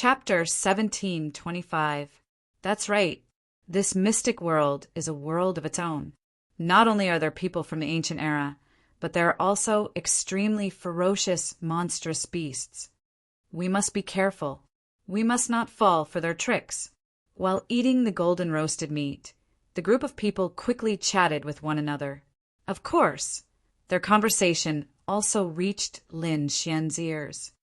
Chapter 1725. That's right. This mystic world is a world of its own. Not only are there people from the ancient era, but there are also extremely ferocious, monstrous beasts. We must be careful. We must not fall for their tricks. While eating the golden roasted meat, the group of people quickly chatted with one another. Of course, their conversation also reached Lin Xian's ears.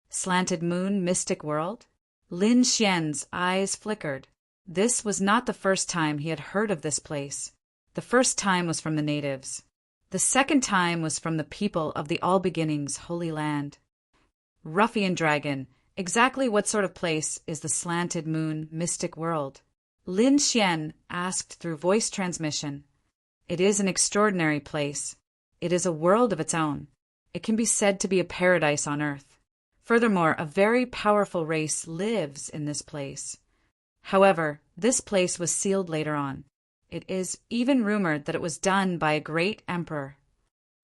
Slanted moon, mystic world? Lin Xian's eyes flickered. This was not the first time he had heard of this place. The first time was from the natives. The second time was from the people of the All Beginnings Holy Land. Ruffian dragon, exactly what sort of place is the slanted moon, mystic world? Lin Xian asked through voice transmission. It is an extraordinary place. It is a world of its own. It can be said to be a paradise on earth. Furthermore, a very powerful race lives in this place. However, this place was sealed later on. It is even rumored that it was done by a great emperor.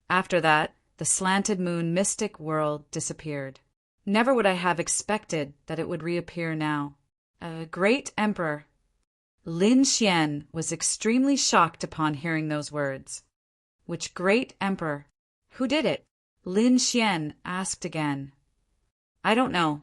After that, the slanted moon mystic world disappeared. Never would I have expected that it would reappear now. A great emperor. Lin Xian was extremely shocked upon hearing those words. Which great emperor? Who did it? Lin Xian asked again. I don't know.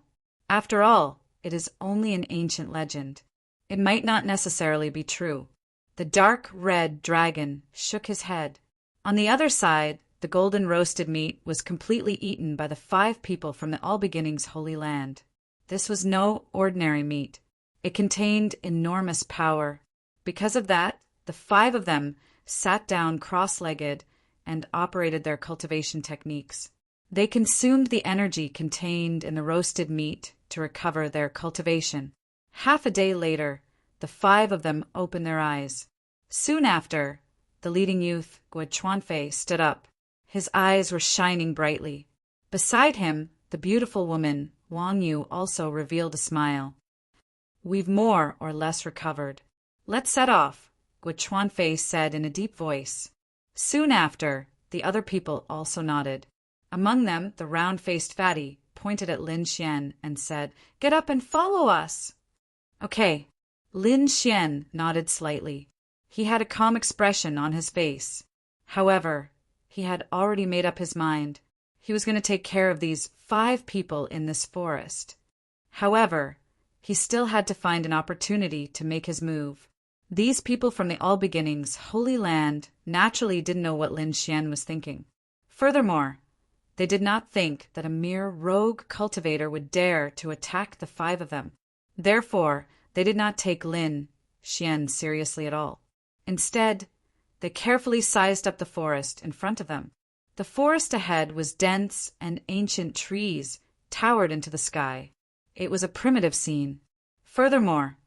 After all, it is only an ancient legend. It might not necessarily be true. The dark red dragon shook his head. On the other side, the golden roasted meat was completely eaten by the 5 people from the All Beginnings Holy Land. This was no ordinary meat. It contained enormous power. Because of that, the 5 of them sat down cross-legged and operated their cultivation techniques. They consumed the energy contained in the roasted meat to recover their cultivation. Half a day later, the 5 of them opened their eyes. Soon after, the leading youth, Guo stood up. His eyes were shining brightly. Beside him, the beautiful woman, Wang Yu, also revealed a smile. We've more or less recovered. Let's set off, Guo said in a deep voice. Soon after, the other people also nodded. Among them, the round-faced fatty pointed at Lin Xian and said, Get up and follow us. Okay. Lin Xian nodded slightly. He had a calm expression on his face. However, he had already made up his mind. He was going to take care of these 5 people in this forest. However, he still had to find an opportunity to make his move. These people from the All Beginnings Holy Land naturally didn't know what Lin Xian was thinking. Furthermore, they did not think that a mere rogue cultivator would dare to attack the 5 of them. Therefore, they did not take Lin Xian seriously at all. Instead, they carefully sized up the forest in front of them. The forest ahead was dense, and ancient trees towered into the sky. It was a primitive scene. Furthermore,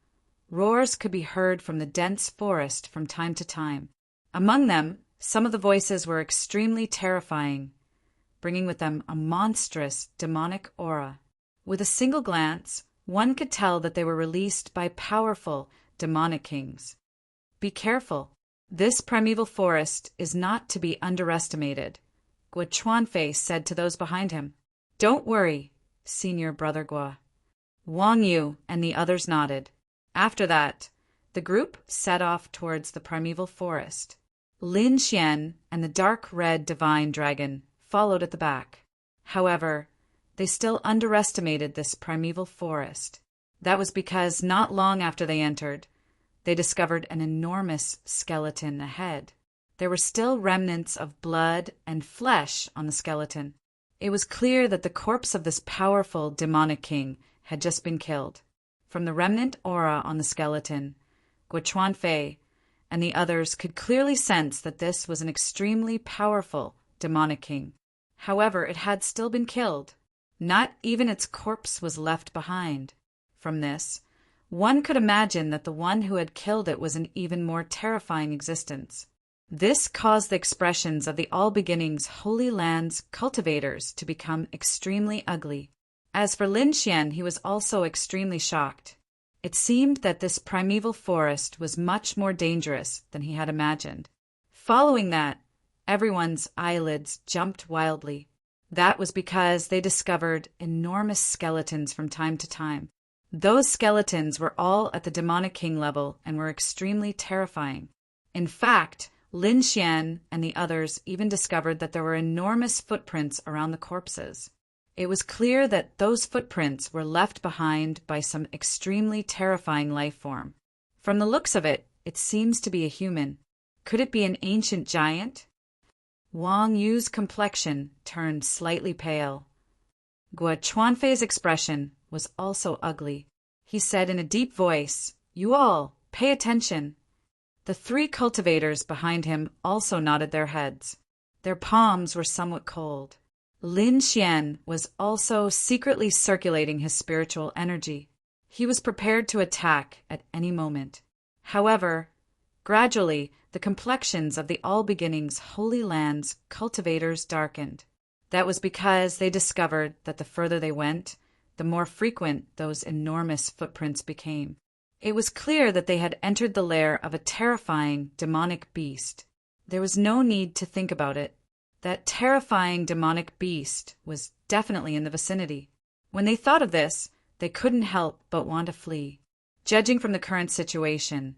roars could be heard from the dense forest from time to time. Among them, some of the voices were extremely terrifying, bringing with them a monstrous, demonic aura. With a single glance, one could tell that they were released by powerful, demonic kings. Be careful. This primeval forest is not to be underestimated, Guo said to those behind him. Don't worry, Senior Brother Guo. Wang Yu and the others nodded. After that, the group set off towards the primeval forest. Lin Xian and the dark red divine dragon followed at the back. However, they still underestimated this primeval forest. That was because not long after they entered, they discovered an enormous skeleton ahead. There were still remnants of blood and flesh on the skeleton. It was clear that the corpse of this powerful demonic king had just been killed. From the remnant aura on the skeleton, Guo and the others could clearly sense that this was an extremely powerful demonic king. However, it had still been killed. Not even its corpse was left behind. From this, one could imagine that the one who had killed it was an even more terrifying existence. This caused the expressions of the All Beginnings Holy Land's cultivators to become extremely ugly. As for Lin Xian, he was also extremely shocked. It seemed that this primeval forest was much more dangerous than he had imagined. Following that, everyone's eyelids jumped wildly. That was because they discovered enormous skeletons from time to time. Those skeletons were all at the demonic king level and were extremely terrifying. In fact, Lin Xian and the others even discovered that there were enormous footprints around the corpses. It was clear that those footprints were left behind by some extremely terrifying life form. From the looks of it, it seems to be a human. Could it be an ancient giant? Wang Yu's complexion turned slightly pale. Guo Chuanfei's expression was also ugly. He said in a deep voice, "You all, pay attention." The three cultivators behind him also nodded their heads. Their palms were somewhat cold. Lin Xian was also secretly circulating his spiritual energy. He was prepared to attack at any moment. However, gradually, the complexions of the All Beginnings Holy Land's cultivators darkened. That was because they discovered that the further they went, the more frequent those enormous footprints became. It was clear that they had entered the lair of a terrifying demonic beast. There was no need to think about it. That terrifying demonic beast was definitely in the vicinity. When they thought of this, they couldn't help but want to flee. Judging from the current situation,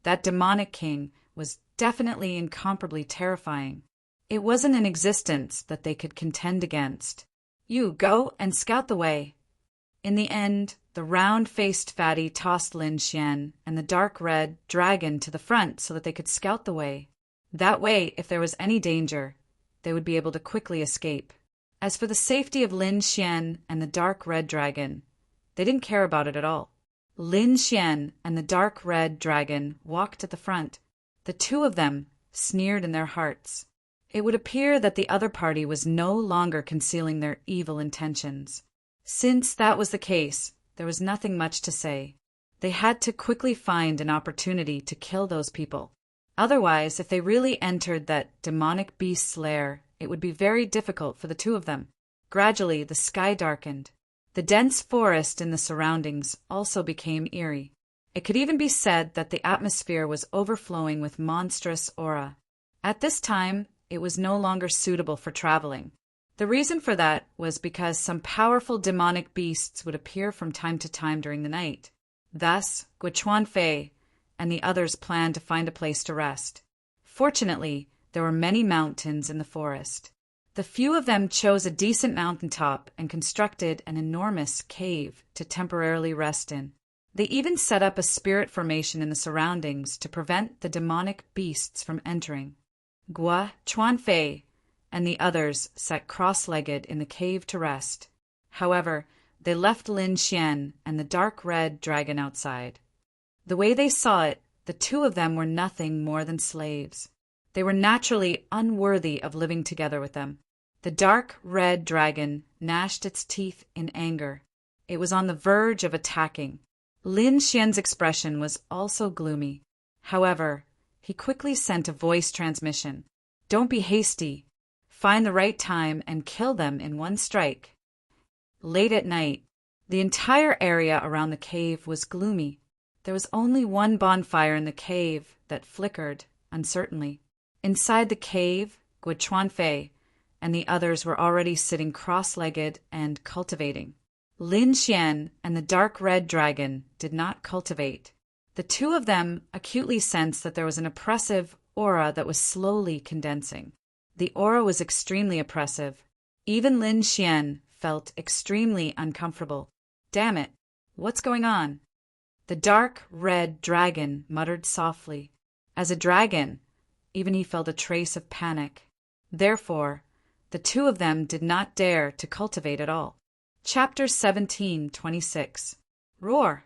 that demonic king was definitely incomparably terrifying. It wasn't an existence that they could contend against. "You go and scout the way." In the end, the round-faced fatty tossed Lin Xian and the dark red dragon to the front so that they could scout the way. That way, if there was any danger, they would be able to quickly escape. As for the safety of Lin Xian and the dark red dragon, they didn't care about it at all. Lin Xian and the dark red dragon walked at the front. The two of them sneered in their hearts. It would appear that the other party was no longer concealing their evil intentions. Since that was the case, there was nothing much to say. They had to quickly find an opportunity to kill those people. Otherwise, if they really entered that demonic beast's lair, it would be very difficult for the two of them. Gradually, the sky darkened. The dense forest in the surroundings also became eerie. It could even be said that the atmosphere was overflowing with monstrous aura. At this time, it was no longer suitable for traveling. The reason for that was because some powerful demonic beasts would appear from time to time during the night. Thus, Guo Chuanfei and the others planned to find a place to rest. Fortunately, there were many mountains in the forest. The few of them chose a decent mountaintop and constructed an enormous cave to temporarily rest in. They even set up a spirit formation in the surroundings to prevent the demonic beasts from entering. Guo Chuanfei and the others sat cross-legged in the cave to rest. However, they left Lin Xian and the dark red dragon outside. The way they saw it, the two of them were nothing more than slaves. They were naturally unworthy of living together with them. The dark red dragon gnashed its teeth in anger. It was on the verge of attacking. Lin Xian's expression was also gloomy. However, he quickly sent a voice transmission. "Don't be hasty. Find the right time and kill them in one strike." Late at night, the entire area around the cave was gloomy. There was only one bonfire in the cave that flickered uncertainly. Inside the cave, Guo Chuanfei and the others were already sitting cross-legged and cultivating. Lin Xian and the dark red dragon did not cultivate. The two of them acutely sensed that there was an oppressive aura that was slowly condensing. The aura was extremely oppressive. Even Lin Xian felt extremely uncomfortable. "Damn it, what's going on?" The dark red dragon muttered softly. As a dragon, even he felt a trace of panic. Therefore, the two of them did not dare to cultivate at all. Chapter 17:26. Roar.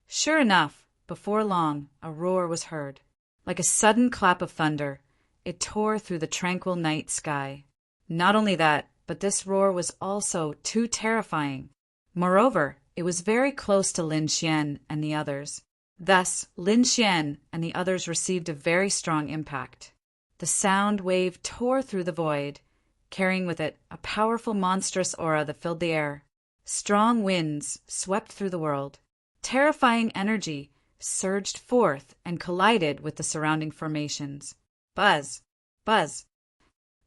Sure enough, before long, a roar was heard. Like a sudden clap of thunder, it tore through the tranquil night sky. Not only that, but this roar was also too terrifying. Moreover, it was very close to Lin Xian and the others. Thus, Lin Xian and the others received a very strong impact. The sound wave tore through the void, carrying with it a powerful monstrous aura that filled the air. Strong winds swept through the world. Terrifying energy surged forth and collided with the surrounding formations. Buzz! Buzz!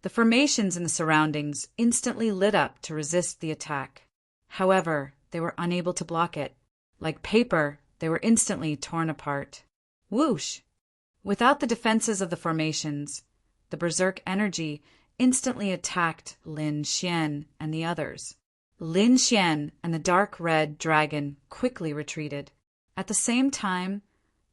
The formations in the surroundings instantly lit up to resist the attack. However, they were unable to block it. Like paper, they were instantly torn apart. Whoosh! Without the defenses of the formations, the berserk energy instantly attacked Lin Xian and the others. Lin Xian and the dark red dragon quickly retreated. At the same time,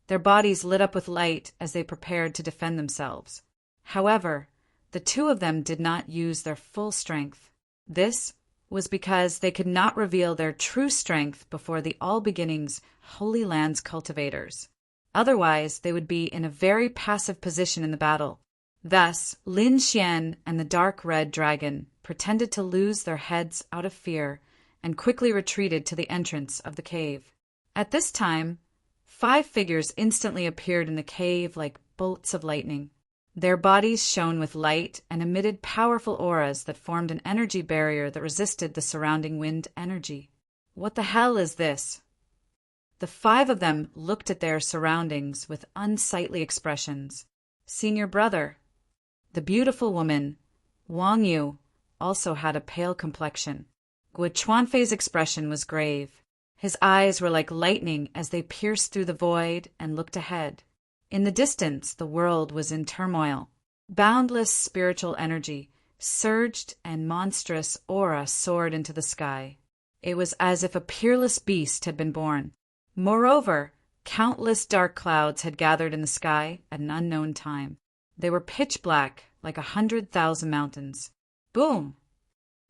their bodies lit up with light as they prepared to defend themselves. However, the two of them did not use their full strength. This was because they could not reveal their true strength before the All Beginnings Holy Lands cultivators. Otherwise, they would be in a very passive position in the battle. Thus, Lin Xian and the dark red dragon pretended to lose their heads out of fear and quickly retreated to the entrance of the cave. At this time, 5 figures instantly appeared in the cave like bolts of lightning. Their bodies shone with light and emitted powerful auras that formed an energy barrier that resisted the surrounding wind energy. What the hell is this? The 5 of them looked at their surroundings with unsightly expressions. Senior brother. The beautiful woman, Wang Yu, also had a pale complexion. Guo Chuanfei's expression was grave. His eyes were like lightning as they pierced through the void and looked ahead. In the distance, the world was in turmoil. Boundless spiritual energy surged and monstrous aura soared into the sky. It was as if a peerless beast had been born. Moreover, countless dark clouds had gathered in the sky at an unknown time. They were pitch black, like 100,000 mountains. Boom!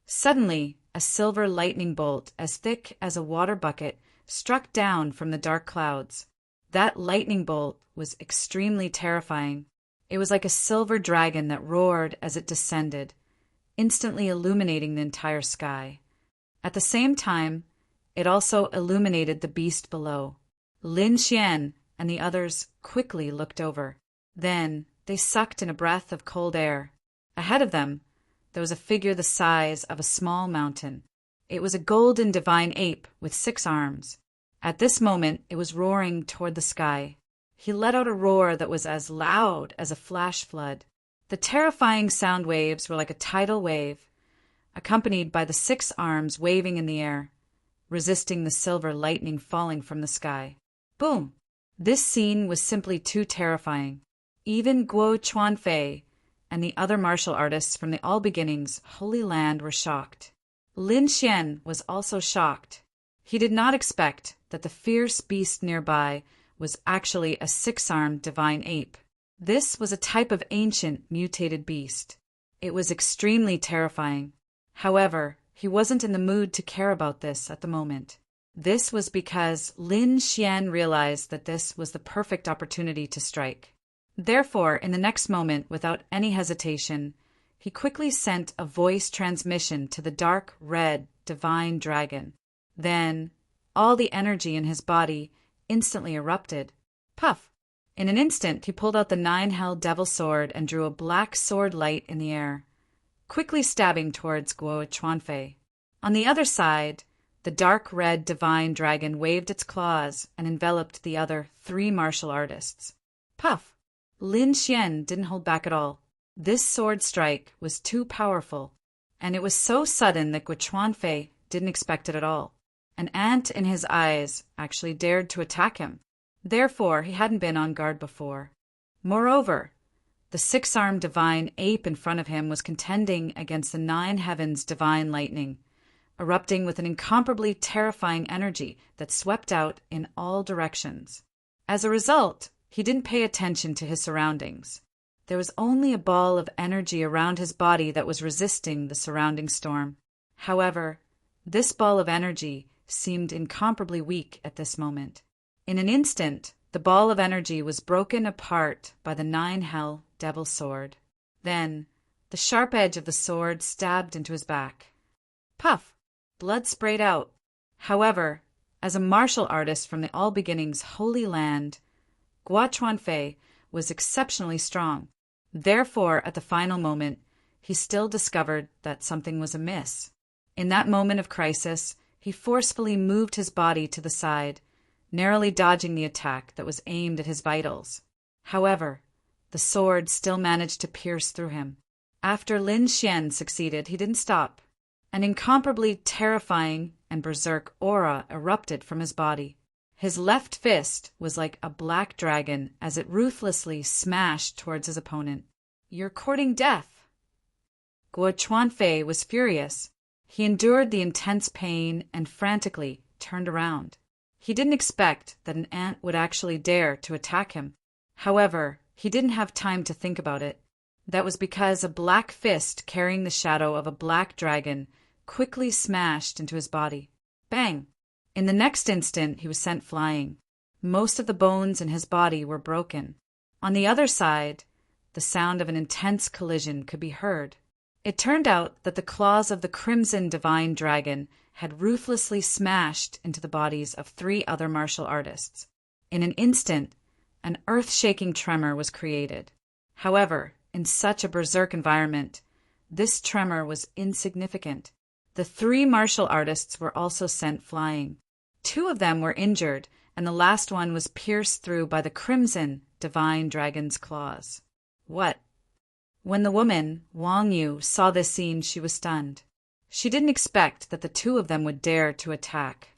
Suddenly, a silver lightning bolt as thick as a water bucket struck down from the dark clouds. That lightning bolt was extremely terrifying. It was like a silver dragon that roared as it descended, instantly illuminating the entire sky. At the same time, it also illuminated the beast below. Lin Xian and the others quickly looked over. Then they sucked in a breath of cold air. Ahead of them, there was a figure the size of a small mountain. It was a golden divine ape with 6 arms. At this moment, it was roaring toward the sky. He let out a roar that was as loud as a flash flood. The terrifying sound waves were like a tidal wave, accompanied by the 6 arms waving in the air, resisting the silver lightning falling from the sky. Boom! This scene was simply too terrifying. Even Guo Chuanfei and the other martial artists from the All Beginnings Holy Land were shocked. Lin Xian was also shocked. He did not expect that the fierce beast nearby was actually a 6-armed divine ape. This was a type of ancient mutated beast. It was extremely terrifying. However, he wasn't in the mood to care about this at the moment. This was because Lin Xian realized that this was the perfect opportunity to strike. Therefore, in the next moment, without any hesitation, he quickly sent a voice transmission to the dark red divine dragon. Then, all the energy in his body instantly erupted. Puff! In an instant, he pulled out the 9-hell devil sword and drew a black sword light in the air, quickly stabbing towards Guo Chuanfei. On the other side, the dark red divine dragon waved its claws and enveloped the other 3 martial artists. Puff! Lin Xian didn't hold back at all. This sword strike was too powerful, and it was so sudden that Guo Chuanfei didn't expect it at all. An ant in his eyes actually dared to attack him. Therefore, he hadn't been on guard before. Moreover, the 6-armed divine ape in front of him was contending against the 9 heavens divine lightning, erupting with an incomparably terrifying energy that swept out in all directions. As a result, he didn't pay attention to his surroundings. There was only a ball of energy around his body that was resisting the surrounding storm. However, this ball of energy seemed incomparably weak at this moment. In an instant, the ball of energy was broken apart by the 9-hell devil sword. Then, the sharp edge of the sword stabbed into his back. Puff! Blood sprayed out. However, as a martial artist from the All Beginnings Holy Land, Guo Chuanfei was exceptionally strong. Therefore, at the final moment, he still discovered that something was amiss. In that moment of crisis, he forcefully moved his body to the side, narrowly dodging the attack that was aimed at his vitals. However, the sword still managed to pierce through him. After Lin Xian succeeded, he didn't stop. An incomparably terrifying and berserk aura erupted from his body. His left fist was like a black dragon as it ruthlessly smashed towards his opponent. "You're courting death." Guo Chuanfei was furious. He endured the intense pain and frantically turned around. He didn't expect that an ant would actually dare to attack him. However, he didn't have time to think about it. That was because a black fist carrying the shadow of a black dragon quickly smashed into his body. Bang! In the next instant, he was sent flying. Most of the bones in his body were broken. On the other side, the sound of an intense collision could be heard. It turned out that the claws of the crimson divine dragon had ruthlessly smashed into the bodies of 3 other martial artists. In an instant, an earth-shaking tremor was created. However, in such a berserk environment, this tremor was insignificant. The 3 martial artists were also sent flying. 2 of them were injured, and the last one was pierced through by the crimson divine dragon's claws. What? When the woman, Wang Yu, saw this scene, she was stunned. She didn't expect that the 2 of them would dare to attack.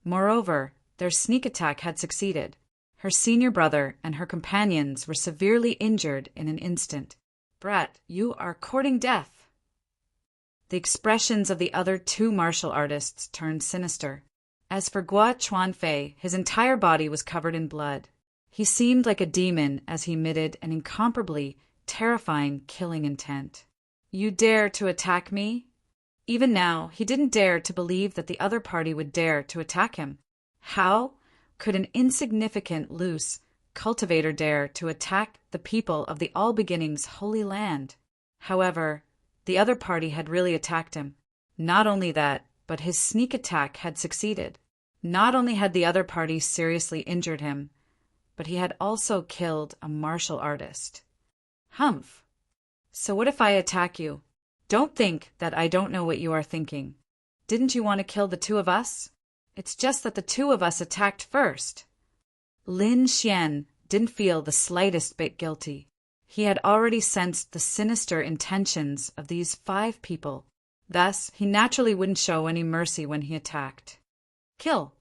Moreover, their sneak attack had succeeded. Her senior brother and her companions were severely injured in an instant. "Brat, you are courting death." The expressions of the other 2 martial artists turned sinister. As for Guo Chuanfei, his entire body was covered in blood. He seemed like a demon as he emitted an incomparably terrifying killing intent. "You dare to attack me?" Even now, he didn't dare to believe that the other party would dare to attack him. How could an insignificant, loose cultivator dare to attack the people of the All Beginnings Holy Land? However, the other party had really attacked him. Not only that, but his sneak attack had succeeded. Not only had the other party seriously injured him, but he had also killed a martial artist. Humph. So what if I attack you? Don't think that I don't know what you are thinking. Didn't you want to kill the 2 of us? It's just that the 2 of us attacked first. Lin Xian didn't feel the slightest bit guilty. He had already sensed the sinister intentions of these 5 people. Thus, he naturally wouldn't show any mercy when he attacked. Kill.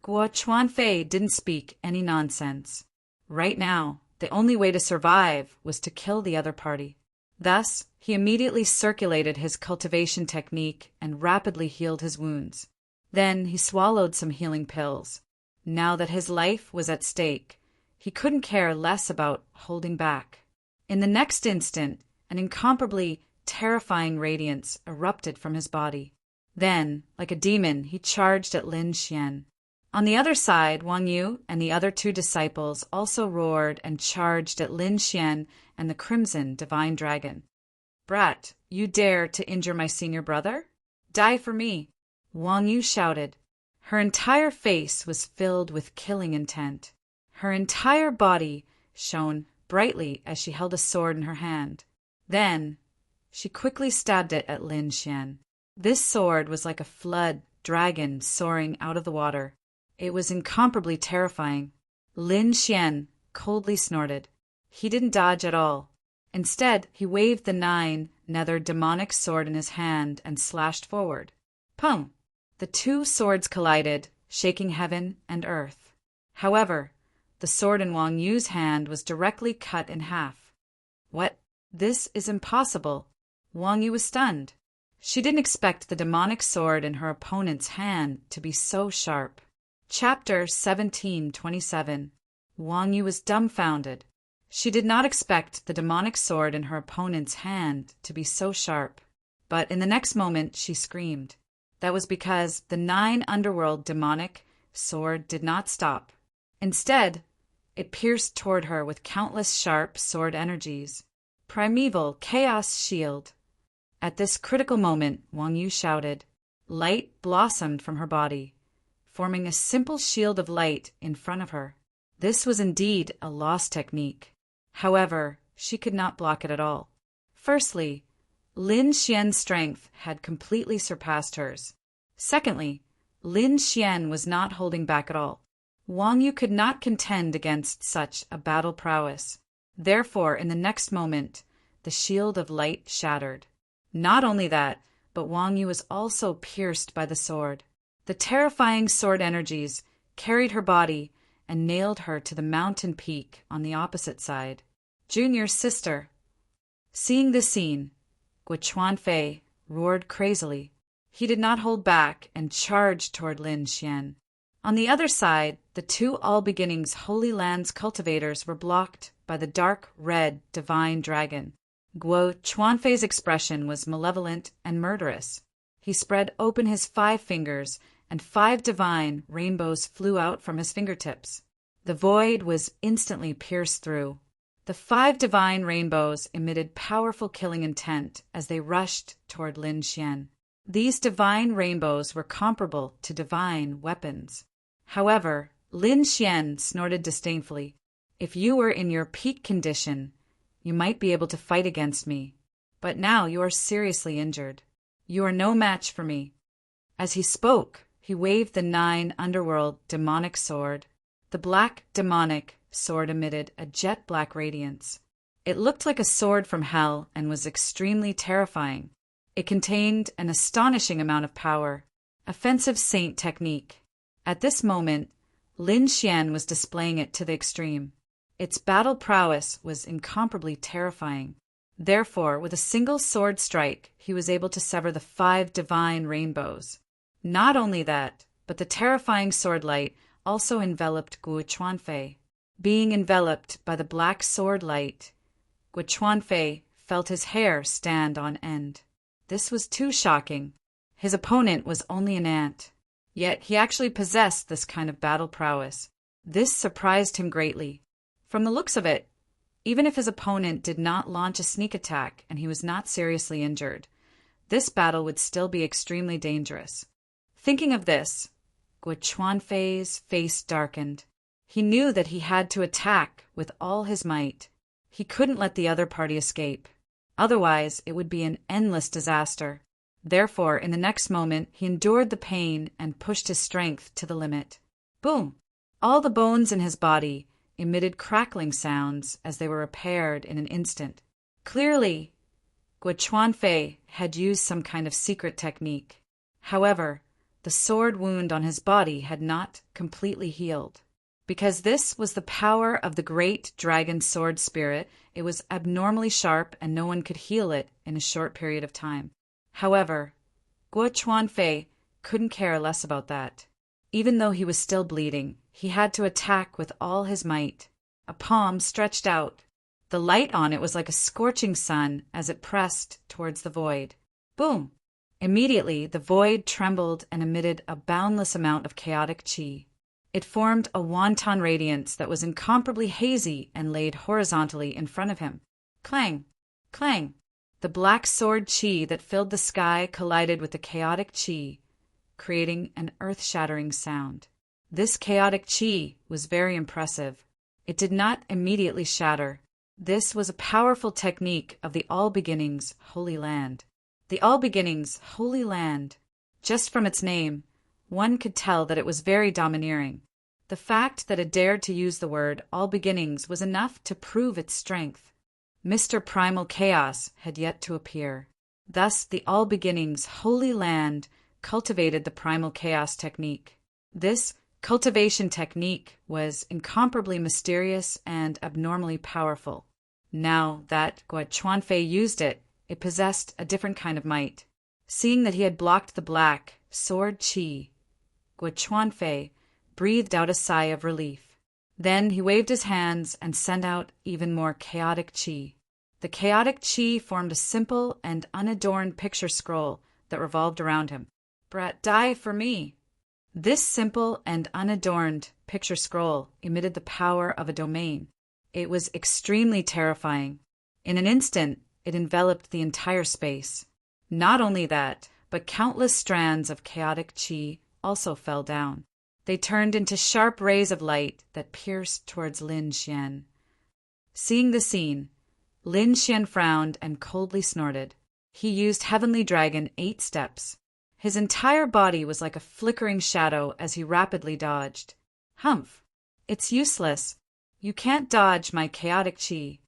Guo Chuanfei didn't speak any nonsense. Right now, the only way to survive was to kill the other party. Thus, he immediately circulated his cultivation technique and rapidly healed his wounds. Then he swallowed some healing pills. Now that his life was at stake, he couldn't care less about holding back. In the next instant, an incomparably terrifying radiance erupted from his body. Then, like a demon, he charged at Lin Xian. On the other side, Wang Yu and the other 2 disciples also roared and charged at Lin Xian and the crimson divine dragon. "Brat, you dare to injure my senior brother? Die for me!" Wang Yu shouted. Her entire face was filled with killing intent. Her entire body shone brightly as she held a sword in her hand. Then, she quickly stabbed it at Lin Xian. This sword was like a flood dragon soaring out of the water. It was incomparably terrifying. Lin Xian coldly snorted. He didn't dodge at all. Instead, he waved the 9-nether demonic sword in his hand and slashed forward. Pum! The 2 swords collided, shaking heaven and earth. However, the sword in Wang Yu's hand was directly cut in half. What? This is impossible. Wang Yu was stunned. She didn't expect the demonic sword in her opponent's hand to be so sharp. Chapter 1727. Wang Yu was dumbfounded. She did not expect the demonic sword in her opponent's hand to be so sharp. But in the next moment she screamed. That was because the 9 underworld demonic sword did not stop. Instead, it pierced toward her with countless sharp sword energies. Primeval Chaos Shield. At this critical moment, Wang Yu shouted. Light blossomed from her body, forming a simple shield of light in front of her. This was indeed a lost technique. However, she could not block it at all. Firstly, Lin Xian's strength had completely surpassed hers. Secondly, Lin Xian was not holding back at all. Wang Yu could not contend against such a battle prowess. Therefore, in the next moment, the shield of light shattered. Not only that, but Wang Yu was also pierced by the sword. The terrifying sword energies carried her body and nailed her to the mountain peak on the opposite side. Junior's sister. Seeing this scene, Guo Chuanfei roared crazily. He did not hold back and charged toward Lin Xian. On the other side, the two All Beginnings Holy Lands cultivators were blocked by the dark red divine dragon. Guo Chuanfei's expression was malevolent and murderous. He spread open his 5 fingers, and 5 divine rainbows flew out from his fingertips. The void was instantly pierced through. The 5 divine rainbows emitted powerful killing intent as they rushed toward Lin Xian. These divine rainbows were comparable to divine weapons. However, Lin Xian snorted disdainfully. If you were in your peak condition, you might be able to fight against me. But now you are seriously injured. You are no match for me. As he spoke, he waved the 9 underworld demonic sword. The black demonic sword emitted a jet-black radiance. It looked like a sword from hell and was extremely terrifying. It contained an astonishing amount of power. Offensive saint technique. At this moment, Lin Xian was displaying it to the extreme. Its battle prowess was incomparably terrifying. Therefore, with a single sword strike, he was able to sever the 5 divine rainbows. Not only that, but the terrifying sword light also enveloped Guo Chuanfei. Being enveloped by the black sword light, Guo Chuanfei felt his hair stand on end. This was too shocking. His opponent was only an ant. Yet he actually possessed this kind of battle prowess. This surprised him greatly. From the looks of it, even if his opponent did not launch a sneak attack and he was not seriously injured, this battle would still be extremely dangerous. Thinking of this, Guo Chuanfei's face darkened. He knew that he had to attack with all his might. He couldn't let the other party escape. Otherwise, it would be an endless disaster. Therefore, in the next moment, he endured the pain and pushed his strength to the limit. Boom! All the bones in his body emitted crackling sounds as they were repaired in an instant. Clearly, Guo Chuanfei had used some kind of secret technique. However, the sword wound on his body had not completely healed. Because this was the power of the great dragon sword spirit, it was abnormally sharp and no one could heal it in a short period of time. However, Guo Chuanfei couldn't care less about that. Even though he was still bleeding, he had to attack with all his might. A palm stretched out. The light on it was like a scorching sun as it pressed towards the void. Boom! Immediately, the void trembled and emitted a boundless amount of chaotic qi. It formed a wonton radiance that was incomparably hazy and laid horizontally in front of him. Clang! Clang! The black sword qi that filled the sky collided with the chaotic qi, creating an earth-shattering sound. This chaotic qi was very impressive. It did not immediately shatter. This was a powerful technique of the All Beginnings Holy Land. The All Beginnings Holy Land. Just from its name, one could tell that it was very domineering. The fact that it dared to use the word All Beginnings was enough to prove its strength. Mr. Primal Chaos had yet to appear. Thus, the All Beginnings Holy Land cultivated the Primal Chaos technique. This cultivation technique was incomparably mysterious and abnormally powerful. Now that Guo Chuanfei used it, it possessed a different kind of might. Seeing that he had blocked the black sword qi, Guo Chuanfei breathed out a sigh of relief. Then he waved his hands and sent out even more chaotic qi. The chaotic qi formed a simple and unadorned picture scroll that revolved around him. "Brat, die for me." This simple and unadorned picture scroll emitted the power of a domain. It was extremely terrifying. In an instant, it enveloped the entire space. Not only that, but countless strands of chaotic qi also fell down. They turned into sharp rays of light that pierced towards Lin Xian. Seeing the scene, Lin Xian frowned and coldly snorted. He used Heavenly Dragon 8 steps. His entire body was like a flickering shadow as he rapidly dodged. "Humph! It's useless. You can't dodge my chaotic qi."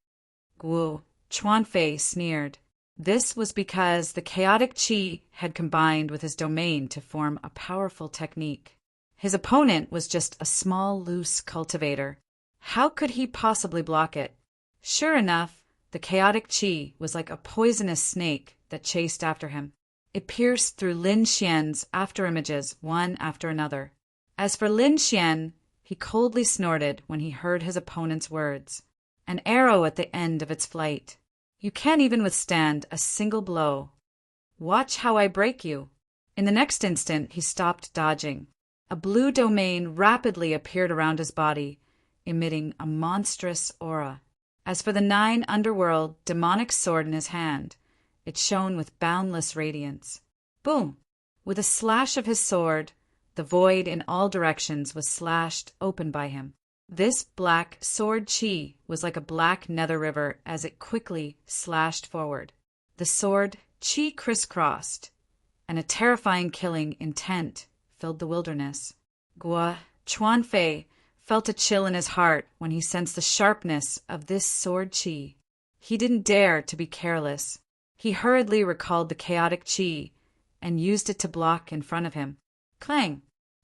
Guo Chuanfei sneered. This was because the chaotic qi had combined with his domain to form a powerful technique. His opponent was just a small, loose cultivator. How could he possibly block it? Sure enough, the chaotic qi was like a poisonous snake that chased after him. It pierced through Lin Xian's afterimages one after another. As for Lin Xian, he coldly snorted when he heard his opponent's words. An arrow at the end of its flight. You can't even withstand a single blow. Watch how I break you. In the next instant, he stopped dodging. A blue domain rapidly appeared around his body, emitting a monstrous aura. As for the 9 underworld demonic sword in his hand, it shone with boundless radiance. Boom! With a slash of his sword, the void in all directions was slashed open by him. This black sword qi was like a black nether river as it quickly slashed forward. The sword qi crisscrossed, and a terrifying killing intent filled the wilderness. Guo Chuanfei felt a chill in his heart when he sensed the sharpness of this sword qi. He didn't dare to be careless. He hurriedly recalled the chaotic qi and used it to block in front of him. Clang!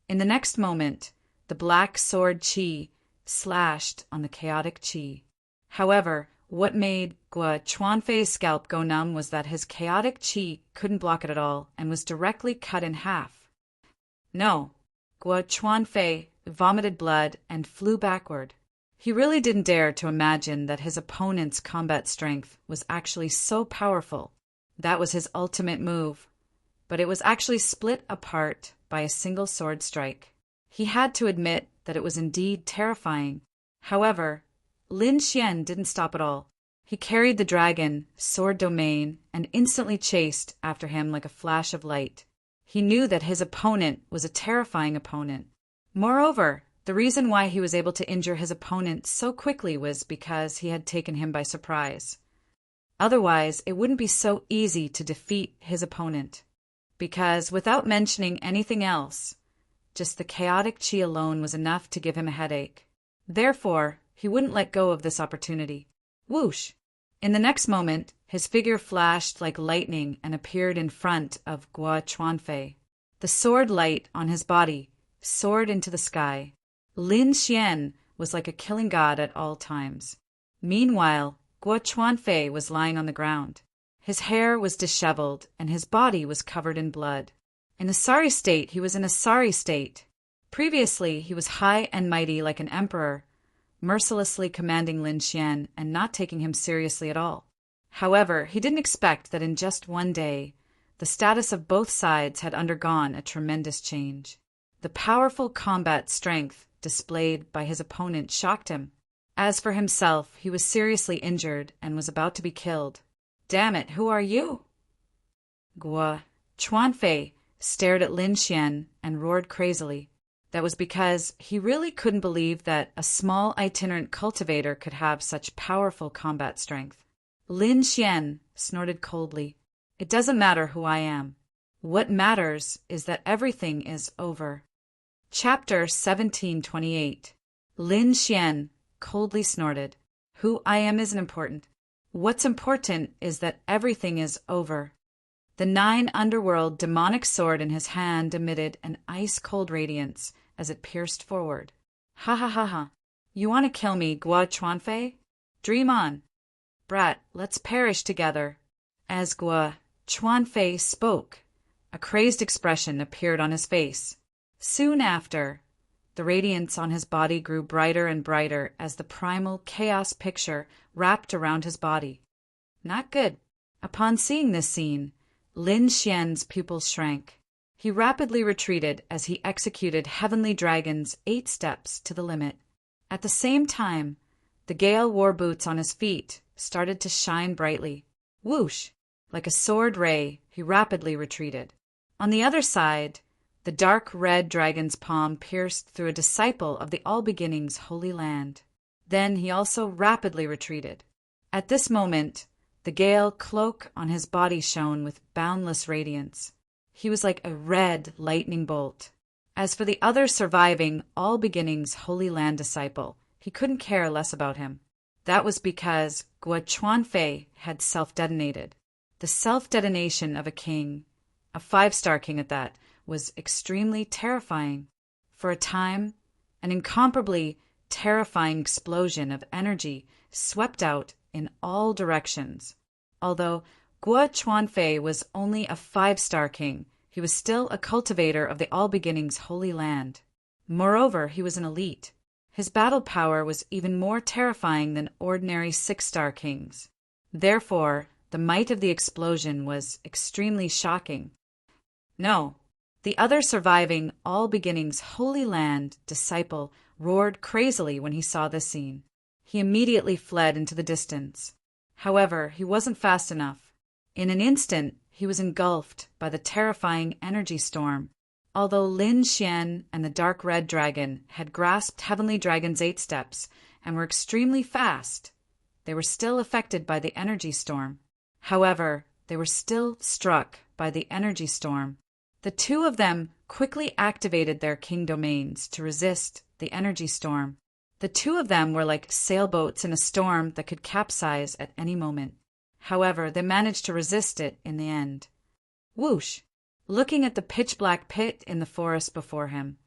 In the next moment, the black sword qi slashed on the chaotic qi. However, what made Guo Chuanfei's scalp go numb was that his chaotic qi couldn't block it at all and was directly cut in half. No, Guo Chuanfei vomited blood and flew backward. He really didn't dare to imagine that his opponent's combat strength was actually so powerful. That was his ultimate move, but it was actually split apart by a single sword strike. He had to admit that it was indeed terrifying. However, Lin Xian didn't stop at all. He carried the dragon, sword domain, and instantly chased after him like a flash of light. He knew that his opponent was a terrifying opponent. Moreover, the reason why he was able to injure his opponent so quickly was because he had taken him by surprise. Otherwise, it wouldn't be so easy to defeat his opponent. Because, without mentioning anything else, just the chaotic qi alone was enough to give him a headache. Therefore, he wouldn't let go of this opportunity. Whoosh! In the next moment, his figure flashed like lightning and appeared in front of Guo Chuanfei. The sword light on his body soared into the sky. Lin Xian was like a killing god at all times. Meanwhile, Guo Chuanfei was lying on the ground. His hair was disheveled, and his body was covered in blood. In a sorry state, he was in a sorry state. Previously, he was high and mighty like an emperor, mercilessly commanding Lin Xian and not taking him seriously at all. However, he didn't expect that in just one day, the status of both sides had undergone a tremendous change. The powerful combat strength displayed by his opponent shocked him. As for himself, he was seriously injured and was about to be killed. Damn it, who are you? Guo Chuanfei stared at Lin Xian and roared crazily. That was because he really couldn't believe that a small itinerant cultivator could have such powerful combat strength. Lin Xian snorted coldly. It doesn't matter who I am. What matters is that everything is over. Chapter 1728. Lin Xian coldly snorted. Who I am isn't important. What's important is that everything is over. The 9 underworld demonic sword in his hand emitted an ice-cold radiance as it pierced forward. Ha ha ha ha. You want to kill me, Guo Chuanfei? Dream on. Brat, let's perish together. As Guo Chuanfei spoke, a crazed expression appeared on his face. Soon after, the radiance on his body grew brighter and brighter as the primal chaos picture wrapped around his body. Not good. Upon seeing this scene, Lin Xian's pupils shrank. He rapidly retreated as he executed Heavenly Dragon's 8 steps to the limit. At the same time, the Gale war boots on his feet started to shine brightly. Whoosh! Like a sword ray, he rapidly retreated. On the other side, the dark red dragon's palm pierced through a disciple of the All-Beginning's holy land. Then he also rapidly retreated. At this moment, the Gale cloak on his body shone with boundless radiance. He was like a red lightning bolt. As for the other surviving All-Beginning's holy land disciple, he couldn't care less about him. That was because Guo Chuanfei had self-detonated. The self-detonation of a king, a 5-star king at that, was extremely terrifying. For a time, an incomparably terrifying explosion of energy swept out in all directions. Although Guo Chuanfei was only a 5-star king, he was still a cultivator of the All-Beginnings Holy Land. Moreover, he was an elite. His battle power was even more terrifying than ordinary 6-star kings. Therefore, the might of the explosion was extremely shocking. No, the other surviving All-Beginnings Holy Land disciple roared crazily when he saw this scene. He immediately fled into the distance. However, he wasn't fast enough. In an instant, he was engulfed by the terrifying energy storm. Although Lin Xian and the Dark Red Dragon had grasped Heavenly Dragon's 8 steps and were extremely fast, they were still affected by the energy storm. However, they were still struck by the energy storm. The two of them quickly activated their king domains to resist the energy storm. The two of them were like sailboats in a storm that could capsize at any moment. However, they managed to resist it in the end. Whoosh! Looking at the pitch-black pit in the forest before him,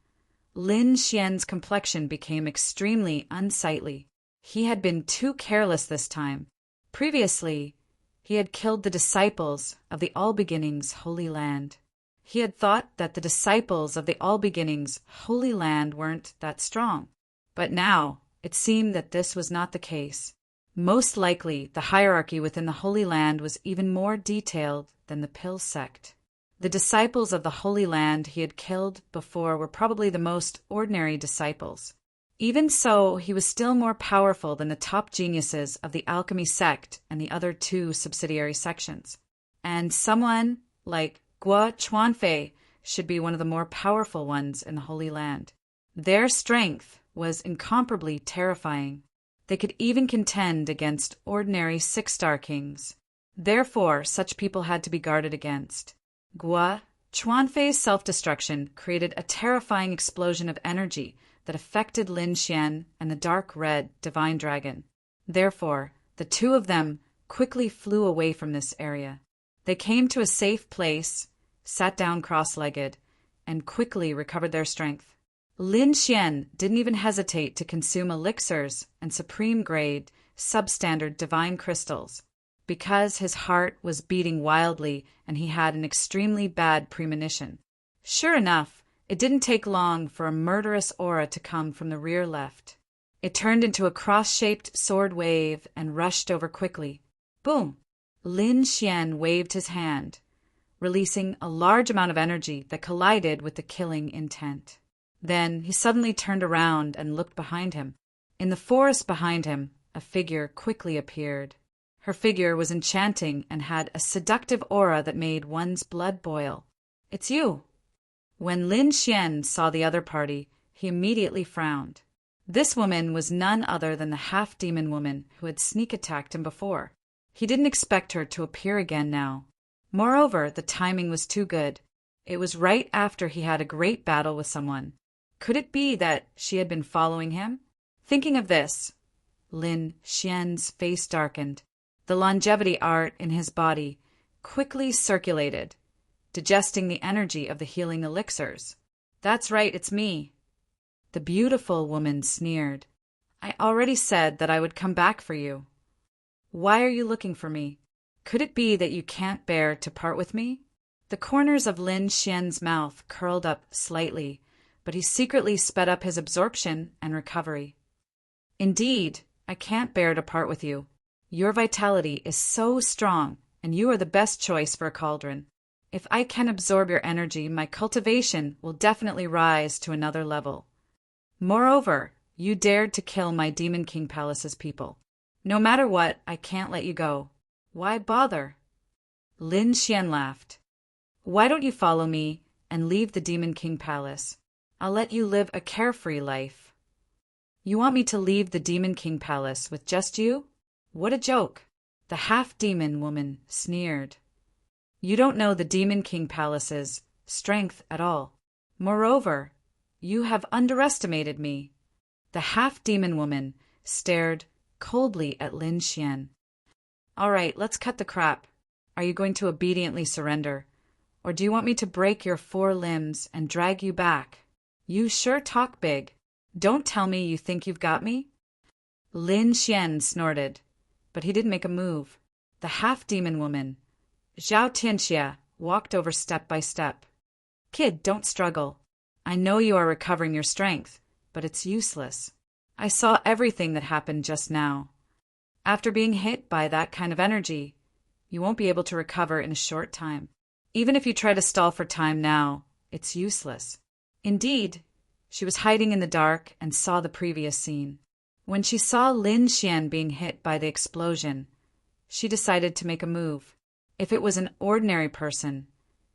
Lin Xian's complexion became extremely unsightly. He had been too careless this time. Previously, he had killed the disciples of the All-Beginnings Holy Land. He had thought that the disciples of the All-Beginnings Holy Land weren't that strong. But now, it seemed that this was not the case. Most likely, the hierarchy within the Holy Land was even more detailed than the Pill sect. The disciples of the Holy Land he had killed before were probably the most ordinary disciples. Even so, he was still more powerful than the top geniuses of the alchemy sect and the other 2 subsidiary sections. And someone like Guo Chuanfei should be one of the more powerful ones in the Holy Land. Their strength was incomparably terrifying. They could even contend against ordinary 6-star kings. Therefore, such people had to be guarded against. Guo Chuanfei's self-destruction created a terrifying explosion of energy that affected Lin Xian and the Dark Red Divine Dragon. Therefore, the two of them quickly flew away from this area. They came to a safe place, sat down cross-legged, and quickly recovered their strength. Lin Xian didn't even hesitate to consume elixirs and supreme-grade, substandard divine crystals, because his heart was beating wildly and he had an extremely bad premonition. Sure enough, it didn't take long for a murderous aura to come from the rear left. It turned into a cross-shaped sword wave and rushed over quickly. Boom! Lin Xian waved his hand, releasing a large amount of energy that collided with the killing intent. Then he suddenly turned around and looked behind him. In the forest behind him, a figure quickly appeared. Her figure was enchanting and had a seductive aura that made one's blood boil. "It's you." When Lin Xian saw the other party, he immediately frowned. This woman was none other than the half-demon woman who had sneak-attacked him before. He didn't expect her to appear again now. Moreover, the timing was too good. It was right after he had a great battle with someone. Could it be that she had been following him? Thinking of this, Lin Xian's face darkened. The longevity art in his body quickly circulated, digesting the energy of the healing elixirs. "That's right, it's me." The beautiful woman sneered. "I already said that I would come back for you. Why are you looking for me? Could it be that you can't bear to part with me?" The corners of Lin Xian's mouth curled up slightly, but he secretly sped up his absorption and recovery. "Indeed, I can't bear to part with you. Your vitality is so strong, and you are the best choice for a cauldron. If I can absorb your energy, my cultivation will definitely rise to another level. Moreover, you dared to kill my Demon King Palace's people. No matter what, I can't let you go. Why bother?" Lin Xian laughed. "Why don't you follow me and leave the Demon King Palace? I'll let you live a carefree life." "You want me to leave the Demon King Palace with just you? What a joke!" The half-demon woman sneered. "You don't know the Demon King Palace's strength at all. Moreover, you have underestimated me." The half-demon woman stared coldly at Lin Xian. "All right, let's cut the crap. Are you going to obediently surrender? Or do you want me to break your 4 limbs and drag you back?" You sure talk big. Don't tell me you think you've got me? Lin Xian snorted, but he didn't make a move. The half-demon woman, Zhao Tianxia, walked over step by step. Kid, don't struggle. I know you are recovering your strength, but it's useless. I saw everything that happened just now. After being hit by that kind of energy, you won't be able to recover in a short time. Even if you try to stall for time now, it's useless. Indeed, she was hiding in the dark and saw the previous scene. When she saw Lin Xian being hit by the explosion, she decided to make a move. If it was an ordinary person,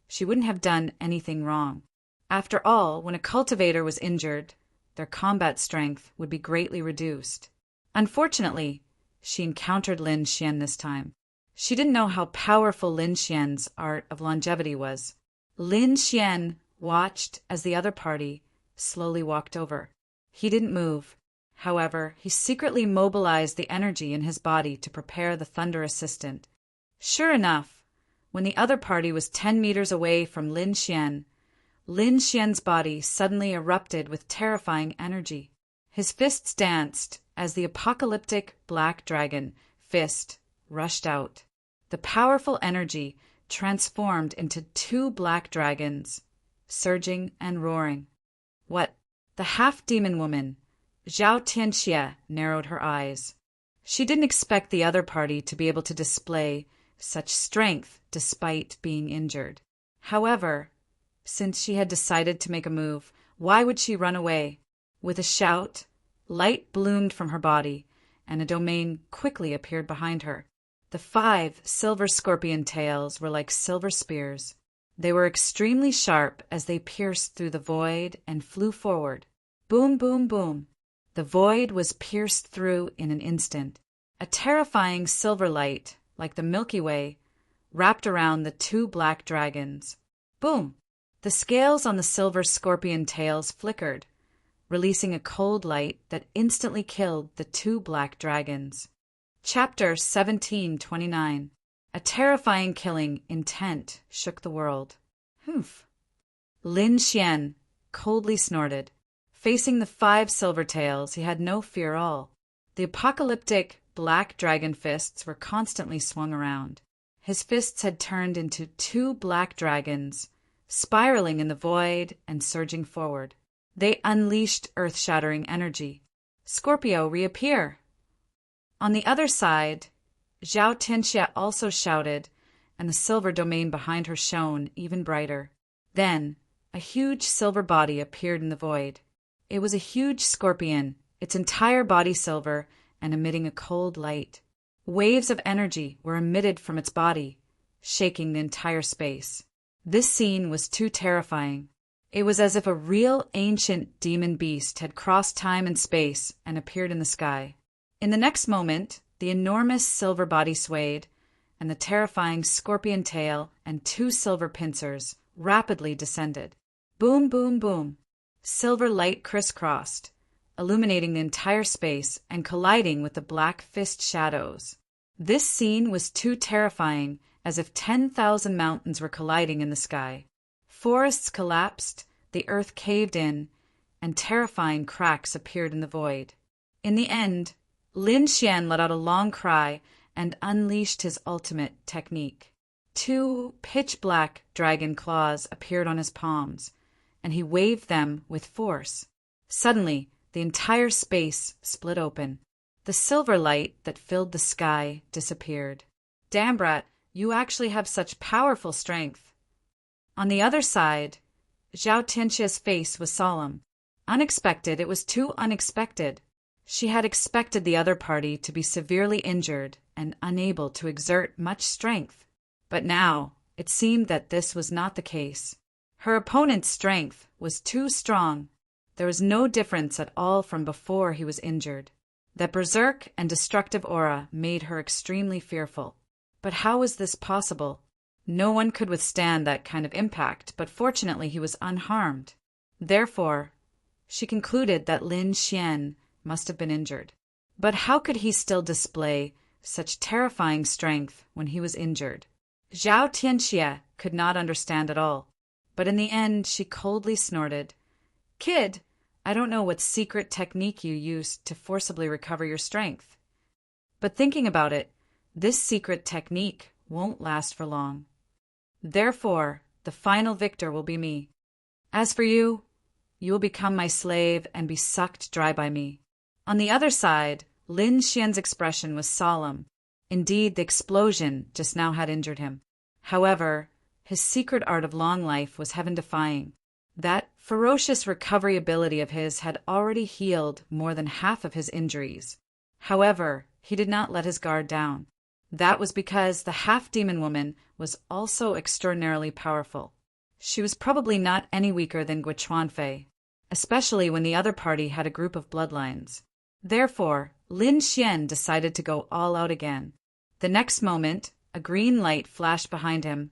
she wouldn't have done anything wrong. After all, when a cultivator was injured, their combat strength would be greatly reduced. Unfortunately, she encountered Lin Xian this time. She didn't know how powerful Lin Xian's art of longevity was. Lin Xian watched as the other party slowly walked over. He didn't move. However, he secretly mobilized the energy in his body to prepare the Thunder Assistant. Sure enough, when the other party was 10 meters away from Lin Xian's body suddenly erupted with terrifying energy. His fists danced as the apocalyptic black dragon fist rushed out. The powerful energy transformed into 2 black dragons, surging and roaring. What? The half-demon woman, Zhao Tianxia, narrowed her eyes. She didn't expect the other party to be able to display such strength despite being injured. However, since she had decided to make a move, why would she run away? With a shout, light bloomed from her body, and a domain quickly appeared behind her. The 5 silver scorpion tails were like silver spears. They were extremely sharp as they pierced through the void and flew forward. Boom, boom, boom. The void was pierced through in an instant. A terrifying silver light, like the Milky Way, wrapped around the 2 black dragons. Boom! The scales on the silver scorpion tails flickered, releasing a cold light that instantly killed the 2 black dragons. Chapter 1729. A terrifying killing intent shook the world. Humph. Lin Xian coldly snorted. Facing the 5 silver tails, he had no fear at all. The apocalyptic black dragon fists were constantly swung around. His fists had turned into 2 black dragons, spiraling in the void and surging forward. They unleashed earth-shattering energy. Scorpio, reappear! On the other side, Zhao Tianxia also shouted, and the silver domain behind her shone even brighter. Then, a huge silver body appeared in the void. It was a huge scorpion, its entire body silver and emitting a cold light. Waves of energy were emitted from its body, shaking the entire space. This scene was too terrifying. It was as if a real ancient demon beast had crossed time and space and appeared in the sky. In the next moment, the enormous silver body swayed, and the terrifying scorpion tail and 2 silver pincers rapidly descended. Boom, boom, boom. Silver light crisscrossed, illuminating the entire space and colliding with the black fist shadows. This scene was too terrifying, as if 10,000 mountains were colliding in the sky. Forests collapsed, the earth caved in, and terrifying cracks appeared in the void. In the end, Lin Xian let out a long cry and unleashed his ultimate technique. 2 pitch-black dragon claws appeared on his palms, and he waved them with force. Suddenly, the entire space split open. The silver light that filled the sky disappeared. Damn, brat, you actually have such powerful strength. On the other side, Zhao Tianxia's face was solemn. Unexpected, it was too unexpected. She had expected the other party to be severely injured and unable to exert much strength. But now, it seemed that this was not the case. Her opponent's strength was too strong. There was no difference at all from before he was injured. That berserk and destructive aura made her extremely fearful. But how was this possible? No one could withstand that kind of impact, but fortunately he was unharmed. Therefore, she concluded that Lin Xian must have been injured. But how could he still display such terrifying strength when he was injured? Zhao Tianxia could not understand at all. But in the end, she coldly snorted, Kid, I don't know what secret technique you used to forcibly recover your strength. But thinking about it, this secret technique won't last for long. Therefore, the final victor will be me. As for you, you will become my slave and be sucked dry by me." On the other side, Lin Xian's expression was solemn. Indeed, the explosion just now had injured him. However, his secret art of long life was heaven-defying. That ferocious recovery ability of his had already healed more than half of his injuries. However, he did not let his guard down. That was because the half-demon woman was also extraordinarily powerful. She was probably not any weaker than Guochuanfei, especially when the other party had a group of bloodlines. Therefore, Lin Xian decided to go all out again. The next moment, a green light flashed behind him,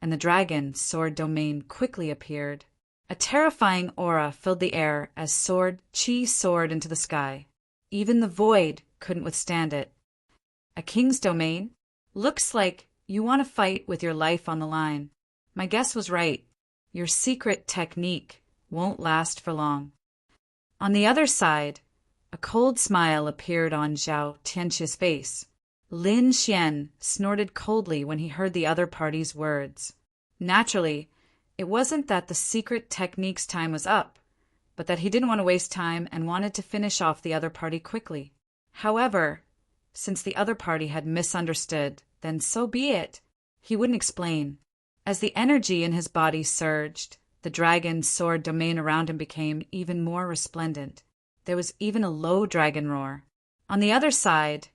and the dragon sword domain quickly appeared. A terrifying aura filled the air as sword Qi soared into the sky. Even the void couldn't withstand it. A king's domain? Looks like you want to fight with your life on the line. My guess was right. Your secret technique won't last for long. On the other side, a cold smile appeared on Zhao Tianqi's face. Lin Xian snorted coldly when he heard the other party's words. Naturally, it wasn't that the secret technique's time was up, but that he didn't want to waste time and wanted to finish off the other party quickly. However, since the other party had misunderstood, then so be it. He wouldn't explain. As the energy in his body surged, the dragon's sword domain around him became even more resplendent. There was even a low dragon roar. On the other side,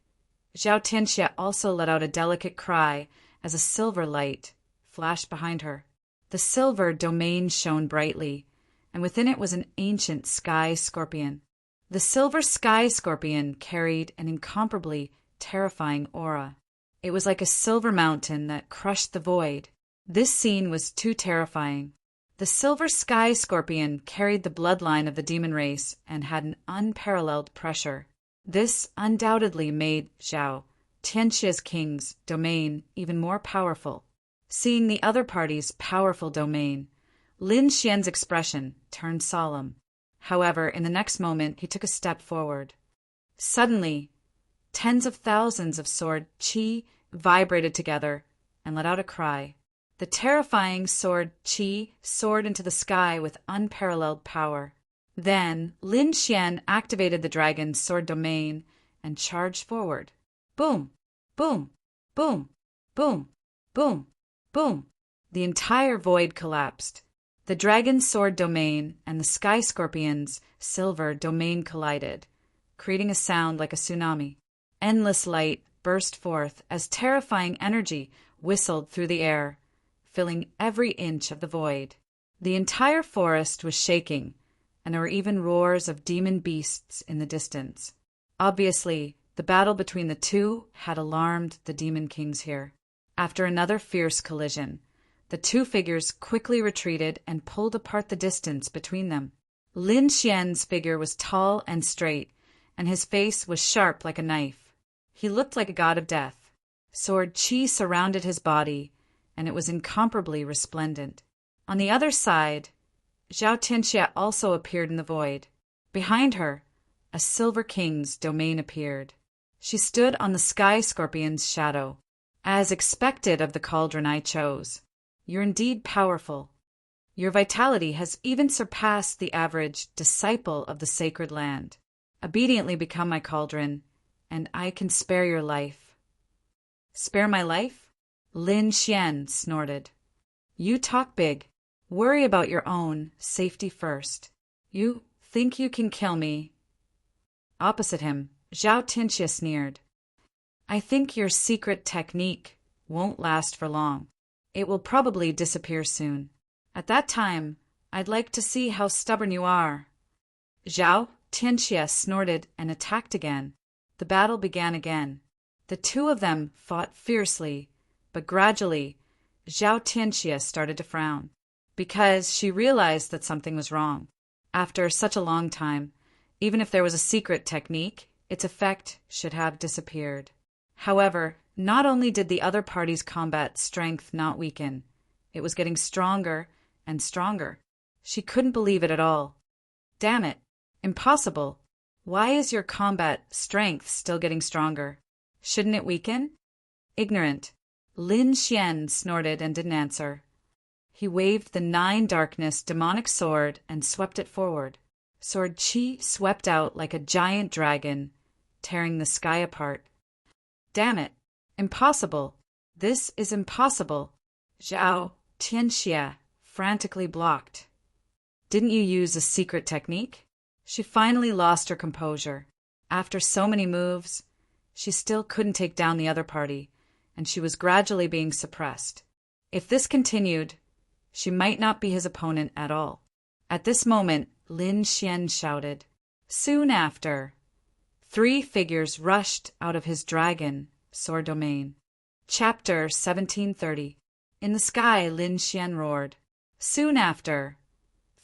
Zhao Tianxia also let out a delicate cry as a silver light flashed behind her. The silver domain shone brightly, and within it was an ancient sky scorpion. The silver sky scorpion carried an incomparably terrifying aura. It was like a silver mountain that crushed the void. This scene was too terrifying. The silver sky scorpion carried the bloodline of the demon race and had an unparalleled pressure. This undoubtedly made Zhao Tianxia's king's domain even more powerful. Seeing the other party's powerful domain, Lin Xian's expression turned solemn. However, in the next moment, he took a step forward. Suddenly, tens of thousands of sword Qi vibrated together and let out a cry. The terrifying sword Qi soared into the sky with unparalleled power. Then, Lin Xian activated the dragon's sword domain and charged forward. Boom! Boom! Boom! Boom! Boom! Boom! The entire void collapsed. The dragon's sword domain and the sky scorpion's silver domain collided, creating a sound like a tsunami. Endless light burst forth as terrifying energy whistled through the air, filling every inch of the void. The entire forest was shaking, and there were even roars of demon beasts in the distance. Obviously, the battle between the two had alarmed the demon kings here. After another fierce collision, the two figures quickly retreated and pulled apart the distance between them. Lin Xian's figure was tall and straight, and his face was sharp like a knife. He looked like a god of death. Sword Qi surrounded his body, and it was incomparably resplendent. On the other side, Zhao Tianxia also appeared in the void. Behind her, a silver king's domain appeared. She stood on the sky scorpion's shadow. As expected of the cauldron I chose, you're indeed powerful. Your vitality has even surpassed the average disciple of the sacred land. Obediently become my cauldron, and I can spare your life. Spare my life? Lin Xian snorted. You talk big. Worry about your own safety first. You think you can kill me? Opposite him, Zhao Tianxia sneered. I think your secret technique won't last for long. It will probably disappear soon. At that time, I'd like to see how stubborn you are. Zhao Tianxia snorted and attacked again. The battle began again. The two of them fought fiercely, but gradually, Zhao Tianxia started to frown, because she realized that something was wrong. After such a long time, even if there was a secret technique, its effect should have disappeared. However, not only did the other party's combat strength not weaken, it was getting stronger and stronger. She couldn't believe it at all. Damn it. Impossible. Why is your combat strength still getting stronger? Shouldn't it weaken? Ignorant. Lin Xian snorted and didn't answer. He waved the 9 darkness demonic sword and swept it forward. Sword Qi swept out like a giant dragon, tearing the sky apart. Damn it. Impossible. This is impossible. Zhao Tianxia frantically blocked. Didn't you use a secret technique? She finally lost her composure. After so many moves, she still couldn't take down the other party, and she was gradually being suppressed. If this continued, she might not be his opponent at all. At this moment, Lin Xian shouted. Soon after, 3 figures rushed out of his dragon sword domain. Chapter 1730. In the sky, Lin Xian roared. Soon after,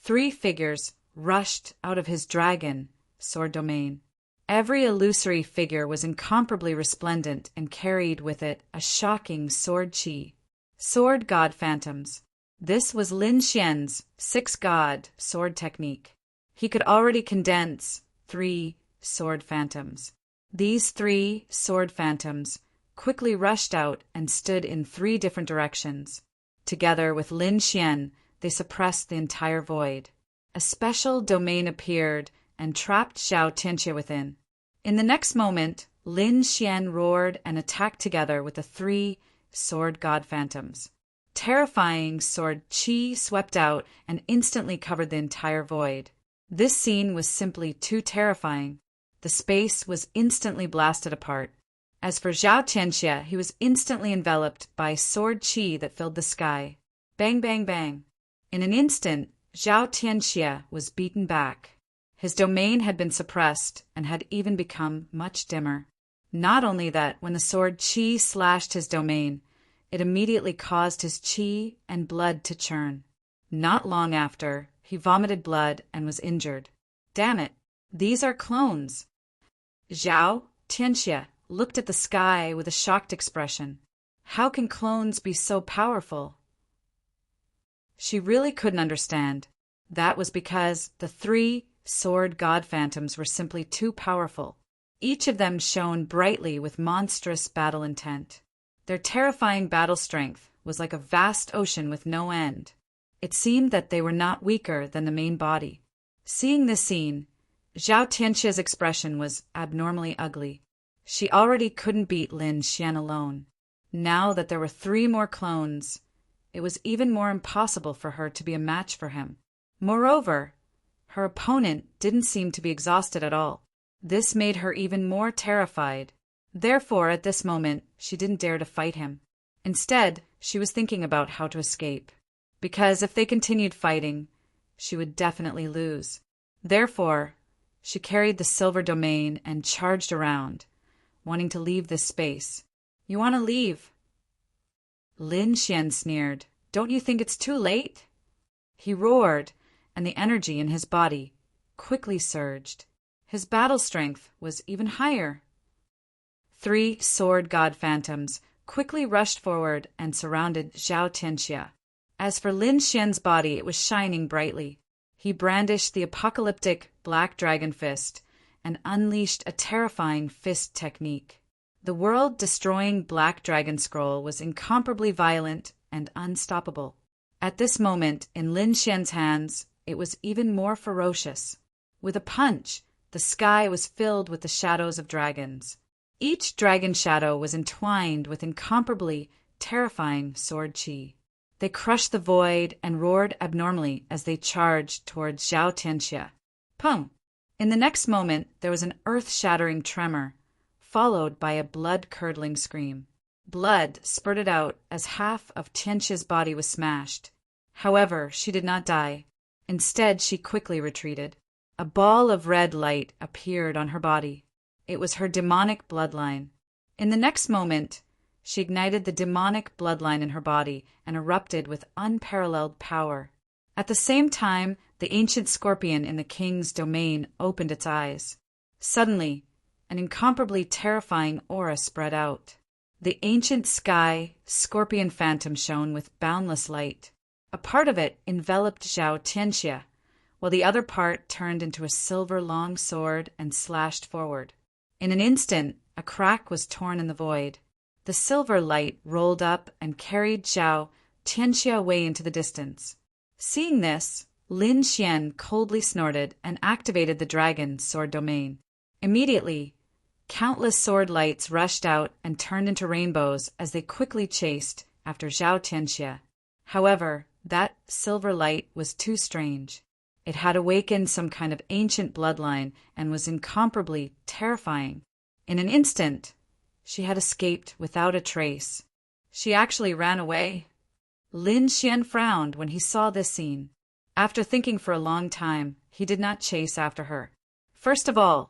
3 figures rushed out of his dragon sword domain. Every illusory figure was incomparably resplendent and carried with it a shocking sword qi. Sword god phantoms. This was Lin Xian's 6 god sword technique. He could already condense 3 sword phantoms. These 3 sword phantoms quickly rushed out and stood in 3 different directions. Together with Lin Xian, they suppressed the entire void. A special domain appeared and trapped Zhao Tianxia within. In the next moment, Lin Xian roared and attacked together with the 3 sword god phantoms. Terrifying sword qi swept out and instantly covered the entire void. This scene was simply too terrifying. The space was instantly blasted apart. As for Zhao Tianxia, he was instantly enveloped by sword qi that filled the sky. Bang, bang, bang. In an instant, Zhao Tianxia was beaten back. His domain had been suppressed and had even become much dimmer. Not only that, when the sword qi slashed his domain, it immediately caused his qi and blood to churn. Not long after, he vomited blood and was injured. Damn it, these are clones. Zhao Tianxia looked at the sky with a shocked expression. How can clones be so powerful? She really couldn't understand. That was because the 3 sword god phantoms were simply too powerful. Each of them shone brightly with monstrous battle intent. Their terrifying battle strength was like a vast ocean with no end. It seemed that they were not weaker than the main body. Seeing this scene, Zhao Tianxia's expression was abnormally ugly. She already couldn't beat Lin Xian alone. Now that there were 3 more clones, it was even more impossible for her to be a match for him. Moreover, her opponent didn't seem to be exhausted at all. This made her even more terrified. Therefore, at this moment, she didn't dare to fight him. Instead, she was thinking about how to escape. Because if they continued fighting, she would definitely lose. Therefore, she carried the silver domain and charged around, wanting to leave this space. You want to leave? Lin Xian sneered. Don't you think it's too late? He roared, and the energy in his body quickly surged. His battle strength was even higher. 3 sword god phantoms quickly rushed forward and surrounded Zhao Tianxia. As for Lin Xian's body, it was shining brightly. He brandished the apocalyptic black dragon fist and unleashed a terrifying fist technique. The world-destroying black dragon scroll was incomparably violent and unstoppable. At this moment, in Lin Xian's hands, it was even more ferocious. With a punch, the sky was filled with the shadows of dragons. Each dragon shadow was entwined with incomparably terrifying sword qi. They crushed the void and roared abnormally as they charged towards Zhao Tianxia. Pung! In the next moment, there was an earth-shattering tremor, followed by a blood-curdling scream. Blood spurted out as half of Tianxia's body was smashed. However, she did not die. Instead, she quickly retreated. A ball of red light appeared on her body. It was her demonic bloodline. In the next moment, she ignited the demonic bloodline in her body and erupted with unparalleled power. At the same time, the ancient scorpion in the king's domain opened its eyes. Suddenly, an incomparably terrifying aura spread out. The ancient sky scorpion phantom shone with boundless light. A part of it enveloped Zhao Tianxia, while the other part turned into a silver long sword and slashed forward. In an instant, a crack was torn in the void. The silver light rolled up and carried Zhao Tianxia away into the distance. Seeing this, Lin Xian coldly snorted and activated the dragon sword domain. Immediately, countless sword lights rushed out and turned into rainbows as they quickly chased after Zhao Tianxia. However, that silver light was too strange. It had awakened some kind of ancient bloodline and was incomparably terrifying. In an instant, she had escaped without a trace. She actually ran away. Lin Xian frowned when he saw this scene. After thinking for a long time, he did not chase after her. First of all,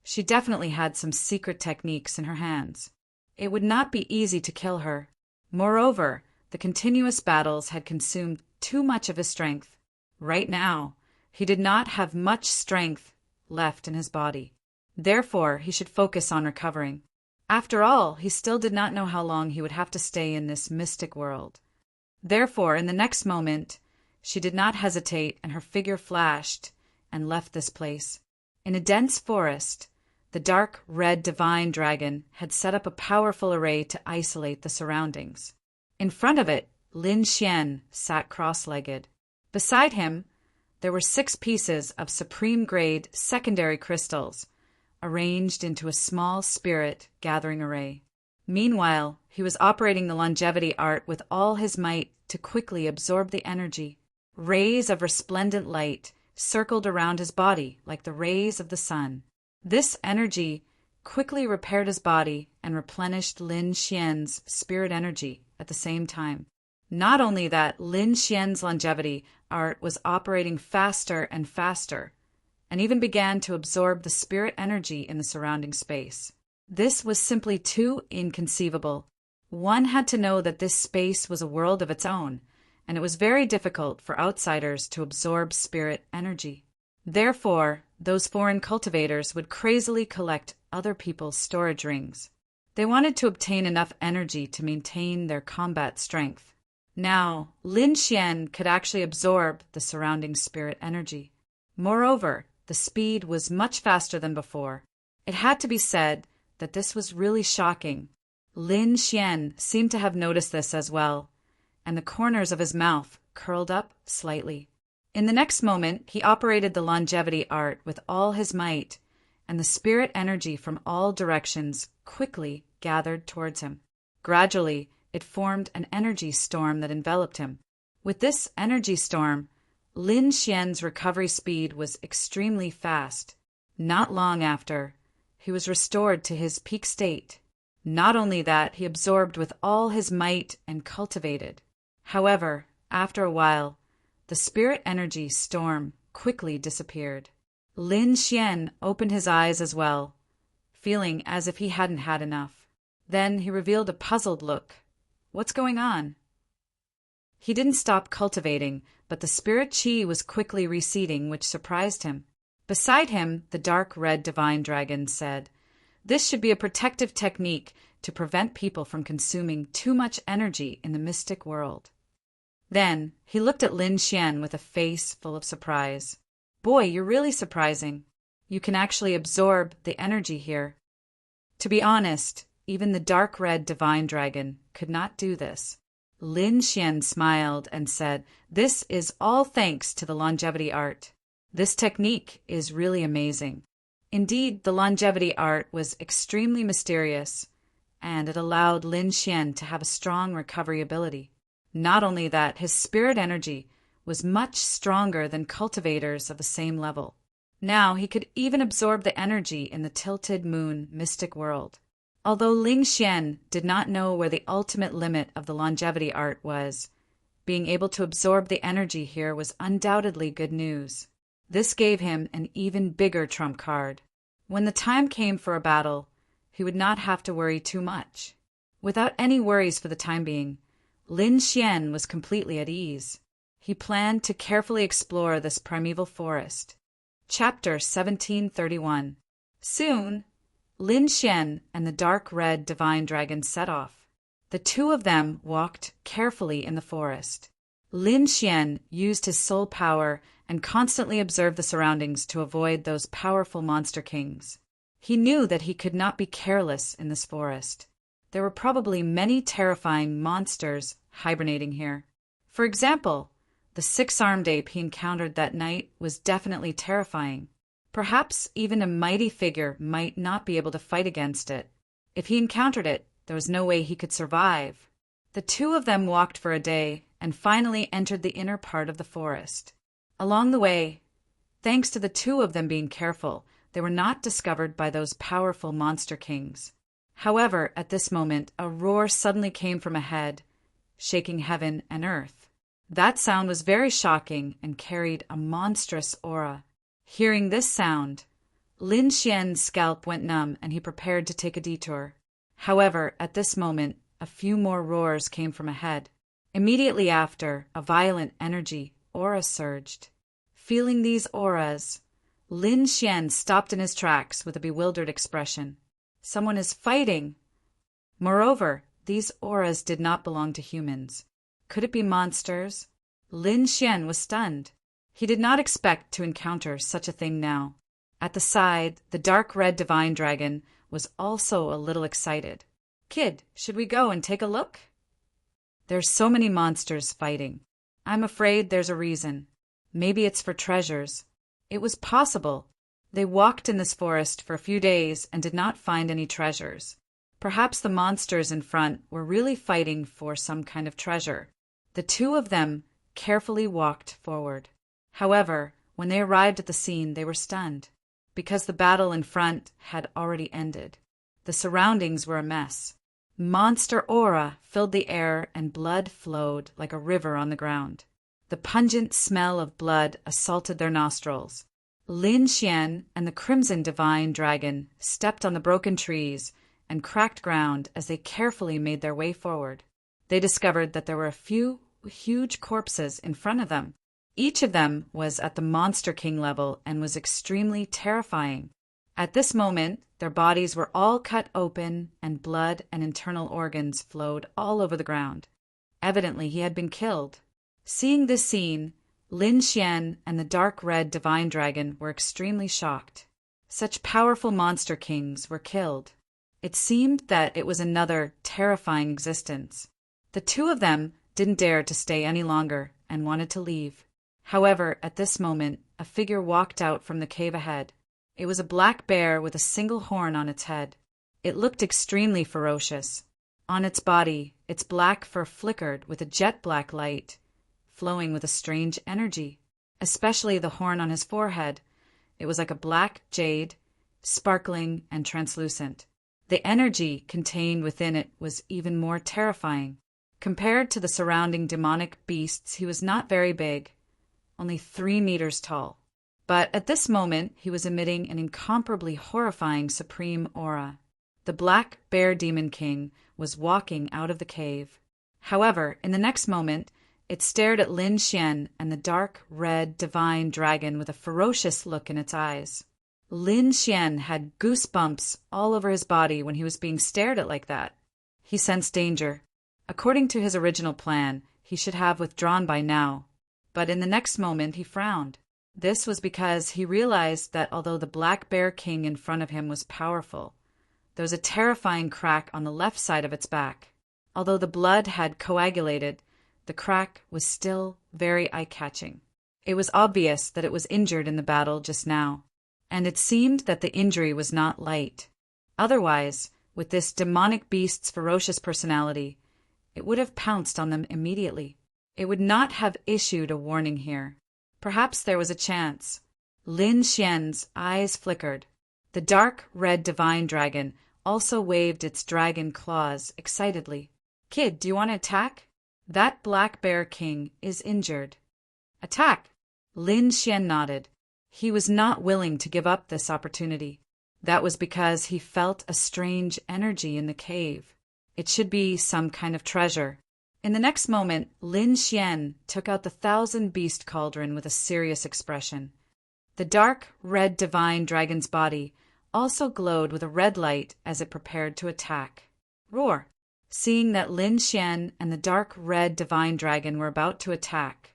she definitely had some secret techniques in her hands. It would not be easy to kill her. Moreover, the continuous battles had consumed too much of his strength. Right now, he did not have much strength left in his body. Therefore, he should focus on recovering. After all, he still did not know how long he would have to stay in this mystic world. Therefore, in the next moment, she did not hesitate and her figure flashed and left this place. In a dense forest, the dark red divine dragon had set up a powerful array to isolate the surroundings. In front of it, Lin Xian sat cross-legged. Beside him, there were 6 pieces of supreme-grade secondary crystals, arranged into a small spirit gathering array. Meanwhile, he was operating the longevity art with all his might to quickly absorb the energy. Rays of resplendent light circled around his body like the rays of the sun. This energy quickly repaired his body and replenished Lin Xian's spirit energy at the same time. Not only that, Lin Xian's longevity art was operating faster and faster, and even began to absorb the spirit energy in the surrounding space. This was simply too inconceivable. One had to know that this space was a world of its own, and it was very difficult for outsiders to absorb spirit energy. Therefore, those foreign cultivators would crazily collect other people's storage rings. They wanted to obtain enough energy to maintain their combat strength. Now, Lin Xian could actually absorb the surrounding spirit energy. Moreover, the speed was much faster than before. It had to be said that this was really shocking. Lin Xian seemed to have noticed this as well, and the corners of his mouth curled up slightly. In the next moment, he operated the longevity art with all his might, and the spirit energy from all directions quickly gathered towards him. Gradually, it formed an energy storm that enveloped him. With this energy storm, Lin Xian's recovery speed was extremely fast. Not long after, he was restored to his peak state. Not only that, he absorbed with all his might and cultivated. However, after a while, the spirit energy storm quickly disappeared. Lin Xian opened his eyes as well, feeling as if he hadn't had enough. Then he revealed a puzzled look. What's going on? He didn't stop cultivating, but the spirit chi was quickly receding, which surprised him. Beside him, the dark red divine dragon said, "This should be a protective technique to prevent people from consuming too much energy in the mystic world." Then he looked at Lin Xian with a face full of surprise. "Boy, you're really surprising. You can actually absorb the energy here." To be honest, even the dark red divine dragon could not do this. Lin Xian smiled and said, "This is all thanks to the longevity art. This technique is really amazing." Indeed, the longevity art was extremely mysterious, and it allowed Lin Xian to have a strong recovery ability. Not only that, his spirit energy was much stronger than cultivators of the same level. Now he could even absorb the energy in the tilted moon mystic world. Although Lin Xian did not know where the ultimate limit of the longevity art was, being able to absorb the energy here was undoubtedly good news. This gave him an even bigger trump card. When the time came for a battle, he would not have to worry too much. Without any worries for the time being, Lin Xian was completely at ease. He planned to carefully explore this primeval forest. Chapter 1731. Soon, Lin Xian and the dark red divine dragon set off. The two of them walked carefully in the forest. Lin Xian used his soul power and constantly observed the surroundings to avoid those powerful monster kings. He knew that he could not be careless in this forest. There were probably many terrifying monsters hibernating here. For example, the six-armed ape he encountered that night was definitely terrifying. Perhaps even a mighty figure might not be able to fight against it. If he encountered it, there was no way he could survive. The two of them walked for a day and finally entered the inner part of the forest. Along the way, thanks to the two of them being careful, they were not discovered by those powerful monster kings. However, at this moment, a roar suddenly came from ahead, shaking heaven and earth. That sound was very shocking and carried a monstrous aura. Hearing this sound, Lin Xian's scalp went numb and he prepared to take a detour. However, at this moment, a few more roars came from ahead. Immediately after, a violent energy aura surged. Feeling these auras, Lin Xian stopped in his tracks with a bewildered expression. Someone is fighting! Moreover, these auras did not belong to humans. Could it be monsters? Lin Xian was stunned. He did not expect to encounter such a thing now. At the side, the dark red divine dragon was also a little excited. Kid, should we go and take a look? There's so many monsters fighting. I'm afraid there's a reason. Maybe it's for treasures. It was possible. They walked in this forest for a few days and did not find any treasures. Perhaps the monsters in front were really fighting for some kind of treasure. The two of them carefully walked forward. However, when they arrived at the scene, they were stunned, because the battle in front had already ended. The surroundings were a mess. Monster aura filled the air and blood flowed like a river on the ground. The pungent smell of blood assaulted their nostrils. Lin Xian and the crimson divine dragon stepped on the broken trees and cracked ground as they carefully made their way forward. They discovered that there were a few huge corpses in front of them. Each of them was at the Monster King level and was extremely terrifying. At this moment, their bodies were all cut open and blood and internal organs flowed all over the ground. Evidently, he had been killed. Seeing this scene, Lin Xian and the dark red divine dragon were extremely shocked. Such powerful monster kings were killed. It seemed that it was another terrifying existence. The two of them didn't dare to stay any longer and wanted to leave. However, at this moment, a figure walked out from the cave ahead. It was a black bear with a single horn on its head. It looked extremely ferocious. On its body, its black fur flickered with a jet-black light, flowing with a strange energy, especially the horn on his forehead. It was like a black jade, sparkling and translucent. The energy contained within it was even more terrifying. Compared to the surrounding demonic beasts, he was not very big, only 3 meters tall. But at this moment, he was emitting an incomparably horrifying supreme aura. The Black Bear Demon King was walking out of the cave. However, in the next moment, it stared at Lin Xian and the dark red divine dragon with a ferocious look in its eyes. Lin Xian had goosebumps all over his body when he was being stared at like that. He sensed danger. According to his original plan, he should have withdrawn by now. But in the next moment, he frowned. This was because he realized that although the Black Bear King in front of him was powerful, there was a terrifying crack on the left side of its back. Although the blood had coagulated, the crack was still very eye-catching. It was obvious that it was injured in the battle just now, and it seemed that the injury was not light. Otherwise, with this demonic beast's ferocious personality, it would have pounced on them immediately. It would not have issued a warning here. Perhaps there was a chance. Lin Xian's eyes flickered. The dark red divine dragon also waved its dragon claws excitedly. Kid, do you want to attack? That Black Bear King is injured. Attack! Lin Xian nodded. He was not willing to give up this opportunity. That was because he felt a strange energy in the cave. It should be some kind of treasure. In the next moment, Lin Xian took out the 1,000-beast cauldron with a serious expression. The dark red divine dragon's body also glowed with a red light as it prepared to attack. Roar! Seeing that Lin Xian and the dark red divine dragon were about to attack,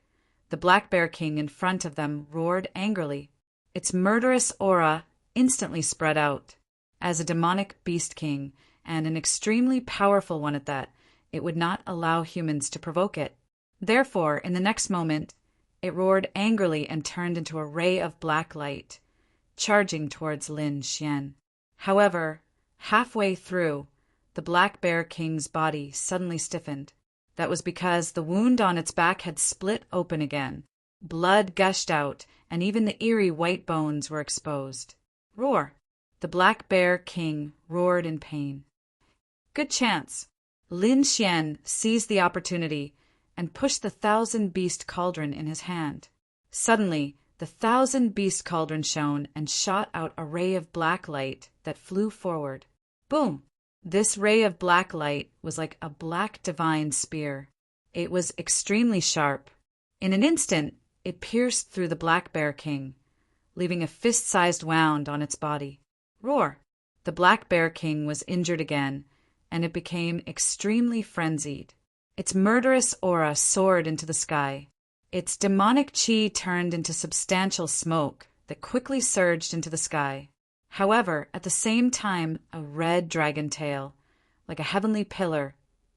the Black Bear King in front of them roared angrily. Its murderous aura instantly spread out. As a demonic beast king, and an extremely powerful one at that, it would not allow humans to provoke it. Therefore, in the next moment, it roared angrily and turned into a ray of black light, charging towards Lin Xian. However, halfway through, the Black Bear King's body suddenly stiffened. That was because the wound on its back had split open again. Blood gushed out, and even the eerie white bones were exposed. Roar! The Black Bear King roared in pain. Good chance. Lin Xian seized the opportunity and pushed the thousand-beast cauldron in his hand. Suddenly, the thousand-beast cauldron shone and shot out a ray of black light that flew forward. Boom! This ray of black light was like a black divine spear. It was extremely sharp. In an instant, it pierced through the Black Bear King, leaving a fist-sized wound on its body. Roar! The Black Bear King was injured again, and it became extremely frenzied. Its murderous aura soared into the sky. Its demonic chi turned into substantial smoke that quickly surged into the sky. However, at the same time, a red dragon tail, like a heavenly pillar,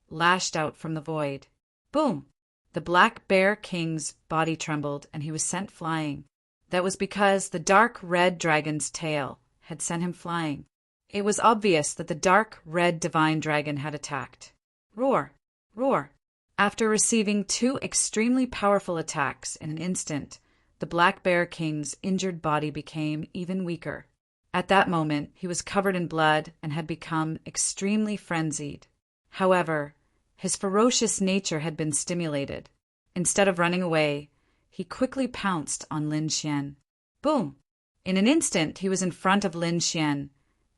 lashed out from the void. Boom! The Black Bear King's body trembled, and he was sent flying. That was because the dark red dragon's tail had sent him flying. It was obvious that the dark red divine dragon had attacked. Roar! Roar! After receiving two extremely powerful attacks in an instant, the Black Bear King's injured body became even weaker. At that moment, he was covered in blood and had become extremely frenzied. However, his ferocious nature had been stimulated. Instead of running away, he quickly pounced on Lin Xian. Boom! In an instant, he was in front of Lin Xian,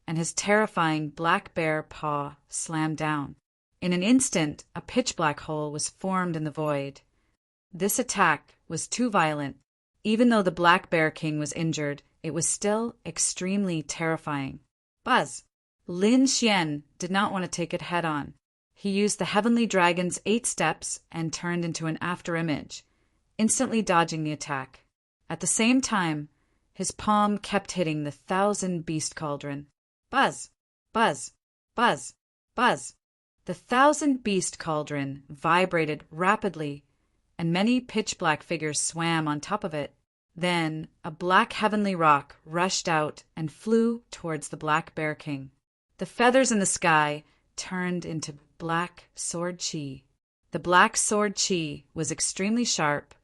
and his terrifying black bear paw slammed down. In an instant, a pitch-black hole was formed in the void. This attack was too violent. Even though the Black Bear King was injured, it was still extremely terrifying. Buzz! Lin Xian did not want to take it head-on. He used the Heavenly Dragon's 8 steps and turned into an afterimage, instantly dodging the attack. At the same time, his palm kept hitting the 1,000-beast cauldron. Buzz! Buzz! Buzz! Buzz! The 1,000-beast cauldron vibrated rapidly, and many pitch-black figures swam on top of it. Then a black heavenly rock rushed out and flew towards the Black Bear King. The feathers in the sky turned into black sword chi. The black sword chi was extremely sharp,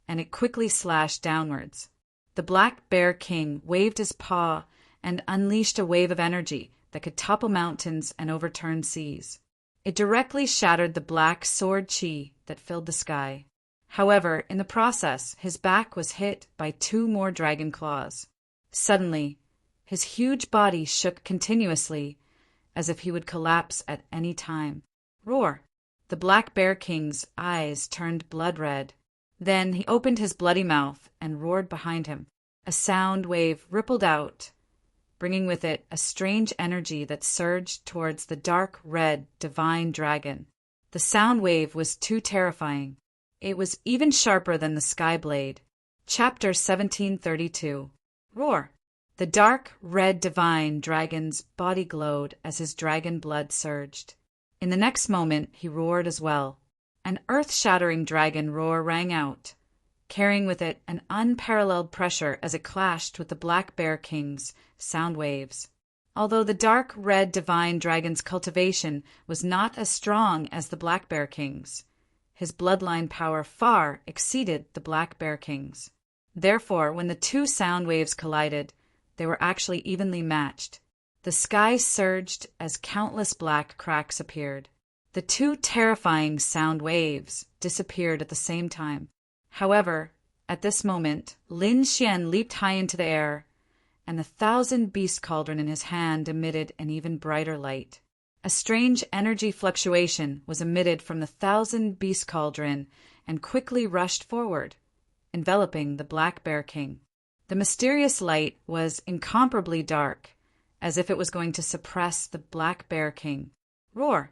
and it quickly slashed downwards. The Black Bear King waved his paw and unleashed a wave of energy that could topple mountains and overturn seas. It directly shattered the black sword chi that filled the sky. However, in the process, his back was hit by 2 more dragon claws. Suddenly, his huge body shook continuously, as if he would collapse at any time. Roar! The Black Bear King's eyes turned blood red. Then he opened his bloody mouth and roared behind him. A sound wave rippled out, bringing with it a strange energy that surged towards the dark red divine dragon. The sound wave was too terrifying. It was even sharper than the sky blade. Chapter 1732. Roar! The dark red divine dragon's body glowed as his dragon blood surged. In the next moment, he roared as well. An earth-shattering dragon roar rang out, carrying with it an unparalleled pressure as it clashed with the Black Bear King's sound waves. Although the dark red divine dragon's cultivation was not as strong as the Black Bear King's, his bloodline power far exceeded the Black Bear King's. Therefore, when the 2 sound waves collided, they were actually evenly matched. The sky surged as countless black cracks appeared. The 2 terrifying sound waves disappeared at the same time. However, at this moment, Lin Xian leaped high into the air, and the 1,000-beast cauldron in his hand emitted an even brighter light. A strange energy fluctuation was emitted from the 1,000-beast cauldron and quickly rushed forward, enveloping the Black Bear King. The mysterious light was incomparably dark, as if it was going to suppress the Black Bear King. Roar!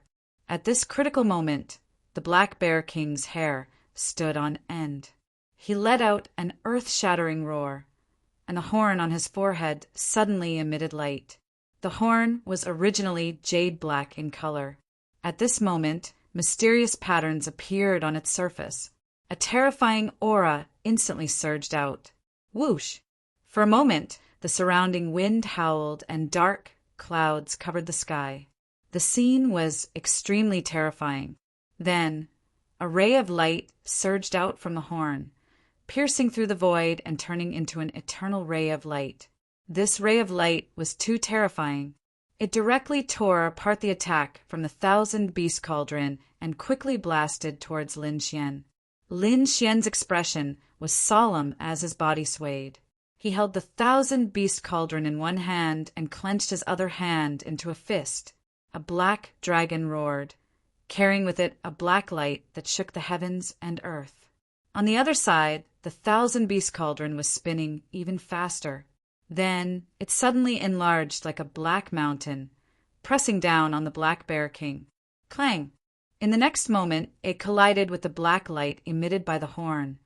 At this critical moment, the Black Bear King's hair stood on end. He let out an earth-shattering roar, and the horn on his forehead suddenly emitted light. The horn was originally jade-black in color. At this moment, mysterious patterns appeared on its surface. A terrifying aura instantly surged out. Whoosh! For a moment, the surrounding wind howled and dark clouds covered the sky. The scene was extremely terrifying. Then, a ray of light surged out from the horn, piercing through the void and turning into an eternal ray of light. This ray of light was too terrifying. It directly tore apart the attack from the 1,000 Beast Cauldron and quickly blasted towards Lin Xian. Lin Xian's expression was solemn as his body swayed. He held the 1,000 Beast Cauldron in one hand and clenched his other hand into a fist. A black dragon roared, carrying with it a black light that shook the heavens and earth. On the other side, the 1,000 Beast Cauldron was spinning even faster. Then it suddenly enlarged like a black mountain, pressing down on the Black Bear King. Clang! In the next moment, it collided with the black light emitted by the horn,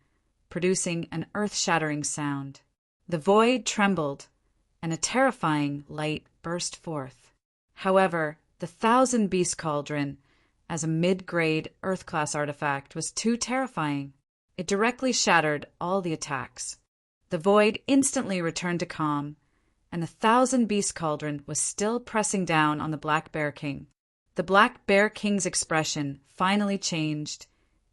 producing an earth-shattering sound. The void trembled, and a terrifying light burst forth. However, the 1,000 Beast Cauldron, as a mid-grade Earth-class artifact, was too terrifying. It directly shattered all the attacks. The void instantly returned to calm, and the 1,000 Beast Cauldron was still pressing down on the Black Bear King. The Black Bear King's expression finally changed,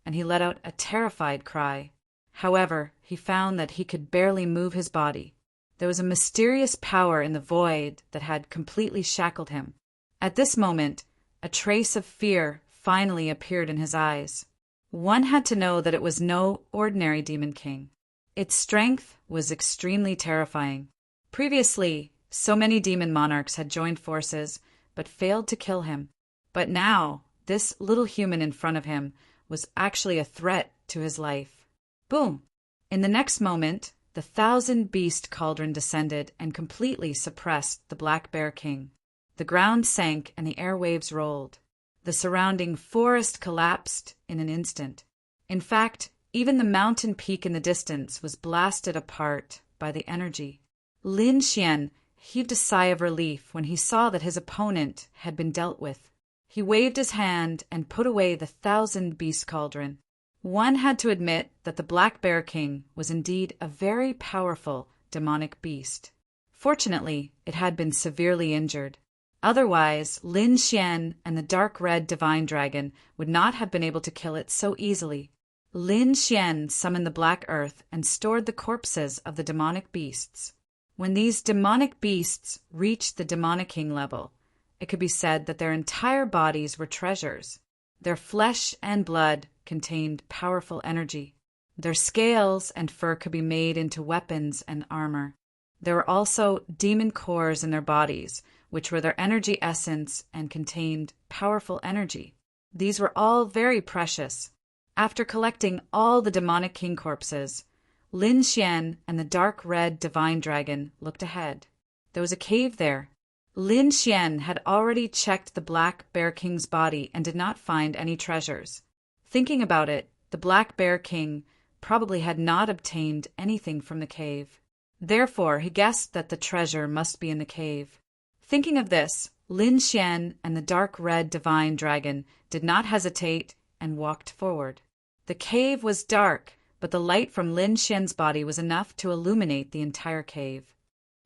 and he let out a terrified cry. However, he found that he could barely move his body. There was a mysterious power in the void that had completely shackled him. At this moment, a trace of fear finally appeared in his eyes. One had to know that it was no ordinary Demon King. Its strength was extremely terrifying. Previously, so many demon monarchs had joined forces, but failed to kill him. But now, this little human in front of him was actually a threat to his life. Boom! In the next moment, the 1,000 Beast Cauldron descended and completely suppressed the Black Bear King. The ground sank and the airwaves rolled. The surrounding forest collapsed in an instant. In fact, even the mountain peak in the distance was blasted apart by the energy. Lin Xian heaved a sigh of relief when he saw that his opponent had been dealt with. He waved his hand and put away the 1,000 Beast Cauldron. One had to admit that the Black Bear King was indeed a very powerful demonic beast. Fortunately, it had been severely injured. Otherwise, Lin Xian and the dark red divine dragon would not have been able to kill it so easily. Lin Xian summoned the Black Earth and stored the corpses of the demonic beasts. When these demonic beasts reached the demonic king level, it could be said that their entire bodies were treasures. Their flesh and blood contained powerful energy. Their scales and fur could be made into weapons and armor. There were also demon cores in their bodies, which were their energy essence and contained powerful energy. These were all very precious. After collecting all the demonic king corpses, Lin Xian and the dark red divine dragon looked ahead. There was a cave there. Lin Xian had already checked the Black Bear King's body and did not find any treasures. Thinking about it, the Black Bear King probably had not obtained anything from the cave. Therefore, he guessed that the treasure must be in the cave. Thinking of this, Lin Xian and the dark red divine dragon did not hesitate and walked forward. The cave was dark, but the light from Lin Xian's body was enough to illuminate the entire cave.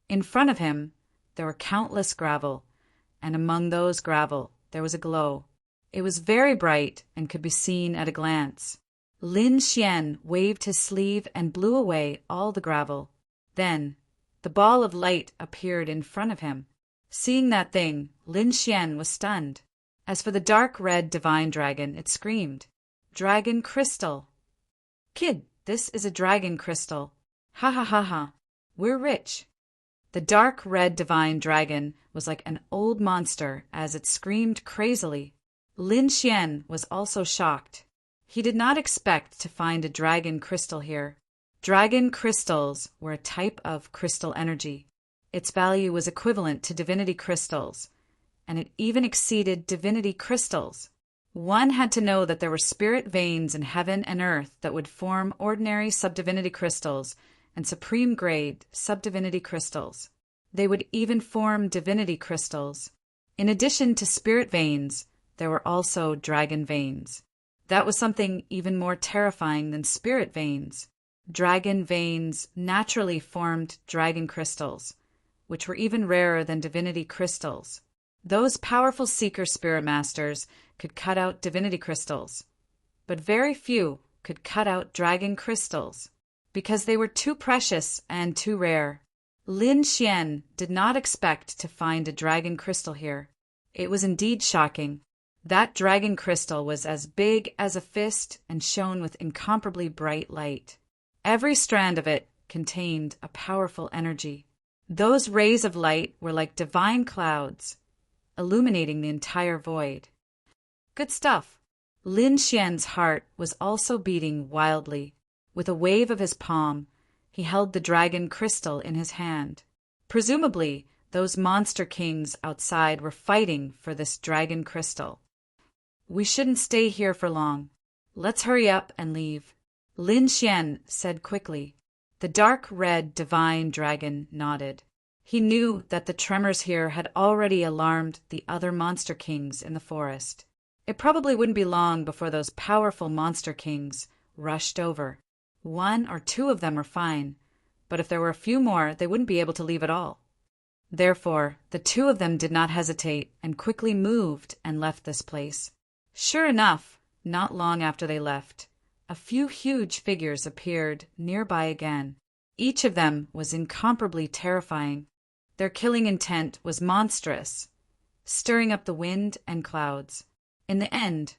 In front of him, there were countless gravel, and among those gravel there was a glow. It was very bright and could be seen at a glance. Lin Xian waved his sleeve and blew away all the gravel. Then, the ball of light appeared in front of him. Seeing that thing, Lin Xian was stunned. As for the dark red divine dragon, it screamed, "Dragon crystal! Kid, this is a dragon crystal. Ha ha ha ha. We're rich." The dark red divine dragon was like an old monster as it screamed crazily. Lin Xian was also shocked. He did not expect to find a dragon crystal here. Dragon crystals were a type of crystal energy. Its value was equivalent to divinity crystals, and it even exceeded divinity crystals. One had to know that there were spirit veins in heaven and earth that would form ordinary subdivinity crystals and supreme-grade subdivinity crystals. They would even form divinity crystals. In addition to spirit veins, there were also dragon veins. That was something even more terrifying than spirit veins. Dragon veins naturally formed dragon crystals, which were even rarer than divinity crystals. Those powerful seeker spirit masters could cut out divinity crystals, but very few could cut out dragon crystals, because they were too precious and too rare. Lin Xian did not expect to find a dragon crystal here. It was indeed shocking. That dragon crystal was as big as a fist and shone with incomparably bright light. Every strand of it contained a powerful energy. Those rays of light were like divine clouds, illuminating the entire void. Good stuff. Lin Xian's heart was also beating wildly. With a wave of his palm, he held the dragon crystal in his hand. Presumably, those monster kings outside were fighting for this dragon crystal. We shouldn't stay here for long. Let's hurry up and leave, Lin Xian said quickly. The dark red divine dragon nodded. He knew that the tremors here had already alarmed the other monster kings in the forest. It probably wouldn't be long before those powerful monster kings rushed over. One or two of them were fine, but if there were a few more, they wouldn't be able to leave at all. Therefore, the two of them did not hesitate and quickly moved and left this place. Sure enough, not long after they left, a few huge figures appeared nearby again. Each of them was incomparably terrifying. Their killing intent was monstrous, stirring up the wind and clouds. In the end,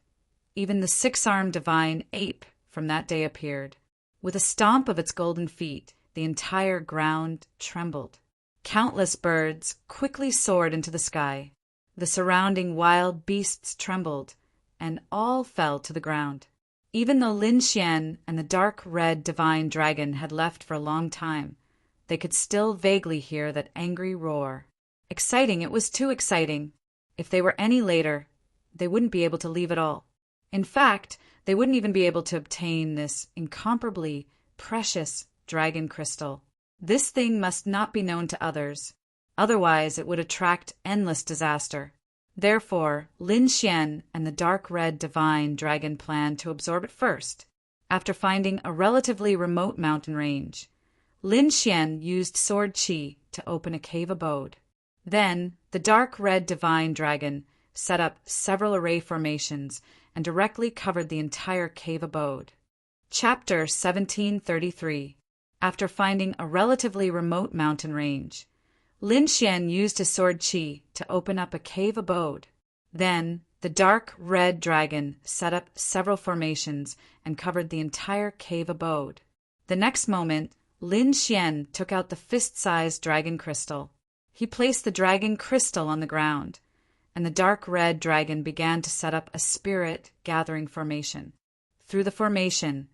even the six-armed divine ape from that day appeared. With a stomp of its golden feet, the entire ground trembled. Countless birds quickly soared into the sky. The surrounding wild beasts trembled, and all fell to the ground. Even though Lin Xian and the dark red divine dragon had left for a long time, they could still vaguely hear that angry roar. Exciting, it was too exciting. If they were any later, they wouldn't be able to leave at all. In fact, they wouldn't even be able to obtain this incomparably precious dragon crystal. This thing must not be known to others, otherwise it would attract endless disaster. Therefore, Lin Xian and the dark red divine dragon planned to absorb it first. After finding a relatively remote mountain range, Lin Xian used sword qi to open a cave abode. Then, the dark red divine dragon set up several array formations and directly covered the entire cave abode. Chapter 1733. After finding a relatively remote mountain range, Lin Xian used his sword qi to open up a cave abode. Then, the dark red dragon set up several formations and covered the entire cave abode. The next moment, Lin Xian took out the fist-sized dragon crystal. He placed the dragon crystal on the ground, and the dark red dragon began to set up a spirit-gathering formation. Through the formation,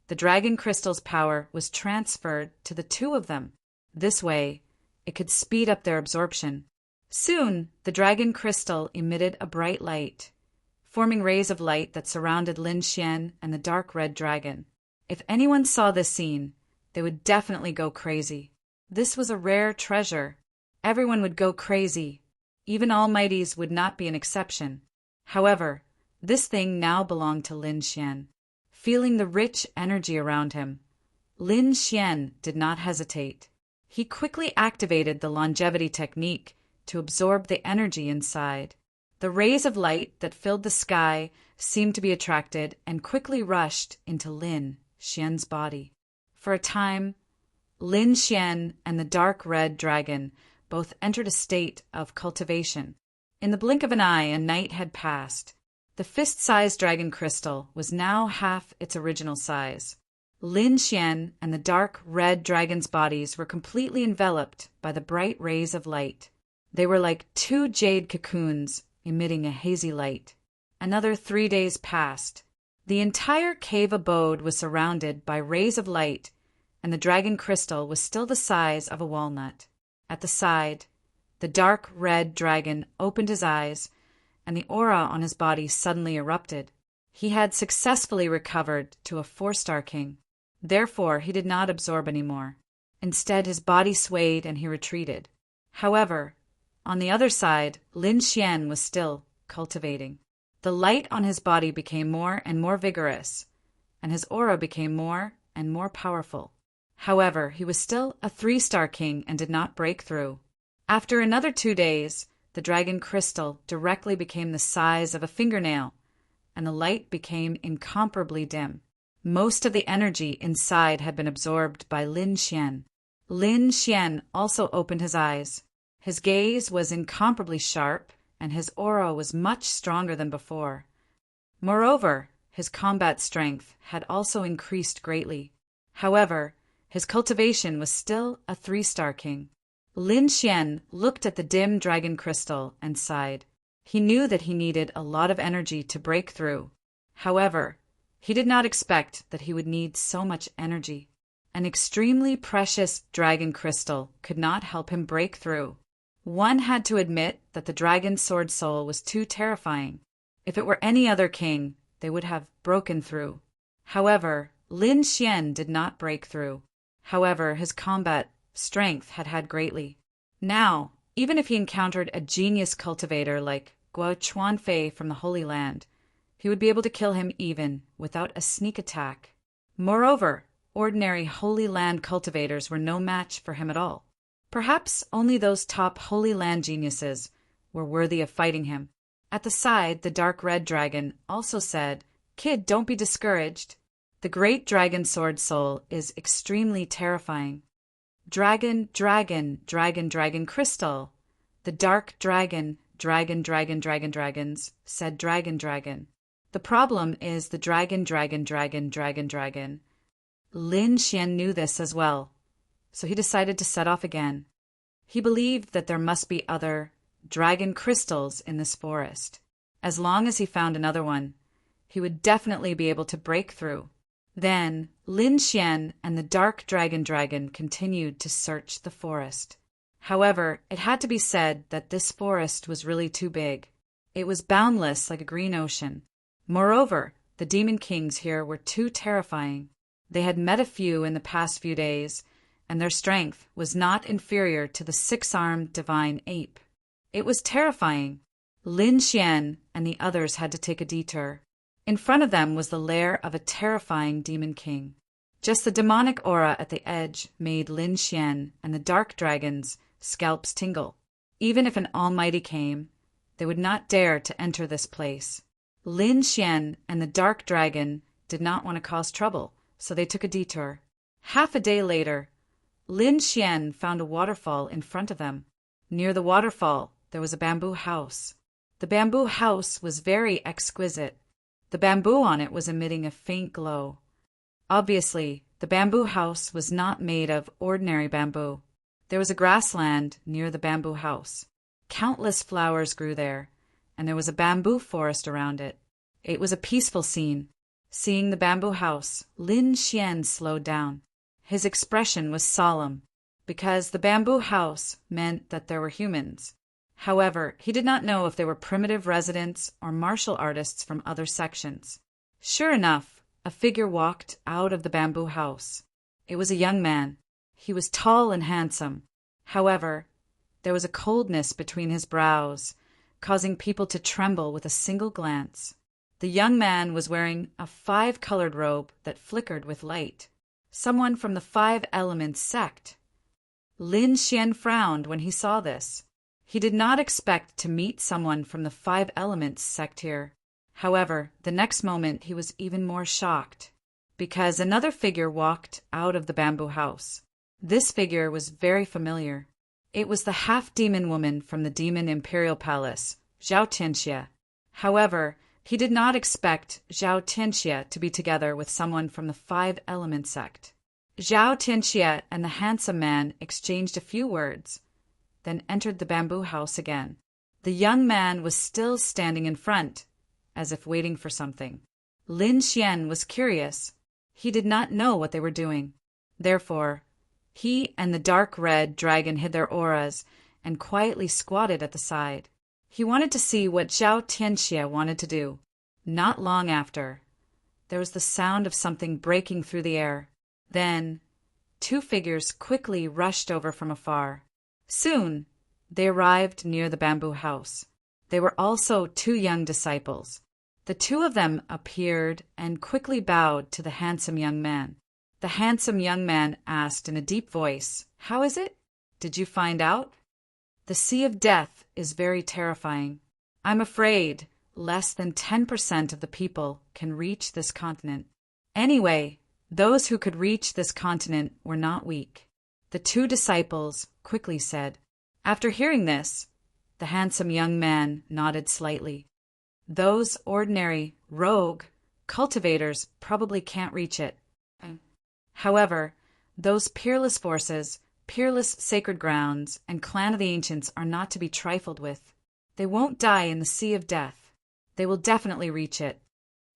the dragon crystal's power was transferred to the two of them. This way, it could speed up their absorption. Soon, the dragon crystal emitted a bright light, forming rays of light that surrounded Lin Xian and the dark red dragon. If anyone saw this scene, they would definitely go crazy. This was a rare treasure. Everyone would go crazy. Even Almighties would not be an exception. However, this thing now belonged to Lin Xian. Feeling the rich energy around him, Lin Xian did not hesitate. He quickly activated the longevity technique to absorb the energy inside. The rays of light that filled the sky seemed to be attracted and quickly rushed into Lin Xian's body. For a time, Lin Xian and the dark red dragon both entered a state of cultivation. In the blink of an eye, a night had passed. The fist-sized dragon crystal was now half its original size. Lin Xian and the dark red dragon's bodies were completely enveloped by the bright rays of light. They were like two jade cocoons emitting a hazy light. Another 3 days passed. The entire cave abode was surrounded by rays of light, and the dragon crystal was still the size of a walnut. At the side, the dark red dragon opened his eyes and the aura on his body suddenly erupted. He had successfully recovered to a 4-star king. Therefore, he did not absorb anymore. Instead, his body swayed and he retreated. However, on the other side, Lin Xian was still cultivating. The light on his body became more and more vigorous, and his aura became more and more powerful. However, he was still a 3-star king and did not break through. After another 2 days, the dragon crystal directly became the size of a fingernail, and the light became incomparably dim. Most of the energy inside had been absorbed by Lin Xian. Lin Xian also opened his eyes. His gaze was incomparably sharp, and his aura was much stronger than before. Moreover, his combat strength had also increased greatly. However, his cultivation was still a 3-star king. Lin Xian looked at the dim dragon crystal and sighed. He knew that he needed a lot of energy to break through. However, he did not expect that he would need so much energy. An extremely precious dragon crystal could not help him break through. One had to admit that the dragon sword soul was too terrifying. If it were any other king, they would have broken through. However, Lin Xian did not break through. However, his combat strength had greatly. Now, even if he encountered a genius cultivator like Guo Chuanfei from the Holy Land, he would be able to kill him even without a sneak attack. Moreover, ordinary Holy Land cultivators were no match for him at all. Perhaps only those top Holy Land geniuses were worthy of fighting him. At the side, the dark red dragon also said, "Kid, don't be discouraged. The great dragon sword soul is extremely terrifying. Dragon, dragon, dragon, dragon crystal. The dark dragon, dragon, dragon, dragon, dragons, said dragon, dragon. The problem is the dragon, dragon, dragon, dragon, dragon." Lin Xian knew this as well, so he decided to set off again. He believed that there must be other dragon crystals in this forest. As long as he found another one, he would definitely be able to break through. Then Lin Xian and the dark dragon continued to search the forest. However, it had to be said that this forest was really too big. It was boundless like a green ocean. Moreover, the demon kings here were too terrifying. They had met a few in the past few days, and their strength was not inferior to the 6-armed divine ape. It was terrifying. Lin Xian and the others had to take a detour. In front of them was the lair of a terrifying demon king. Just the demonic aura at the edge made Lin Xian and the dark dragons' scalps tingle. Even if an almighty came, they would not dare to enter this place. Lin Xian and the dark dragon did not want to cause trouble, so they took a detour. Half a day later, Lin Xian found a waterfall in front of them. Near the waterfall, there was a bamboo house. The bamboo house was very exquisite. The bamboo on it was emitting a faint glow. Obviously, the bamboo house was not made of ordinary bamboo. There was a grassland near the bamboo house. Countless flowers grew there, and there was a bamboo forest around it. It was a peaceful scene. Seeing the bamboo house, Lin Xian slowed down. His expression was solemn, because the bamboo house meant that there were humans. However, he did not know if they were primitive residents or martial artists from other sections. Sure enough, a figure walked out of the bamboo house. It was a young man. He was tall and handsome. However, there was a coldness between his brows, causing people to tremble with a single glance. The young man was wearing a 5-colored robe that flickered with light. Someone from the 5 Elements sect. Lin Xian frowned when he saw this. He did not expect to meet someone from the 5 Elements sect here. However, the next moment he was even more shocked, because another figure walked out of the bamboo house. This figure was very familiar. It was the half-demon woman from the Demon Imperial Palace, Zhao Tianxie. However, he did not expect Zhao Tianxie to be together with someone from the 5 Element sect. Zhao Tianxie and the handsome man exchanged a few words, then entered the bamboo house again. The young man was still standing in front, as if waiting for something. Lin Xian was curious. He did not know what they were doing. Therefore, he and the dark red dragon hid their auras and quietly squatted at the side. He wanted to see what Zhao Tianxie wanted to do. Not long after, there was the sound of something breaking through the air. Then, two figures quickly rushed over from afar. Soon, they arrived near the bamboo house. They were also two young disciples. The two of them appeared and quickly bowed to the handsome young man. The handsome young man asked in a deep voice, "How is it? Did you find out? The Sea of Death is very terrifying. I'm afraid less than 10% of the people can reach this continent. Anyway, those who could reach this continent were not weak," the two disciples quickly said. After hearing this, the handsome young man nodded slightly. Those ordinary, rogue cultivators probably can't reach it. However, those peerless forces, peerless sacred grounds, and clan of the ancients are not to be trifled with. They won't die in the Sea of Death. They will definitely reach it.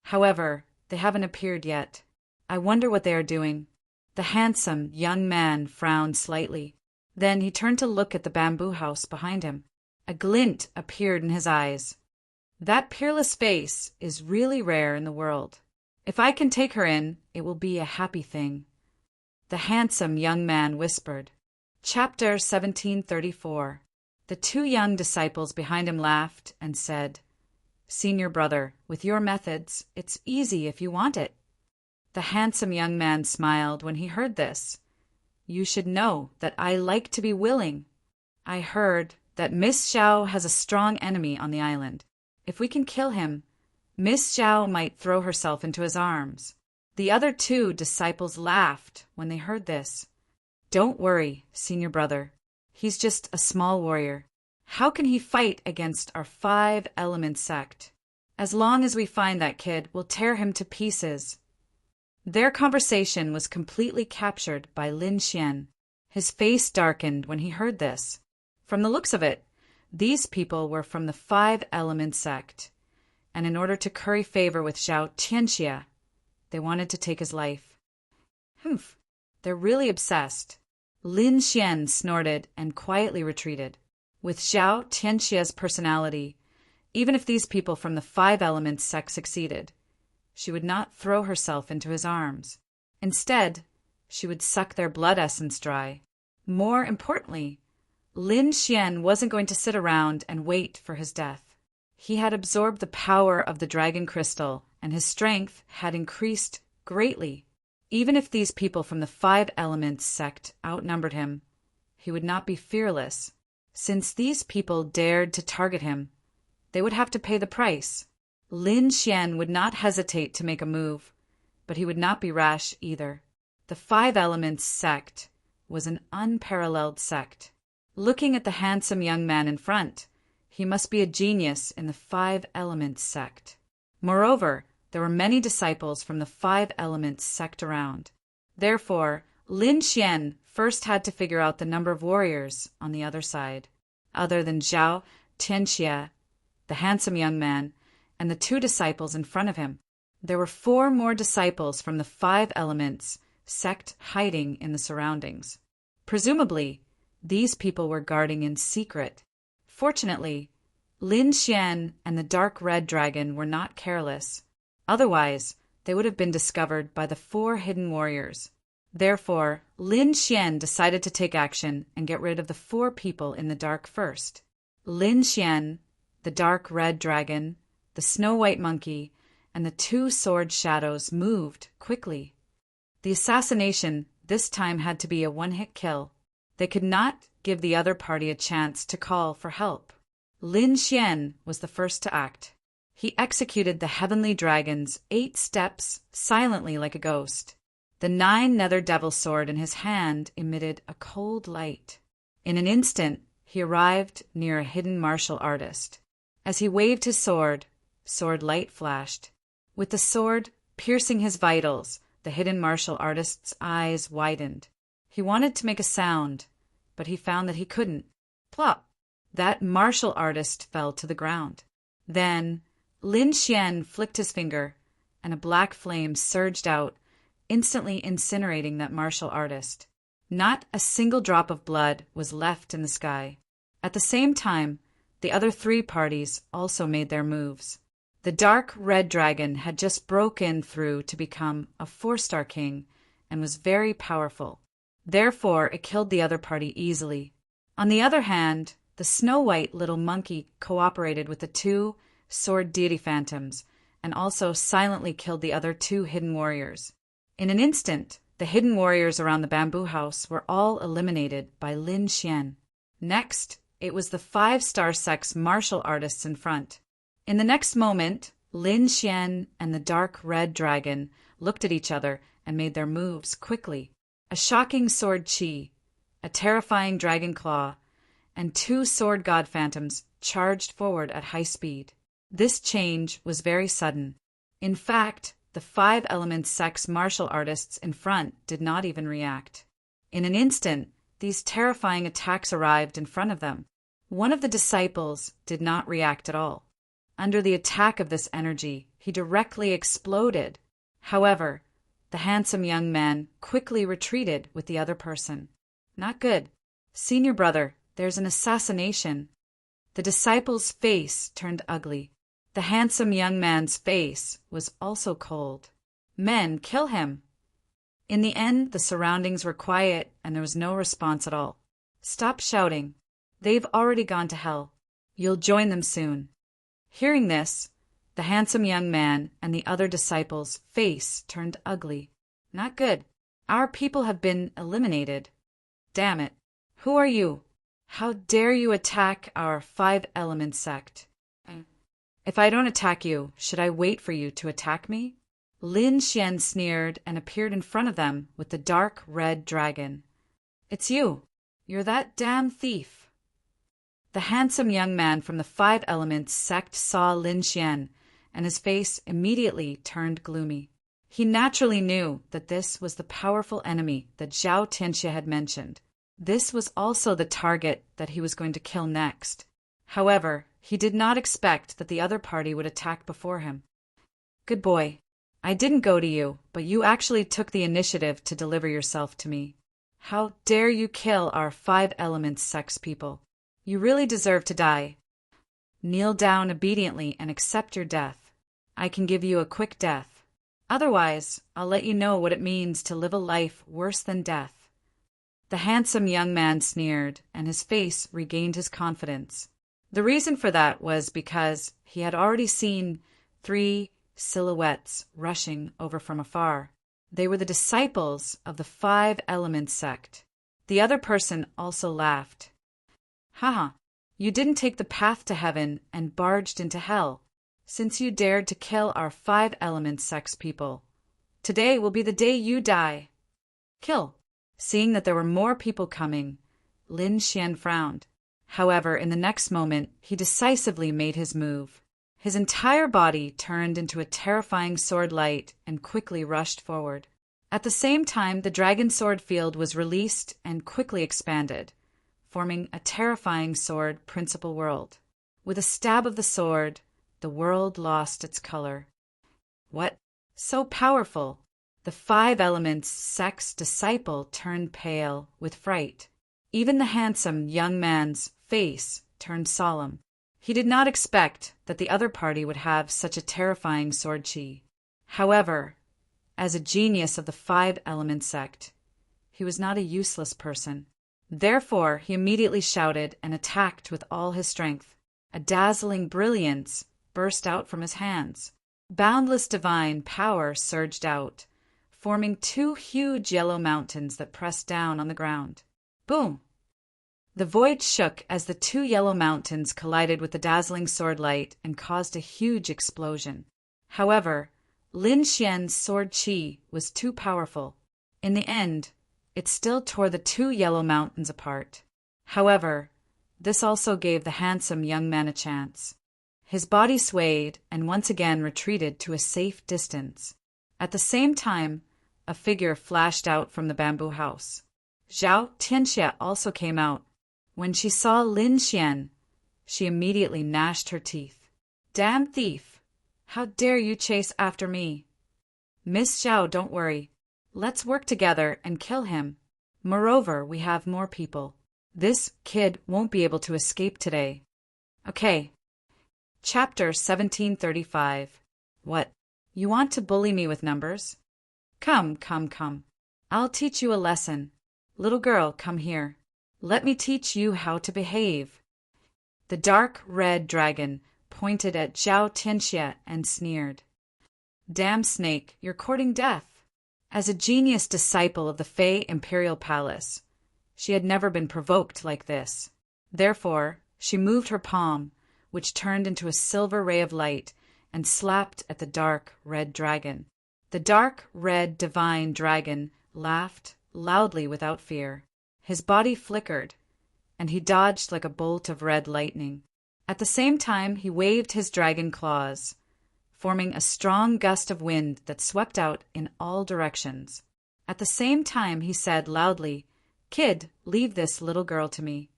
However, they haven't appeared yet. I wonder what they are doing. The handsome young man frowned slightly. Then he turned to look at the bamboo house behind him. A glint appeared in his eyes. That peerless face is really rare in the world. If I can take her in, it will be a happy thing. The handsome young man whispered. Chapter 1734. The two young disciples behind him laughed and said, "Senior brother, with your methods, it's easy if you want it." The handsome young man smiled when he heard this. "You should know that I like to be willing. I heard that Miss Zhao has a strong enemy on the island. If we can kill him, Miss Zhao might throw herself into his arms." The other two disciples laughed when they heard this. "Don't worry, senior brother. He's just a small warrior. How can he fight against our 5-element sect? As long as we find that kid, we'll tear him to pieces." Their conversation was completely captured by Lin Xian. His face darkened when he heard this. From the looks of it, these people were from the 5-element sect, and in order to curry favor with Zhao Tianxie, they wanted to take his life. Humph, they're really obsessed. Lin Xian snorted and quietly retreated. With Zhao Tianxie's personality, even if these people from the 5-element sect succeeded, she would not throw herself into his arms. Instead, she would suck their blood essence dry. More importantly, Lin Xian wasn't going to sit around and wait for his death. He had absorbed the power of the dragon crystal, and his strength had increased greatly. Even if these people from the 5-element sect outnumbered him, he would not be fearless. Since these people dared to target him, they would have to pay the price. Lin Xian would not hesitate to make a move, but he would not be rash either. The 5-element sect was an unparalleled sect. Looking at the handsome young man in front, he must be a genius in the 5-element sect. Moreover, there were many disciples from the 5-element sect around. Therefore, Lin Xian first had to figure out the number of warriors on the other side, other than Zhao Tianxie, the handsome young man, and the two disciples in front of him. There were 4 more disciples from the 5-elements sect hiding in the surroundings. Presumably, these people were guarding in secret. Fortunately, Lin Xian and the dark red dragon were not careless. Otherwise, they would have been discovered by the 4 hidden warriors. Therefore, Lin Xian decided to take action and get rid of the 4 people in the dark first. Lin Xian, the dark red dragon, the snow-white monkey, and the 2 sword shadows moved quickly. The assassination this time had to be a one-hit kill. They could not give the other party a chance to call for help. Lin Xian was the first to act. He executed the heavenly dragon's 8 steps silently like a ghost. The 9 nether devil sword in his hand emitted a cold light. In an instant, he arrived near a hidden martial artist. As he waved his sword light flashed. With the sword piercing his vitals, the hidden martial artist's eyes widened. He wanted to make a sound, but he found that he couldn't. Plop! That martial artist fell to the ground. Then Lin Xian flicked his finger, and a black flame surged out, instantly incinerating that martial artist. Not a single drop of blood was left in the sky. At the same time, The other three parties also made their moves. The dark red dragon had just broken through to become a 4-star king and was very powerful. Therefore, it killed the other party easily. On the other hand, the snow-white little monkey cooperated with the 2 sword deity phantoms and also silently killed the other 2 hidden warriors. In an instant, the hidden warriors around the bamboo house were all eliminated by Lin Xian. Next, it was the 5-star sex martial artists in front. In the next moment, Lin Xian and the dark red dragon looked at each other and made their moves quickly. A shocking sword chi, a terrifying dragon claw, and 2 sword god phantoms charged forward at high speed. This change was very sudden. In fact, the 5 elements sex martial artists in front did not even react. In an instant, these terrifying attacks arrived in front of them. One of the disciples did not react at all. Under the attack of this energy, he directly exploded. However, the handsome young man quickly retreated with the other person. Not good. Senior brother, there's an assassination. The disciple's face turned ugly. The handsome young man's face was also cold. Men, kill him. In the end, the surroundings were quiet and there was no response at all. Stop shouting. They've already gone to hell. You'll join them soon. Hearing this, the handsome young man and the other disciple's face turned ugly. Not good. Our people have been eliminated. Damn it. Who are you? How dare you attack our 5 element sect? If I don't attack you, should I wait for you to attack me? Lin Xian sneered and appeared in front of them with the dark red dragon. It's you. You're that damn thief. The handsome young man from the 5 elements sect saw Lin Xian, and his face immediately turned gloomy. He naturally knew that this was the powerful enemy that Zhao Tianxia had mentioned. This was also the target that he was going to kill next. However, he did not expect that the other party would attack before him. Good boy. I didn't go to you, but you actually took the initiative to deliver yourself to me. How dare you kill our 5 elements sex people? You really deserve to die. Kneel down obediently and accept your death. I can give you a quick death. Otherwise, I'll let you know what it means to live a life worse than death. The handsome young man sneered, and his face regained his confidence. The reason for that was because he had already seen 3 silhouettes rushing over from afar. They were the disciples of the 5 elements sect. The other person also laughed. Haha, you didn't take the path to heaven and barged into hell, since you dared to kill our 5 elements sex people. Today will be the day you die. Kill. Seeing that there were more people coming, Lin Xian frowned. However, in the next moment, he decisively made his move. His entire body turned into a terrifying sword light and quickly rushed forward. At the same time, the dragon sword field was released and quickly expanded, forming a terrifying sword principal world. With a stab of the sword, the world lost its color. What? So powerful! The 5 elements sex disciple turned pale with fright. Even the handsome young man's face turned solemn. He did not expect that the other party would have such a terrifying sword chi. However, as a genius of the 5 element sect, he was not a useless person. Therefore, he immediately shouted and attacked with all his strength. A dazzling brilliance burst out from his hands. Boundless divine power surged out, forming 2 huge yellow mountains that pressed down on the ground. Boom! The void shook as the 2 yellow mountains collided with the dazzling sword light and caused a huge explosion. However, Lin Xian's sword chi was too powerful. In the end, it still tore the 2 yellow mountains apart. However, this also gave the handsome young man a chance. His body swayed and once again retreated to a safe distance. At the same time, a figure flashed out from the bamboo house. Zhao Tianxia also came out. When she saw Lin Xian, she immediately gnashed her teeth. Damn thief! How dare you chase after me? Miss Zhao, don't worry. Let's work together and kill him. Moreover, we have more people. This kid won't be able to escape today. Okay. Chapter 1735. What? You want to bully me with numbers? Come, come, come. I'll teach you a lesson. Little girl, come here. Let me teach you how to behave. The dark red dragon pointed at Zhao Tianxie and sneered. Damn snake, you're courting death. As a genius disciple of the Fey Imperial Palace, she had never been provoked like this. Therefore, she moved her palm, which turned into a silver ray of light, and slapped at the dark red dragon. The dark red divine dragon laughed loudly without fear. His body flickered, and he dodged like a bolt of red lightning. At the same time, he waved his dragon claws, forming a strong gust of wind that swept out in all directions. At the same time, he said loudly, "Kid, leave this little girl to me."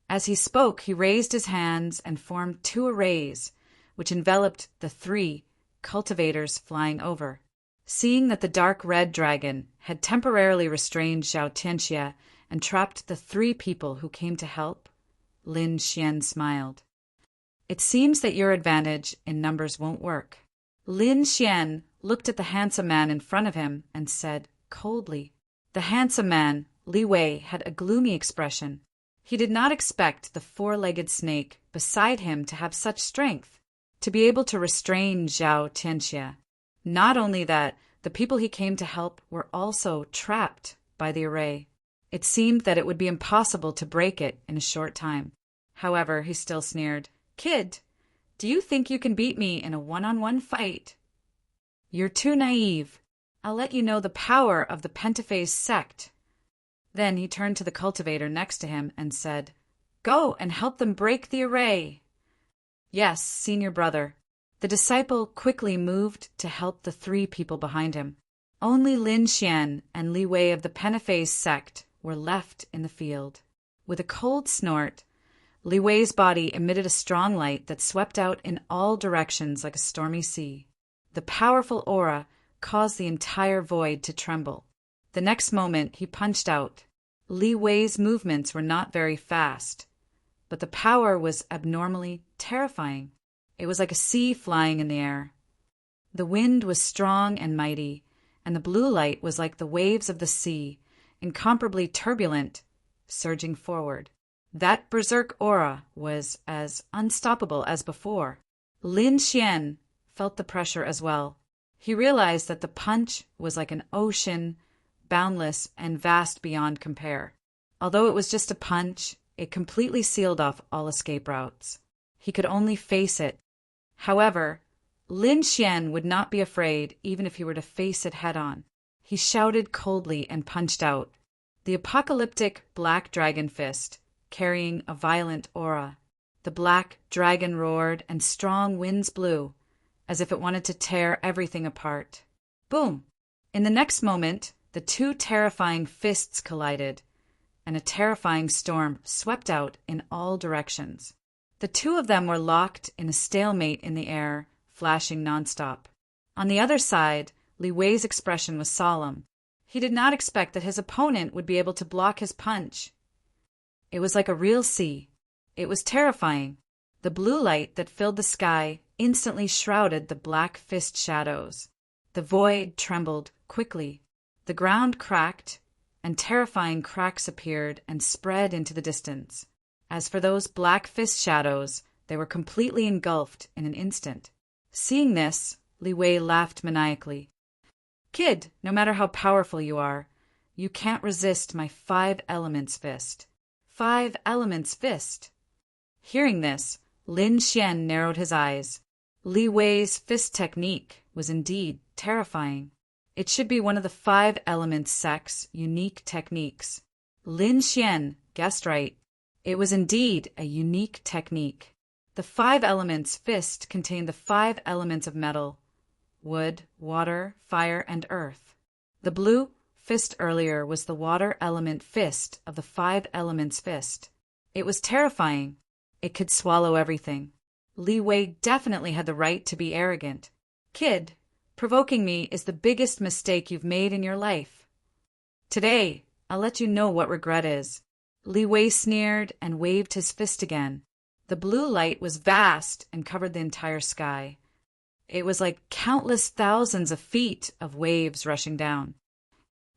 As he spoke, he raised his hands and formed two arrays, which enveloped the three cultivators flying over. Seeing that the dark red dragon had temporarily restrained Zhao Tianxie and trapped the three people who came to help, Lin Xian smiled. It seems that your advantage in numbers won't work. Lin Xian looked at the handsome man in front of him and said coldly. The handsome man, Li Wei, had a gloomy expression. He did not expect the four-legged snake beside him to have such strength, to be able to restrain Zhao Tianxie. Not only that, the people he came to help were also trapped by the array. It seemed that it would be impossible to break it in a short time. However, he still sneered. Kid, do you think you can beat me in a one-on-one fight? You're too naive. I'll let you know the power of the Pentaphase sect. Then he turned to the cultivator next to him and said, Go and help them break the array. Yes, senior brother. The disciple quickly moved to help the three people behind him. Only Lin Xian and Li Wei of the Pentaphase sect were left in the field. With a cold snort, Li Wei's body emitted a strong light that swept out in all directions like a stormy sea. The powerful aura caused the entire void to tremble. The next moment, he punched out. Li Wei's movements were not very fast, but the power was abnormally terrifying. It was like a sea flying in the air. The wind was strong and mighty, and the blue light was like the waves of the sea, incomparably turbulent, surging forward. That berserk aura was as unstoppable as before. Lin Xian felt the pressure as well. He realized that the punch was like an ocean, boundless and vast beyond compare. Although it was just a punch, it completely sealed off all escape routes. He could only face it. However, Lin Xian would not be afraid even if he were to face it head-on. He shouted coldly and punched out. The apocalyptic black dragon fist, carrying a violent aura. The black dragon roared and strong winds blew, as if it wanted to tear everything apart. Boom! In the next moment, the two terrifying fists collided, and a terrifying storm swept out in all directions. The two of them were locked in a stalemate in the air, flashing nonstop. On the other side, Li Wei's expression was solemn. He did not expect that his opponent would be able to block his punch. It was like a real sea. It was terrifying. The blue light that filled the sky instantly shrouded the black fist shadows. The void trembled quickly. The ground cracked, and terrifying cracks appeared and spread into the distance. As for those black fist shadows, they were completely engulfed in an instant. Seeing this, Li Wei laughed maniacally. Kid, no matter how powerful you are, you can't resist my 5 elements fist. 5 elements fist. Hearing this, Lin Xian narrowed his eyes. Li Wei's fist technique was indeed terrifying. It should be one of the 5 elements sect's unique techniques. Lin Xian guessed right. It was indeed a unique technique. The 5 elements fist contained the 5 elements of metal: wood, water, fire, and earth. The blue fist earlier was the water element fist of the 5 elements fist. It was terrifying. It could swallow everything. Li Wei definitely had the right to be arrogant. Kid, provoking me is the biggest mistake you've made in your life. Today, I'll let you know what regret is. Li Wei sneered and waved his fist again. The blue light was vast and covered the entire sky. It was like countless thousands of feet of waves rushing down.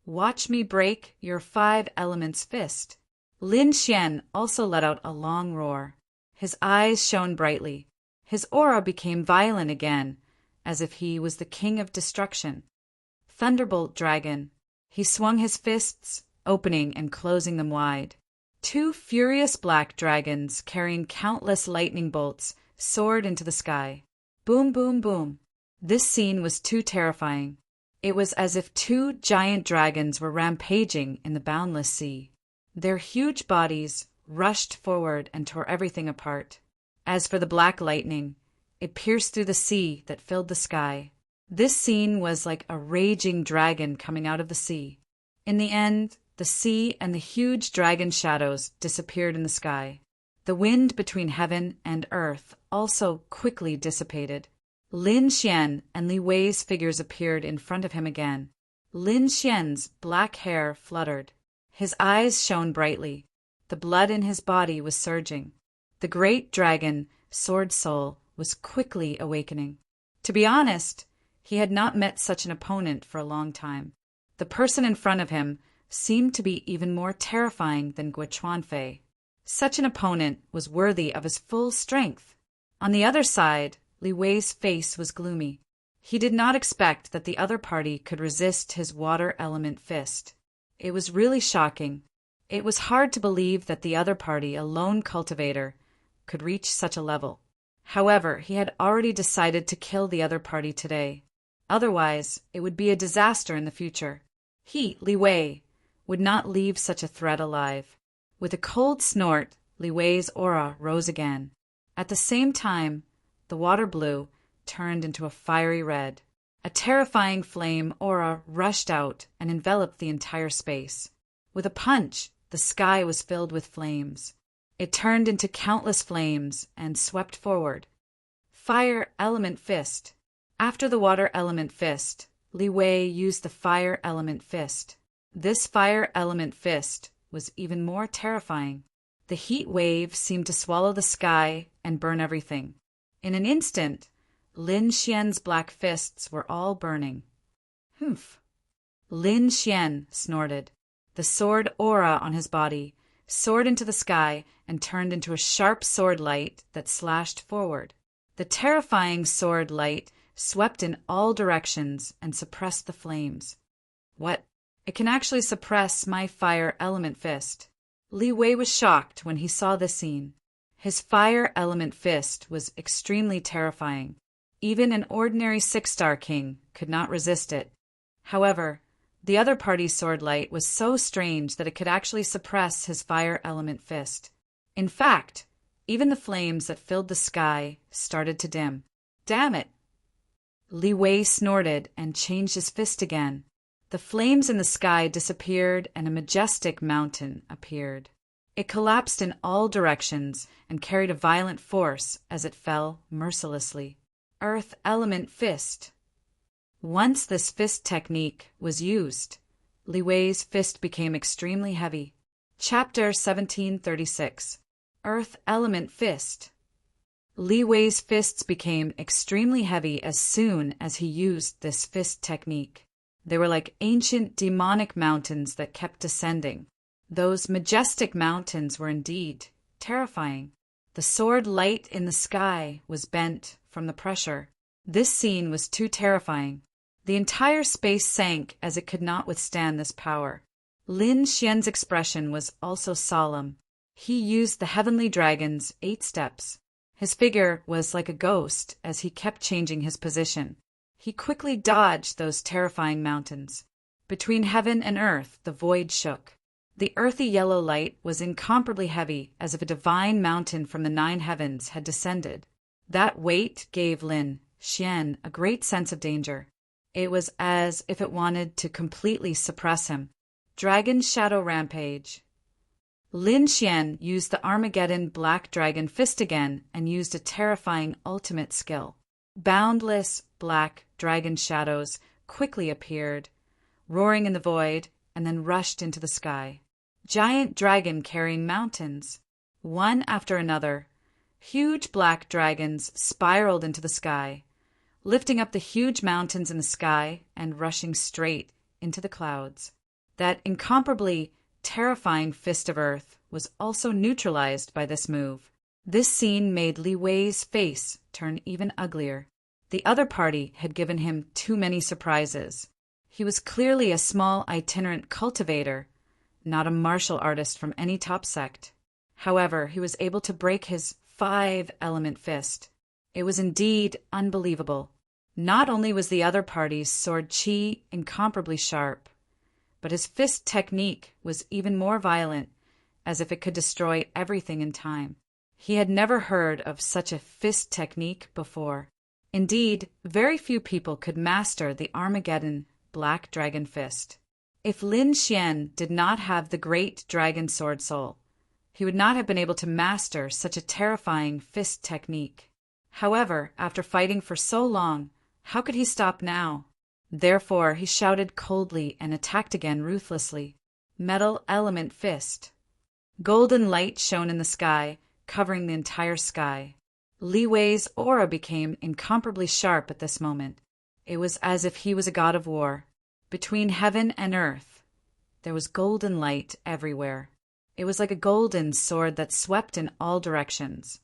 Watch me break your 5 elements fist. Lin Xian also let out a long roar. His eyes shone brightly. His aura became violent again, as if he was the king of destruction. Thunderbolt Dragon. He swung his fists, opening and closing them wide. 2 furious black dragons, carrying countless lightning bolts, soared into the sky. Boom, boom, boom. This scene was too terrifying. It was as if 2 giant dragons were rampaging in the boundless sea. Their huge bodies rushed forward and tore everything apart. As for the black lightning, it pierced through the sea that filled the sky. This scene was like a raging dragon coming out of the sea. In the end, the sea and the huge dragon shadows disappeared in the sky. The wind between heaven and earth also quickly dissipated. Lin Xian and Li Wei's figures appeared in front of him again. Lin Xian's black hair fluttered. His eyes shone brightly. The blood in his body was surging. The great dragon, Sword Soul, was quickly awakening. To be honest, he had not met such an opponent for a long time. The person in front of him seemed to be even more terrifying than Guochuanfei. Such an opponent was worthy of his full strength. On the other side, Li Wei's face was gloomy. He did not expect that the other party could resist his water element fist. It was really shocking. It was hard to believe that the other party, a lone cultivator, could reach such a level. However, he had already decided to kill the other party today. Otherwise, it would be a disaster in the future. He, Li Wei, would not leave such a threat alive. With a cold snort, Li Wei's aura rose again. At the same time, the water blue turned into a fiery red. A terrifying flame aura rushed out and enveloped the entire space. With a punch, the sky was filled with flames. It turned into countless flames and swept forward. Fire Element Fist. After the Water Element Fist, Li Wei used the Fire Element Fist. This Fire Element Fist was even more terrifying. The heat wave seemed to swallow the sky and burn everything. In an instant, Lin Xian's black fists were all burning. Humph. Lin Xian snorted. The sword aura on his body soared into the sky and turned into a sharp sword light that slashed forward. The terrifying sword light swept in all directions and suppressed the flames. What? It can actually suppress my fire element fist. Li Wei was shocked when he saw this scene. His fire element fist was extremely terrifying. Even an ordinary 6-star king could not resist it. However, the other party's sword light was so strange that it could actually suppress his fire element fist. In fact, even the flames that filled the sky started to dim. Damn it! Li Wei snorted and changed his fist again. The flames in the sky disappeared and a majestic mountain appeared. It collapsed in all directions and carried a violent force as it fell mercilessly. Earth Element Fist. Once this fist technique was used, Li Wei's fist became extremely heavy. Chapter 1736. Earth Element Fist. Li Wei's fists became extremely heavy as soon as he used this fist technique. They were like ancient demonic mountains that kept descending. Those majestic mountains were indeed terrifying. The sword light in the sky was bent from the pressure. This scene was too terrifying. The entire space sank as it could not withstand this power. Lin Xian's expression was also solemn. He used the heavenly dragon's 8 steps. His figure was like a ghost as he kept changing his position. He quickly dodged those terrifying mountains. Between heaven and earth, the void shook. The earthy yellow light was incomparably heavy, as if a divine mountain from the 9 heavens had descended. That weight gave Lin Xian a great sense of danger. It was as if it wanted to completely suppress him. Dragon Shadow Rampage. Lin Xian used the Armageddon Black Dragon Fist again and used a terrifying ultimate skill. Boundless black dragon shadows quickly appeared, roaring in the void, and then rushed into the sky. Giant dragon carrying mountains. One after another, Huge black dragons spiraled into the sky, lifting up the huge mountains in the sky and rushing straight into the clouds. That incomparably terrifying fist of earth was also neutralized by this move. This scene made Li Wei's face turn even uglier. The other party had given him too many surprises. He was clearly a small itinerant cultivator, not a martial artist from any top sect. However, he was able to break his 5-element fist. It was indeed unbelievable. Not only was the other party's sword chi incomparably sharp, but his fist technique was even more violent, as if it could destroy everything in time. He had never heard of such a fist technique before. Indeed, very few people could master the Armageddon Black Dragon Fist. If Lin Xian did not have the great dragon sword soul, he would not have been able to master such a terrifying fist technique. However, after fighting for so long, how could he stop now? Therefore, he shouted coldly and attacked again ruthlessly. Metal Element Fist. Golden light shone in the sky, covering the entire sky. Li Wei's aura became incomparably sharp at this moment. It was as if he was a god of war. Between heaven and earth, there was golden light everywhere. It was like a golden sword that swept in all directions.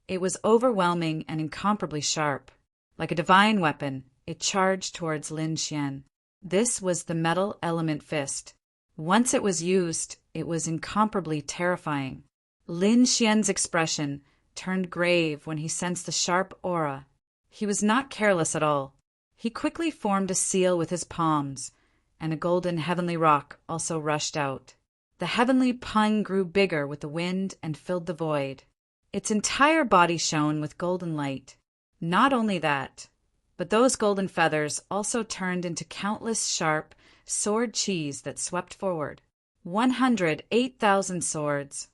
It was overwhelming and incomparably sharp. Like a divine weapon, it charged towards Lin Xian. This was the Metal Element Fist. Once it was used, it was incomparably terrifying. Lin Xian's expression turned grave when he sensed the sharp aura. He was not careless at all. He quickly formed a seal with his palms, and a golden heavenly rock also rushed out. The heavenly pung grew bigger with the wind and filled the void. Its entire body shone with golden light. Not only that, but those golden feathers also turned into countless sharp sword chis that swept forward. 108,000 swords.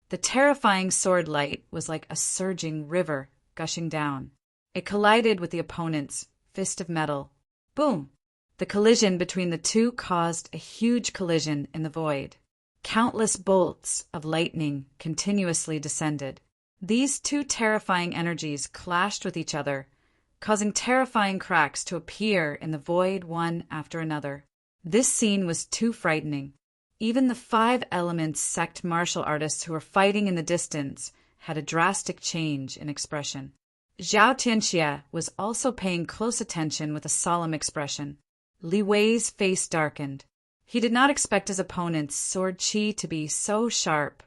The terrifying sword light was like a surging river gushing down. It collided with the opponent's fist of metal. Boom! The collision between the two caused a huge collision in the void. Countless bolts of lightning continuously descended. These two terrifying energies clashed with each other, causing terrifying cracks to appear in the void one after another. This scene was too frightening. Even the 5-element sect martial artists who were fighting in the distance had a drastic change in expression. Zhao Tianxie was also paying close attention with a solemn expression. Li Wei's face darkened. He did not expect his opponent's sword chi to be so sharp,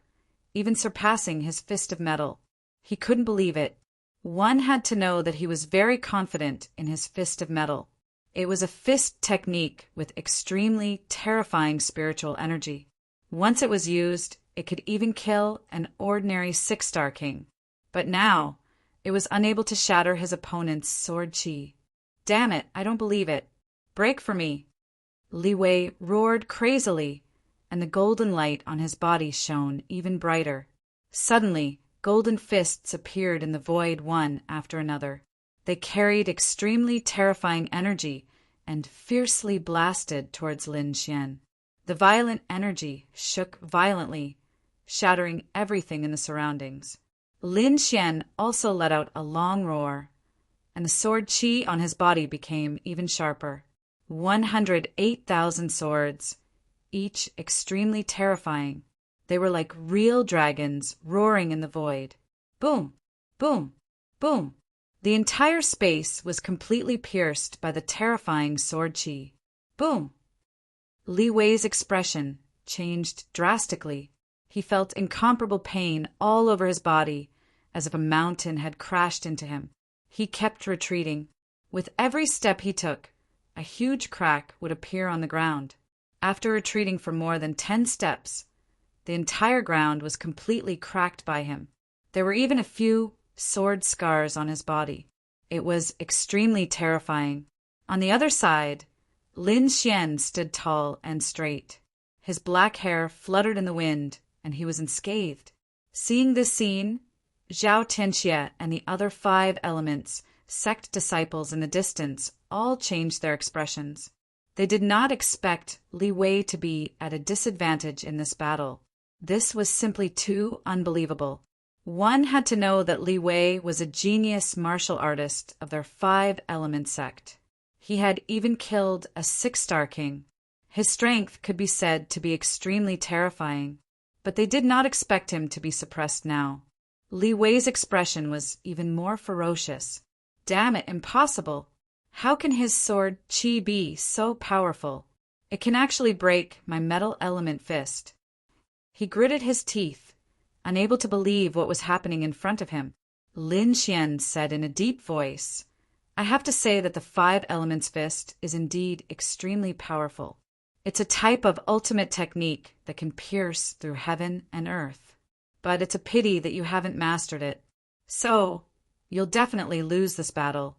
even surpassing his fist of metal. He couldn't believe it. One had to know that he was very confident in his fist of metal. It was a fist technique with extremely terrifying spiritual energy. Once it was used, it could even kill an ordinary 6-star king. But now, it was unable to shatter his opponent's sword chi. Damn it, I don't believe it. Break for me. Li Wei roared crazily, and the golden light on his body shone even brighter. Suddenly, golden fists appeared in the void one after another. They carried extremely terrifying energy and fiercely blasted towards Lin Xian. The violent energy shook violently, shattering everything in the surroundings. Lin Xian also let out a long roar, and the sword chi on his body became even sharper. 108,000 swords, each extremely terrifying. They were like real dragons roaring in the void. Boom! Boom! Boom! The entire space was completely pierced by the terrifying sword chi. Boom! Li Wei's expression changed drastically. He felt incomparable pain all over his body, as if a mountain had crashed into him. He kept retreating. With every step he took, a huge crack would appear on the ground. After retreating for more than 10 steps, the entire ground was completely cracked by him. There were even a few sword scars on his body. It was extremely terrifying. On the other side, Lin Xian stood tall and straight. His black hair fluttered in the wind, and he was unscathed. Seeing this scene, Zhao Tianxie and the other 5 elements sect disciples in the distance all changed their expressions. They did not expect Li Wei to be at a disadvantage in this battle. This was simply too unbelievable. One had to know that Li Wei was a genius martial artist of their five-element sect. He had even killed a six-star king. His strength could be said to be extremely terrifying, but they did not expect him to be suppressed now. Li Wei's expression was even more ferocious. Damn it, impossible! How can his sword Qi be so powerful? It can actually break my metal element fist. He gritted his teeth, unable to believe what was happening in front of him. Lin Xian said in a deep voice, "I have to say that the five elements fist is indeed extremely powerful. It's a type of ultimate technique that can pierce through heaven and earth. But it's a pity that you haven't mastered it. So, you'll definitely lose this battle.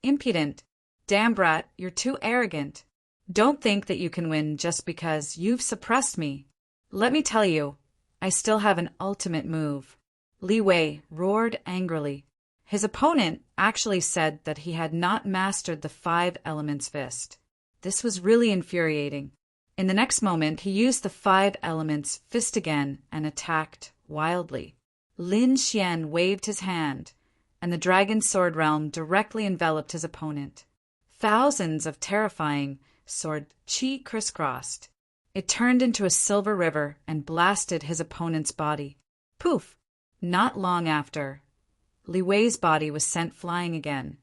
Impudent! Damn brat, you're too arrogant. Don't think that you can win just because you've suppressed me. Let me tell you, I still have an ultimate move." Li Wei roared angrily. His opponent actually said that he had not mastered the five elements fist. This was really infuriating. In the next moment, he used the five elements fist again and attacked wildly. Lin Xian waved his hand, and the dragon sword realm directly enveloped his opponent. Thousands of terrifying sword Qi crisscrossed. It turned into a silver river and blasted his opponent's body. Poof! Not long after, Li Wei's body was sent flying again,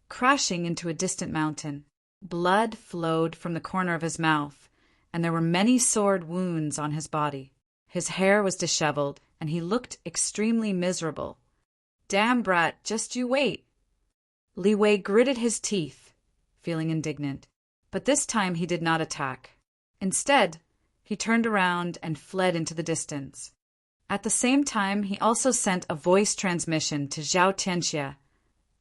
crashing into a distant mountain. Blood flowed from the corner of his mouth, and there were many sword wounds on his body. His hair was disheveled, and he looked extremely miserable. Damn brat, just you wait! Li Wei gritted his teeth, feeling indignant. But this time he did not attack. Instead, he turned around and fled into the distance. At the same time, he also sent a voice transmission to Zhao Tianxia,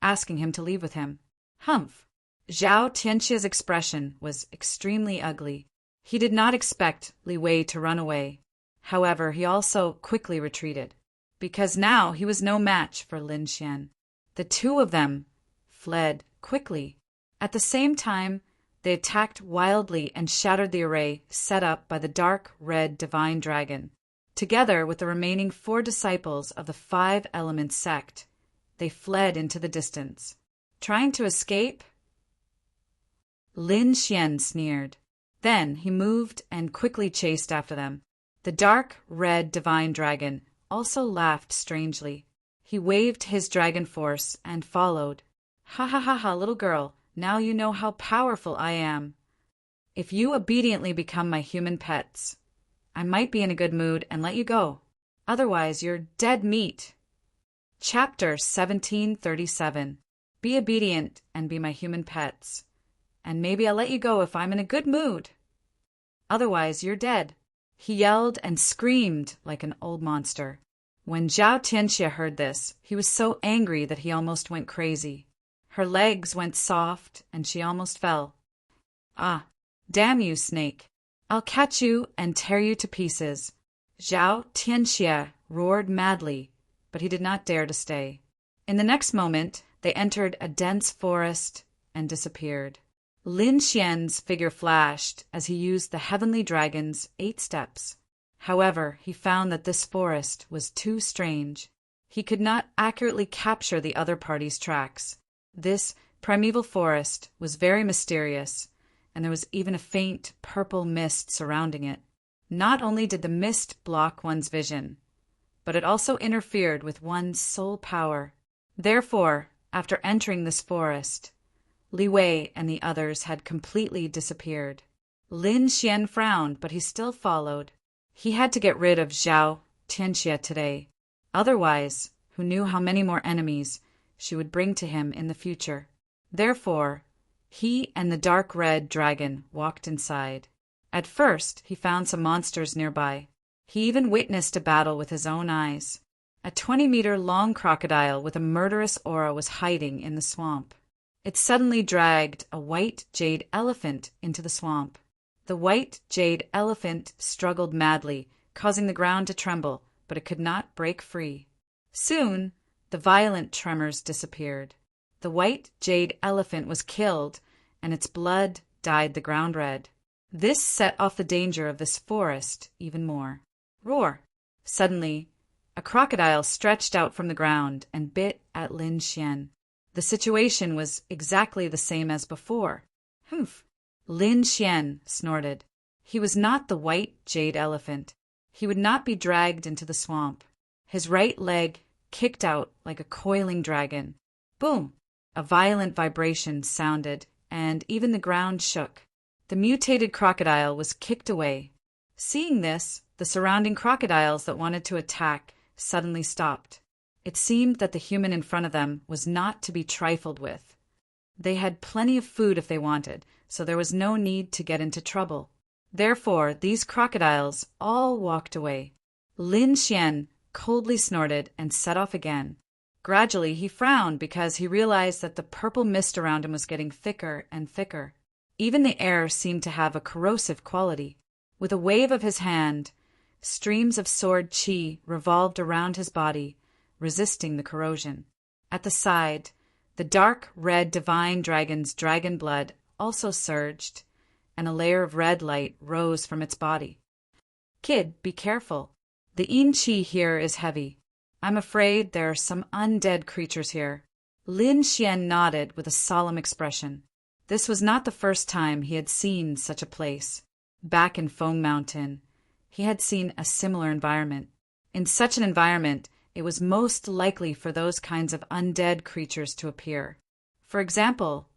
asking him to leave with him. Humph! Zhao Tianxia's expression was extremely ugly. He did not expect Li Wei to run away. However, he also quickly retreated, because now he was no match for Lin Xian. The two of them fled quickly. At the same time, they attacked wildly and shattered the array set up by the dark red divine dragon. Together with the remaining 4 disciples of the five-element sect, they fled into the distance. Trying to escape? Lin Xian sneered. Then he moved and quickly chased after them. The dark red divine dragon also laughed strangely. He waved his dragon force and followed. Ha ha ha ha, little girl, now you know how powerful I am. If you obediently become my human pets, I might be in a good mood and let you go. Otherwise, you're dead meat. Chapter 1737. Be obedient and be my human pets. And maybe I'll let you go if I'm in a good mood. Otherwise, you're dead. He yelled and screamed like an old monster. When Zhao Tianxia heard this, he was so angry that he almost went crazy. Her legs went soft and she almost fell. Ah, damn you, snake. I'll catch you and tear you to pieces. Zhao Tianxia roared madly, but he did not dare to stay. In the next moment, they entered a dense forest and disappeared. Lin Xian's figure flashed as he used the heavenly dragon's 8 steps. However, he found that this forest was too strange. He could not accurately capture the other party's tracks. This primeval forest was very mysterious, and there was even a faint purple mist surrounding it. Not only did the mist block one's vision, but it also interfered with one's soul power. Therefore, after entering this forest, Li Wei and the others had completely disappeared. Lin Xian frowned, but he still followed. He had to get rid of Zhao Tianxia today. Otherwise, who knew how many more enemies she would bring to him in the future. Therefore, he and the dark red dragon walked inside. At first, he found some monsters nearby. He even witnessed a battle with his own eyes. A 20-meter-long crocodile with a murderous aura was hiding in the swamp. It suddenly dragged a white jade elephant into the swamp. The white jade elephant struggled madly, causing the ground to tremble, but it could not break free. Soon, the violent tremors disappeared. The white jade elephant was killed, and its blood dyed the ground red. This set off the danger of this forest even more. Roar! Suddenly, A crocodile stretched out from the ground and bit at Lin Xian. The situation was exactly the same as before. Humph! Lin Xian snorted. He was not the white jade elephant. He would not be dragged into the swamp. His right leg kicked out like a coiling dragon. Boom! A violent vibration sounded, and even the ground shook. The mutated crocodile was kicked away. Seeing this, the surrounding crocodiles that wanted to attack suddenly stopped. It seemed that the human in front of them was not to be trifled with. They had plenty of food if they wanted, so there was no need to get into trouble. Therefore, these crocodiles all walked away. Lin Xian coldly snorted and set off again. Gradually, he frowned because he realized that the purple mist around him was getting thicker and thicker. Even the air seemed to have a corrosive quality. With a wave of his hand, streams of sword qi revolved around his body, resisting the corrosion. At the side, the dark red divine dragon's dragon blood also surged, and a layer of red light rose from its body. Kid, be careful. The yin qi here is heavy. I'm afraid there are some undead creatures here. Lin Xian nodded with a solemn expression. This was not the first time he had seen such a place. Back in Foam Mountain, he had seen a similar environment. In such an environment, it was most likely for those kinds of undead creatures to appear. For example,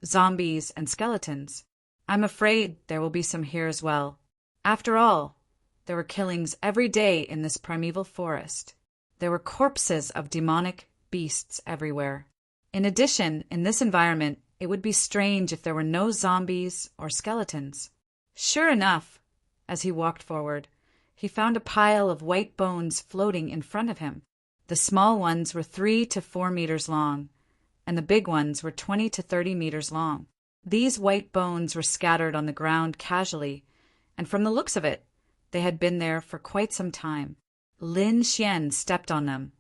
zombies and skeletons. I'm afraid there will be some here as well. After all, there were killings every day in this primeval forest. There were corpses of demonic beasts everywhere. In addition, in this environment, it would be strange if there were no zombies or skeletons. Sure enough, as he walked forward, he found a pile of white bones floating in front of him. The small ones were 3 to 4 meters long, and the big ones were 20 to 30 meters long. These white bones were scattered on the ground casually, and from the looks of it, they had been there for quite some time. Lin Xian stepped on them,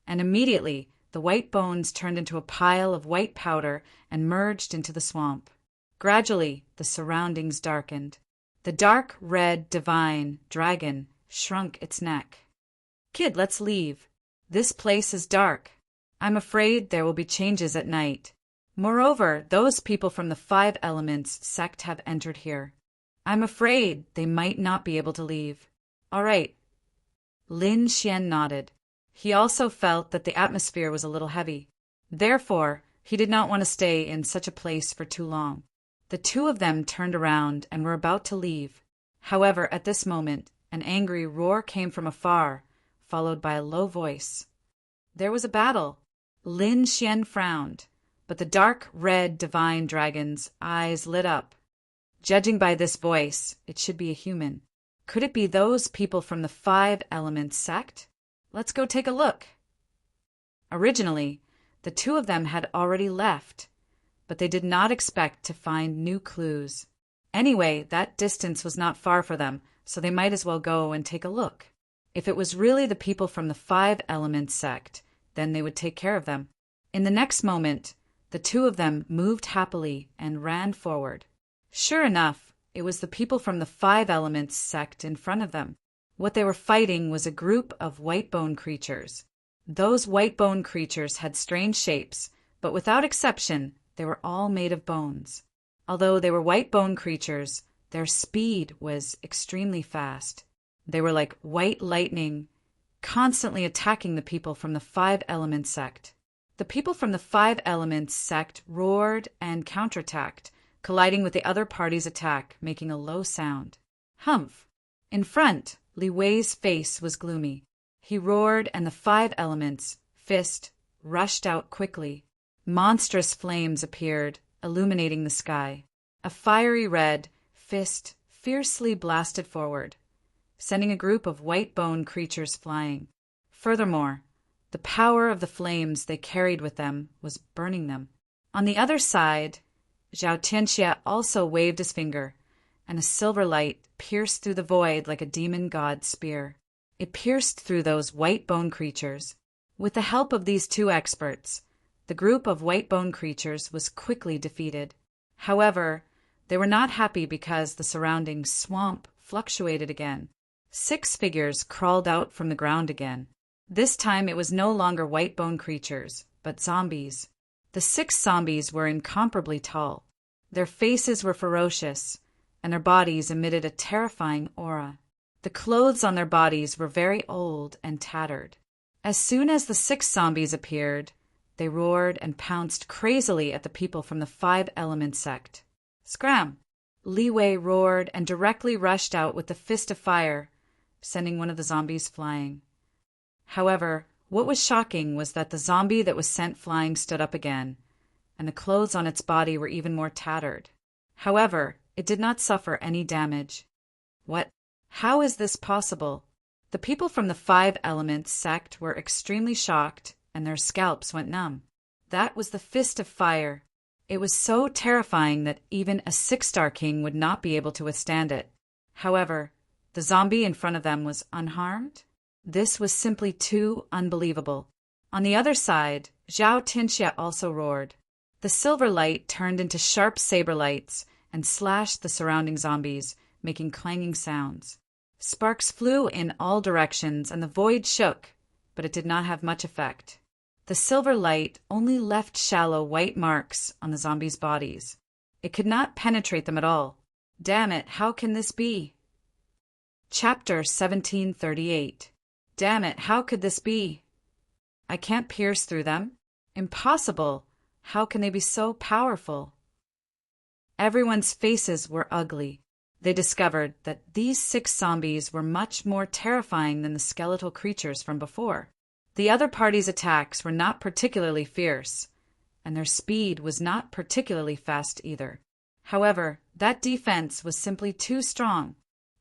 and immediately the white bones turned into a pile of white powder and merged into the swamp. Gradually, the surroundings darkened. The dark red divine dragon shrunk its neck. Kid, let's leave. This place is dark. I'm afraid there will be changes at night. Moreover, those people from the 5 Elements sect have entered here. I'm afraid they might not be able to leave. All right. Lin Xian nodded. He also felt that the atmosphere was a little heavy. Therefore, he did not want to stay in such a place for too long. The two of them turned around and were about to leave. However, at this moment, an angry roar came from afar, followed by a low voice. There was a battle. Lin Xian frowned, but the dark red divine dragon's eyes lit up. Judging by this voice, it should be a human. Could it be those people from the 5 Elements sect? Let's go take a look. Originally, the two of them had already left, but they did not expect to find new clues. Anyway, that distance was not far for them, so they might as well go and take a look. If it was really the people from the 5 Elements sect, then they would take care of them. In the next moment, the two of them moved happily and ran forward. Sure enough, it was the people from the 5 Elements sect in front of them. What they were fighting was a group of white bone creatures. Those white bone creatures had strange shapes, but without exception, they were all made of bones. Although they were white bone creatures, their speed was extremely fast. They were like white lightning, constantly attacking the people from the 5 Elements sect. The people from the 5 Elements sect roared and counterattacked, colliding with the other party's attack, making a low sound. Humph! In front, Li Wei's face was gloomy. He roared, and the 5 Elements, fist, rushed out quickly. Monstrous flames appeared, illuminating the sky. A fiery red fist fiercely blasted forward, sending a group of white bone creatures flying. Furthermore, the power of the flames they carried with them was burning them. On the other side, Zhao Tianxia also waved his finger, and a silver light pierced through the void like a demon god's spear. It pierced through those white bone creatures. With the help of these two experts, the group of white bone creatures was quickly defeated. However, they were not happy because the surrounding swamp fluctuated again. 6 figures crawled out from the ground again. This time it was no longer white bone creatures, but zombies. The 6 zombies were incomparably tall. Their faces were ferocious, and their bodies emitted a terrifying aura. The clothes on their bodies were very old and tattered. As soon as the 6 zombies appeared, they roared and pounced crazily at the people from the 5 Element sect. Scram! Li Wei roared and directly rushed out with the fist of fire, sending one of the zombies flying. However, what was shocking was that the zombie that was sent flying stood up again, and the clothes on its body were even more tattered. However, it did not suffer any damage. What? How is this possible? The people from the 5 Elements sect were extremely shocked, and their scalps went numb. That was the fist of fire. It was so terrifying that even a 6-star king would not be able to withstand it. However, the zombie in front of them was unharmed? This was simply too unbelievable. On the other side, Zhao Tinxia also roared. The silver light turned into sharp saber lights and slashed the surrounding zombies, making clanging sounds. Sparks flew in all directions and the void shook, but it did not have much effect. The silver light only left shallow white marks on the zombies' bodies. It could not penetrate them at all. Damn it, how can this be? Chapter 1738. Damn it, how could this be? I can't pierce through them. Impossible. How can they be so powerful? Everyone's faces were ugly. They discovered that these 6 zombies were much more terrifying than the skeletal creatures from before. The other party's attacks were not particularly fierce, and their speed was not particularly fast either. However, that defense was simply too strong.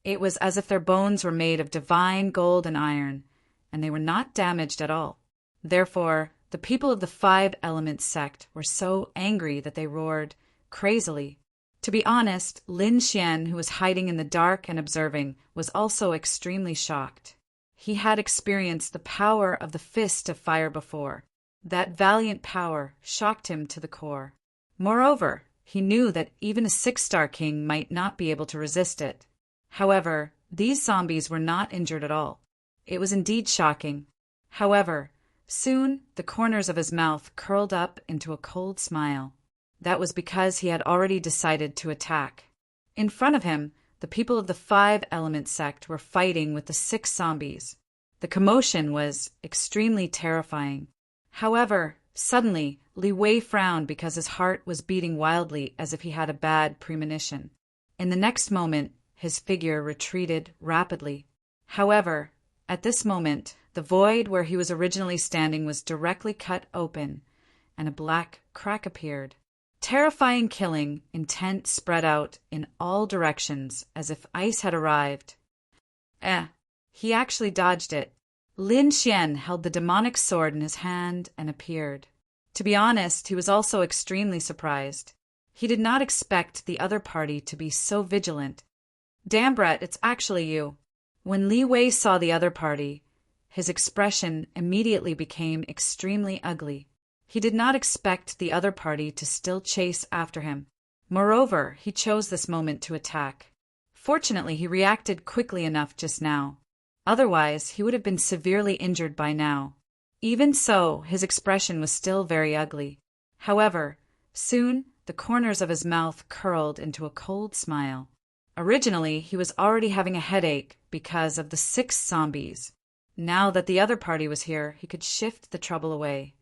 It was as if their bones were made of divine gold and iron, and they were not damaged at all. Therefore, the people of the 5 Elements sect were so angry that they roared crazily. To be honest, Lin Xian, who was hiding in the dark and observing, was also extremely shocked. He had experienced the power of the fist of fire before. That valiant power shocked him to the core. Moreover, he knew that even a 6-star king might not be able to resist it. However, these zombies were not injured at all. It was indeed shocking. However, soon the corners of his mouth curled up into a cold smile. That was because he had already decided to attack. In front of him, the people of the 5 Element sect were fighting with the 6 zombies. The commotion was extremely terrifying. However, suddenly, Li Wei frowned because his heart was beating wildly as if he had a bad premonition. In the next moment, his figure retreated rapidly. However, at this moment, the void where he was originally standing was directly cut open, and a black crack appeared. Terrifying killing intent spread out in all directions as if ice had arrived. He actually dodged it. Lin Xian held the demonic sword in his hand and appeared. To be honest, he was also extremely surprised. He did not expect the other party to be so vigilant. Damn, Brett, it's actually you. When Li Wei saw the other party, his expression immediately became extremely ugly. He did not expect the other party to still chase after him. Moreover, he chose this moment to attack. Fortunately, he reacted quickly enough just now. Otherwise, he would have been severely injured by now. Even so, his expression was still very ugly. However, soon the corners of his mouth curled into a cold smile. Originally, he was already having a headache because of the 6 zombies. Now that the other party was here, he could shift the trouble away.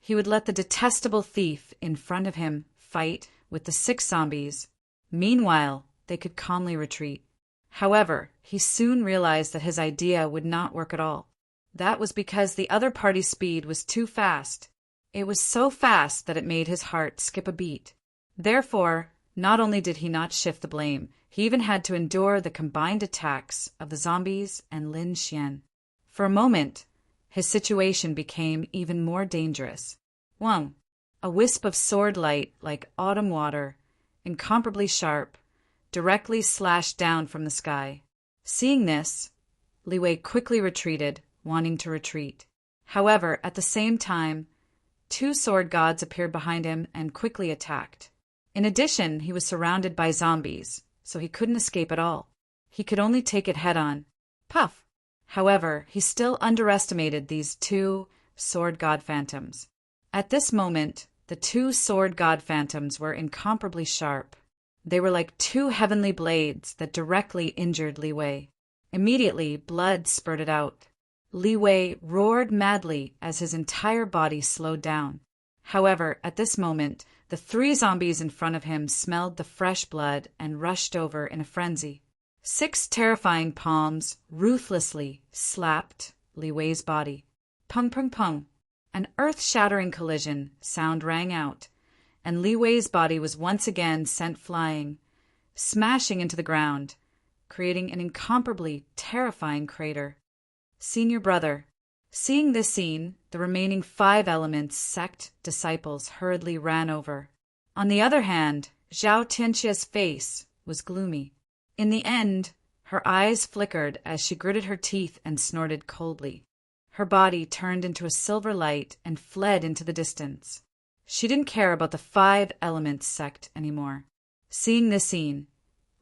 He would let the detestable thief in front of him fight with the 6 zombies. Meanwhile, they could calmly retreat. However, he soon realized that his idea would not work at all. That was because the other party's speed was too fast. It was so fast that it made his heart skip a beat. Therefore, not only did he not shift the blame, he even had to endure the combined attacks of the zombies and Lin Xian. For a moment, his situation became even more dangerous. Wang, a wisp of sword light like autumn water, incomparably sharp, directly slashed down from the sky. Seeing this, Li Wei quickly retreated, wanting to retreat. However, at the same time, 2 sword gods appeared behind him and quickly attacked. In addition, he was surrounded by zombies, so he couldn't escape at all. He could only take it head-on. Puff! However, he still underestimated these two sword god phantoms. At this moment, the two sword god phantoms were incomparably sharp. They were like two heavenly blades that directly injured Li Wei. Immediately, blood spurted out. Li Wei roared madly as his entire body slowed down. However, at this moment, the three zombies in front of him smelled the fresh blood and rushed over in a frenzy. 6 terrifying palms ruthlessly slapped Li Wei's body. Pung pung pung. An earth-shattering collision sound rang out, and Li Wei's body was once again sent flying, smashing into the ground, creating an incomparably terrifying crater. Senior brother. Seeing this scene, the remaining 5 Elements sect disciples hurriedly ran over. On the other hand, Zhao Tianxia's face was gloomy. In the end, her eyes flickered as she gritted her teeth and snorted coldly. Her body turned into a silver light and fled into the distance. She didn't care about the 5 Elements sect anymore. Seeing this scene,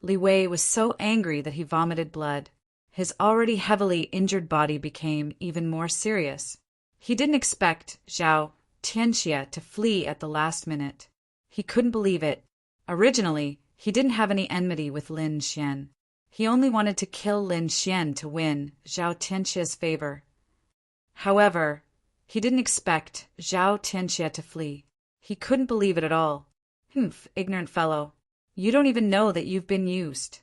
Li Wei was so angry that he vomited blood. His already heavily injured body became even more serious. He didn't expect Zhao Tianxia to flee at the last minute. He couldn't believe it. Originally, he didn't have any enmity with Lin Xian. He only wanted to kill Lin Xian to win Zhao Tianxia's favor. However, he didn't expect Zhao Tianxia to flee. He couldn't believe it at all. Humph, ignorant fellow. You don't even know that you've been used.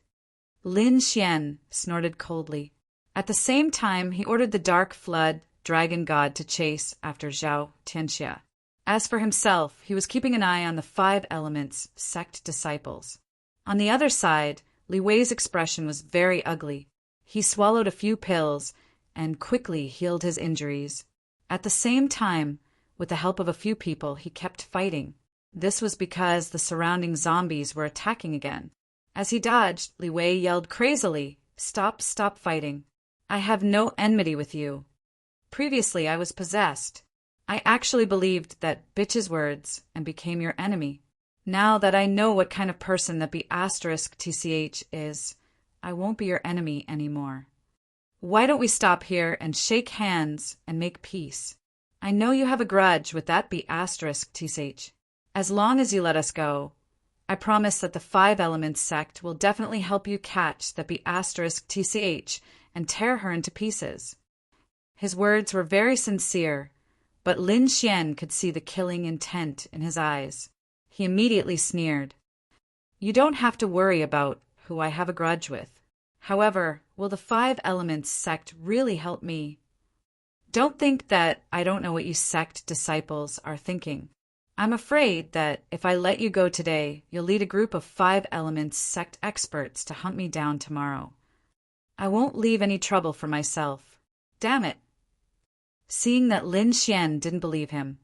Lin Xian snorted coldly. At the same time, he ordered the Dark Flood dragon god to chase after Zhao Tianxia. As for himself, he was keeping an eye on the 5 Elements sect disciples. On the other side, Li Wei's expression was very ugly. He swallowed a few pills and quickly healed his injuries. At the same time, with the help of a few people, he kept fighting. This was because the surrounding zombies were attacking again. As he dodged, Li Wei yelled crazily, "Stop fighting. I have no enmity with you. Previously I was possessed. I actually believed that bitch's words and became your enemy. Now that I know what kind of person that *TCH is, I won't be your enemy anymore. Why don't we stop here and shake hands and make peace? I know you have a grudge with that *TCH. As long as you let us go, I promise that the 5 Elements sect will definitely help you catch that *TCH and tear her into pieces." His words were very sincere, but Lin Xian could see the killing intent in his eyes. He immediately sneered. "You don't have to worry about who I have a grudge with. However, will the 5 Elements sect really help me? Don't think that I don't know what you sect disciples are thinking. I'm afraid that if I let you go today, you'll lead a group of 5 Elements sect experts to hunt me down tomorrow. I won't leave any trouble for myself. Damn it." Seeing that Lin Xian didn't believe him,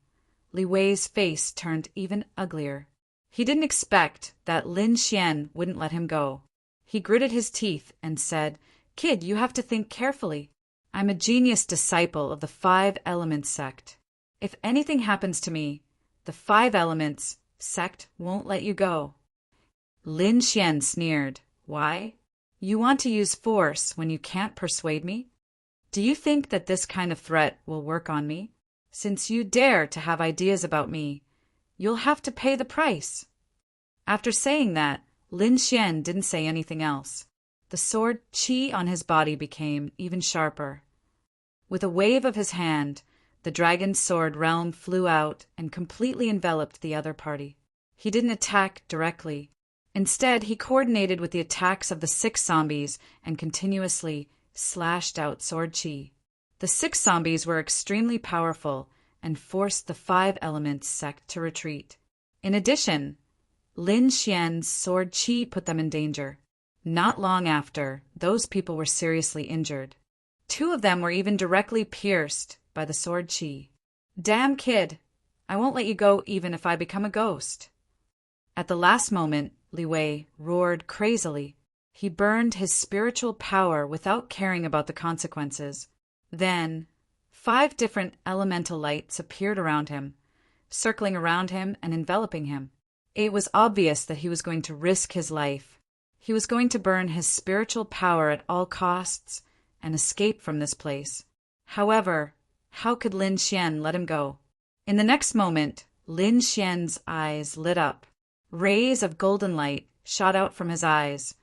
Li Wei's face turned even uglier. He didn't expect that Lin Xian wouldn't let him go. He gritted his teeth and said, "Kid, you have to think carefully. I'm a genius disciple of the 5 Elements sect. If anything happens to me, the 5 Elements sect won't let you go." Lin Xian sneered. "Why? You want to use force when you can't persuade me? Do you think that this kind of threat will work on me? Since you dare to have ideas about me, you'll have to pay the price." After saying that, Lin Xian didn't say anything else. The sword qi on his body became even sharper. With a wave of his hand, the dragon's sword realm flew out and completely enveloped the other party. He didn't attack directly. Instead, he coordinated with the attacks of the 6 zombies and continuously slashed out sword qi. The 6 zombies were extremely powerful and forced the 5 Elements sect to retreat. In addition, Lin Xian's sword qi put them in danger. Not long after, those people were seriously injured. 2 of them were even directly pierced by the sword qi. "Damn kid, I won't let you go even if I become a ghost." At the last moment, Li Wei roared crazily. He burned his spiritual power without caring about the consequences. Then, 5 different elemental lights appeared around him, circling around him and enveloping him. It was obvious that he was going to risk his life. He was going to burn his spiritual power at all costs and escape from this place. However, how could Lin Xian let him go? In the next moment, Lin Xian's eyes lit up. Rays of golden light shot out from his eyes,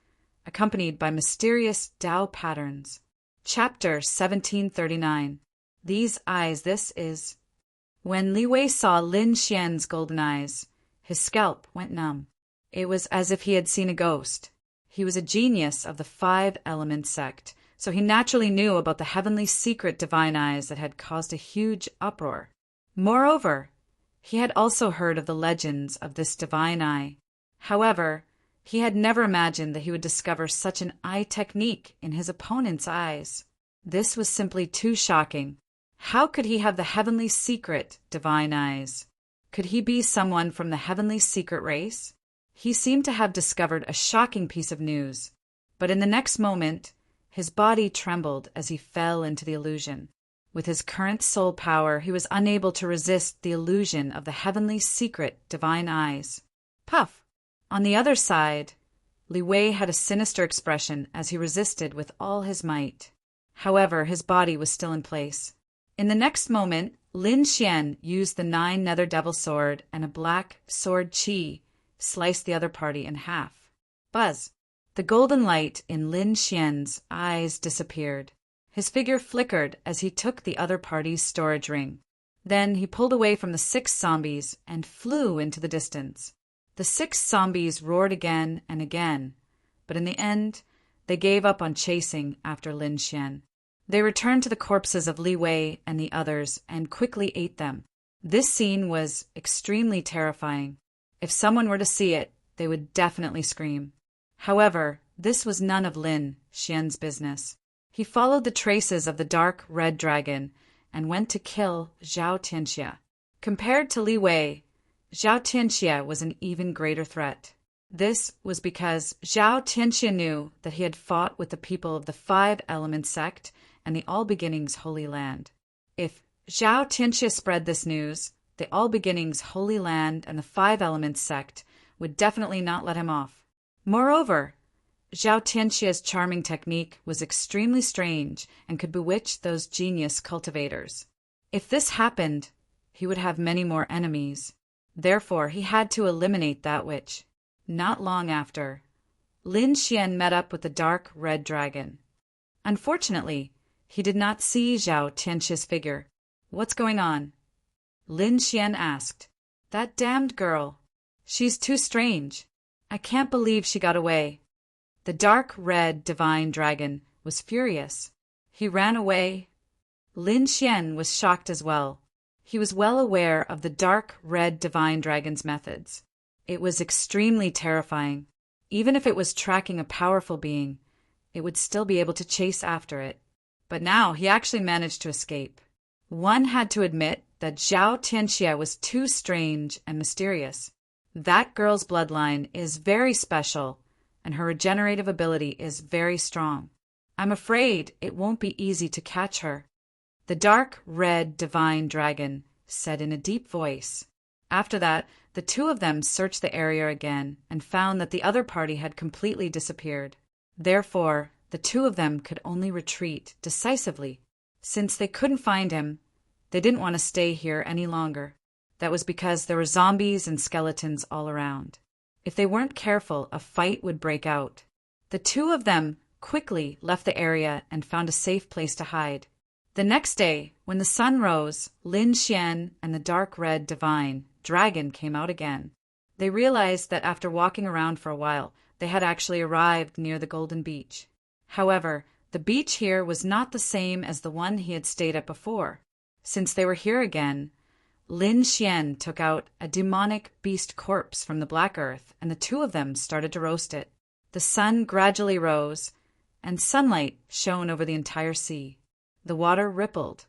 accompanied by mysterious Tao patterns. Chapter 1739. These eyes, this is... When Li Wei saw Lin Xian's golden eyes, his scalp went numb. It was as if he had seen a ghost. He was a genius of the 5-element sect, so he naturally knew about the heavenly secret divine eyes that had caused a huge uproar. Moreover, he had also heard of the legends of this divine eye. However, he had never imagined that he would discover such an eye technique in his opponent's eyes. This was simply too shocking. How could he have the heavenly secret divine eyes? Could he be someone from the heavenly secret race? He seemed to have discovered a shocking piece of news, but in the next moment, his body trembled as he fell into the illusion. With his current soul power, he was unable to resist the illusion of the heavenly secret divine eyes. Puff! On the other side, Li Wei had a sinister expression as he resisted with all his might. However, his body was still in place. In the next moment, Lin Xian used the 9 nether devil sword and a black sword chi sliced the other party in half. Buzz! The golden light in Lin Xian's eyes disappeared. His figure flickered as he took the other party's storage ring. Then he pulled away from the 6 zombies and flew into the distance. The 6 zombies roared again and again, but in the end, they gave up on chasing after Lin Xian. They returned to the corpses of Li Wei and the others and quickly ate them. This scene was extremely terrifying. If someone were to see it, they would definitely scream. However, this was none of Lin Xian's business. He followed the traces of the dark red dragon and went to kill Zhao Tianxia. Compared to Li Wei, Zhao Tianxia was an even greater threat. This was because Zhao Tianxia knew that he had fought with the people of the 5-element sect and the All Beginnings Holy Land. If Zhao Tianxia spread this news, the All Beginnings Holy Land and the 5-element sect would definitely not let him off. Moreover, Zhao Tianxia's charming technique was extremely strange and could bewitch those genius cultivators. If this happened, he would have many more enemies. Therefore, he had to eliminate that witch. Not long after, Lin Xian met up with the dark red dragon. Unfortunately, he did not see Zhao Tianxia's figure. What's going on? Lin Xian asked. That damned girl. She's too strange. I can't believe she got away. The dark red divine dragon was furious. He ran away. Lin Xian was shocked as well. He was well aware of the dark red divine dragon's methods. It was extremely terrifying. Even if it was tracking a powerful being, it would still be able to chase after it. But now he actually managed to escape. One had to admit that Zhao Tianxia was too strange and mysterious. That girl's bloodline is very special, and her regenerative ability is very strong. I'm afraid it won't be easy to catch her. The dark red divine dragon said in a deep voice. After that, the 2 of them searched the area again and found that the other party had completely disappeared. Therefore, the 2 of them could only retreat decisively. Since they couldn't find him, they didn't want to stay here any longer. That was because there were zombies and skeletons all around. If they weren't careful, a fight would break out. The 2 of them quickly left the area and found a safe place to hide. The next day, when the sun rose, Lin Xian and the dark red divine dragon came out again. They realized that after walking around for a while, they had actually arrived near the Golden Beach. However, the beach here was not the same as the one he had stayed at before. Since they were here again, Lin Xian took out a demonic beast corpse from the black earth, and the 2 of them started to roast it. The sun gradually rose, and sunlight shone over the entire sea. The water rippled,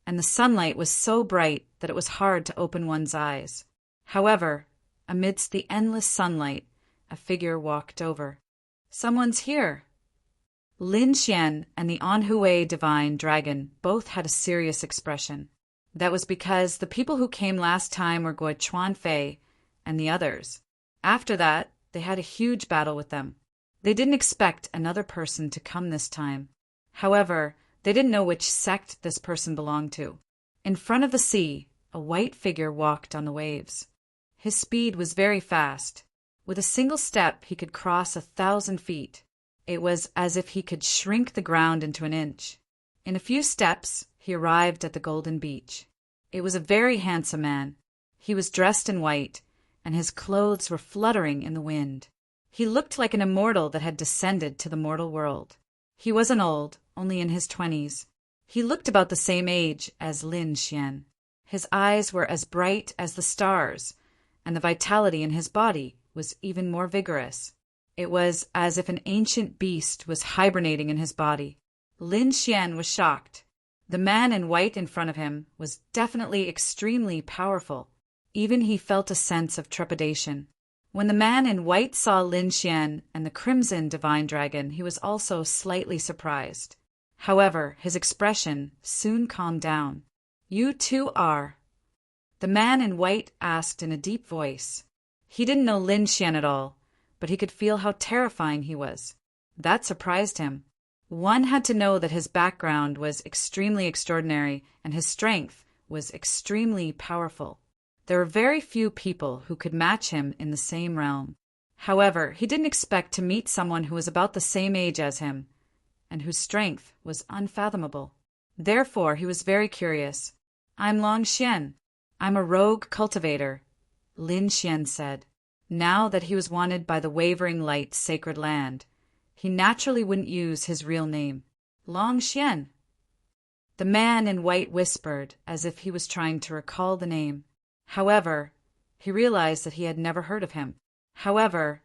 and the sunlight was so bright that it was hard to open one's eyes. However, amidst the endless sunlight, a figure walked over. Someone's here. Lin Xian and the Anhui divine dragon both had a serious expression. That was because the people who came last time were Guo Chuanfei and the others. After that, they had a huge battle with them. They didn't expect another person to come this time. However, they didn't know which sect this person belonged to. In front of the sea, a white figure walked on the waves. His speed was very fast. With a single step, he could cross 1,000 feet. It was as if he could shrink the ground into an inch. In a few steps, he arrived at the golden beach. It was a very handsome man. He was dressed in white, and his clothes were fluttering in the wind. He looked like an immortal that had descended to the mortal world. He wasn't old, only in his 20s. He looked about the same age as Lin Xian. His eyes were as bright as the stars, and the vitality in his body was even more vigorous. It was as if an ancient beast was hibernating in his body. Lin Xian was shocked. The man in white in front of him was definitely extremely powerful. Even he felt a sense of trepidation. When the man in white saw Lin Xian and the crimson divine dragon, he was also slightly surprised. However, his expression soon calmed down. "You too are?" the man in white asked in a deep voice. He didn't know Lin Xian at all, but he could feel how terrifying he was. That surprised him. One had to know that his background was extremely extraordinary and his strength was extremely powerful. There were very few people who could match him in the same realm. However, he didn't expect to meet someone who was about the same age as him, and whose strength was unfathomable. Therefore, he was very curious. "I'm Long Xian. I'm a rogue cultivator," Lin Xian said. Now that he was wanted by the Wavering Light's sacred land, he naturally wouldn't use his real name. "Long Xian," the man in white whispered, as if he was trying to recall the name. However, he realized that he had never heard of him. However,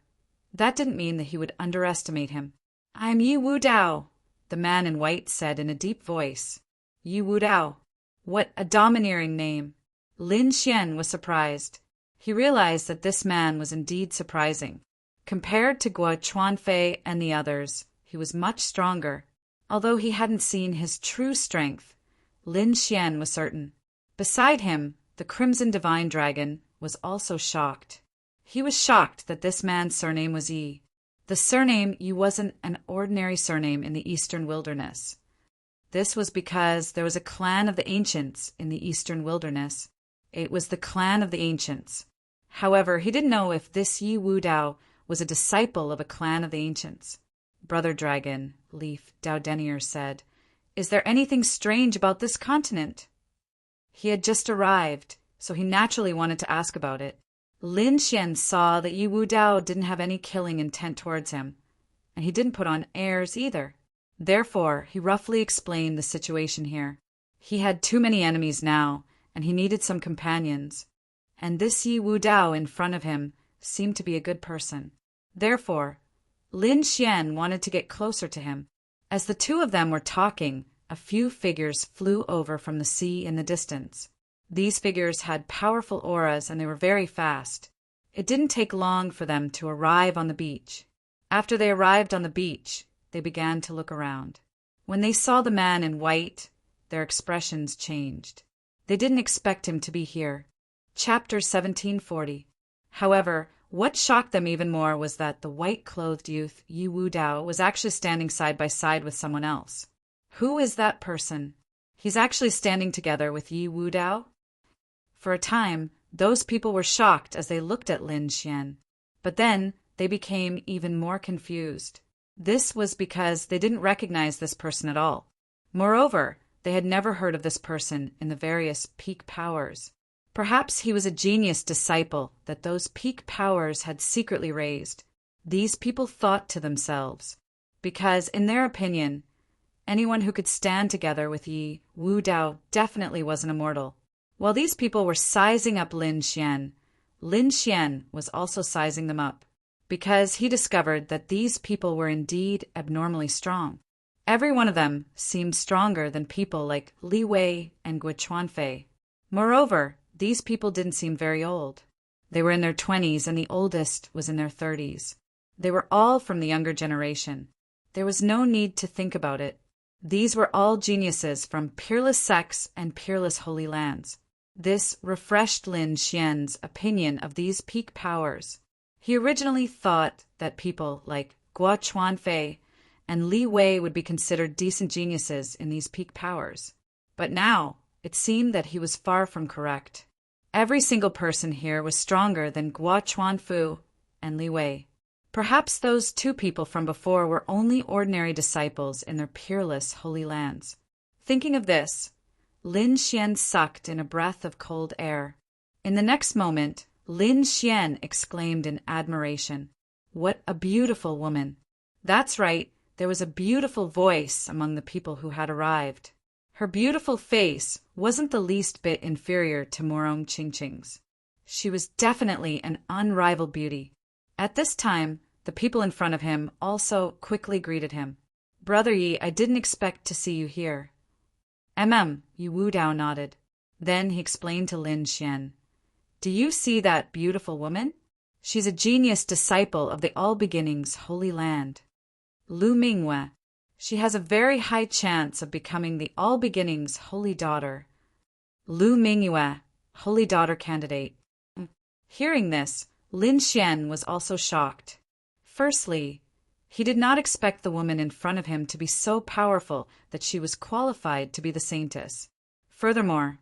that didn't mean that he would underestimate him. "I'm Yi Wu Dao," the man in white said in a deep voice. Yi Wu Dao. What a domineering name. Lin Xian was surprised. He realized that this man was indeed surprising. Compared to Guo Chuanfei and the others, he was much stronger. Although he hadn't seen his true strength, Lin Xian was certain. Beside him, the Crimson Divine Dragon was also shocked. He was shocked that this man's surname was Yi. The surname Yi wasn't an ordinary surname in the Eastern Wilderness. This was because there was a clan of the ancients in the Eastern Wilderness. It was the clan of the ancients. However, he didn't know if this Yi Wu Dao was a disciple of a clan of the ancients. "Brother Dragon," Leaf Dowdenier said, "is there anything strange about this continent?" He had just arrived, so he naturally wanted to ask about it. Lin Xian saw that Yi Wu Dao didn't have any killing intent towards him, and he didn't put on airs either. Therefore, he roughly explained the situation here. He had too many enemies now, and he needed some companions. And this Yi Wu Dao in front of him seemed to be a good person. Therefore, Lin Xian wanted to get closer to him. As the two of them were talking, a few figures flew over from the sea in the distance. These figures had powerful auras and they were very fast. It didn't take long for them to arrive on the beach. After they arrived on the beach, they began to look around. When they saw the man in white, their expressions changed. They didn't expect him to be here. Chapter 1740. However, what shocked them even more was that the white-clothed youth, Yi Wu Dao, was actually standing side by side with someone else. Who is that person? He's actually standing together with Yi Wu Dao? For a time, those people were shocked as they looked at Lin Xian. But then, they became even more confused. This was because they didn't recognize this person at all. Moreover, they had never heard of this person in the various peak powers. Perhaps he was a genius disciple that those peak powers had secretly raised. These people thought to themselves, because, in their opinion, anyone who could stand together with Yi Wu Dao definitely was an immortal. While these people were sizing up Lin Xian was also sizing them up, because he discovered that these people were indeed abnormally strong. Every one of them seemed stronger than people like Li Wei and Guo Chuanfei. Moreover, these people didn't seem very old. They were in their 20s and the oldest was in their 30s. They were all from the younger generation. There was no need to think about it. These were all geniuses from peerless sects and peerless holy lands. This refreshed Lin Xian's opinion of these peak powers. He originally thought that people like Guo Chuanfei and Li Wei would be considered decent geniuses in these peak powers. But now, it seemed that he was far from correct. Every single person here was stronger than Guo Chuanfu and Li Wei. Perhaps those two people from before were only ordinary disciples in their peerless holy lands. Thinking of this, Lin Xian sucked in a breath of cold air. In the next moment, Lin Xian exclaimed in admiration, "What a beautiful woman!" That's right, there was a beautiful voice among the people who had arrived. Her beautiful face wasn't the least bit inferior to Morong Qingqing's. She was definitely an unrivaled beauty. At this time, the people in front of him also quickly greeted him. "Brother Yi, I didn't expect to see you here." Yu Wudao nodded. Then he explained to Lin Xian, "Do you see that beautiful woman? She's a genius disciple of the All Beginnings Holy Land. Lu Mingyue. She has a very high chance of becoming the All Beginnings Holy Daughter." Lu Mingyue, Holy Daughter candidate. Hearing this, Lin Xian was also shocked. Firstly, he did not expect the woman in front of him to be so powerful that she was qualified to be the saintess. Furthermore,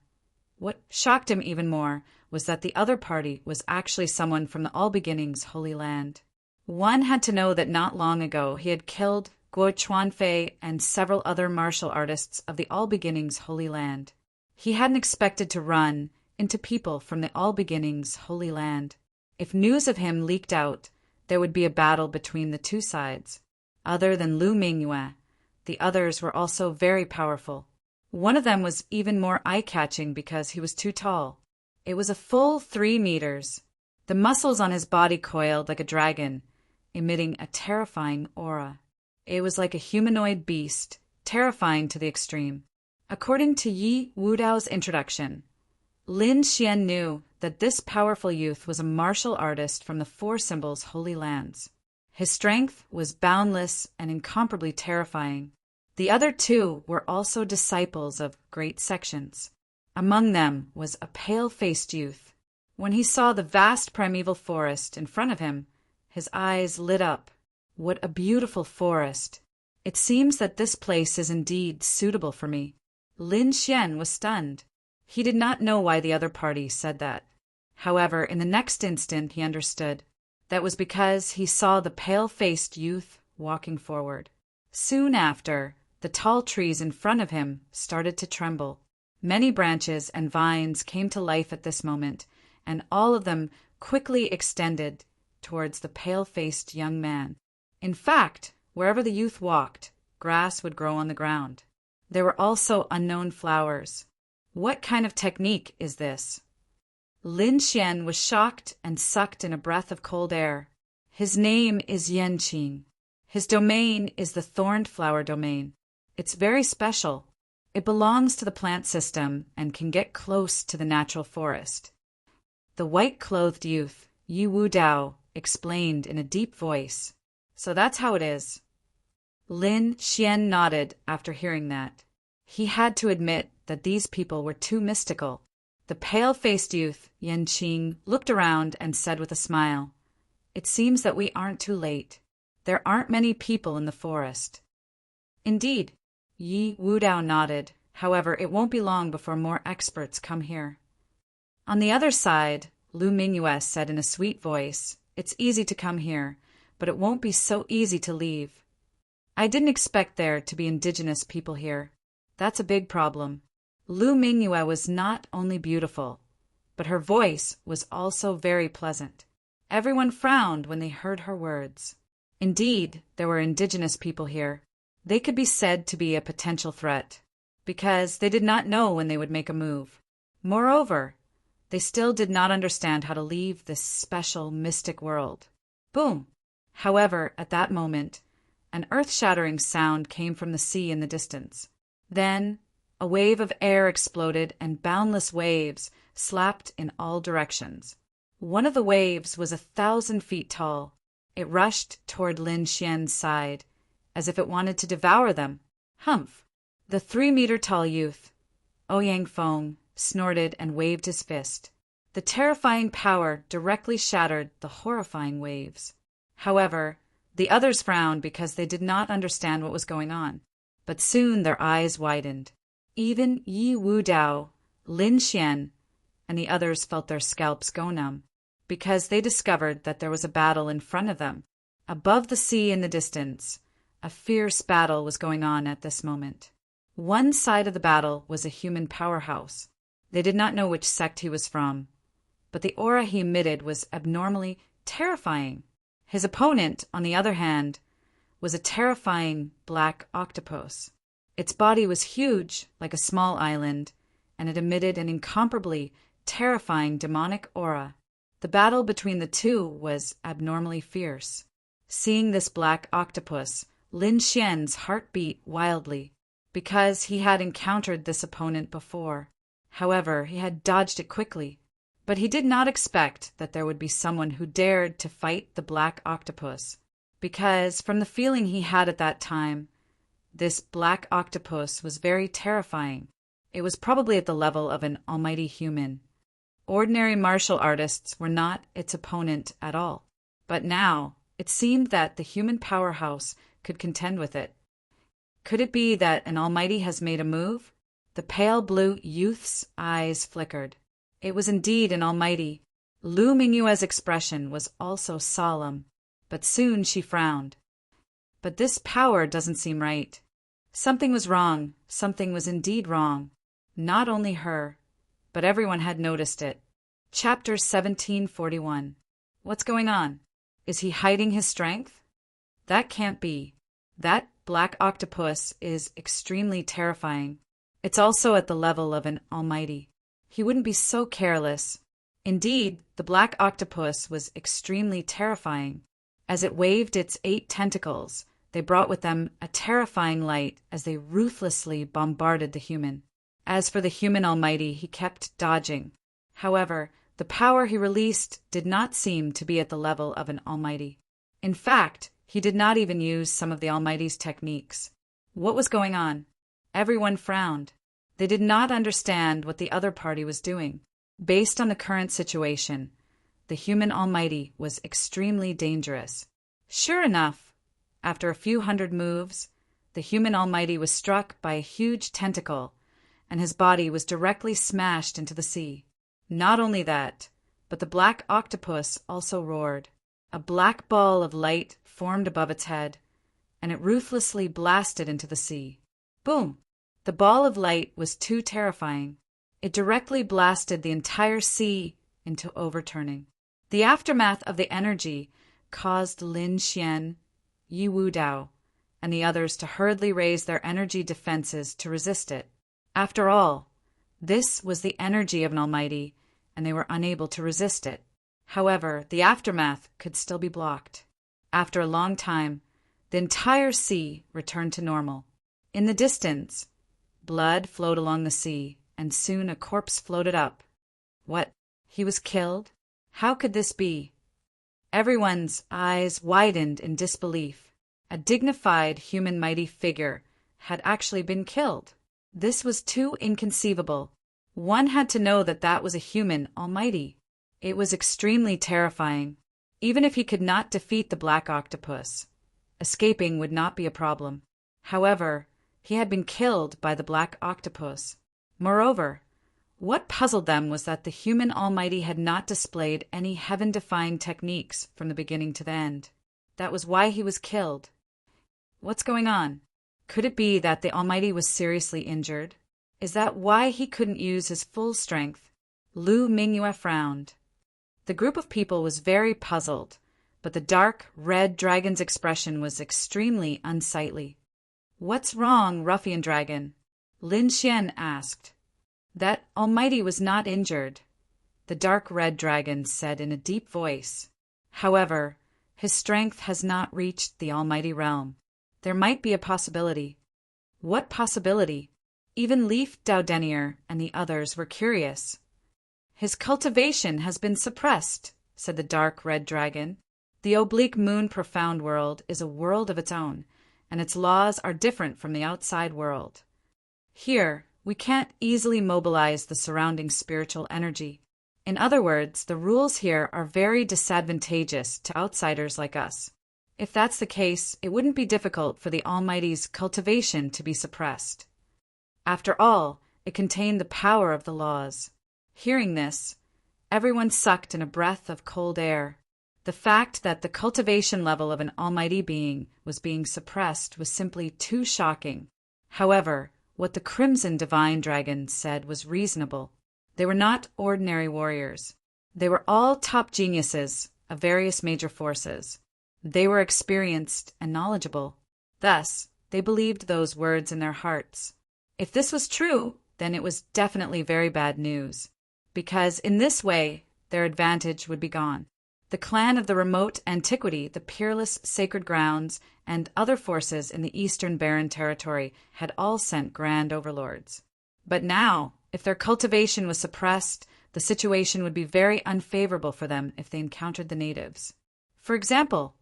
what shocked him even more was that the other party was actually someone from the All Beginnings Holy Land. One had to know that not long ago he had killed Guo Chuanfei and several other martial artists of the All Beginnings Holy Land. He hadn't expected to run into people from the All Beginnings Holy Land. If news of him leaked out, there would be a battle between the two sides. Other than Lu Mingyue, the others were also very powerful. One of them was even more eye-catching because he was too tall. It was a full 3 meters. The muscles on his body coiled like a dragon, emitting a terrifying aura. It was like a humanoid beast, terrifying to the extreme. According to Yi Wudao's introduction, Lin Xian knew that this powerful youth was a martial artist from the Four Symbols Holy Lands. His strength was boundless and incomparably terrifying. The other two were also disciples of great sections. Among them was a pale-faced youth. When he saw the vast primeval forest in front of him, his eyes lit up. What a beautiful forest! It seems that this place is indeed suitable for me. Lin Xian was stunned. He did not know why the other party said that. However, in the next instant he understood. That was because he saw the pale-faced youth walking forward. Soon after, the tall trees in front of him started to tremble. Many branches and vines came to life at this moment, and all of them quickly extended towards the pale-faced young man. In fact, wherever the youth walked, grass would grow on the ground. There were also unknown flowers. What kind of technique is this? Lin Xian was shocked and sucked in a breath of cold air. His name is Yanqing. His domain is the thorned flower domain. It's very special. It belongs to the plant system and can get close to the natural forest. The white-clothed youth, Yi Wudao, explained in a deep voice. So that's how it is. Lin Xian nodded after hearing that. He had to admit that these people were too mystical. The pale-faced youth, Yanqing, looked around and said with a smile, "It seems that we aren't too late. There aren't many people in the forest." Indeed, Yi Wudao nodded. However, it won't be long before more experts come here. On the other side, Lu Mingyue said in a sweet voice, "It's easy to come here, but it won't be so easy to leave. I didn't expect there to be indigenous people here. That's a big problem." Lu Mingyue was not only beautiful, but her voice was also very pleasant. Everyone frowned when they heard her words. Indeed, there were indigenous people here. They could be said to be a potential threat, because they did not know when they would make a move. Moreover, they still did not understand how to leave this special mystic world. Boom! However, at that moment, an earth-shattering sound came from the sea in the distance. Then, a wave of air exploded and boundless waves slapped in all directions. One of the waves was 1,000 feet tall. It rushed toward Lin Xian's side, as if it wanted to devour them. Humph! The 3-meter-tall youth, Ouyang Feng, snorted and waved his fist. The terrifying power directly shattered the horrifying waves. However, The others frowned because they did not understand what was going on, but soon their eyes widened. Even Yi Wudao, Lin Xian, and the others felt their scalps go numb, because they discovered that there was a battle in front of them. Above the sea in the distance, a fierce battle was going on at this moment. One side of the battle was a human powerhouse. They did not know which sect he was from, but the aura he emitted was abnormally terrifying. His opponent, on the other hand, was a terrifying black octopus. Its body was huge, like a small island, and it emitted an incomparably terrifying demonic aura. The battle between the two was abnormally fierce. Seeing this black octopus, Lin Xian's heart beat wildly, because he had encountered this opponent before. However, he had dodged it quickly, but he did not expect that there would be someone who dared to fight the black octopus, because from the feeling he had at that time, this black octopus was very terrifying. It was probably at the level of an almighty human. Ordinary martial artists were not its opponent at all, but now it seemed that the human powerhouse could contend with it. Could it be that an almighty has made a move? The pale blue youth's eyes flickered. It was indeed an almighty. Lu Mingyue's expression was also solemn, but soon she frowned. But this power doesn't seem right. Something was wrong. Something was indeed wrong. Not only her, but everyone had noticed it. Chapter 1741. What's going on? Is he hiding his strength? That can't be. That black octopus is extremely terrifying. It's also at the level of an almighty. He wouldn't be so careless. Indeed, the black octopus was extremely terrifying. As it waved its 8 tentacles, they brought with them a terrifying light as they ruthlessly bombarded the human. As for the human almighty, he kept dodging. However, the power he released did not seem to be at the level of an almighty. In fact, he did not even use some of the almighty's techniques. What was going on? Everyone frowned. They did not understand what the other party was doing. Based on the current situation, the human almighty was extremely dangerous. Sure enough, after a few hundred moves, the human almighty was struck by a huge tentacle, and his body was directly smashed into the sea. Not only that, but the black octopus also roared. A black ball of light formed above its head, and it ruthlessly blasted into the sea. Boom! The ball of light was too terrifying. It directly blasted the entire sea into overturning. The aftermath of the energy caused Lin Xian, Yi Wudao, and the others to hurriedly raise their energy defenses to resist it. After all, this was the energy of an almighty, and they were unable to resist it. However, the aftermath could still be blocked. After a long time, the entire sea returned to normal. In the distance, blood flowed along the sea, and soon a corpse floated up. What? He was killed? How could this be? Everyone's eyes widened in disbelief. A dignified human mighty figure had actually been killed. This was too inconceivable. One had to know that that was a human almighty. It was extremely terrifying. Even if he could not defeat the black octopus, escaping would not be a problem. However, he had been killed by the black octopus. Moreover, what puzzled them was that the human almighty had not displayed any heaven-defying techniques from the beginning to the end. That was why he was killed. What's going on? Could it be that the almighty was seriously injured? Is that why he couldn't use his full strength? Lu Mingyue frowned. The group of people was very puzzled, but the dark, red dragon's expression was extremely unsightly. What's wrong, ruffian dragon? Lin Xian asked. That almighty was not injured, the dark red dragon said in a deep voice. However, his strength has not reached the almighty realm. There might be a possibility. What possibility? Even Leaf Daudenier and the others were curious. His cultivation has been suppressed, said the dark red dragon. The oblique moon profound world is a world of its own, and its laws are different from the outside world. Here, we can't easily mobilize the surrounding spiritual energy. In other words, the rules here are very disadvantageous to outsiders like us. If that's the case, it wouldn't be difficult for the Almighty's cultivation to be suppressed. After all, it contained the power of the laws. Hearing this, everyone sucked in a breath of cold air. The fact that the cultivation level of an almighty being was being suppressed was simply too shocking. However, what the Crimson Divine Dragon said was reasonable. They were not ordinary warriors. They were all top geniuses of various major forces. They were experienced and knowledgeable. Thus, they believed those words in their hearts. If this was true, then it was definitely very bad news, because in this way, their advantage would be gone. The clan of the remote antiquity, the peerless sacred grounds, and other forces in the eastern barren territory had all sent grand overlords. But now, if their cultivation was suppressed, the situation would be very unfavorable for them if they encountered the natives. For example,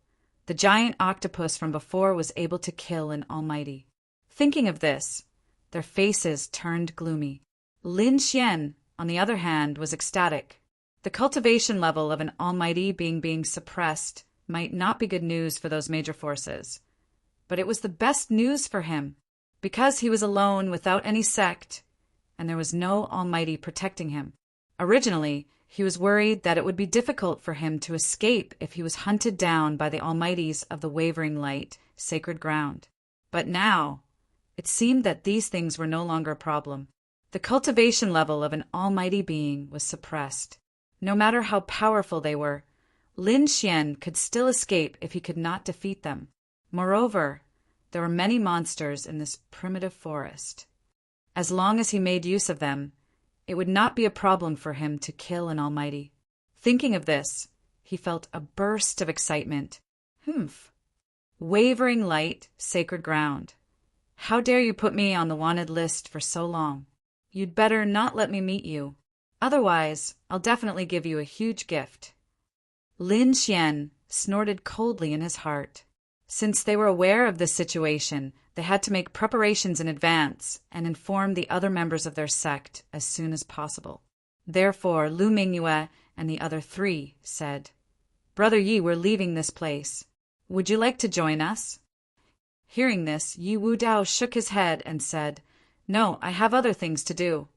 the giant octopus from before was able to kill an almighty. Thinking of this, their faces turned gloomy. Lin Xian, on the other hand, was ecstatic. The cultivation level of an almighty being suppressed might not be good news for those major forces, but it was the best news for him, because he was alone without any sect, and there was no almighty protecting him. Originally, he was worried that it would be difficult for him to escape if he was hunted down by the almighties of the wavering light, sacred ground. But now, it seemed that these things were no longer a problem. The cultivation level of an almighty being was suppressed. No matter how powerful they were, Lin Xian could still escape if he could not defeat them. Moreover, there were many monsters in this primitive forest. As long as he made use of them, it would not be a problem for him to kill an almighty. Thinking of this, he felt a burst of excitement. Wavering light, sacred ground. How dare you put me on the wanted list for so long? You'd better not let me meet you. Otherwise, I'll definitely give you a huge gift. Lin Xian snorted coldly in his heart. Since they were aware of this situation, they had to make preparations in advance and inform the other members of their sect as soon as possible. Therefore, Lu Mingyue and the other three said, "Brother Yi, we're leaving this place. Would you like to join us?" Hearing this, Yi Wudao shook his head and said, "No, I have other things to do."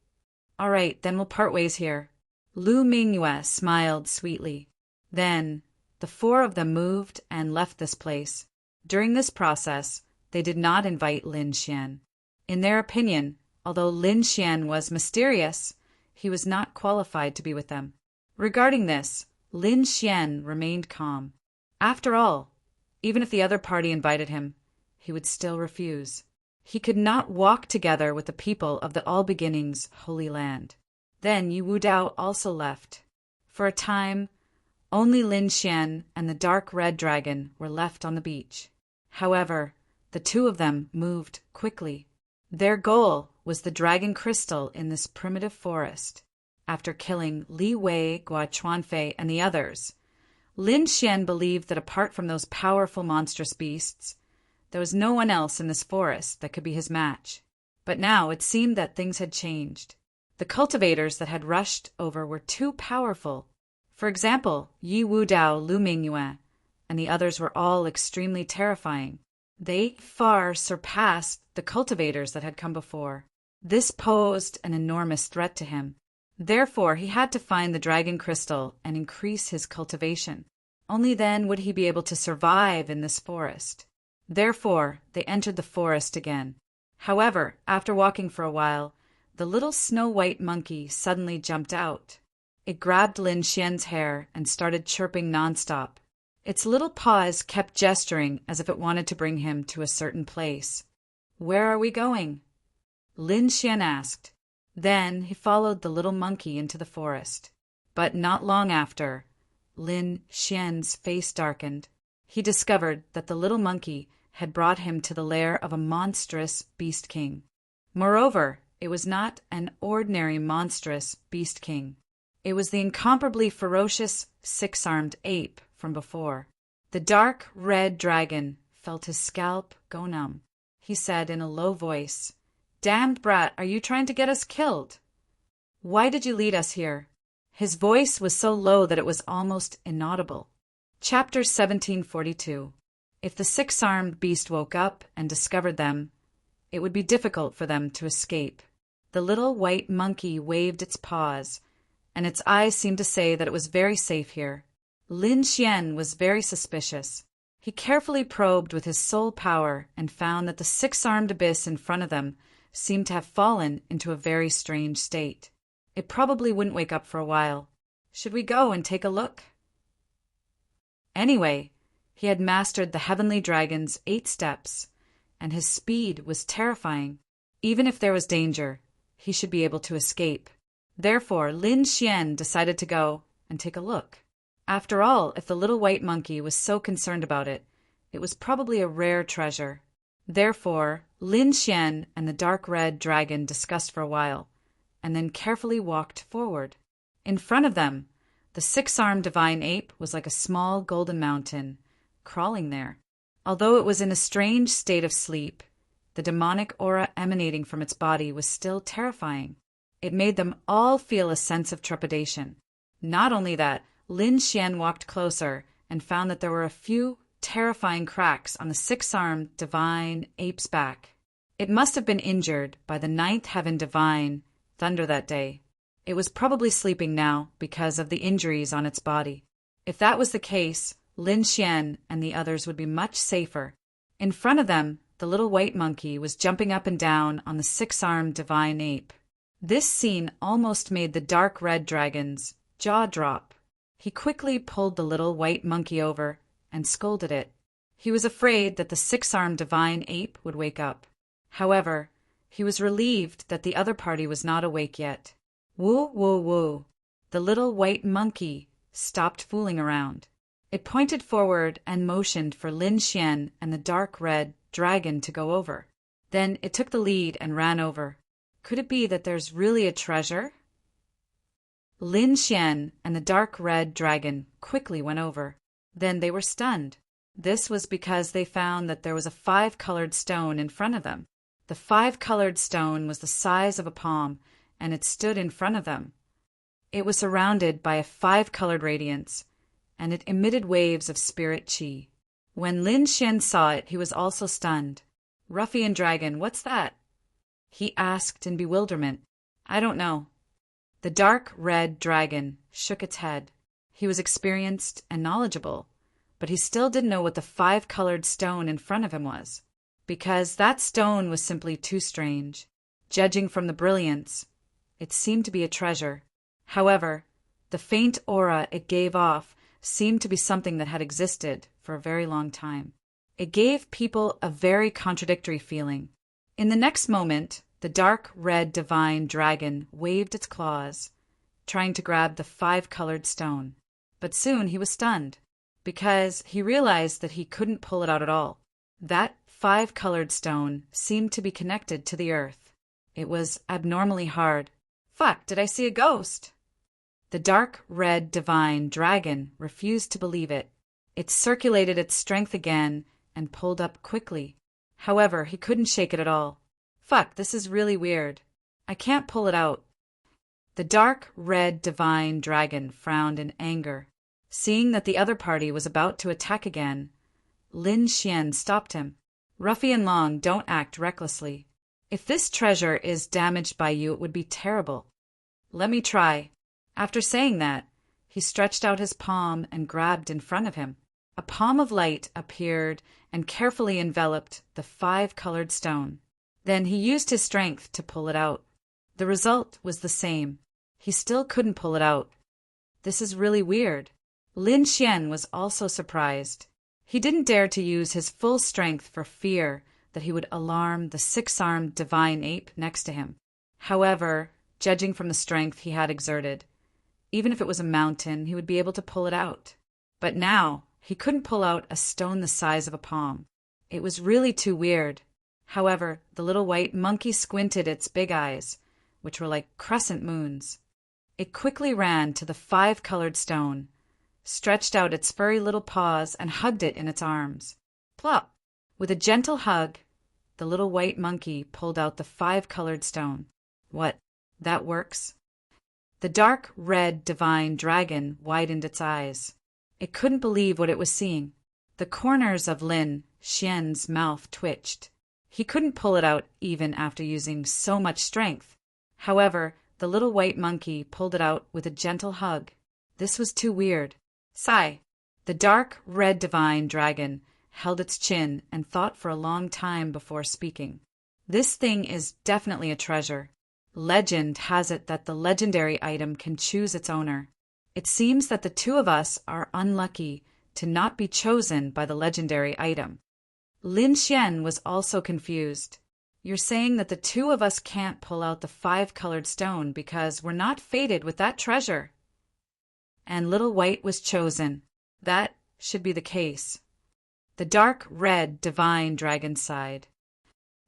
"All right, then we'll part ways here." Lu Mingyue smiled sweetly. Then, the four of them moved and left this place. During this process, they did not invite Lin Xian. In their opinion, although Lin Xian was mysterious, he was not qualified to be with them. Regarding this, Lin Xian remained calm. After all, even if the other party invited him, he would still refuse. He could not walk together with the people of the All Beginnings Holy Land. Then Yi Wudao also left. For a time, only Lin Xian and the dark red dragon were left on the beach. However, the two of them moved quickly. Their goal was the dragon crystal in this primitive forest. After killing Li Wei, Gua Chuanfei, and the others, Lin Xian believed that apart from those powerful monstrous beasts, there was no one else in this forest that could be his match. But now it seemed that things had changed. The cultivators that had rushed over were too powerful. For example, Yi Wudao, Lu Mingyue, and the others were all extremely terrifying. They far surpassed the cultivators that had come before. This posed an enormous threat to him. Therefore, he had to find the dragon crystal and increase his cultivation. Only then would he be able to survive in this forest. Therefore, they entered the forest again. However, after walking for a while, the little snow-white monkey suddenly jumped out. It grabbed Lin Xian's hair and started chirping nonstop. Its little paws kept gesturing as if it wanted to bring him to a certain place. "Where are we going?" Lin Xian asked. Then he followed the little monkey into the forest. But not long after, Lin Xian's face darkened. He discovered that the little monkey had brought him to the lair of a monstrous beast king. Moreover, it was not an ordinary monstrous beast king. It was the incomparably ferocious six-armed ape from before. The dark red dragon felt his scalp go numb. He said in a low voice, "Damned brat, are you trying to get us killed? Why did you lead us here?" His voice was so low that it was almost inaudible. Chapter 1742. If the six-armed beast woke up and discovered them, it would be difficult for them to escape. The little white monkey waved its paws, and its eyes seemed to say that it was very safe here. Lin Xian was very suspicious. He carefully probed with his soul power and found that the six-armed abyss in front of them seemed to have fallen into a very strange state. It probably wouldn't wake up for a while. Should we go and take a look? Anyway, he had mastered the heavenly dragon's 8 steps, and his speed was terrifying. Even if there was danger, he should be able to escape. Therefore, Lin Xian decided to go and take a look. After all, if the little white monkey was so concerned about it, it was probably a rare treasure. Therefore, Lin Xian and the dark red dragon discussed for a while, and then carefully walked forward. In front of them, the six-armed divine ape was like a small golden mountain, crawling there. Although it was in a strange state of sleep, the demonic aura emanating from its body was still terrifying. It made them all feel a sense of trepidation. Not only that, Lin Xian walked closer and found that there were a few terrifying cracks on the six-armed divine ape's back. It must have been injured by the ninth heaven divine thunder that day. It was probably sleeping now because of the injuries on its body. If that was the case, Lin Xian and the others would be much safer. In front of them, the little white monkey was jumping up and down on the six-armed divine ape. This scene almost made the dark red dragon's jaw drop. He quickly pulled the little white monkey over and scolded it. He was afraid that the six-armed divine ape would wake up. However, he was relieved that the other party was not awake yet. Woo, woo, woo. The little white monkey stopped fooling around. It pointed forward and motioned for Lin Xian and the dark red dragon to go over. Then it took the lead and ran over. Could it be that there's really a treasure? Lin Xian and the dark red dragon quickly went over. Then they were stunned. This was because they found that there was a 5-colored stone in front of them. The 5-colored stone was the size of a palm, and it stood in front of them. It was surrounded by a 5-colored radiance, and it emitted waves of spirit qi. When Lin Xian saw it, he was also stunned. "Ruffian dragon, what's that?" he asked in bewilderment. "I don't know." The dark red dragon shook its head. He was experienced and knowledgeable, but he still didn't know what the 5-colored stone in front of him was, because that stone was simply too strange. Judging from the brilliance, it seemed to be a treasure. However, the faint aura it gave off seemed to be something that had existed for a very long time. It gave people a very contradictory feeling. In the next moment, the dark red divine dragon waved its claws, trying to grab the 5-colored stone. But soon he was stunned, because he realized that he couldn't pull it out at all. That 5-colored stone seemed to be connected to the earth. It was abnormally hard. "Fuck, did I see a ghost?" The dark red divine dragon refused to believe it. It circulated its strength again and pulled up quickly. However, he couldn't shake it at all. "Fuck, this is really weird. I can't pull it out." The dark red divine dragon frowned in anger. Seeing that the other party was about to attack again, Lin Xian stopped him. "Ruffian Long, don't act recklessly. If this treasure is damaged by you, it would be terrible. Let me try." After saying that, he stretched out his palm and grabbed in front of him. A palm of light appeared and carefully enveloped the 5-colored stone. Then he used his strength to pull it out. The result was the same. He still couldn't pull it out. This is really weird. Lin Xian was also surprised. He didn't dare to use his full strength for fear that he would alarm the 6-armed divine ape next to him. However, judging from the strength he had exerted, even if it was a mountain, he would be able to pull it out. But now, he couldn't pull out a stone the size of a palm. It was really too weird. However, the little white monkey squinted its big eyes, which were like crescent moons. It quickly ran to the 5-colored stone, stretched out its furry little paws, and hugged it in its arms. Plop! With a gentle hug, the little white monkey pulled out the 5-colored stone. "What? That works?" The dark red divine dragon widened its eyes. It couldn't believe what it was seeing. The corners of Lin Xian's mouth twitched. He couldn't pull it out even after using so much strength. However, the little white monkey pulled it out with a gentle hug. This was too weird. Sigh. The dark red divine dragon held its chin and thought for a long time before speaking. This thing is definitely a treasure. Legend has it that the legendary item can choose its owner. It seems that the two of us are unlucky to not be chosen by the legendary item. Lin Xian was also confused. You're saying that the two of us can't pull out the 5-colored stone because we're not fated with that treasure. And Little White was chosen. That should be the case. The dark red divine dragon sighed.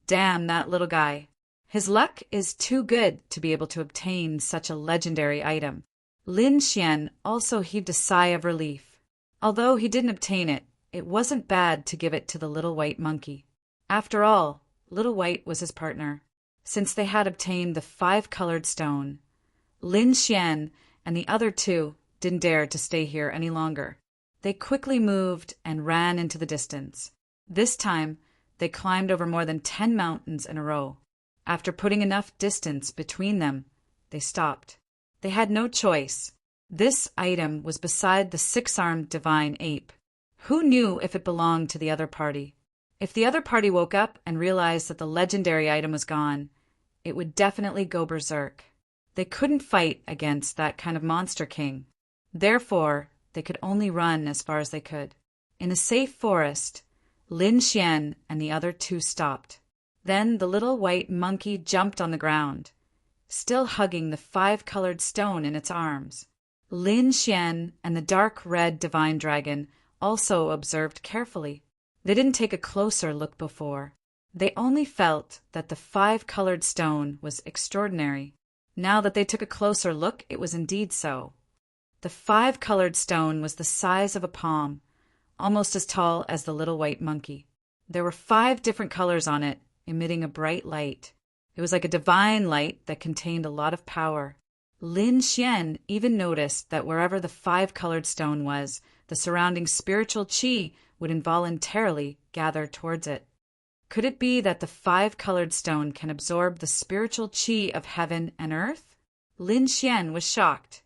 Damn that little guy. His luck is too good to be able to obtain such a legendary item. Lin Xian also heaved a sigh of relief. Although he didn't obtain it, it wasn't bad to give it to the little white monkey. After all, Little White was his partner. Since they had obtained the 5-colored stone, Lin Xian and the other two didn't dare to stay here any longer. They quickly moved and ran into the distance. This time, they climbed over more than 10 mountains in a row. After putting enough distance between them, they stopped. They had no choice. This item was beside the 6-armed divine ape. Who knew if it belonged to the other party? If the other party woke up and realized that the legendary item was gone, it would definitely go berserk. They couldn't fight against that kind of monster king. Therefore, they could only run as far as they could. In a safe forest, Lin Xian and the other two stopped. Then the little white monkey jumped on the ground, still hugging the 5-colored stone in its arms. Lin Xian and the dark red divine dragon also observed carefully. They didn't take a closer look before. They only felt that the 5-colored stone was extraordinary. Now that they took a closer look, it was indeed so. The 5-colored stone was the size of a palm, almost as tall as the little white monkey. There were 5 different colors on it, emitting a bright light. It was like a divine light that contained a lot of power. Lin Xian even noticed that wherever the 5-colored stone was, the surrounding spiritual qi would involuntarily gather towards it. Could it be that the 5-colored stone can absorb the spiritual qi of heaven and earth? Lin Xian was shocked.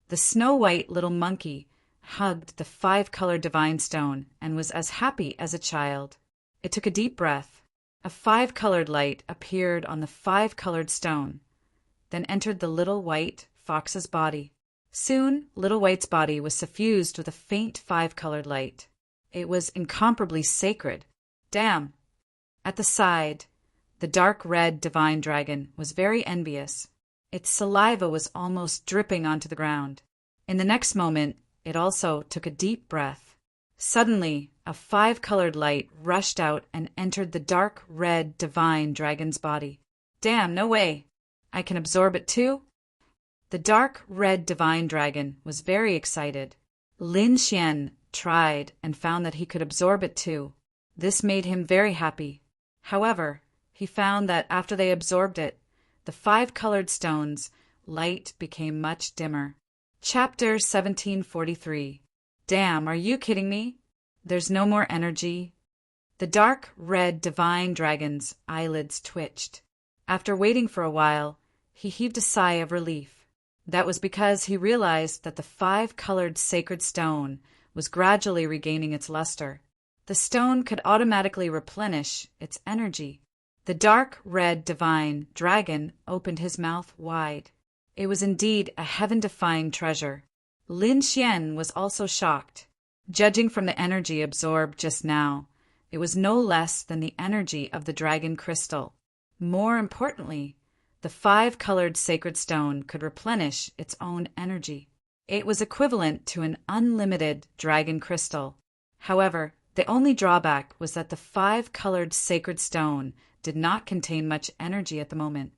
The snow-white little monkey hugged the 5-colored divine stone and was as happy as a child. It took a deep breath. A 5-colored light appeared on the 5-colored stone, then entered the little white fox's body. Soon, Little White's body was suffused with a faint 5-colored light. It was incomparably sacred. Damn! At the side, the dark red divine dragon was very envious. Its saliva was almost dripping onto the ground. In the next moment, it also took a deep breath. Suddenly, a 5-colored light rushed out and entered the dark red divine dragon's body. Damn, no way! I can absorb it too? The dark red divine dragon was very excited. Lin Xian tried and found that he could absorb it too. This made him very happy. However, he found that after they absorbed it, the 5-colored stone's light became much dimmer. Chapter 1743. Damn, are you kidding me? There's no more energy. The dark red divine dragon's eyelids twitched. After waiting for a while, he heaved a sigh of relief. That was because he realized that the 5-colored sacred stone was gradually regaining its luster. The stone could automatically replenish its energy. The dark red divine dragon opened his mouth wide. It was indeed a heaven-defying treasure. Lin Xian was also shocked. Judging from the energy absorbed just now, it was no less than the energy of the dragon crystal. More importantly, the 5-colored sacred stone could replenish its own energy. It was equivalent to an unlimited dragon crystal. However, the only drawback was that the 5-colored sacred stone did not contain much energy at the moment.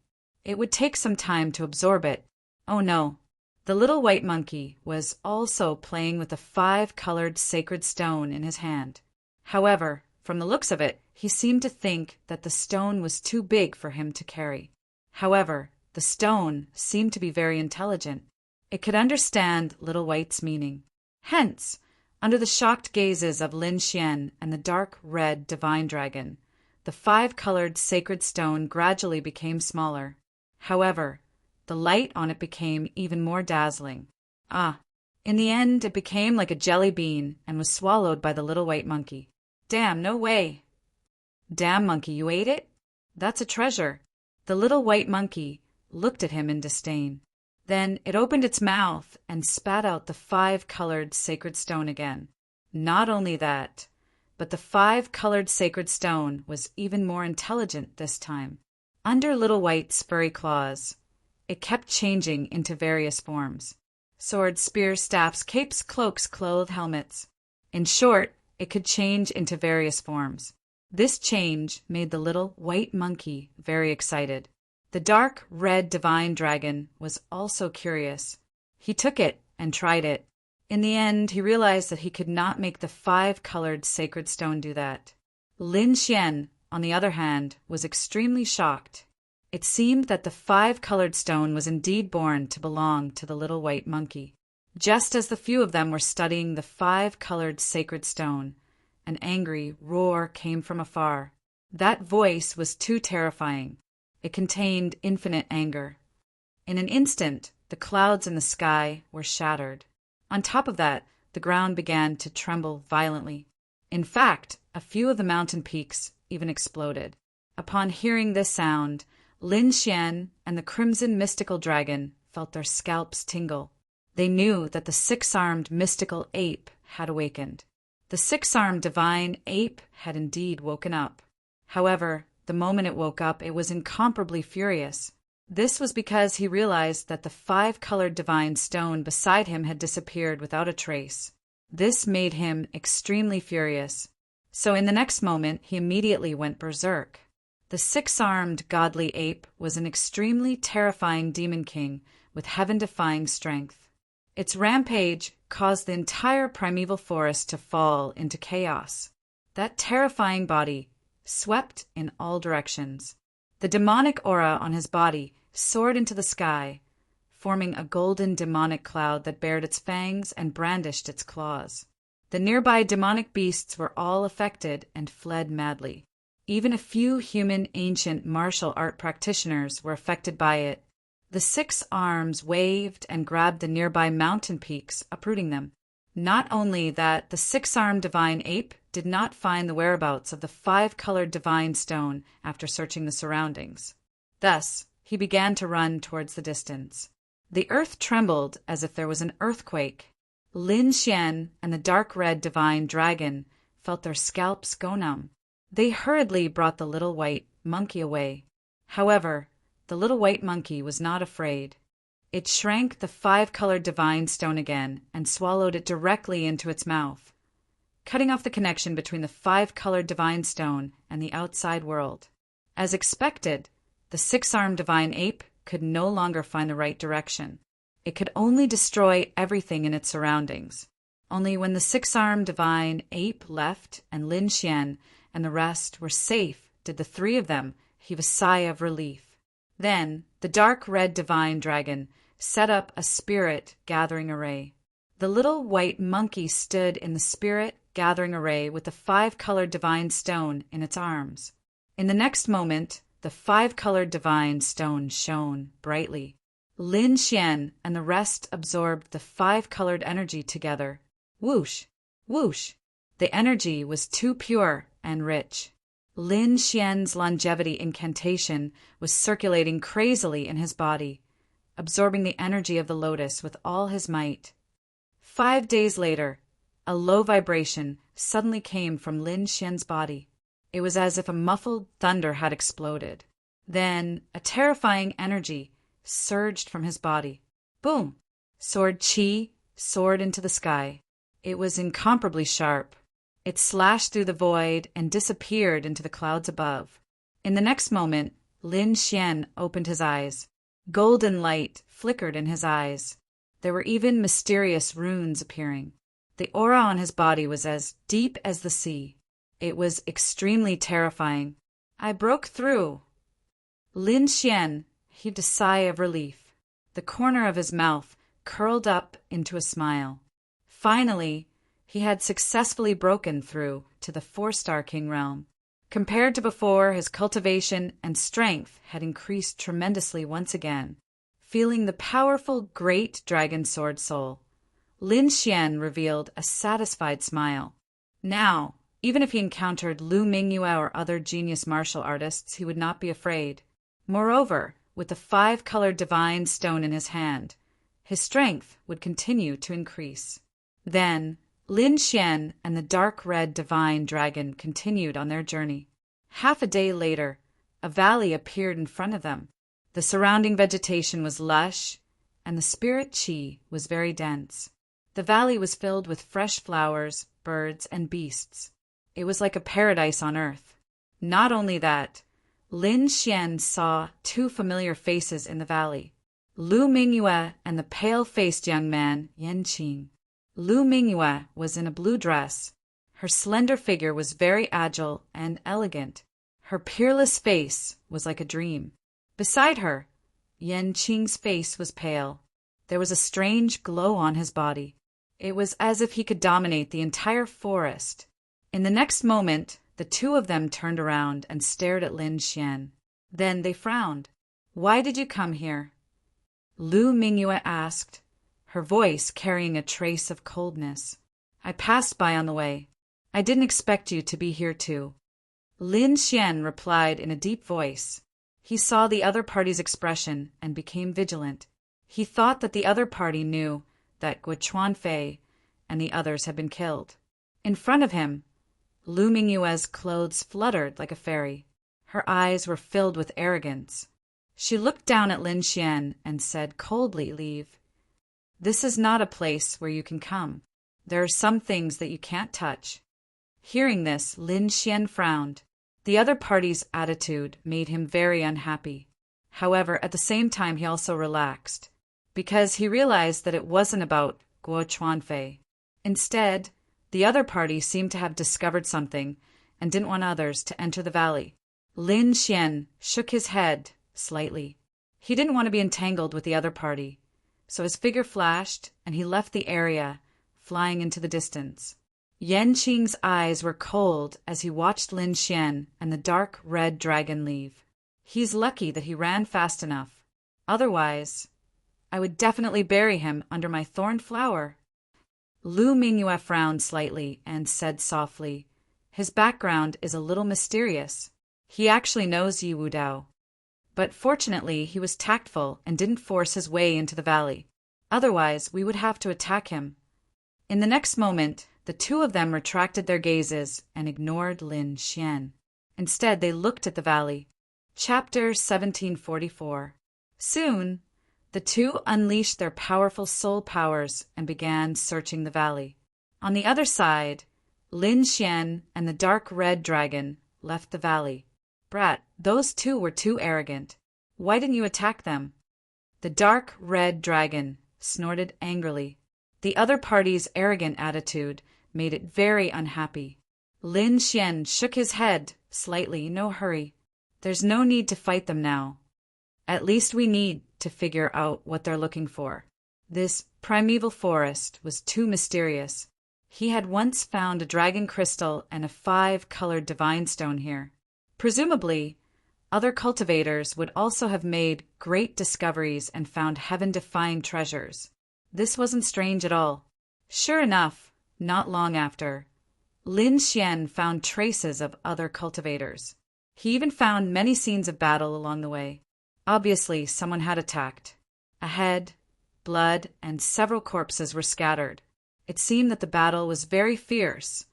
It would take some time to absorb it. Oh no. The little white monkey was also playing with the 5-colored sacred stone in his hand. However, from the looks of it, he seemed to think that the stone was too big for him to carry. However, the stone seemed to be very intelligent. It could understand Little White's meaning. Hence, Under the shocked gazes of Lin Xian and the dark red divine dragon, the five-colored sacred stone gradually became smaller. However, the light on it became even more dazzling. In the end, it became like a jelly bean and was swallowed by the little white monkey. Damn, no way. Damn, monkey, you ate it? That's a treasure. The little white monkey looked at him in disdain. Then it opened its mouth and spat out the five-colored sacred stone again. Not only that, but the five-colored sacred stone was even more intelligent this time. Under Little White's furry claws, it kept changing into various forms. Swords, spears, staffs, capes, cloaks, clothes, helmets. In short, it could change into various forms. This change made the little white monkey very excited. The dark red divine dragon was also curious. He took it and tried it. In the end, he realized that he could not make the five-colored sacred stone do that. Lin Xian, on the other hand, was extremely shocked. It seemed that the five-colored stone was indeed born to belong to the little white monkey. Just as the few of them were studying the five-colored sacred stone, an angry roar came from afar. That voice was too terrifying. It contained infinite anger. In an instant, the clouds in the sky were shattered. On top of that, the ground began to tremble violently. In fact, a few of the mountain peaks even exploded. Upon hearing this sound, Lin Xian and the crimson mystical dragon felt their scalps tingle. They knew that the six-armed mystical ape had awakened. The six-armed divine ape had indeed woken up. However, the moment it woke up, it was incomparably furious. This was because he realized that the five-colored divine stone beside him had disappeared without a trace. This made him extremely furious. So in the next moment, he immediately went berserk. The six-armed godly ape was an extremely terrifying demon king with heaven-defying strength. Its rampage caused the entire primeval forest to fall into chaos. That terrifying body swept in all directions. The demonic aura on his body soared into the sky, forming a golden demonic cloud that bared its fangs and brandished its claws. The nearby demonic beasts were all affected and fled madly. Even a few human ancient martial art practitioners were affected by it. The six arms waved and grabbed the nearby mountain peaks, uprooting them. Not only that, the six-armed divine ape did not find the whereabouts of the five-colored divine stone after searching the surroundings. Thus, he began to run towards the distance. The earth trembled as if there was an earthquake. Lin Xian and the dark red divine dragon felt their scalps go numb. They hurriedly brought the little white monkey away. However, the little white monkey was not afraid. It shrank the five-colored divine stone again and swallowed it directly into its mouth, cutting off the connection between the five-colored divine stone and the outside world. As expected, the six-armed divine ape could no longer find the right direction. It could only destroy everything in its surroundings. Only when the six-armed divine ape left and Lin Xian and the rest were safe did the three of them heave a sigh of relief. Then the dark red divine dragon set up a spirit gathering array. The little white monkey stood in the spirit gathering array with the five-colored divine stone in its arms. In the next moment, the five-colored divine stone shone brightly. Lin Xian and the rest absorbed the five-colored energy together. Whoosh! Whoosh! The energy was too pure and rich. Lin Xian's longevity incantation was circulating crazily in his body, absorbing the energy of the lotus with all his might. 5 days later, a low vibration suddenly came from Lin Xian's body. It was as if a muffled thunder had exploded. Then a terrifying energy surged from his body. Boom! Sword Qi soared into the sky. It was incomparably sharp. It slashed through the void and disappeared into the clouds above. In the next moment, Lin Xian opened his eyes. Golden light flickered in his eyes. There were even mysterious runes appearing. The aura on his body was as deep as the sea. It was extremely terrifying. I broke through. Lin Xian heaved a sigh of relief. The corner of his mouth curled up into a smile. Finally, He had successfully broken through to the 4-star king realm. Compared to before, his cultivation and strength had increased tremendously once again. Feeling the powerful great dragon sword soul, Lin Xian revealed a satisfied smile. Now, even if he encountered Lu Mingyue or other genius martial artists, he would not be afraid. Moreover, with the 5-colored divine stone in his hand, his strength would continue to increase. Then, Lin Xian and the dark red divine dragon continued on their journey. Half a day later, a valley appeared in front of them. The surrounding vegetation was lush, and the spirit qi was very dense. The valley was filled with fresh flowers, birds, and beasts. It was like a paradise on earth. Not only that, Lin Xian saw 2 familiar faces in the valley, Lu Mingyue and the pale-faced young man, Yan Qing. Lu Mingyue was in a blue dress. Her slender figure was very agile and elegant. Her peerless face was like a dream. Beside her, Yan Qing's face was pale. There was a strange glow on his body. It was as if he could dominate the entire forest. In the next moment, the 2 of them turned around and stared at Lin Xian. Then they frowned. "Why did you come here?" Lu Mingyue asked, her voice carrying a trace of coldness. "I passed by on the way. I didn't expect you to be here too." Lin Xian replied in a deep voice. He saw the other party's expression and became vigilant. He thought that the other party knew that Guo Chuanfei and the others had been killed. In front of him, Lu Mingyue's clothes fluttered like a fairy. Her eyes were filled with arrogance. She looked down at Lin Xian and said coldly, "Leave. This is not a place where you can come. There are some things that you can't touch." Hearing this, Lin Xian frowned. The other party's attitude made him very unhappy. However, at the same time he also relaxed, because he realized that it wasn't about Guo Chuanfei. Instead, the other party seemed to have discovered something and didn't want others to enter the valley. Lin Xian shook his head slightly. He didn't want to be entangled with the other party, so his figure flashed and he left the area, flying into the distance. Yan Qing's eyes were cold as he watched Lin Xian and the dark red dragon leave. He's lucky that he ran fast enough. Otherwise, I would definitely bury him under my thorn flower. Lu Mingyue frowned slightly and said softly, "His background is a little mysterious. He actually knows Yi Wudao." But fortunately, he was tactful and didn't force his way into the valley. Otherwise, we would have to attack him. In the next moment, the 2 of them retracted their gazes and ignored Lin Xian. Instead, they looked at the valley. Chapter 1744. Soon, the 2 unleashed their powerful soul powers and began searching the valley. On the other side, Lin Xian and the dark red dragon left the valley. "Brat, those 2 were too arrogant. Why didn't you attack them?" The dark red dragon snorted angrily. The other party's arrogant attitude made it very unhappy. Lin Xian shook his head slightly. "No hurry. There's no need to fight them now. At least we need to figure out what they're looking for." This primeval forest was too mysterious. He had once found a dragon crystal and a 5-colored divine stone here. Presumably, other cultivators would also have made great discoveries and found heaven-defying treasures. This wasn't strange at all. Sure enough, not long after, Lin Xian found traces of other cultivators. He even found many scenes of battle along the way. Obviously, someone had attacked. A head, blood, and several corpses were scattered. It seemed that the battle was very fierce,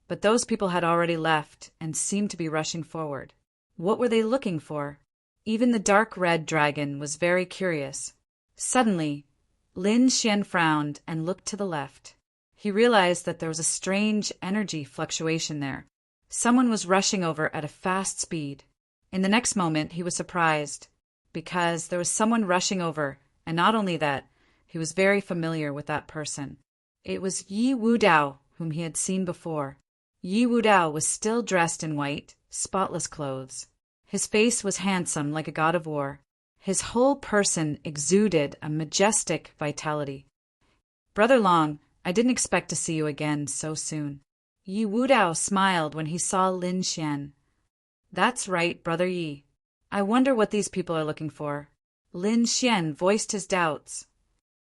but those people had already left and seemed to be rushing forward. What were they looking for? Even the dark red dragon was very curious. Suddenly, Lin Xian frowned and looked to the left. He realized that there was a strange energy fluctuation there. Someone was rushing over at a fast speed. In the next moment, he was surprised, because there was someone rushing over, and not only that, he was very familiar with that person. It was Yi Wudao, whom he had seen before. Yi Wudao was still dressed in white, spotless clothes. His face was handsome like a god of war. His whole person exuded a majestic vitality. "Brother Long, I didn't expect to see you again so soon." Yi Wudao smiled when he saw Lin Xian. "That's right, Brother Yi. I wonder what these people are looking for." Lin Xian voiced his doubts.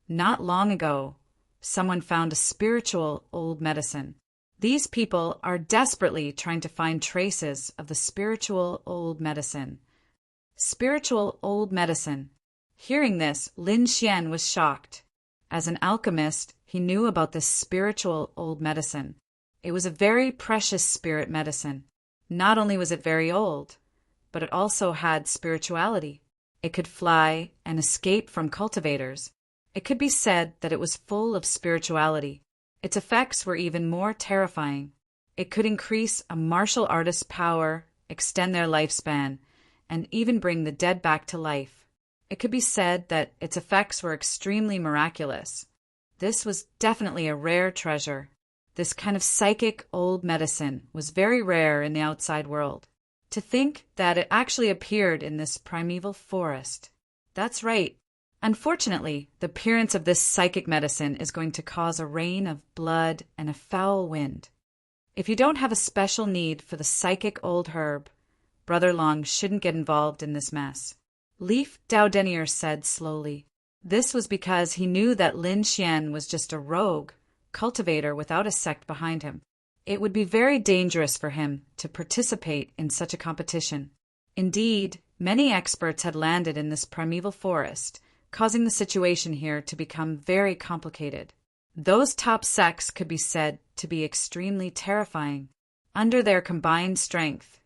"Not long ago, someone found a spiritual old medicine. These people are desperately trying to find traces of the spiritual old medicine." Spiritual old medicine. Hearing this, Lin Xian was shocked. As an alchemist, he knew about this spiritual old medicine. It was a very precious spirit medicine. Not only was it very old, but it also had spirituality. It could fly and escape from cultivators. It could be said that it was full of spirituality. Its effects were even more terrifying. It could increase a martial artist's power, extend their lifespan, and even bring the dead back to life. It could be said that its effects were extremely miraculous. This was definitely a rare treasure. This kind of psychic old medicine was very rare in the outside world. To think that it actually appeared in this primeval forest. That's right. Unfortunately, the appearance of this psychic medicine is going to cause a rain of blood and a foul wind. If you don't have a special need for the psychic old herb, Brother Long shouldn't get involved in this mess. Leaf Dao said slowly. This was because he knew that Lin Xian was just a rogue cultivator without a sect behind him. It would be very dangerous for him to participate in such a competition. Indeed, many experts had landed in this primeval forest, causing the situation here to become very complicated. Those top sects could be said to be extremely terrifying. Under their combined strength,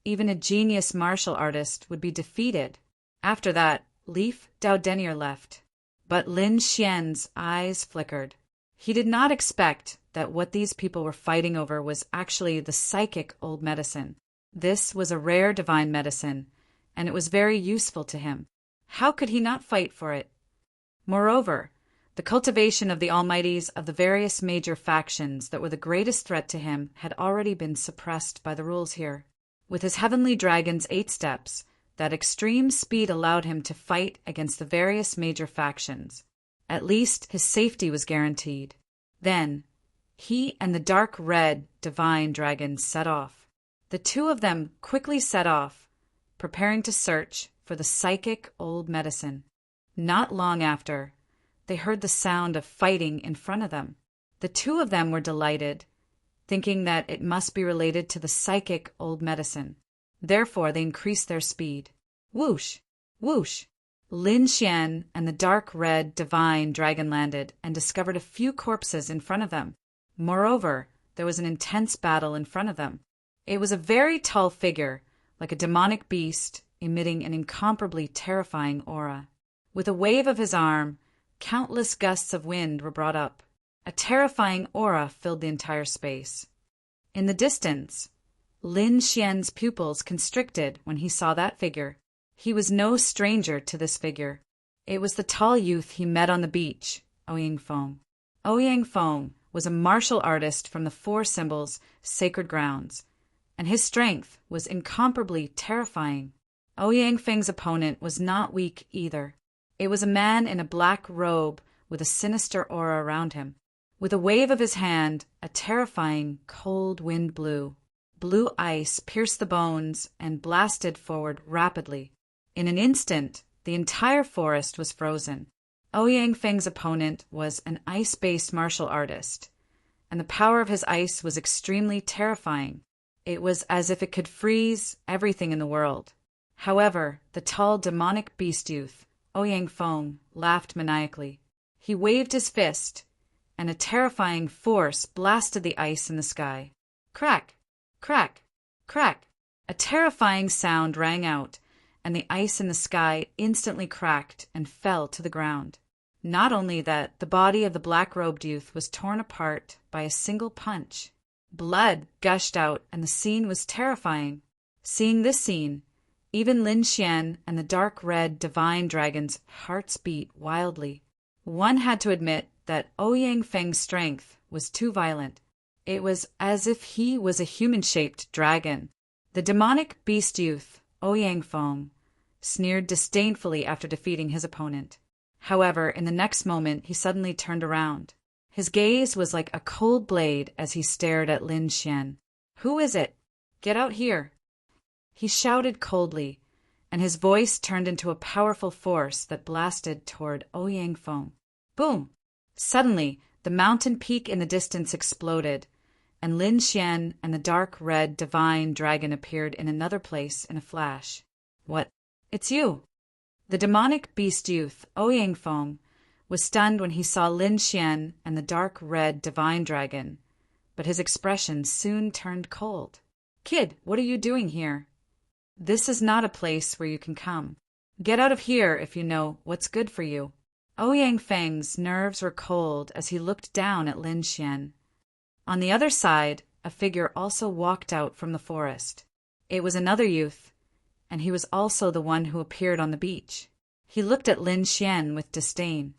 even a genius martial artist would be defeated. After that, Leaf Dao left. But Lin Xian's eyes flickered. He did not expect that what these people were fighting over was actually the psychic old medicine. This was a rare divine medicine, and it was very useful to him. How could he not fight for it? Moreover, the cultivation of the almighties of the various major factions that were the greatest threat to him had already been suppressed by the rules here. With his heavenly dragon's 8 steps, that extreme speed allowed him to fight against the various major factions. At least his safety was guaranteed. Then, he and the dark red divine dragon set off. The two of them quickly set off, preparing to search for the psychic old medicine. Not long after, they heard the sound of fighting in front of them. The two of them were delighted, thinking that it must be related to the psychic old medicine. Therefore, they increased their speed. Whoosh! Whoosh! Lin Xian and the dark red divine dragon landed and discovered a few corpses in front of them. Moreover, there was an intense battle in front of them. It was a very tall figure, like a demonic beast, emitting an incomparably terrifying aura. With a wave of his arm, countless gusts of wind were brought up. A terrifying aura filled the entire space. In the distance, Lin Xian's pupils constricted when he saw that figure. He was no stranger to this figure. It was the tall youth he met on the beach, Ouyang Feng. Ouyang Feng was a martial artist from the 4 Symbols sacred grounds, and his strength was incomparably terrifying. Ouyang Feng's opponent was not weak either. It was a man in a black robe with a sinister aura around him. With a wave of his hand, a terrifying cold wind blew. Blue ice pierced the bones and blasted forward rapidly. In an instant, the entire forest was frozen. Ouyang Feng's opponent was an ice-based martial artist, and the power of his ice was extremely terrifying. It was as if it could freeze everything in the world. However, the tall demonic beast youth, Ouyang Feng, laughed maniacally. He waved his fist, and a terrifying force blasted the ice in the sky. Crack! Crack! Crack! A terrifying sound rang out, and the ice in the sky instantly cracked and fell to the ground. Not only that, the body of the black-robed youth was torn apart by a single punch. Blood gushed out, and the scene was terrifying. Seeing this scene, even Lin Xian and the dark red divine dragon's hearts beat wildly. One had to admit that Ouyang Feng's strength was too violent. It was as if he was a human-shaped dragon. The demonic beast youth, Ouyang Feng, sneered disdainfully after defeating his opponent. However, in the next moment he suddenly turned around. His gaze was like a cold blade as he stared at Lin Xian. "Who is it? Get out here!" He shouted coldly, and his voice turned into a powerful force that blasted toward Ouyang Feng. Boom! Suddenly, the mountain peak in the distance exploded, and Lin Xian and the dark red divine dragon appeared in another place in a flash. "What? It's you!" The demonic beast youth, Ouyang Feng, was stunned when he saw Lin Xian and the dark red divine dragon, but his expression soon turned cold. "Kid, what are you doing here? This is not a place where you can come. Get out of here if you know what's good for you." Ouyang Feng's nerves were cold as he looked down at Lin Xian. On the other side, a figure also walked out from the forest. It was another youth, and he was also the one who appeared on the beach. He looked at Lin Xian with disdain.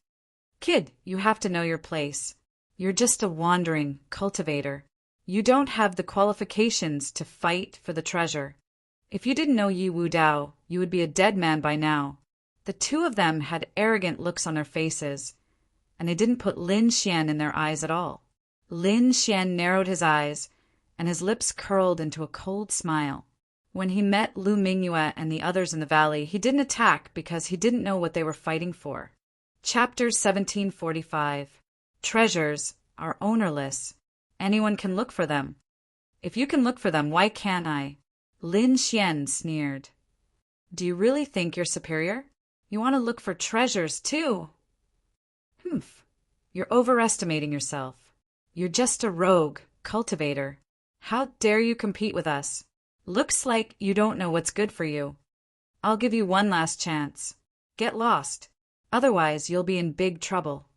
"Kid, you have to know your place. You're just a wandering cultivator. You don't have the qualifications to fight for the treasure. If you didn't know Yi Wu Dao, you would be a dead man by now." The two of them had arrogant looks on their faces, and they didn't put Lin Xian in their eyes at all. Lin Xian narrowed his eyes, and his lips curled into a cold smile. When he met Lu Mingyue and the others in the valley, he didn't attack because he didn't know what they were fighting for. Chapter 1745. Treasures are ownerless. Anyone can look for them. If you can look for them, why can't I? Lin Xian sneered. "Do you really think you're superior? You want to look for treasures, too?" "Humph. You're overestimating yourself. You're just a rogue cultivator. How dare you compete with us? Looks like you don't know what's good for you. I'll give you one last chance. Get lost. Otherwise, you'll be in big trouble."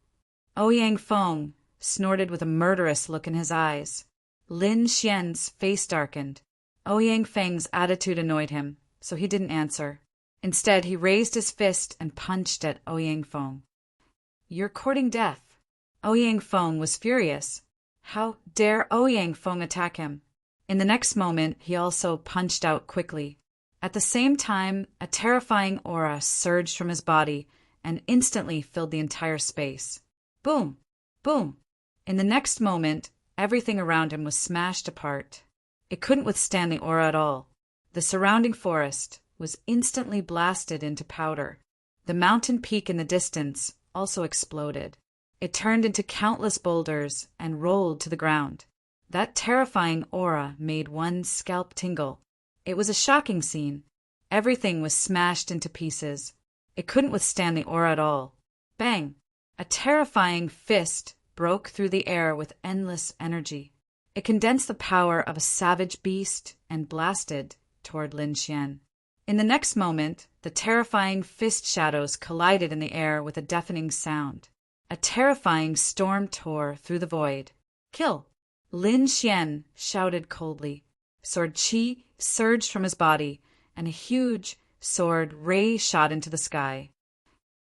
Ouyang Feng snorted with a murderous look in his eyes. Lin Xian's face darkened. Ouyang Feng's attitude annoyed him, so he didn't answer. Instead, he raised his fist and punched at Ouyang Feng. "You're courting death." Ouyang Feng was furious. How dare Ouyang Feng attack him? In the next moment, he also punched out quickly. At the same time, a terrifying aura surged from his body and instantly filled the entire space. Boom! Boom! In the next moment, everything around him was smashed apart. It couldn't withstand the aura at all. The surrounding forest was instantly blasted into powder. The mountain peak in the distance also exploded. It turned into countless boulders and rolled to the ground. That terrifying aura made one's scalp tingle. It was a shocking scene. Everything was smashed into pieces. It couldn't withstand the aura at all. Bang! A terrifying fist broke through the air with endless energy. It condensed the power of a savage beast and blasted toward Lin Xian. In the next moment, the terrifying fist shadows collided in the air with a deafening sound. A terrifying storm tore through the void. "Kill!" Lin Xian shouted coldly. Sword Qi surged from his body, and a huge sword ray shot into the sky.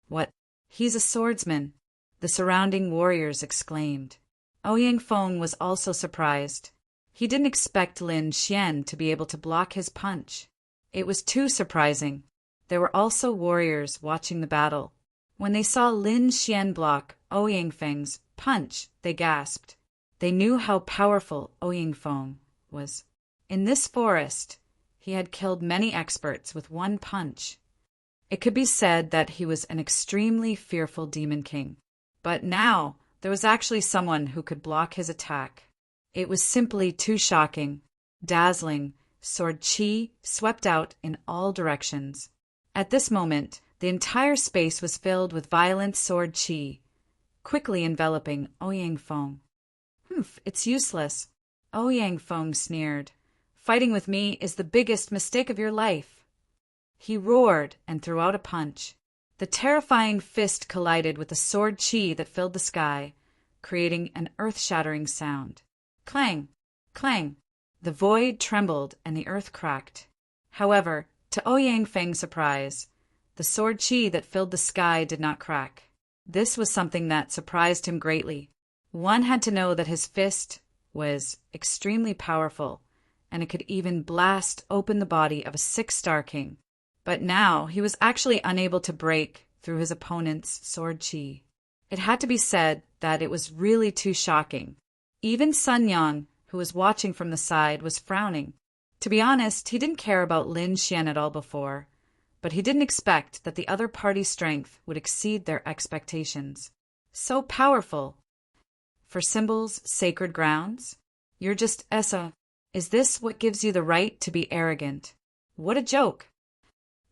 "What? He's a swordsman!" the surrounding warriors exclaimed. Ouyang Feng was also surprised. He didn't expect Lin Xian to be able to block his punch. It was too surprising. There were also warriors watching the battle. When they saw Lin Xian block Ouyang Feng's punch, they gasped. They knew how powerful Ouyang Feng was. In this forest, he had killed many experts with one punch. It could be said that he was an extremely fearful demon king. But now, there was actually someone who could block his attack. It was simply too shocking. Dazzling, Sword Qi swept out in all directions. At this moment, the entire space was filled with violent Sword Qi, quickly enveloping Ouyang Feng. "Humph, it's useless." Ouyang Feng sneered. "Fighting with me is the biggest mistake of your life." He roared and threw out a punch. The terrifying fist collided with the Sword Qi that filled the sky, creating an earth-shattering sound. Clang! Clang! The void trembled and the earth cracked. However, to Ouyang Feng's surprise, the Sword Qi that filled the sky did not crack. This was something that surprised him greatly. One had to know that his fist was extremely powerful, and it could even blast open the body of a 6-star king. But now he was actually unable to break through his opponent's Sword Qi. It had to be said that it was really too shocking. Even Sun Yang, who was watching from the side, was frowning. To be honest, he didn't care about Lin Xian at all before, but he didn't expect that the other party's strength would exceed their expectations. So powerful. For symbols, sacred grounds? You're just Essa. Is this what gives you the right to be arrogant? What a joke!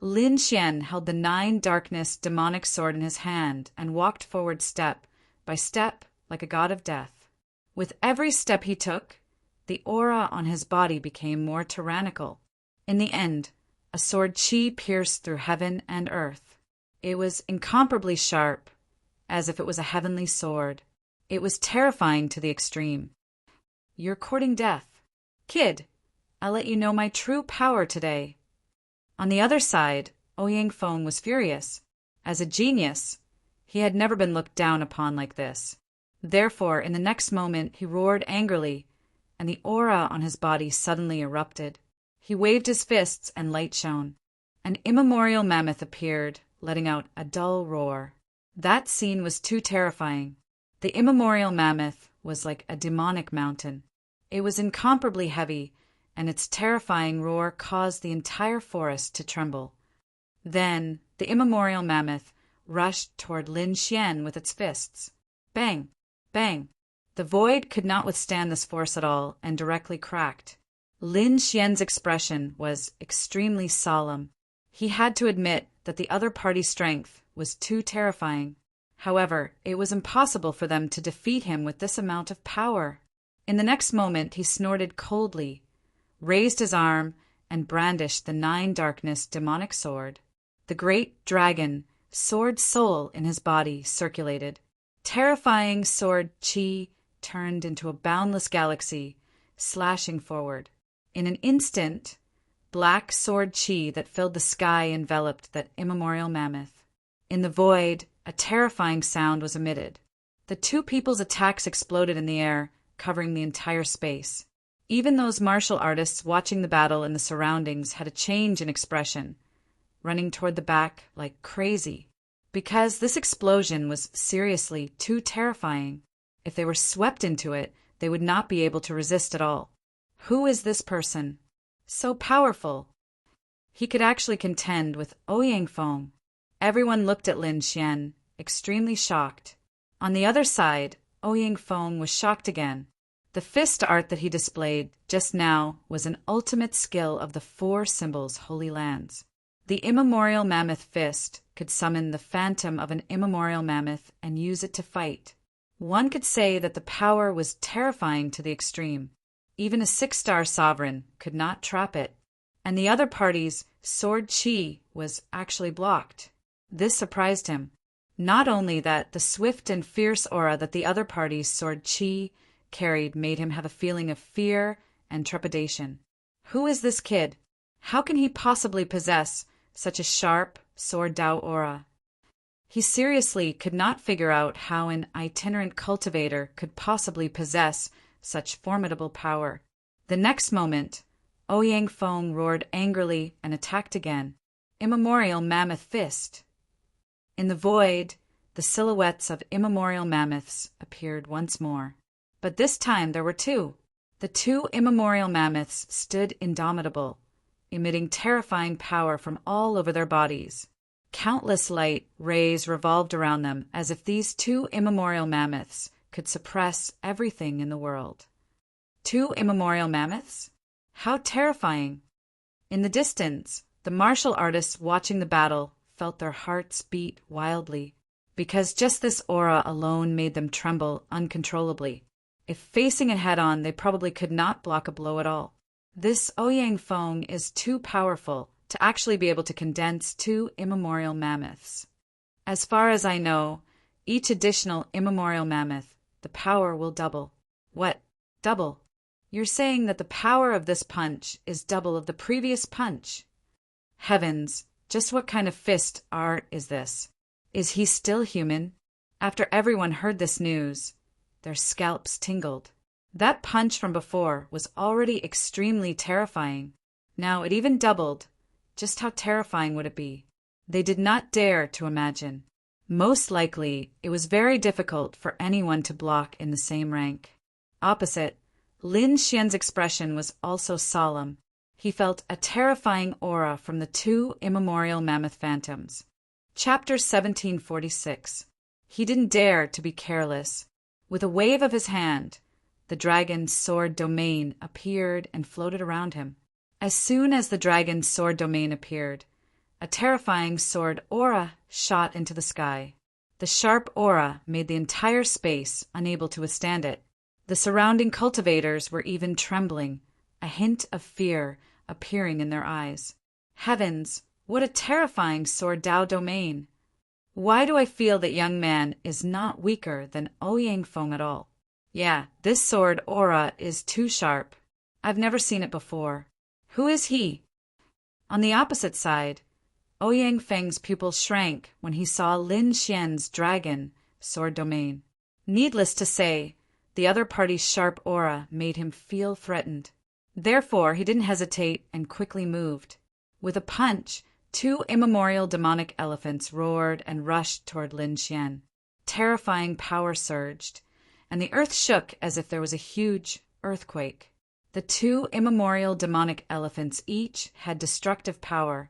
Lin Xian held the 9 darkness demonic sword in his hand and walked forward step by step like a god of death. With every step he took, the aura on his body became more tyrannical. In the end, a sword qi pierced through heaven and earth. It was incomparably sharp, as if it was a heavenly sword. It was terrifying to the extreme. You're courting death. Kid, I'll let you know my true power today. On the other side, Ouyang Feng was furious. As a genius, he had never been looked down upon like this. Therefore, in the next moment, he roared angrily, and the aura on his body suddenly erupted. He waved his fists and light shone. An immemorial mammoth appeared, letting out a dull roar. That scene was too terrifying. The immemorial mammoth was like a demonic mountain. It was incomparably heavy, and its terrifying roar caused the entire forest to tremble. Then the immemorial mammoth rushed toward Lin Xian with its fists. Bang! Bang! The void could not withstand this force at all and directly cracked. Lin Xian's expression was extremely solemn. He had to admit that the other party's strength was too terrifying. However, it was impossible for them to defeat him with this amount of power. In the next moment, he snorted coldly, raised his arm, and brandished the 9 darkness demonic sword. The great dragon, sword soul in his body, circulated. Terrifying sword qi turned into a boundless galaxy, slashing forward. In an instant, black sword qi that filled the sky enveloped that immemorial mammoth. In the void, a terrifying sound was emitted. The 2 people's attacks exploded in the air, covering the entire space. Even those martial artists watching the battle in the surroundings had a change in expression, running toward the back like crazy, because this explosion was seriously too terrifying. If they were swept into it, they would not be able to resist at all. Who is this person? So powerful. He could actually contend with Ouyang Feng. Everyone looked at Lin Xian, extremely shocked. On the other side, Ouyang Feng was shocked again. The fist art that he displayed just now was an ultimate skill of the 4 symbols' holy lands. The immemorial mammoth fist could summon the phantom of an immemorial mammoth and use it to fight. One could say that the power was terrifying to the extreme. Even a 6-star sovereign could not trap it. And the other party's sword qi was actually blocked. This surprised him. Not only that, the swift and fierce aura that the other party's sword qi carried made him have a feeling of fear and trepidation. Who is this kid? How can he possibly possess such a sharp sword Dao aura? He seriously could not figure out how an itinerant cultivator could possibly possess such formidable power. The next moment, Ouyang Feng roared angrily and attacked again. Immemorial mammoth fist. In the void, the silhouettes of immemorial mammoths appeared once more. But this time there were 2. The 2 immemorial mammoths stood indomitable, emitting terrifying power from all over their bodies. Countless light rays revolved around them as if these 2 immemorial mammoths could suppress everything in the world. 2 immemorial mammoths? How terrifying! In the distance, the martial artists watching the battle felt their hearts beat wildly, because just this aura alone made them tremble uncontrollably. If facing it head-on, they probably could not block a blow at all. This Ouyang Feng is too powerful to actually be able to condense 2 immemorial mammoths. As far as I know, each additional immemorial mammoth, the power will double. What? Double? You're saying that the power of this punch is double of the previous punch? Heavens, just what kind of fist art is this? Is he still human? After everyone heard this news, their scalps tingled. That punch from before was already extremely terrifying. Now it even doubled. Just how terrifying would it be? They did not dare to imagine. Most likely, it was very difficult for anyone to block in the same rank. Opposite, Lin Xian's expression was also solemn. He felt a terrifying aura from the two immemorial mammoth phantoms. Chapter 1746. He didn't dare to be careless. With a wave of his hand, the dragon's sword domain appeared and floated around him. As soon as the dragon's sword domain appeared, a terrifying sword aura shot into the sky. The sharp aura made the entire space unable to withstand it. The surrounding cultivators were even trembling, a hint of fear appearing in their eyes. Heavens, what a terrifying sword Dao domain! Why do I feel that young man is not weaker than Ouyang Feng at all? Yeah, this sword aura is too sharp. I've never seen it before. Who is he? On the opposite side, Ouyang Feng's pupils shrank when he saw Lin Xian's dragon sword domain. Needless to say, the other party's sharp aura made him feel threatened. Therefore, he didn't hesitate and quickly moved. With a punch, two immemorial demonic elephants roared and rushed toward Lin Xian. Terrifying power surged, and the earth shook as if there was a huge earthquake. The two immemorial demonic elephants each had destructive power,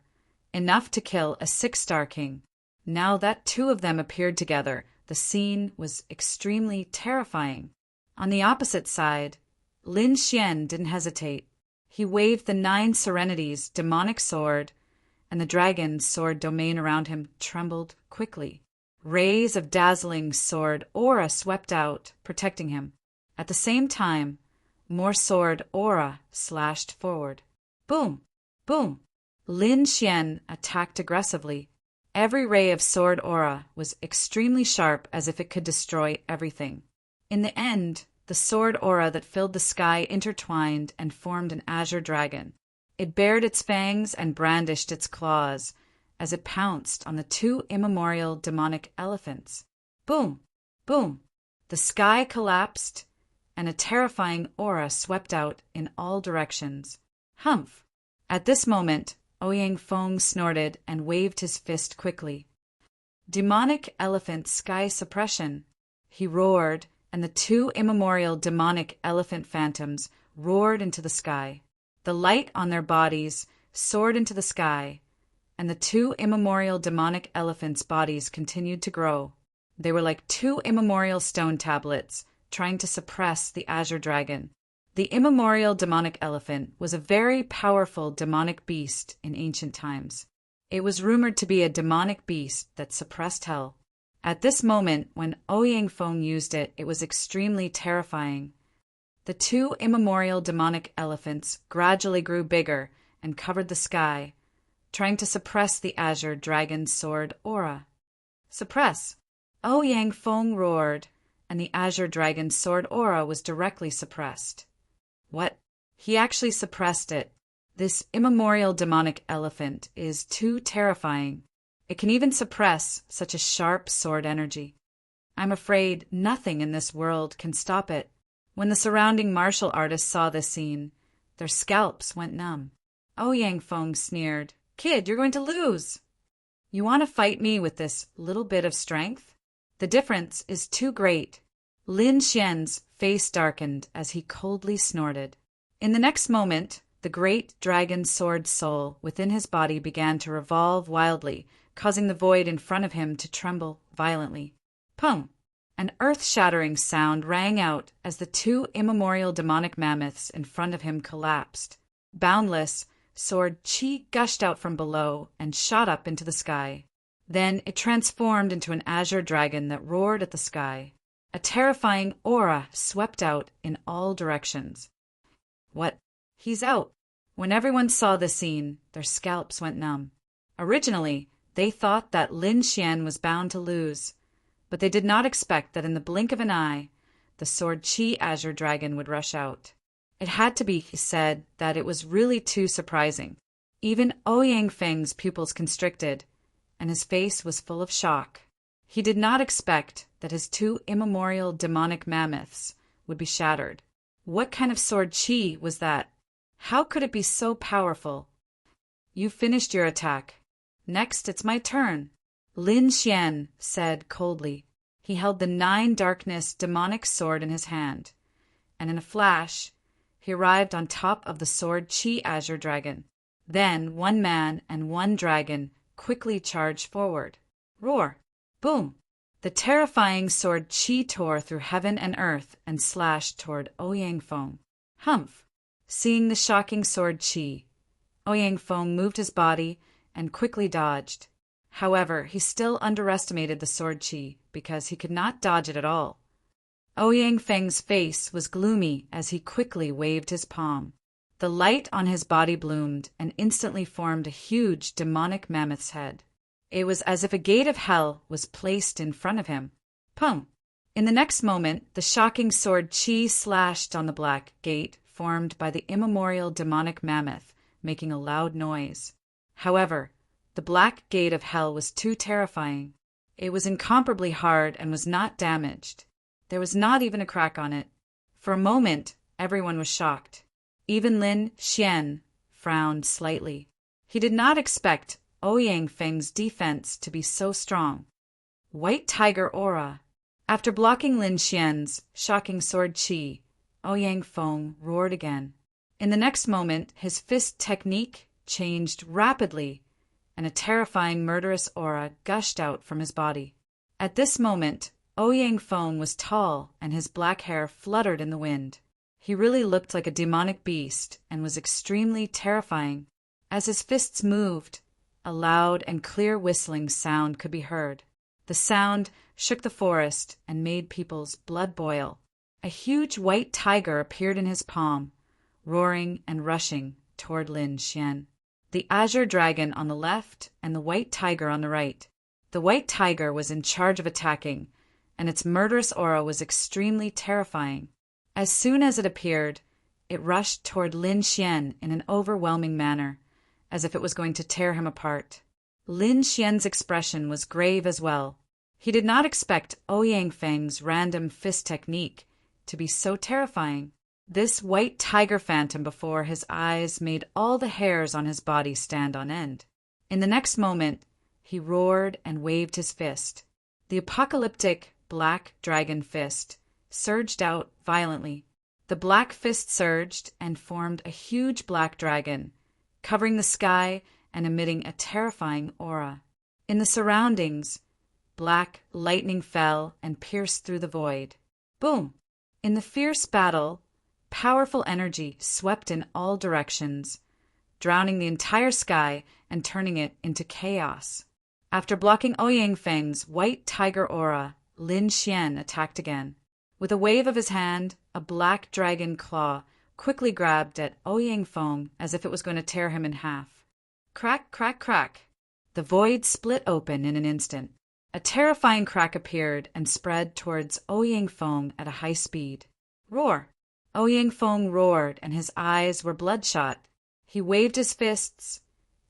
enough to kill a 6-star king. Now that two of them appeared together, the scene was extremely terrifying. On the opposite side, Lin Xian didn't hesitate. He waved the 9 Serenities demonic sword, and the dragon's sword domain around him trembled quickly. Rays of dazzling sword aura swept out, protecting him. At the same time, more sword aura slashed forward. Boom! Boom! Lin Xian attacked aggressively. Every ray of sword aura was extremely sharp, as if it could destroy everything. In the end, the sword aura that filled the sky intertwined and formed an azure dragon. It bared its fangs and brandished its claws as it pounced on the two immemorial demonic elephants. Boom! Boom! The sky collapsed, and a terrifying aura swept out in all directions. Humph! At this moment, Ouyang Feng snorted and waved his fist quickly. Demonic elephant sky suppression! He roared, and the two immemorial demonic elephant phantoms roared into the sky. The light on their bodies soared into the sky, and the two immemorial demonic elephants' bodies continued to grow. They were like two immemorial stone tablets, trying to suppress the azure dragon. The immemorial demonic elephant was a very powerful demonic beast in ancient times. It was rumored to be a demonic beast that suppressed hell. At this moment, when Ouyang Feng used it, it was extremely terrifying. The two immemorial demonic elephants gradually grew bigger and covered the sky, trying to suppress the azure dragon's sword aura. Suppress! Ouyang Feng roared, and the azure dragon's sword aura was directly suppressed. What? He actually suppressed it. This immemorial demonic elephant is too terrifying. It can even suppress such a sharp sword energy. I'm afraid nothing in this world can stop it. When the surrounding martial artists saw this scene, their scalps went numb. Ouyang Feng sneered, "Kid, you're going to lose. You want to fight me with this little bit of strength? The difference is too great." Lin Xian's face darkened as he coldly snorted. In the next moment, the great dragon sword soul within his body began to revolve wildly, causing the void in front of him to tremble violently. Pum! An earth-shattering sound rang out as the two immemorial demonic mammoths in front of him collapsed. Boundless, sword chi gushed out from below and shot up into the sky. Then it transformed into an azure dragon that roared at the sky. A terrifying aura swept out in all directions. What? He's out! When everyone saw the scene, their scalps went numb. Originally, they thought that Lin Xian was bound to lose, but they did not expect that in the blink of an eye, the sword chi azure dragon would rush out. It had to be said that it was really too surprising. Even Ouyang Feng's pupils constricted, and his face was full of shock. He did not expect that his two immemorial demonic mammoths would be shattered. What kind of sword chi was that? How could it be so powerful? You finished your attack. Next, it's my turn. Lin Xian said coldly. He held the 9 darkness demonic sword in his hand, and in a flash, he arrived on top of the sword Qi Azure Dragon. Then 1 man and 1 dragon quickly charged forward. Roar! Boom! The terrifying sword Qi tore through heaven and earth and slashed toward Ouyang Feng. Humph! Seeing the shocking sword Qi, Ouyang Feng moved his body and quickly dodged. However, he still underestimated the sword Qi because he could not dodge it at all. Ouyang Feng's face was gloomy as he quickly waved his palm. The light on his body bloomed and instantly formed a huge demonic mammoth's head. It was as if a gate of hell was placed in front of him. Pum! In the next moment, the shocking sword Qi slashed on the black gate formed by the immemorial demonic mammoth, making a loud noise. However, the black gate of hell was too terrifying. It was incomparably hard and was not damaged. There was not even a crack on it. For a moment, everyone was shocked. Even Lin Xian frowned slightly. He did not expect Ouyang Feng's defense to be so strong. White Tiger Aura. After blocking Lin Xian's shocking sword Qi, Ouyang Feng roared again. In the next moment, his fist technique changed rapidly, and a terrifying murderous aura gushed out from his body. At this moment, Ouyang Feng was tall and his black hair fluttered in the wind. He really looked like a demonic beast and was extremely terrifying. As his fists moved, a loud and clear whistling sound could be heard. The sound shook the forest and made people's blood boil. A huge white tiger appeared in his palm, roaring and rushing toward Lin Xian. The azure dragon on the left and the white tiger on the right. The white tiger was in charge of attacking, and its murderous aura was extremely terrifying. As soon as it appeared, it rushed toward Lin Xian in an overwhelming manner, as if it was going to tear him apart. Lin Xian's expression was grave as well. He did not expect Ouyang Feng's random fist technique to be so terrifying. This white tiger phantom before his eyes made all the hairs on his body stand on end. In the next moment, he roared and waved his fist. The apocalyptic black dragon fist surged out violently. The black fist surged and formed a huge black dragon, covering the sky and emitting a terrifying aura. In the surroundings, black lightning fell and pierced through the void. Boom! In the fierce battle, powerful energy swept in all directions, drowning the entire sky and turning it into chaos. After blocking Ouyang Feng's white tiger aura, Lin Xian attacked again. With a wave of his hand, a black dragon claw quickly grabbed at Ouyang Feng as if it was going to tear him in half. Crack, crack, crack. The void split open in an instant. A terrifying crack appeared and spread towards Ouyang Feng at a high speed. Roar! Ouyang Feng roared and his eyes were bloodshot. He waved his fists,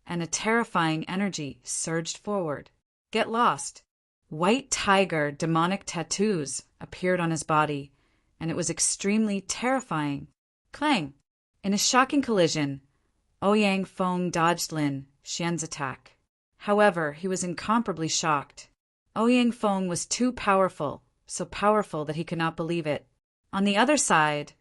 and a terrifying energy surged forward. Get lost! White tiger demonic tattoos appeared on his body, and it was extremely terrifying. Clang! In a shocking collision, Ouyang Feng dodged Lin Xian's attack. However, he was incomparably shocked. Ouyang Feng was too powerful, so powerful that he could not believe it. On the other side,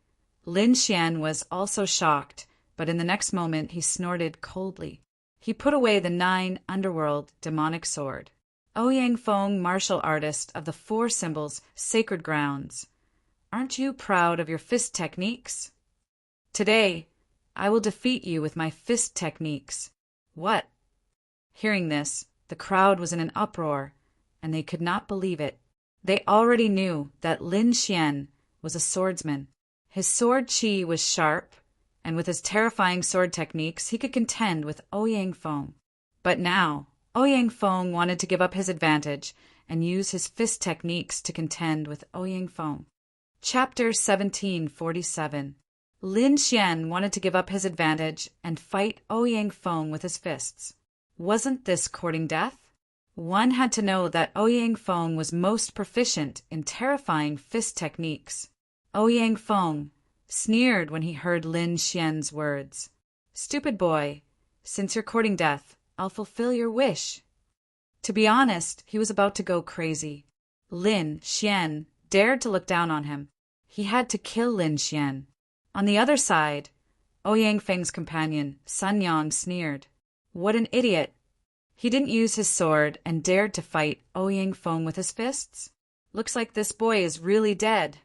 Lin Xian was also shocked, but in the next moment he snorted coldly. He put away the 9 underworld demonic sword. Ouyang Feng, martial artist of the 4 symbols sacred grounds. Aren't you proud of your fist techniques? Today, I will defeat you with my fist techniques. What? Hearing this, the crowd was in an uproar, and they could not believe it. They already knew that Lin Xian was a swordsman. His sword Qi was sharp, and with his terrifying sword techniques, he could contend with Ouyang Feng. But now, Ouyang Feng wanted to give up his advantage and use his fist techniques to contend with Ouyang Feng. Chapter 1747. Lin Xian wanted to give up his advantage and fight Ouyang Feng with his fists. Wasn't this courting death? One had to know that Ouyang Feng was most proficient in terrifying fist techniques. Ouyang Feng sneered when he heard Lin Xian's words. Stupid boy, since you're courting death, I'll fulfill your wish. To be honest, he was about to go crazy. Lin Xian dared to look down on him. He had to kill Lin Xian. On the other side, Ouyang Feng's companion, Sun Yang, sneered. What an idiot! He didn't use his sword and dared to fight Ouyang Feng with his fists? Looks like this boy is really dead.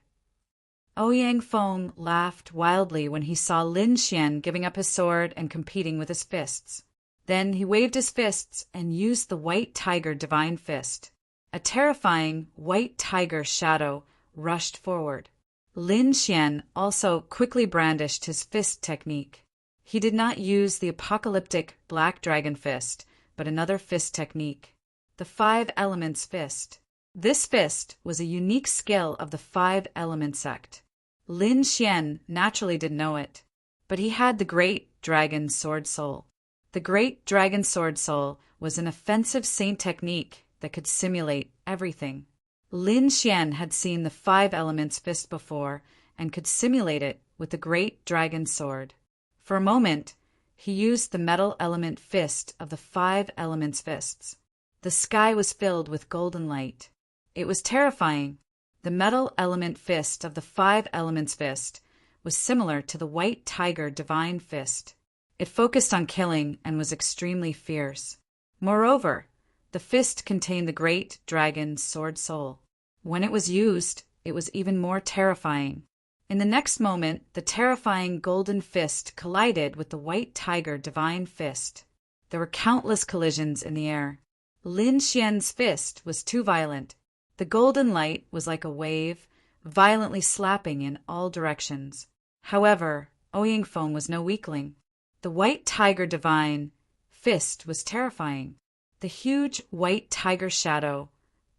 Ouyang Feng laughed wildly when he saw Lin Xian giving up his sword and competing with his fists. Then he waved his fists and used the White Tiger Divine Fist. A terrifying white tiger shadow rushed forward. Lin Xian also quickly brandished his fist technique. He did not use the apocalyptic Black Dragon Fist, but another fist technique, the Five Elements Fist. This fist was a unique skill of the Five Element sect. Lin Xian naturally didn't know it, but he had the Great Dragon Sword Soul. The Great Dragon Sword Soul was an offensive saint technique that could simulate everything. Lin Xian had seen the Five Elements Fist before and could simulate it with the Great Dragon Sword. For a moment, he used the Metal Element Fist of the Five Elements Fists. The sky was filled with golden light. It was terrifying. The Metal Element Fist of the Five Elements Fist was similar to the White Tiger Divine Fist. It focused on killing and was extremely fierce. Moreover, the fist contained the Great Dragon Sword Soul. When it was used, it was even more terrifying. In the next moment, the terrifying Golden Fist collided with the White Tiger Divine Fist. There were countless collisions in the air. Lin Xian's fist was too violent. The golden light was like a wave, violently slapping in all directions. However, Ouyang Feng was no weakling. The White Tiger Divine Fist was terrifying. The huge white tiger shadow,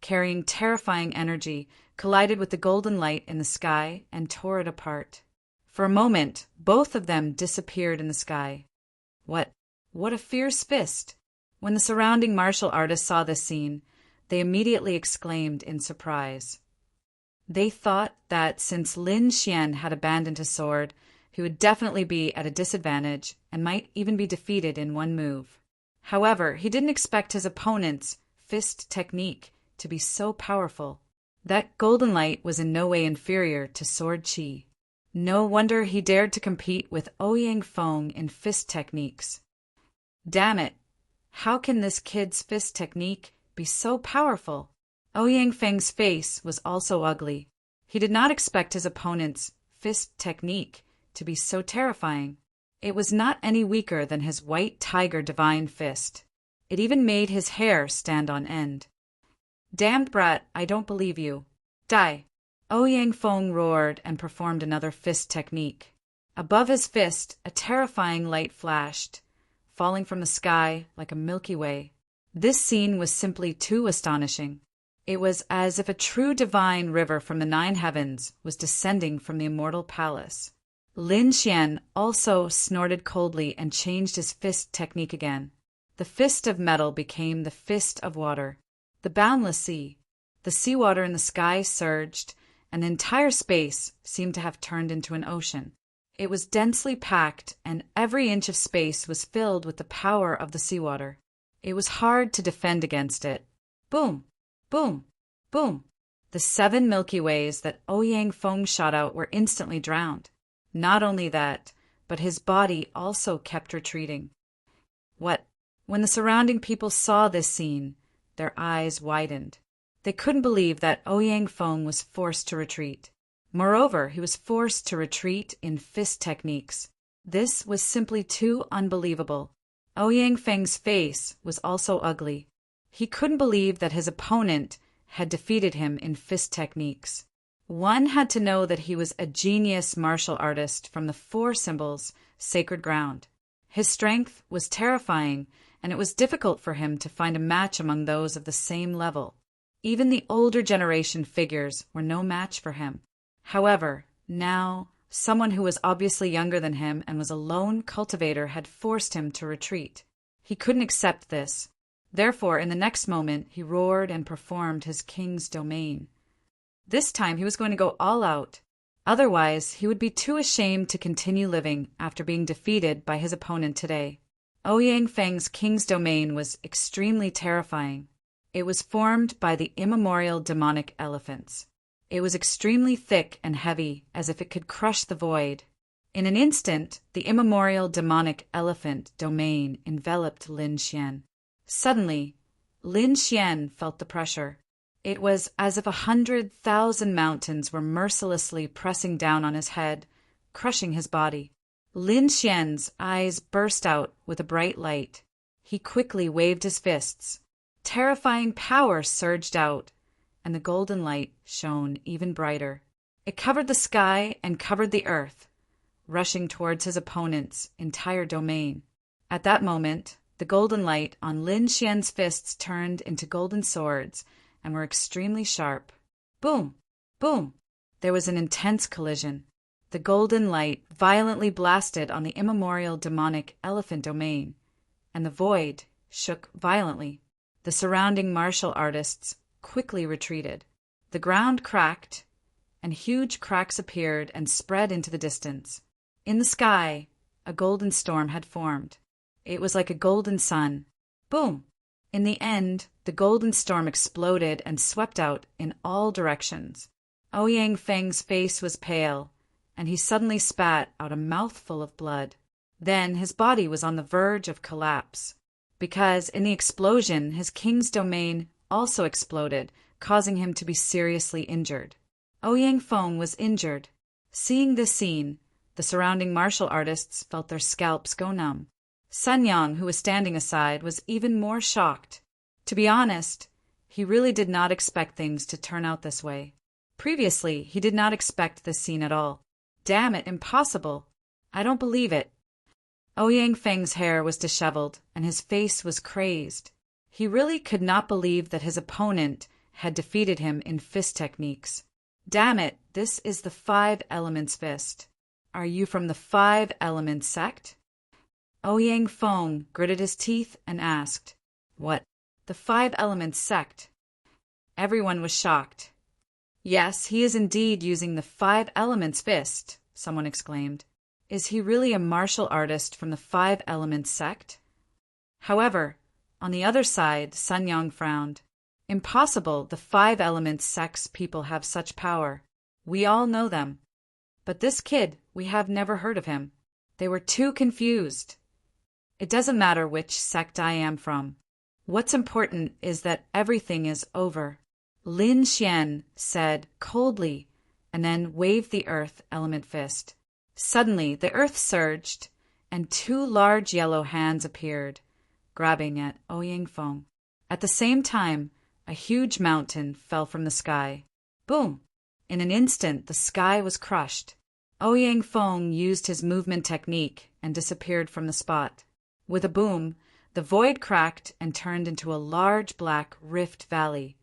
carrying terrifying energy, collided with the golden light in the sky and tore it apart. For a moment, both of them disappeared in the sky. What a fierce fist! When the surrounding martial artists saw this scene, they immediately exclaimed in surprise. They thought that since Lin Xian had abandoned his sword, he would definitely be at a disadvantage and might even be defeated in one move. However, he didn't expect his opponent's fist technique to be so powerful. That golden light was in no way inferior to sword chi. No wonder he dared to compete with Ouyang Feng in fist techniques. Damn it! How can this kid's fist technique be so powerful? Ouyang Feng's face was also ugly. He did not expect his opponent's fist technique to be so terrifying. It was not any weaker than his White Tiger Divine Fist. It even made his hair stand on end. Damned brat, I don't believe you. Die! Ouyang Feng roared and performed another fist technique. Above his fist, a terrifying light flashed, falling from the sky like a Milky Way. This scene was simply too astonishing. It was as if a true divine river from the 9 heavens was descending from the immortal palace. Lin Xian also snorted coldly and changed his fist technique again. The fist of metal became the fist of water. The boundless sea. The seawater in the sky surged, and the entire space seemed to have turned into an ocean. It was densely packed, and every inch of space was filled with the power of the seawater. It was hard to defend against it. Boom! Boom! Boom! The 7 Milky Ways that Ouyang Feng shot out were instantly drowned. Not only that, but his body also kept retreating. When the surrounding people saw this scene, their eyes widened. They couldn't believe that Ouyang Feng was forced to retreat. Moreover, he was forced to retreat in fist techniques. This was simply too unbelievable. Ouyang Feng's face was also ugly. He couldn't believe that his opponent had defeated him in fist techniques. One had to know that he was a genius martial artist from the 4 symbols, sacred ground. His strength was terrifying, and it was difficult for him to find a match among those of the same level. Even the older generation figures were no match for him. However, now, someone who was obviously younger than him and was a lone cultivator had forced him to retreat. He couldn't accept this. Therefore, in the next moment, he roared and performed his king's domain. This time he was going to go all out. Otherwise, he would be too ashamed to continue living after being defeated by his opponent today. Ouyang Feng's king's domain was extremely terrifying. It was formed by the immemorial demonic elephants. It was extremely thick and heavy, as if it could crush the void. In an instant, the immemorial demonic elephant domain enveloped Lin Xian. Suddenly, Lin Xian felt the pressure. It was as if 100,000 mountains were mercilessly pressing down on his head, crushing his body. Lin Xian's eyes burst out with a bright light. He quickly waved his fists. Terrifying power surged out, and the golden light shone even brighter. It covered the sky and covered the earth, rushing towards his opponent's entire domain. At that moment, the golden light on Lin Xian's fists turned into golden swords and were extremely sharp. Boom! Boom! There was an intense collision. The golden light violently blasted on the immemorial demonic elephant domain, and the void shook violently. The surrounding martial artists quickly retreated. The ground cracked, and huge cracks appeared and spread into the distance. In the sky, a golden storm had formed. It was like a golden sun. Boom! In the end, the golden storm exploded and swept out in all directions. Ouyang Feng's face was pale, and he suddenly spat out a mouthful of blood. Then his body was on the verge of collapse, because in the explosion his king's domain also exploded, causing him to be seriously injured. Ouyang Feng was injured. Seeing this scene, the surrounding martial artists felt their scalps go numb. Sun Yang, who was standing aside, was even more shocked. To be honest, he really did not expect things to turn out this way. Previously, he did not expect this scene at all. Damn it, impossible! I don't believe it. Ouyang Feng's hair was disheveled, and his face was crazed. He really could not believe that his opponent had defeated him in fist techniques. Damn it, this is the Five Elements fist. Are you from the Five Elements sect? Ouyang Feng gritted his teeth and asked, What? The Five Elements sect? Everyone was shocked. Yes, he is indeed using the Five Elements fist, someone exclaimed. Is he really a martial artist from the Five Elements sect? However, on the other side, Sun Yang frowned. Impossible, the Five Elements sect's people have such power. We all know them. But this kid, we have never heard of him. They were too confused. It doesn't matter which sect I am from. What's important is that everything is over. Lin Xian said coldly, and then waved the earth element fist. Suddenly, the earth surged, and two large yellow hands appeared, grabbing at Ouyang Feng. At the same time, a huge mountain fell from the sky. Boom! In an instant, the sky was crushed. Ouyang Feng used his movement technique and disappeared from the spot. With a boom, the void cracked and turned into a large black rift valley,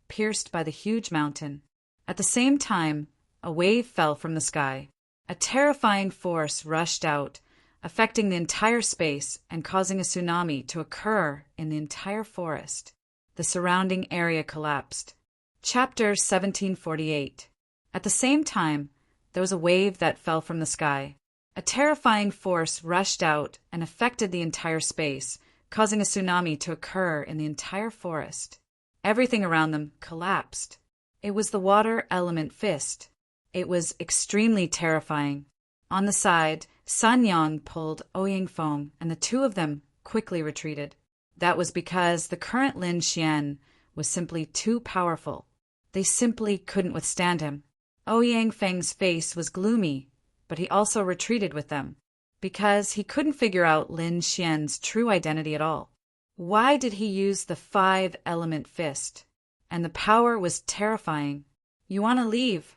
pierced by the huge mountain. At the same time, a wave fell from the sky. A terrifying force rushed out, affecting the entire space and causing a tsunami to occur in the entire forest. The surrounding area collapsed. Chapter 1748. At the same time, there was a wave that fell from the sky. A terrifying force rushed out and affected the entire space, causing a tsunami to occur in the entire forest. Everything around them collapsed. It was the water element fist. It was extremely terrifying. On the side, Sun Yang pulled Ouyang Feng, and the two of them quickly retreated. That was because the current Lin Xian was simply too powerful. They simply couldn't withstand him. Ouyang Feng's face was gloomy, but he also retreated with them, because he couldn't figure out Lin Xian's true identity at all. Why did he use the five-element fist? And the power was terrifying. You want to leave?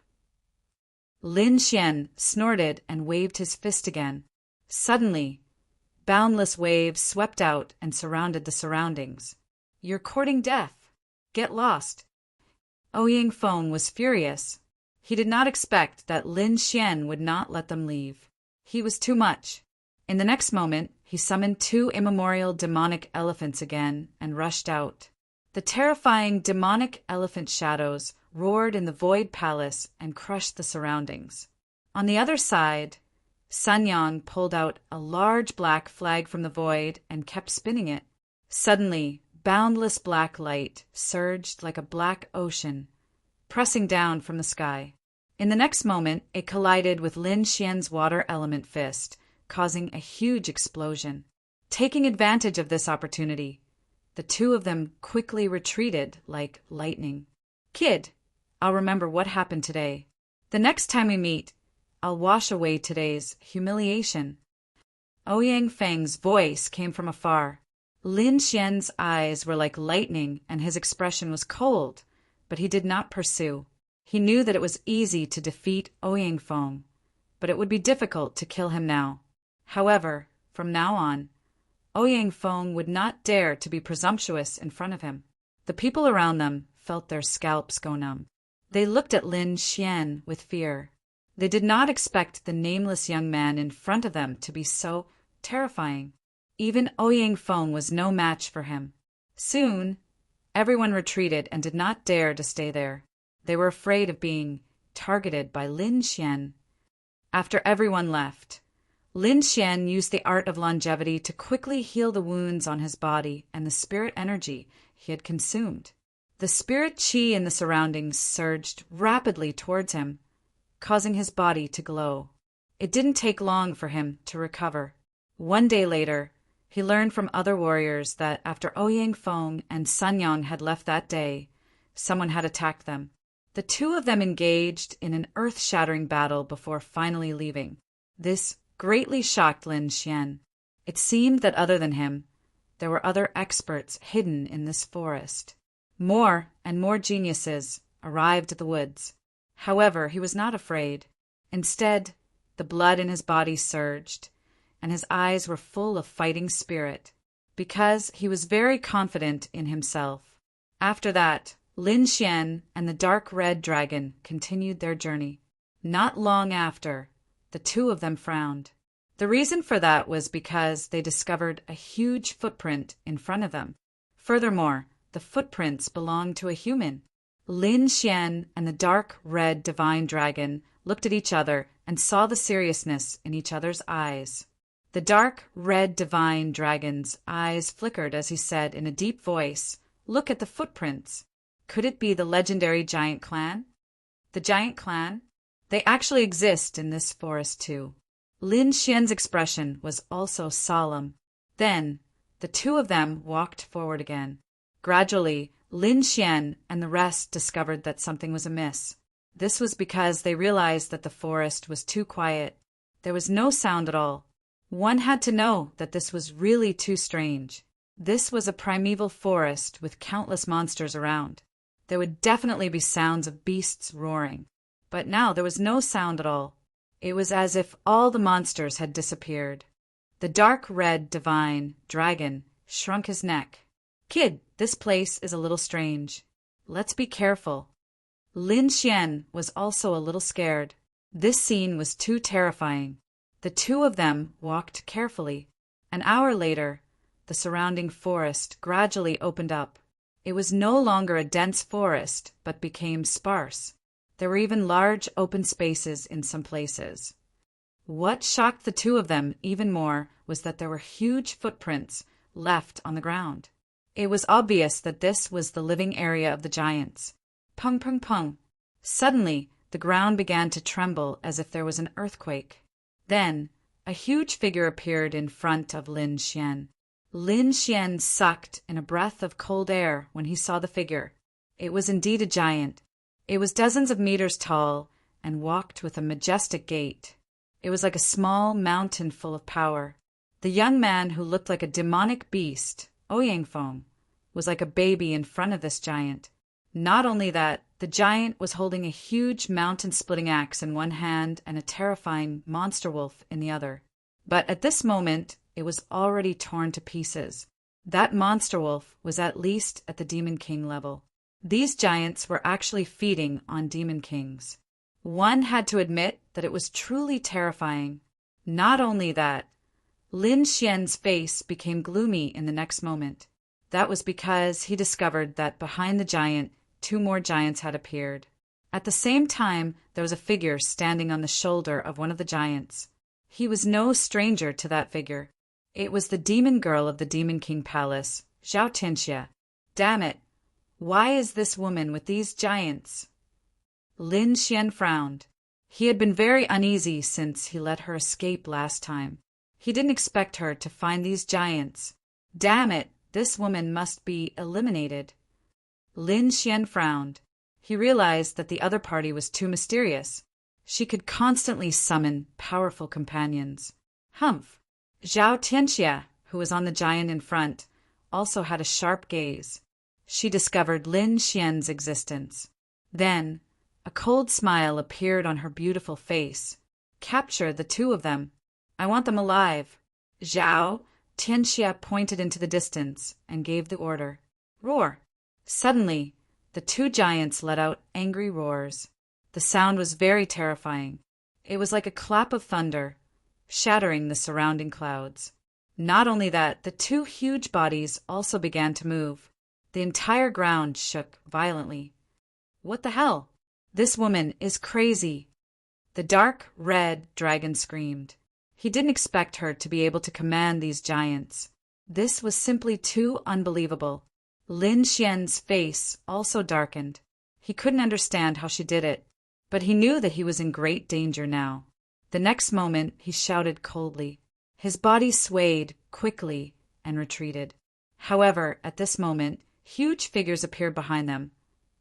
Lin Xian snorted and waved his fist again. Suddenly, boundless waves swept out and surrounded the surroundings. You're courting death. Get lost. Ouyang Feng was furious. He did not expect that Lin Xian would not let them leave. He was too much. In the next moment, he summoned two immemorial demonic elephants again and rushed out. The terrifying demonic elephant shadows roared in the void palace and crushed the surroundings. On the other side, Sun Yang pulled out a large black flag from the void and kept spinning it. Suddenly, boundless black light surged like a black ocean, pressing down from the sky. In the next moment, it collided with Lin Xian's water element fist, causing a huge explosion. Taking advantage of this opportunity, the two of them quickly retreated like lightning. Kid, I'll remember what happened today. The next time we meet, I'll wash away today's humiliation. Ouyang Feng's voice came from afar. Lin Xian's eyes were like lightning and his expression was cold, but he did not pursue. He knew that it was easy to defeat Ouyang Feng, but it would be difficult to kill him now. However, from now on, Ouyang Feng would not dare to be presumptuous in front of him. The people around them felt their scalps go numb. They looked at Lin Xian with fear. They did not expect the nameless young man in front of them to be so terrifying. Even Ouyang Feng was no match for him. Soon, everyone retreated and did not dare to stay there. They were afraid of being targeted by Lin Xian. After everyone left, Lin Xian used the art of longevity to quickly heal the wounds on his body and the spirit energy he had consumed. The spirit qi in the surroundings surged rapidly towards him, causing his body to glow. It didn't take long for him to recover. One day later, he learned from other warriors that after Ouyang Feng and Sun Yang had left that day, someone had attacked them. The two of them engaged in an earth-shattering battle before finally leaving. This greatly shocked Lin Xian. It seemed that other than him, there were other experts hidden in this forest. More and more geniuses arrived at the woods. However, he was not afraid. Instead, the blood in his body surged, and his eyes were full of fighting spirit, because he was very confident in himself. After that, Lin Xian and the dark red dragon continued their journey. Not long after, the two of them frowned. The reason for that was because they discovered a huge footprint in front of them. Furthermore, the footprints belonged to a human. Lin Xian and the dark red divine dragon looked at each other and saw the seriousness in each other's eyes. The dark red divine dragon's eyes flickered as he said in a deep voice, "Look at the footprints. Could it be the legendary giant clan?" The giant clan? They actually exist in this forest too. Lin Xian's expression was also solemn. Then, the two of them walked forward again. Gradually, Lin Xian and the rest discovered that something was amiss. This was because they realized that the forest was too quiet. There was no sound at all. One had to know that this was really too strange. This was a primeval forest with countless monsters around. There would definitely be sounds of beasts roaring. But now there was no sound at all. It was as if all the monsters had disappeared. The dark red divine dragon shrunk his neck. "Kid, this place is a little strange. Let's be careful." Lin Xian was also a little scared. This scene was too terrifying. The two of them walked carefully. An hour later, the surrounding forest gradually opened up. It was no longer a dense forest, but became sparse. There were even large open spaces in some places. What shocked the two of them even more was that there were huge footprints left on the ground. It was obvious that this was the living area of the giants. Pung, pung, pung. Suddenly, the ground began to tremble as if there was an earthquake. Then, a huge figure appeared in front of Lin Xian. Lin Xian sucked in a breath of cold air when he saw the figure. It was indeed a giant. It was dozens of meters tall and walked with a majestic gait. It was like a small mountain full of power. The young man who looked like a demonic beast, Ouyang Feng, was like a baby in front of this giant. Not only that, the giant was holding a huge mountain-splitting axe in one hand and a terrifying monster wolf in the other. But at this moment, it was already torn to pieces. That monster wolf was at least at the Demon King level. These giants were actually feeding on Demon Kings. One had to admit that it was truly terrifying. Not only that, Lin Xian's face became gloomy in the next moment. That was because he discovered that behind the giant, two more giants had appeared. At the same time, there was a figure standing on the shoulder of one of the giants. He was no stranger to that figure. It was the demon girl of the Demon King Palace, Zhao Tianxia. Damn it! Why is this woman with these giants? Lin Xian frowned. He had been very uneasy since he let her escape last time. He didn't expect her to find these giants. Damn it! This woman must be eliminated. Lin Xian frowned. He realized that the other party was too mysterious. She could constantly summon powerful companions. Humph! Zhao Tianxia, who was on the giant in front, also had a sharp gaze. She discovered Lin Xian's existence. Then, a cold smile appeared on her beautiful face. Capture the two of them. I want them alive. Zhao Tianxia pointed into the distance and gave the order. Roar! Suddenly, the two giants let out angry roars. The sound was very terrifying. It was like a clap of thunder, shattering the surrounding clouds. Not only that, the two huge bodies also began to move. The entire ground shook violently. What the hell? This woman is crazy. The dark red dragon screamed. He didn't expect her to be able to command these giants. This was simply too unbelievable. Lin Xian's face also darkened. He couldn't understand how she did it, but he knew that he was in great danger now. The next moment, he shouted coldly. His body swayed quickly and retreated. However, at this moment, huge figures appeared behind them,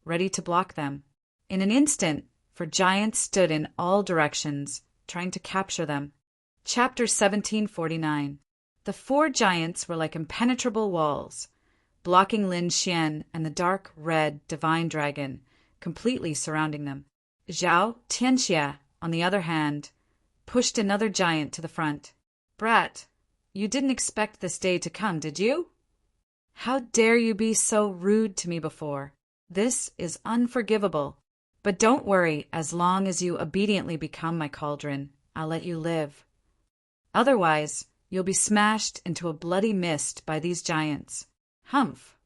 ready to block them. In an instant, for giants stood in all directions, trying to capture them. Chapter 1749. The four giants were like impenetrable walls, blocking Lin Xian and the dark red divine dragon, completely surrounding them. Zhao Tianxia, on the other hand, pushed another giant to the front. Brat, you didn't expect this day to come, did you? How dare you be so rude to me before? This is unforgivable. But don't worry, as long as you obediently become my cauldron, I'll let you live. Otherwise, you'll be smashed into a bloody mist by these giants. Humph!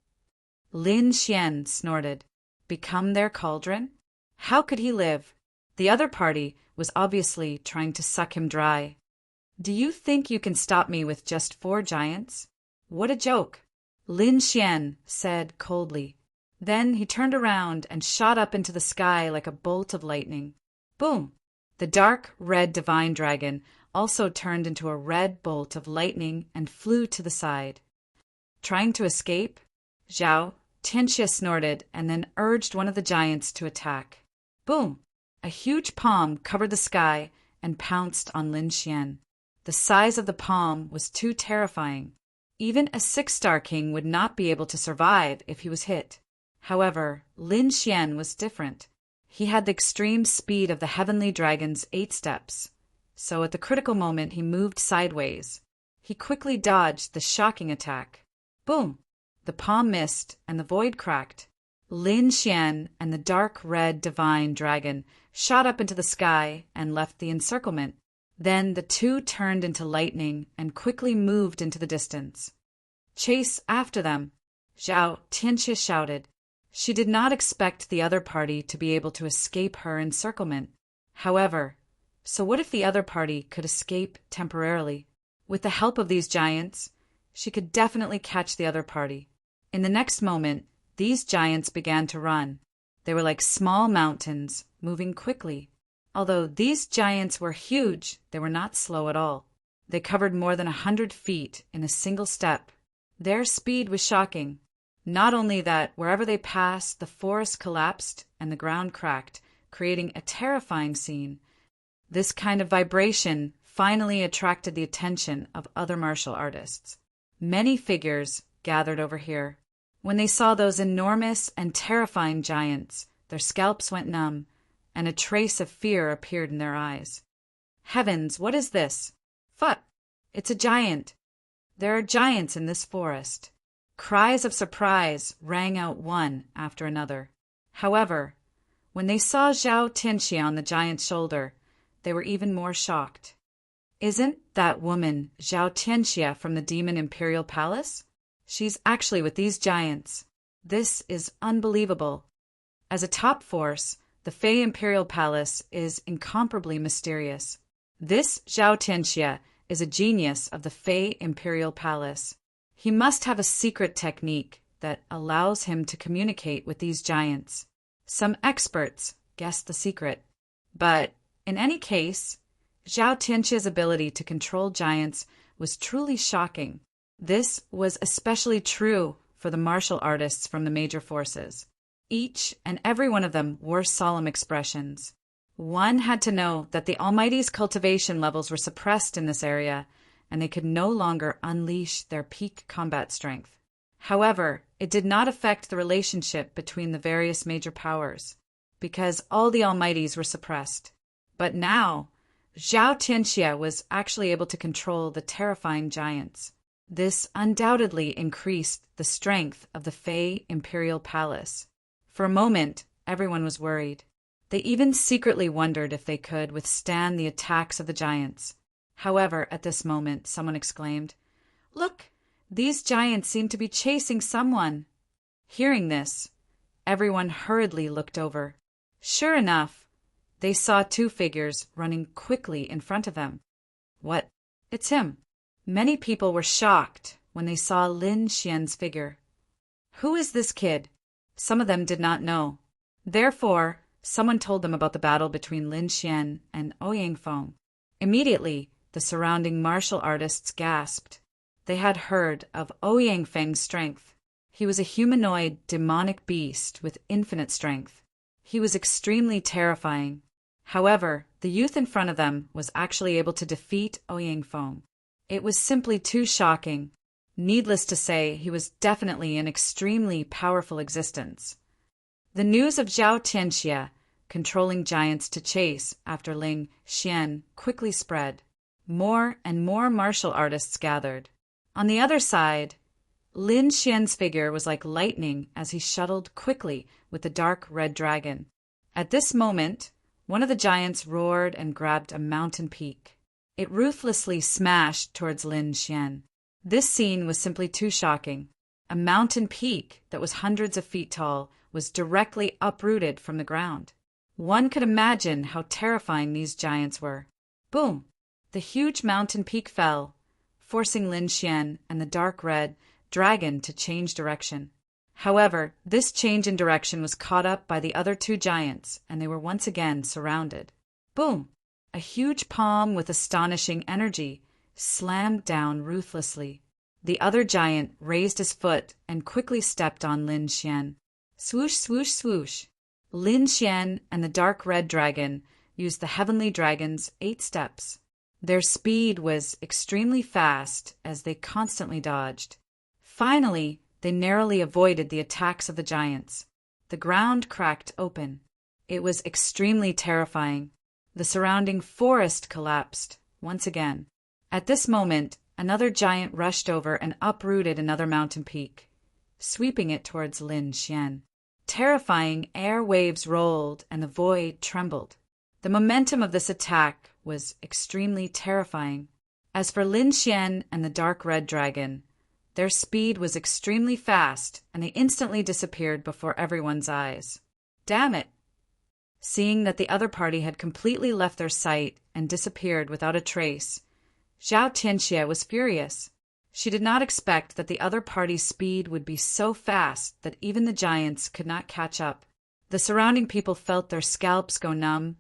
Lin Xian snorted. Become their cauldron? How could he live? The other party was obviously trying to suck him dry. Do you think you can stop me with just 4 giants? What a joke! Lin Xian said coldly. Then he turned around and shot up into the sky like a bolt of lightning. Boom! The dark red divine dragon also turned into a red bolt of lightning and flew to the side. Trying to escape, Zhao Tianxia snorted and then urged one of the giants to attack. Boom! A huge palm covered the sky and pounced on Lin Xian. The size of the palm was too terrifying. Even a 6-star king would not be able to survive if he was hit. However, Lin Xian was different. He had the extreme speed of the heavenly dragon's 8 steps. So at the critical moment he moved sideways. He quickly dodged the shocking attack. Boom! The palm missed and the void cracked. Lin Xian and the dark red divine dragon shot up into the sky and left the encirclement. Then the two turned into lightning and quickly moved into the distance. Chase after them! Zhao Tianxia shouted. She did not expect the other party to be able to escape her encirclement. However, so what if the other party could escape temporarily? With the help of these giants, she could definitely catch the other party. In the next moment, these giants began to run. They were like small mountains, moving quickly. Although these giants were huge, they were not slow at all. They covered more than 100 feet in a single step. Their speed was shocking. Not only that, wherever they passed, the forest collapsed and the ground cracked, creating a terrifying scene. This kind of vibration finally attracted the attention of other martial artists. Many figures gathered over here. When they saw those enormous and terrifying giants, their scalps went numb, and a trace of fear appeared in their eyes. Heavens, what is this? Phut! It's a giant. There are giants in this forest. Cries of surprise rang out one after another. However, when they saw Zhao Tianxia on the giant's shoulder, they were even more shocked. Isn't that woman Zhao Tianxia from the Demon Imperial Palace? She's actually with these giants. This is unbelievable. As a top force, the Fey Imperial Palace is incomparably mysterious. This Zhao Tianxia is a genius of the Fey Imperial Palace. He must have a secret technique that allows him to communicate with these giants. Some experts guessed the secret. But in any case, Zhao Tianxia's ability to control giants was truly shocking. This was especially true for the martial artists from the major forces. Each and every one of them wore solemn expressions. One had to know that the Almighty's cultivation levels were suppressed in this area, and they could no longer unleash their peak combat strength. However, it did not affect the relationship between the various major powers, because all the Almighties were suppressed. But now, Zhao Tianxia was actually able to control the terrifying giants. This undoubtedly increased the strength of the Fey Imperial Palace. For a moment, everyone was worried. They even secretly wondered if they could withstand the attacks of the giants. However, at this moment, someone exclaimed, "Look, these giants seem to be chasing someone." Hearing this, everyone hurriedly looked over. Sure enough, they saw two figures running quickly in front of them. What? It's him. Many people were shocked when they saw Lin Xian's figure. Who is this kid? Some of them did not know. Therefore, someone told them about the battle between Lin Xian and Ouyang Feng. Immediately, the surrounding martial artists gasped. They had heard of Ouyang Feng's strength. He was a humanoid demonic beast with infinite strength. He was extremely terrifying. However, the youth in front of them was actually able to defeat Ouyang Feng. It was simply too shocking. Needless to say, he was definitely an extremely powerful existence. The news of Zhao Tianxia controlling giants to chase after Lin Xian quickly spread. More and more martial artists gathered. On the other side, Lin Xian's figure was like lightning as he shuttled quickly with the dark red dragon. At this moment, one of the giants roared and grabbed a mountain peak. It ruthlessly smashed towards Lin Xian. This scene was simply too shocking. A mountain peak that was hundreds of feet tall was directly uprooted from the ground. One could imagine how terrifying these giants were. Boom! The huge mountain peak fell, forcing Lin Xian and the dark red dragon to change direction. However, this change in direction was caught up by the other two giants, and they were once again surrounded. Boom! A huge palm with astonishing energy slammed down ruthlessly. The other giant raised his foot and quickly stepped on Lin Xian. Swoosh, swoosh, swoosh. Lin Xian and the dark red dragon used the heavenly dragon's 8 steps. Their speed was extremely fast as they constantly dodged. Finally, they narrowly avoided the attacks of the giants. The ground cracked open. It was extremely terrifying. The surrounding forest collapsed once again. At this moment, another giant rushed over and uprooted another mountain peak, sweeping it towards Lin Xian. Terrifying air waves rolled and the void trembled. The momentum of this attack was extremely terrifying. As for Lin Xian and the dark red dragon, their speed was extremely fast and they instantly disappeared before everyone's eyes. Damn it! Seeing that the other party had completely left their sight and disappeared without a trace, Zhao Tianxia was furious. She did not expect that the other party's speed would be so fast that even the giants could not catch up. The surrounding people felt their scalps go numb,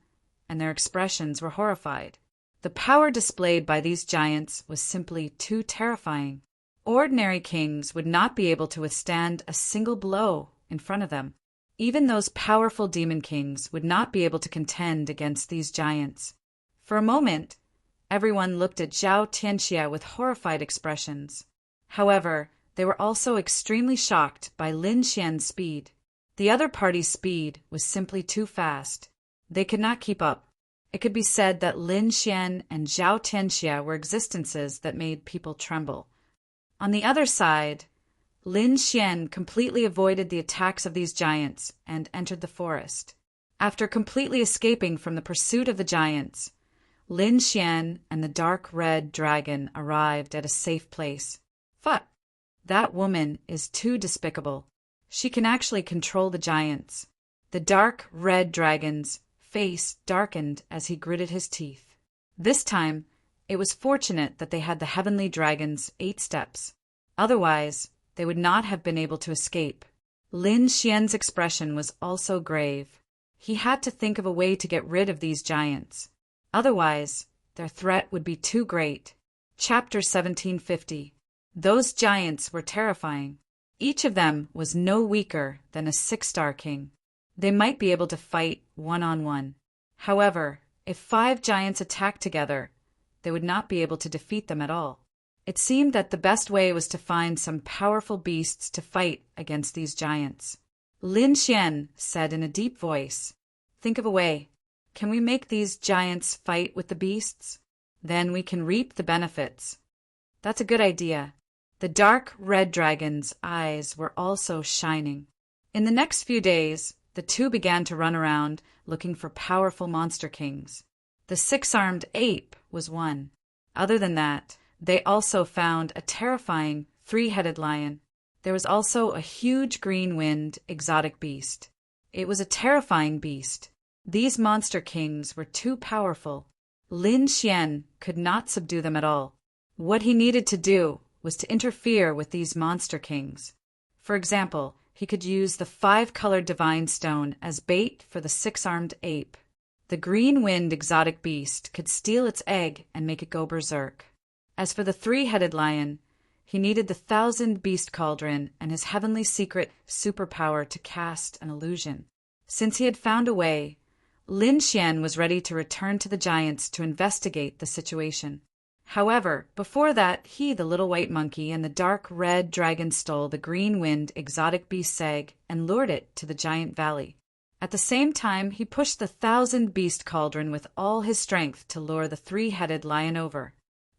and their expressions were horrified. The power displayed by these giants was simply too terrifying. Ordinary kings would not be able to withstand a single blow in front of them. Even those powerful demon kings would not be able to contend against these giants. For a moment, everyone looked at Zhao Tianxia with horrified expressions. However, they were also extremely shocked by Lin Xian's speed. The other party's speed was simply too fast. They could not keep up. It could be said that Lin Xian and Zhao Tianxia were existences that made people tremble. On the other side, Lin Xian completely avoided the attacks of these giants and entered the forest. After completely escaping from the pursuit of the giants, Lin Xian and the dark red dragon arrived at a safe place. Fuck! That woman is too despicable. She can actually control the giants. The dark red dragon's face darkened as he gritted his teeth. This time, it was fortunate that they had the heavenly dragon's 8 steps. Otherwise, they would not have been able to escape. Lin Xian's expression was also grave. He had to think of a way to get rid of these giants. Otherwise, their threat would be too great. Chapter 1750. Those giants were terrifying. Each of them was no weaker than a 6-star king. They might be able to fight one-on-one. However, if 5 giants attacked together, they would not be able to defeat them at all. It seemed that the best way was to find some powerful beasts to fight against these giants. Lin Xian said in a deep voice, "Think of a way. Can we make these giants fight with the beasts? Then we can reap the benefits." "That's a good idea." The dark red dragon's eyes were also shining. In the next few days, the two began to run around looking for powerful monster kings. The 6-armed ape was one. Other than that, they also found a terrifying 3-headed lion. There was also a huge green-winged exotic beast. It was a terrifying beast. These monster kings were too powerful. Lin Xian could not subdue them at all. What he needed to do was to interfere with these monster kings. For example, he could use the 5-colored divine stone as bait for the 6-armed ape. The green-winged exotic beast could steal its egg and make it go berserk. As for the 3-headed lion, he needed the 1,000-beast cauldron and his heavenly secret superpower to cast an illusion. Since he had found a way, Lin Xian was ready to return to the giants to investigate the situation. However, before that, he, the little white monkey, and the dark red dragon stole the green-winged exotic beast's egg and lured it to the giant valley. At the same time, he pushed the 1,000-beast cauldron with all his strength to lure the 3-headed lion over.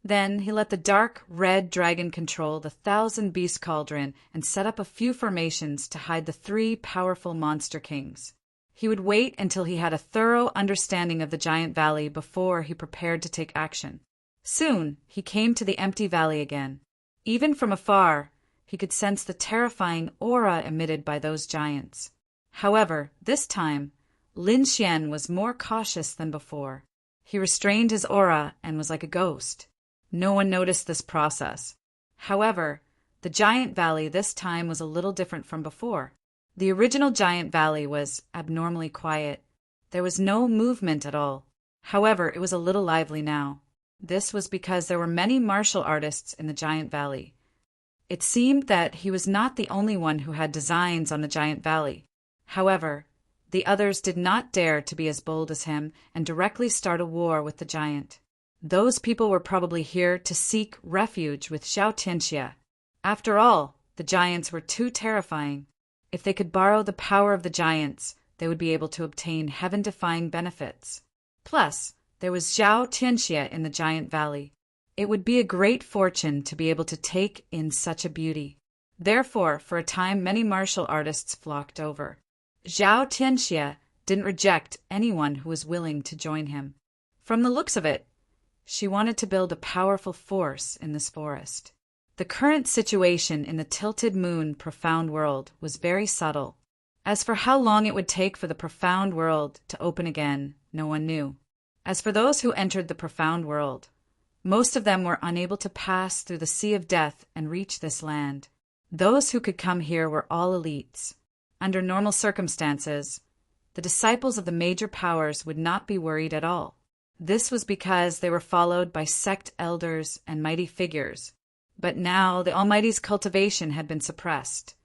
Then he let the dark red dragon control the 1,000-beast cauldron and set up a few formations to hide the 3 powerful monster kings. He would wait until he had a thorough understanding of the giant valley before he prepared to take action. Soon, he came to the empty valley again. Even from afar, he could sense the terrifying aura emitted by those giants. However, this time, Lin Xian was more cautious than before. He restrained his aura and was like a ghost. No one noticed this process. However, the giant valley this time was a little different from before. The original giant valley was abnormally quiet. There was no movement at all. However, it was a little lively now. This was because there were many martial artists in the giant valley. It seemed that he was not the only one who had designs on the giant valley. However, the others did not dare to be as bold as him and directly start a war with the giant. Those people were probably here to seek refuge with Xiao Tianxia. After all, the giants were too terrifying. If they could borrow the power of the giants, they would be able to obtain heaven-defying benefits. Plus, there was Xiao Tianxia in the giant valley. It would be a great fortune to be able to take in such a beauty. Therefore, for a time, many martial artists flocked over. Xiao Tianxia didn't reject anyone who was willing to join him. From the looks of it, she wanted to build a powerful force in this forest. The current situation in the tilted moon profound world was very subtle. As for how long it would take for the profound world to open again, no one knew. As for those who entered the profound world, most of them were unable to pass through the sea of death and reach this land. Those who could come here were all elites. Under normal circumstances, the disciples of the major powers would not be worried at all. This was because they were followed by sect elders and mighty figures. But now the Almighty's cultivation had been suppressed,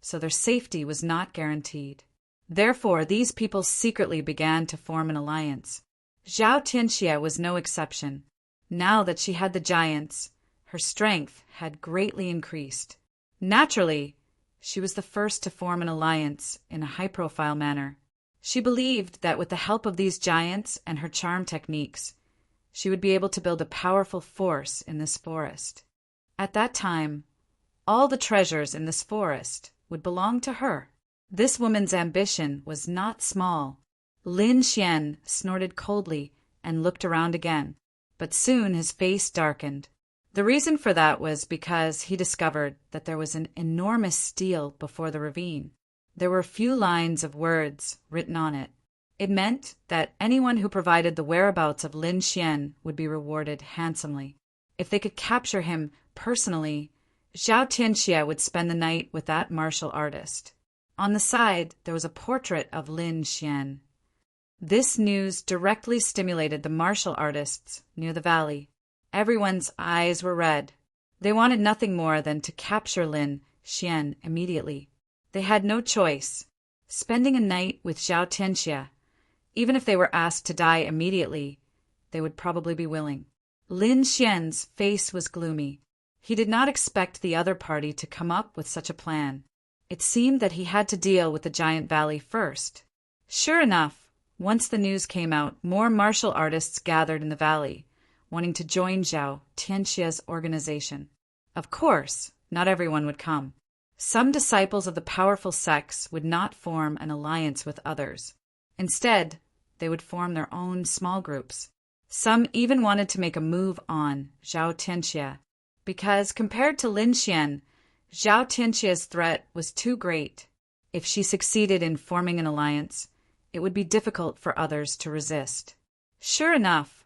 so their safety was not guaranteed. Therefore, these people secretly began to form an alliance. Xiao Tianxia was no exception. Now that she had the giants, her strength had greatly increased. Naturally, she was the first to form an alliance in a high-profile manner. She believed that with the help of these giants and her charm techniques, she would be able to build a powerful force in this forest. At that time, all the treasures in this forest would belong to her. This woman's ambition was not small. Lin Xian snorted coldly and looked around again, but soon his face darkened. The reason for that was because he discovered that there was an enormous stele before the ravine. There were few lines of words written on it. It meant that anyone who provided the whereabouts of Lin Xian would be rewarded handsomely. If they could capture him personally, Zhao Tianxie would spend the night with that martial artist. On the side, there was a portrait of Lin Xian. This news directly stimulated the martial artists near the valley. Everyone's eyes were red. They wanted nothing more than to capture Lin Xian immediately. They had no choice. Spending a night with Zhao Tianxie, even if they were asked to die immediately, they would probably be willing. Lin Xian's face was gloomy. He did not expect the other party to come up with such a plan. It seemed that he had to deal with the giant valley first. Sure enough, once the news came out, more martial artists gathered in the valley, wanting to join Zhao Tianxie's organization. Of course, not everyone would come. Some disciples of the powerful sects would not form an alliance with others. Instead, they would form their own small groups. Some even wanted to make a move on Zhao Tianxie, because compared to Lin Xian, Zhao Tianxie's threat was too great. If she succeeded in forming an alliance, it would be difficult for others to resist. Sure enough,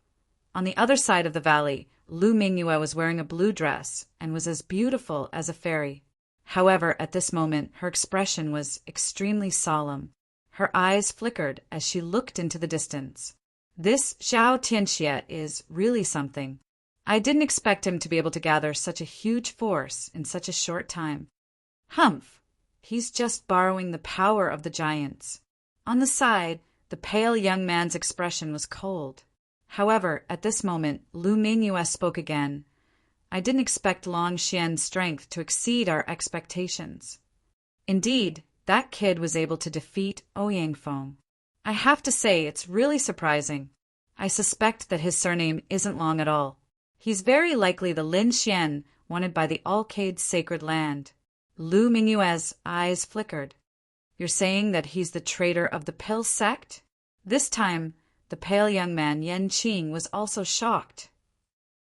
on the other side of the valley, Lu Mingyue was wearing a blue dress and was as beautiful as a fairy. However, at this moment, her expression was extremely solemn. Her eyes flickered as she looked into the distance. This Zhao Tianxie is really something. I didn't expect him to be able to gather such a huge force in such a short time. Humph! He's just borrowing the power of the giants. On the side, the pale young man's expression was cold. However, at this moment, Lu Mingyue spoke again. I didn't expect Long Xian's strength to exceed our expectations. Indeed, that kid was able to defeat Ouyang Feng. I have to say, it's really surprising. I suspect that his surname isn't Long at all. He's very likely the Lin Xian wanted by the Alcade Sacred Land. Lu Mingyue's eyes flickered. You're saying that he's the traitor of the Pill sect? This time, the pale young man Yan Qing was also shocked.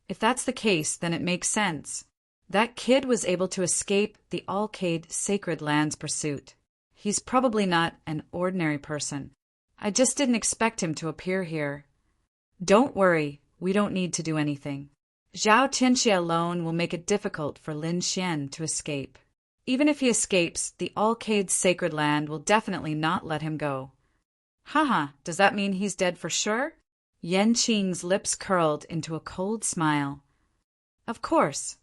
If that's the case, then it makes sense. That kid was able to escape the Alcade Sacred Land's pursuit. He's probably not an ordinary person. I just didn't expect him to appear here. Don't worry, we don't need to do anything. Zhao Tianxie alone will make it difficult for Lin Xian to escape. Even if he escapes, the Alcade Sacred Land will definitely not let him go. Haha, does that mean he's dead for sure? Yan Qing's lips curled into a cold smile. Of course.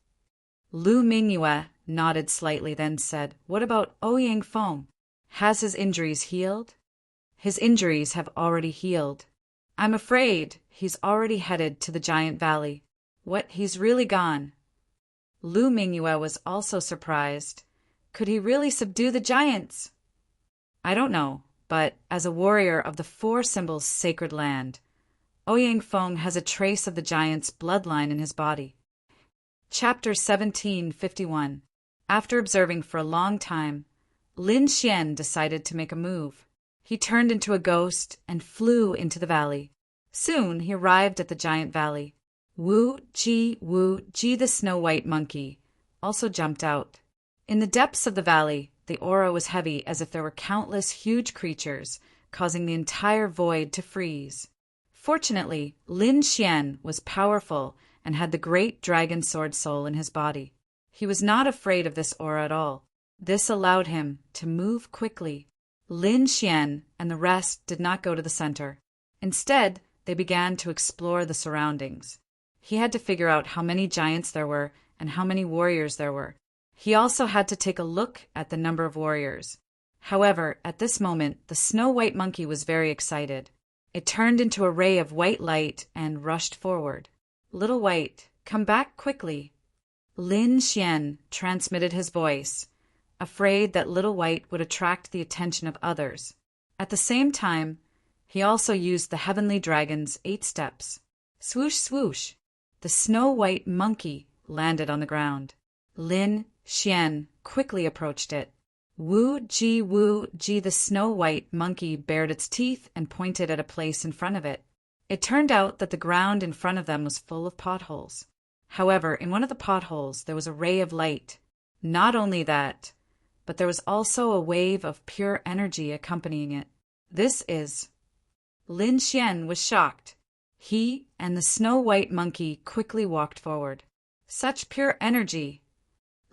Lu Mingyue nodded slightly, then said, What about Ouyang Feng? Has his injuries healed? His injuries have already healed. I'm afraid he's already headed to the giant valley. What, he's really gone? Lu Mingyue was also surprised. Could he really subdue the giants? I don't know, but as a warrior of the four symbols sacred land, Ouyang Feng has a trace of the giant's bloodline in his body. Chapter 1751. After observing for a long time, Lin Xian decided to make a move. He turned into a ghost and flew into the valley. Soon he arrived at the giant valley. Wu Ji the Snow White monkey also jumped out. In the depths of the valley, the aura was heavy as if there were countless huge creatures, causing the entire void to freeze. Fortunately, Lin Xian was powerful and had the great dragon sword soul in his body. He was not afraid of this aura at all. This allowed him to move quickly. Lin Xian and the rest did not go to the center. Instead, they began to explore the surroundings. He had to figure out how many giants there were and how many warriors there were. He also had to take a look at the number of warriors. However, at this moment, the Snow White monkey was very excited. It turned into a ray of white light and rushed forward. Little White, come back quickly. Lin Xian transmitted his voice, afraid that Little White would attract the attention of others. At the same time, he also used the Heavenly Dragon's 8 steps. Swoosh, swoosh. The Snow White monkey landed on the ground. Lin Xian quickly approached it. Wu Ji the Snow White monkey bared its teeth and pointed at a place in front of it. It turned out that the ground in front of them was full of potholes. However, in one of the potholes there was a ray of light. Not only that, but there was also a wave of pure energy accompanying it. This is... Lin Xian was shocked. He and the Snow White monkey quickly walked forward. Such pure energy!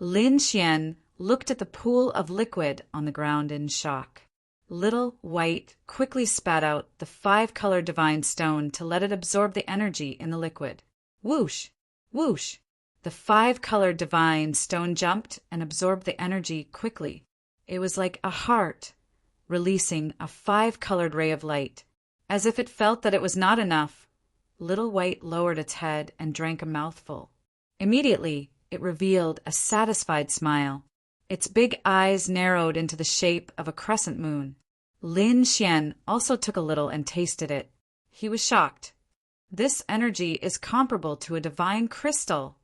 Lin Xian looked at the pool of liquid on the ground in shock. Little White quickly spat out the 5-color divine stone to let it absorb the energy in the liquid. Whoosh! Whoosh! The 5-color divine stone jumped and absorbed the energy quickly. It was like a heart, releasing a 5-colored ray of light. As if it felt that it was not enough, Little White lowered its head and drank a mouthful. Immediately, it revealed a satisfied smile. Its big eyes narrowed into the shape of a crescent moon. Lin Xian also took a little and tasted it. He was shocked. This energy is comparable to a divine crystal.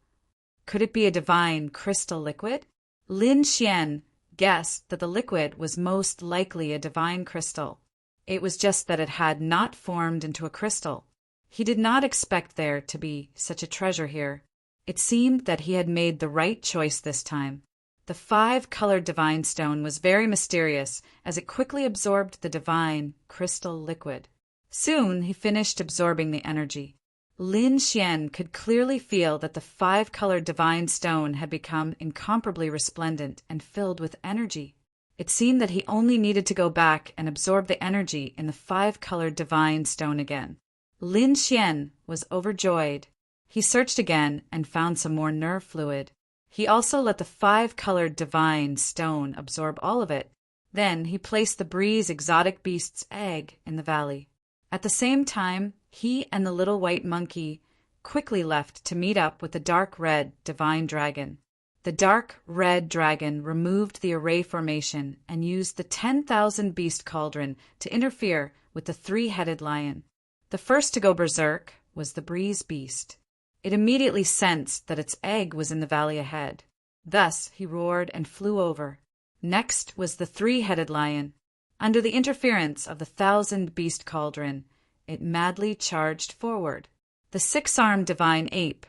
Could it be a divine crystal liquid? Lin Xian guessed that the liquid was most likely a divine crystal. It was just that it had not formed into a crystal. He did not expect there to be such a treasure here. It seemed that he had made the right choice this time. The 5-colored divine stone was very mysterious as it quickly absorbed the divine crystal liquid. Soon he finished absorbing the energy. Lin Xian could clearly feel that the 5-colored divine stone had become incomparably resplendent and filled with energy. It seemed that he only needed to go back and absorb the energy in the 5-colored divine stone again. Lin Xian was overjoyed. He searched again and found some more nerve fluid. He also let the 5-colored divine stone absorb all of it. Then he placed the breeze exotic beast's egg in the valley. At the same time, he and the little white monkey quickly left to meet up with the dark red divine dragon. The dark red dragon removed the array formation and used the 10,000 beast cauldron to interfere with the 3-headed lion. The first to go berserk was the breeze beast. It immediately sensed that its egg was in the valley ahead. Thus he roared and flew over. Next was the 3-headed lion. Under the interference of the 1,000 beast cauldron, it madly charged forward. The 6-armed divine ape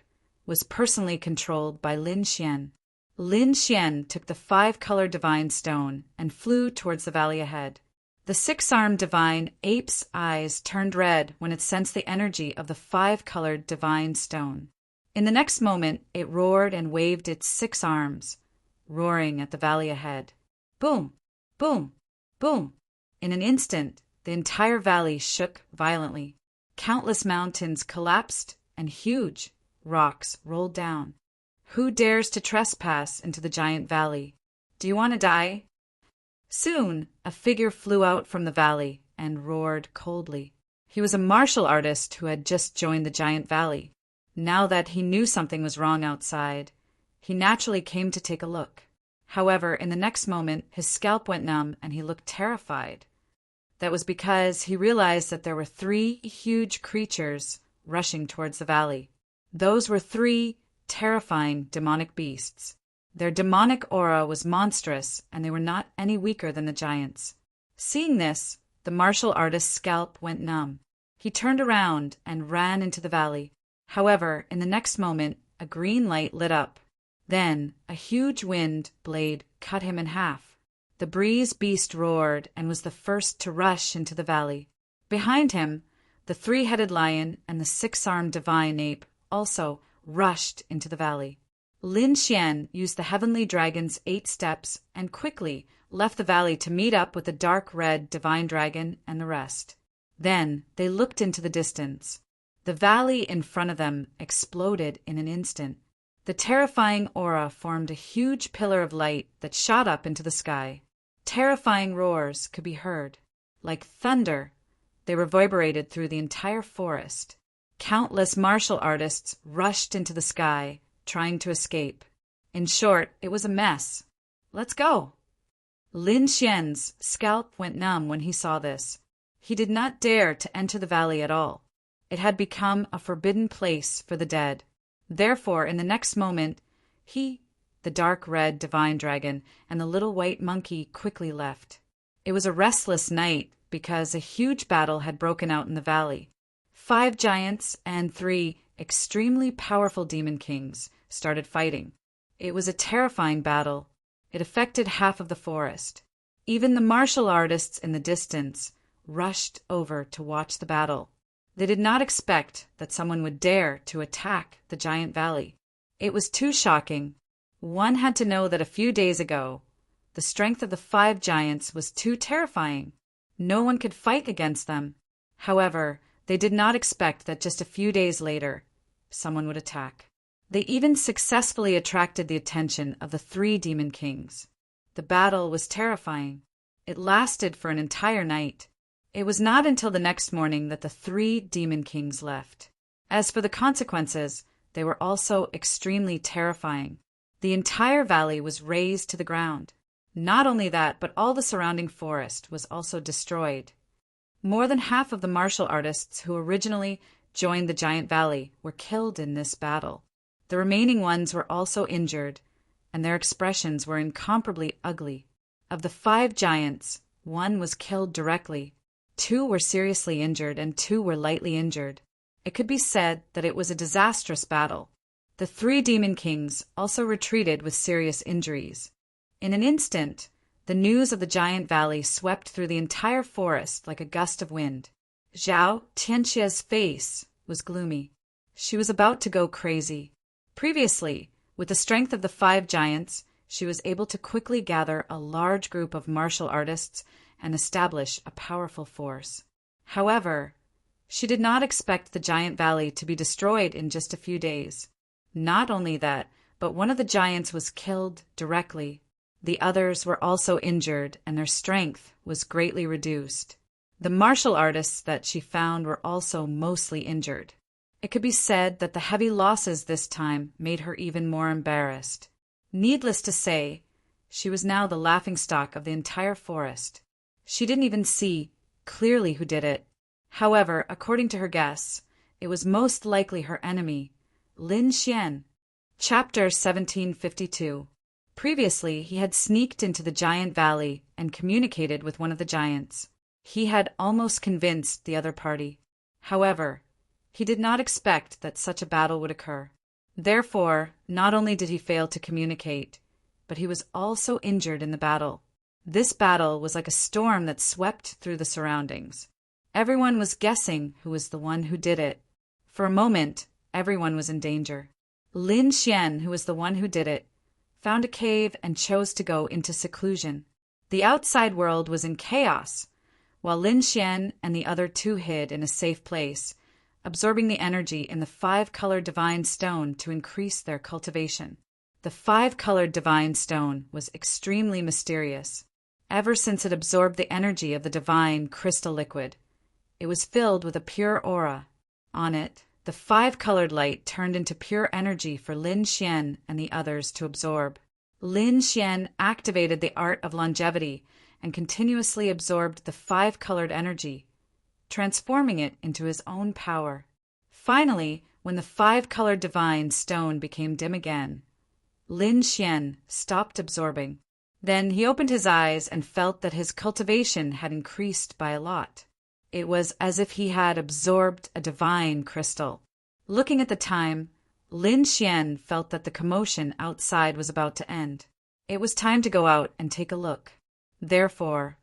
was personally controlled by Lin Xian. Lin Xian took the 5-colored divine stone and flew towards the valley ahead. The 6-armed divine ape's eyes turned red when it sensed the energy of the 5-colored divine stone. In the next moment, it roared and waved its 6 arms, roaring at the valley ahead. Boom! Boom! Boom! In an instant, the entire valley shook violently. Countless mountains collapsed and huge rocks rolled down. Who dares to trespass into the giant valley? Do you want to die? Soon, a figure flew out from the valley and roared coldly. He was a martial artist who had just joined the giant valley. Now that he knew something was wrong outside, he naturally came to take a look. However, in the next moment, his scalp went numb and he looked terrified. That was because he realized that there were 3 huge creatures rushing towards the valley. Those were 3 terrifying demonic beasts. Their demonic aura was monstrous, and they were not any weaker than the giants. Seeing this, the martial artist's scalp went numb. He turned around and ran into the valley. However, in the next moment, a green light lit up. Then, a huge wind blade cut him in half. The breeze beast roared and was the first to rush into the valley. Behind him, the 3-headed lion and the 6-armed divine ape also rushed into the valley. Lin Xian used the heavenly dragon's 8 steps and quickly left the valley to meet up with the dark red divine dragon and the rest. Then they looked into the distance. The valley in front of them exploded in an instant. The terrifying aura formed a huge pillar of light that shot up into the sky. Terrifying roars could be heard. Like thunder, they reverberated through the entire forest. Countless martial artists rushed into the sky, trying to escape. In short, it was a mess. Let's go! Lin Xian's scalp went numb when he saw this. He did not dare to enter the valley at all. It had become a forbidden place for the dead. Therefore, in the next moment, he, the dark red divine dragon, and the little white monkey quickly left. It was a restless night because a huge battle had broken out in the valley. 5 giants and 3 extremely powerful demon kings started fighting. It was a terrifying battle. It affected half of the forest. Even the martial artists in the distance rushed over to watch the battle. They did not expect that someone would dare to attack the giant valley. It was too shocking. One had to know that a few days ago, the strength of the 5 giants was too terrifying. No one could fight against them. However, they did not expect that just a few days later, someone would attack. They even successfully attracted the attention of the 3 demon kings. The battle was terrifying. It lasted for an entire night. It was not until the next morning that the 3 demon kings left. As for the consequences, they were also extremely terrifying. The entire valley was razed to the ground. Not only that, but all the surrounding forest was also destroyed. More than half of the martial artists who originally joined the Giant Valley were killed in this battle. The remaining ones were also injured, and their expressions were incomparably ugly. Of the 5 giants, 1 was killed directly, 2 were seriously injured, and 2 were lightly injured. It could be said that it was a disastrous battle. The 3 demon kings also retreated with serious injuries. In an instant, the news of the Giant Valley swept through the entire forest like a gust of wind. Zhao Tianxia's face was gloomy. She was about to go crazy. Previously, with the strength of the 5 giants, she was able to quickly gather a large group of martial artists and establish a powerful force. However, she did not expect the Giant Valley to be destroyed in just a few days. Not only that, but one of the giants was killed directly. The others were also injured, and their strength was greatly reduced. The martial artists that she found were also mostly injured. It could be said that the heavy losses this time made her even more embarrassed. Needless to say, she was now the laughingstock of the entire forest. She didn't even see clearly who did it. However, according to her guess, it was most likely her enemy, Lin Xian. Chapter 1752. Previously, he had sneaked into the Giant Valley and communicated with one of the giants. He had almost convinced the other party. However, he did not expect that such a battle would occur. Therefore, not only did he fail to communicate, but he was also injured in the battle. This battle was like a storm that swept through the surroundings. Everyone was guessing who was the one who did it. For a moment, everyone was in danger. Lin Xian, who was the one who did it, found a cave and chose to go into seclusion. The outside world was in chaos, while Lin Xian and the other 2 hid in a safe place, absorbing the energy in the 5-colored divine stone to increase their cultivation. The 5-colored divine stone was extremely mysterious. Ever since it absorbed the energy of the divine crystal liquid, it was filled with a pure aura. On it, the 5-colored light turned into pure energy for Lin Xian and the others to absorb. Lin Xian activated the art of longevity and continuously absorbed the 5-colored energy, transforming it into his own power. Finally, when the 5-colored divine stone became dim again, Lin Xian stopped absorbing. Then he opened his eyes and felt that his cultivation had increased by a lot. It was as if he had absorbed a divine crystal. Looking at the time, Lin Xian felt that the commotion outside was about to end. It was time to go out and take a look. Therefore,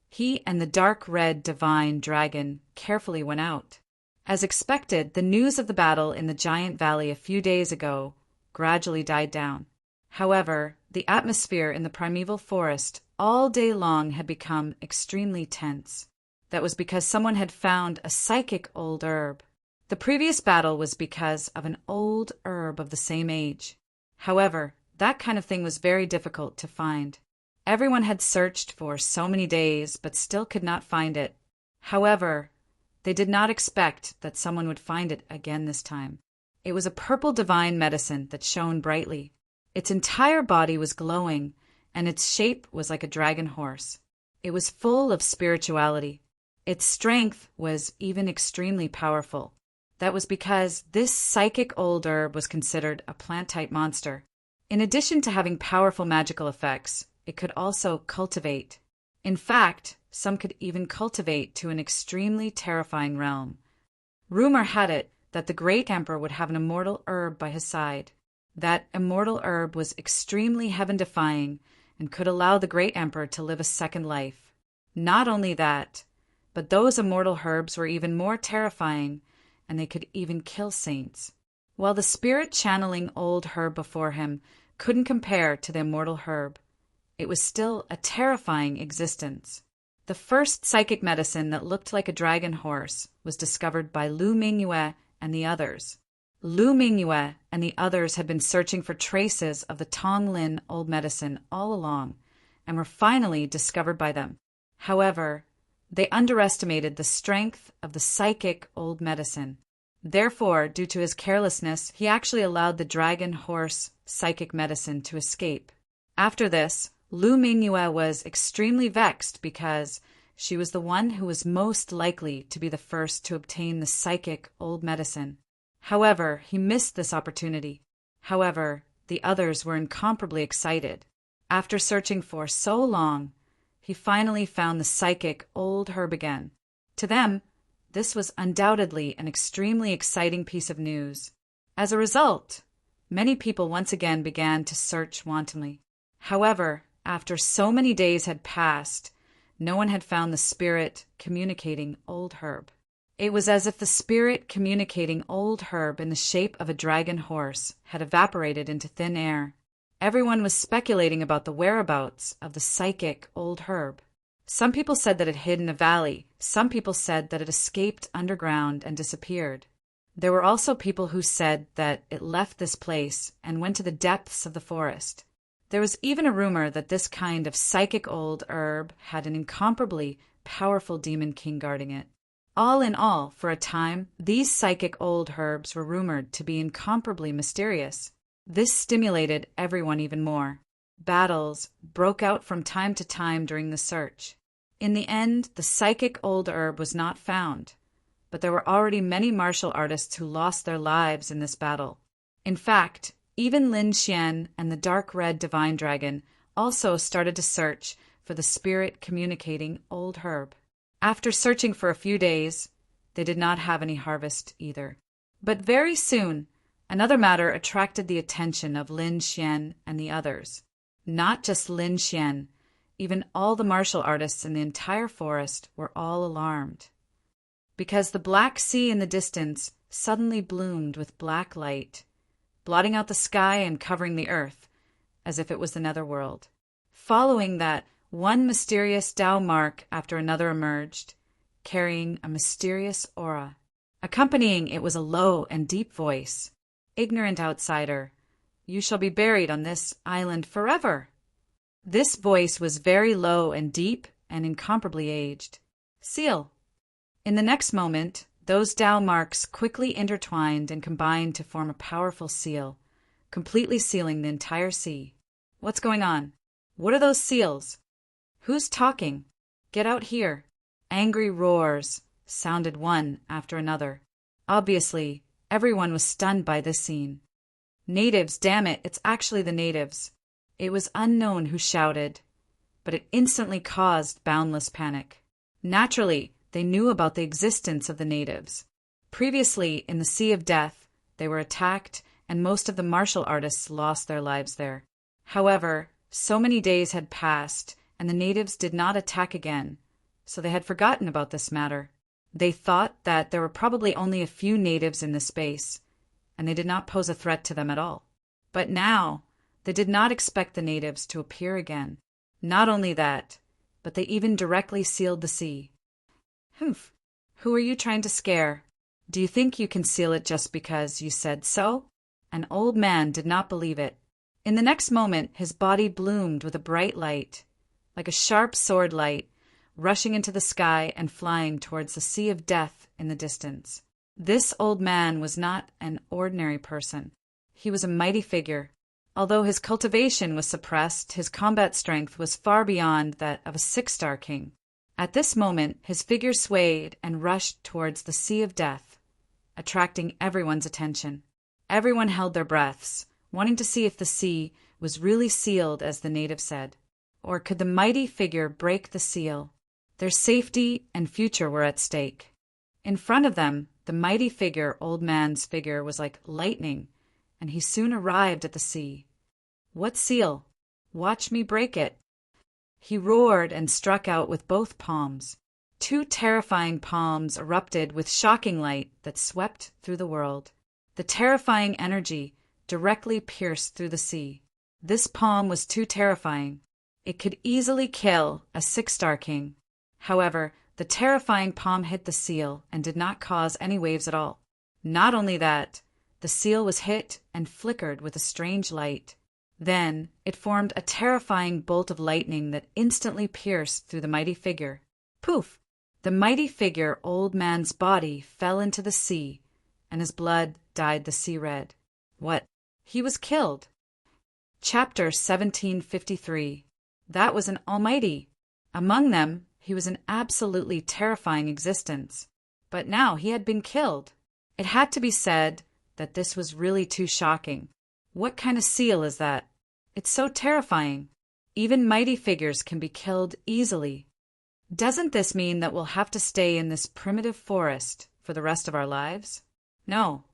he and the dark red divine dragon carefully went out. As expected, the news of the battle in the Giant Valley a few days ago gradually died down. However, the atmosphere in the primeval forest all day long had become extremely tense. That was because someone had found a psychic old herb. The previous battle was because of an old herb of the same age. However, that kind of thing was very difficult to find. Everyone had searched for so many days, but still could not find it. However, they did not expect that someone would find it again this time. It was a purple divine medicine that shone brightly. Its entire body was glowing, and its shape was like a dragon horse. It was full of spirituality. Its strength was even extremely powerful. That was because this psychic old herb was considered a plant-type monster. In addition to having powerful magical effects, it could also cultivate. In fact, some could even cultivate to an extremely terrifying realm. Rumor had it that the great emperor would have an immortal herb by his side. That immortal herb was extremely heaven-defying and could allow the great emperor to live a second life. Not only that, but those immortal herbs were even more terrifying, and they could even kill saints. While the spirit channeling old herb before him couldn't compare to the immortal herb. It was still a terrifying existence. The first psychic medicine that looked like a dragon horse was discovered by Lu Mingyue and the others. Lu Mingyue and the others had been searching for traces of the Tonglin old medicine all along, and were finally discovered by them. However, they underestimated the strength of the psychic old medicine. Therefore, due to his carelessness, he actually allowed the dragon horse psychic medicine to escape. After this, Lu Mingyue was extremely vexed because she was the one who was most likely to be the first to obtain the psychic old medicine. However, he missed this opportunity. However, the others were incomparably excited. After searching for so long, he finally found the psychic old herb again. To them, this was undoubtedly an extremely exciting piece of news. As a result, many people once again began to search wantonly. However, after so many days had passed, no one had found the spirit communicating old herb. It was as if the spirit communicating old herb in the shape of a dragon horse had evaporated into thin air. Everyone was speculating about the whereabouts of the psychic old herb. Some people said that it hid in a valley. Some people said that it escaped underground and disappeared. There were also people who said that it left this place and went to the depths of the forest. There was even a rumor that this kind of psychic old herb had an incomparably powerful demon king guarding it. All in all, for a time, these psychic old herbs were rumored to be incomparably mysterious. This stimulated everyone even more. Battles broke out from time to time during the search. In the end, the psychic old herb was not found, but there were already many martial artists who lost their lives in this battle. In fact, even Lin Xian and the dark red divine dragon also started to search for the spirit communicating old herb. After searching for a few days, they did not have any harvest either. But very soon, another matter attracted the attention of Lin Xian and the others. Not just Lin Xian, even all the martial artists in the entire forest were all alarmed. Because the black sea in the distance suddenly bloomed with black light, blotting out the sky and covering the earth, as if it was the netherworld. Following that, one mysterious Tao mark after another emerged, carrying a mysterious aura. Accompanying it was a low and deep voice. "Ignorant outsider, you shall be buried on this island forever." This voice was very low and deep and incomparably aged. "Seal." In the next moment, those Tao marks quickly intertwined and combined to form a powerful seal, completely sealing the entire sea. What's going on? What are those seals? Who's talking? Get out here. Angry roars sounded one after another. Obviously, everyone was stunned by this scene. Natives, damn it, it's actually the natives. It was unknown who shouted, but it instantly caused boundless panic. Naturally, they knew about the existence of the natives. Previously, in the Sea of Death, they were attacked and most of the martial artists lost their lives there. However, so many days had passed and the natives did not attack again, so they had forgotten about this matter. They thought that there were probably only a few natives in the space, and they did not pose a threat to them at all. But now, they did not expect the natives to appear again. Not only that, but they even directly sealed the sea. Humph! Who are you trying to scare? Do you think you can seal it just because you said so? An old man did not believe it. In the next moment, his body bloomed with a bright light, like a sharp sword light, rushing into the sky and flying towards the Sea of Death in the distance. This old man was not an ordinary person. He was a mighty figure. Although his cultivation was suppressed, his combat strength was far beyond that of a 6-star king. At this moment, his figure swayed and rushed towards the Sea of Death, attracting everyone's attention. Everyone held their breaths, wanting to see if the sea was really sealed as the native said. Or could the mighty figure break the seal? Their safety and future were at stake. In front of them, the mighty figure, old man's figure, was like lightning, and he soon arrived at the sea. "What seal? Watch me break it." He roared and struck out with both palms. 2 terrifying palms erupted with shocking light that swept through the world. The terrifying energy directly pierced through the sea. This palm was too terrifying. It could easily kill a 6-star king. However, the terrifying palm hit the seal and did not cause any waves at all. Not only that, the seal was hit and flickered with a strange light. Then it formed a terrifying bolt of lightning that instantly pierced through the mighty figure. Poof! The mighty figure, old man's body, fell into the sea, and his blood dyed the sea red. What? He was killed. Chapter 1753. That was an almighty. Among them, he was an absolutely terrifying existence. But now he had been killed. It had to be said that this was really too shocking. What kind of seal is that? It's so terrifying. Even mighty figures can be killed easily. Doesn't this mean that we'll have to stay in this primitive forest for the rest of our lives? No.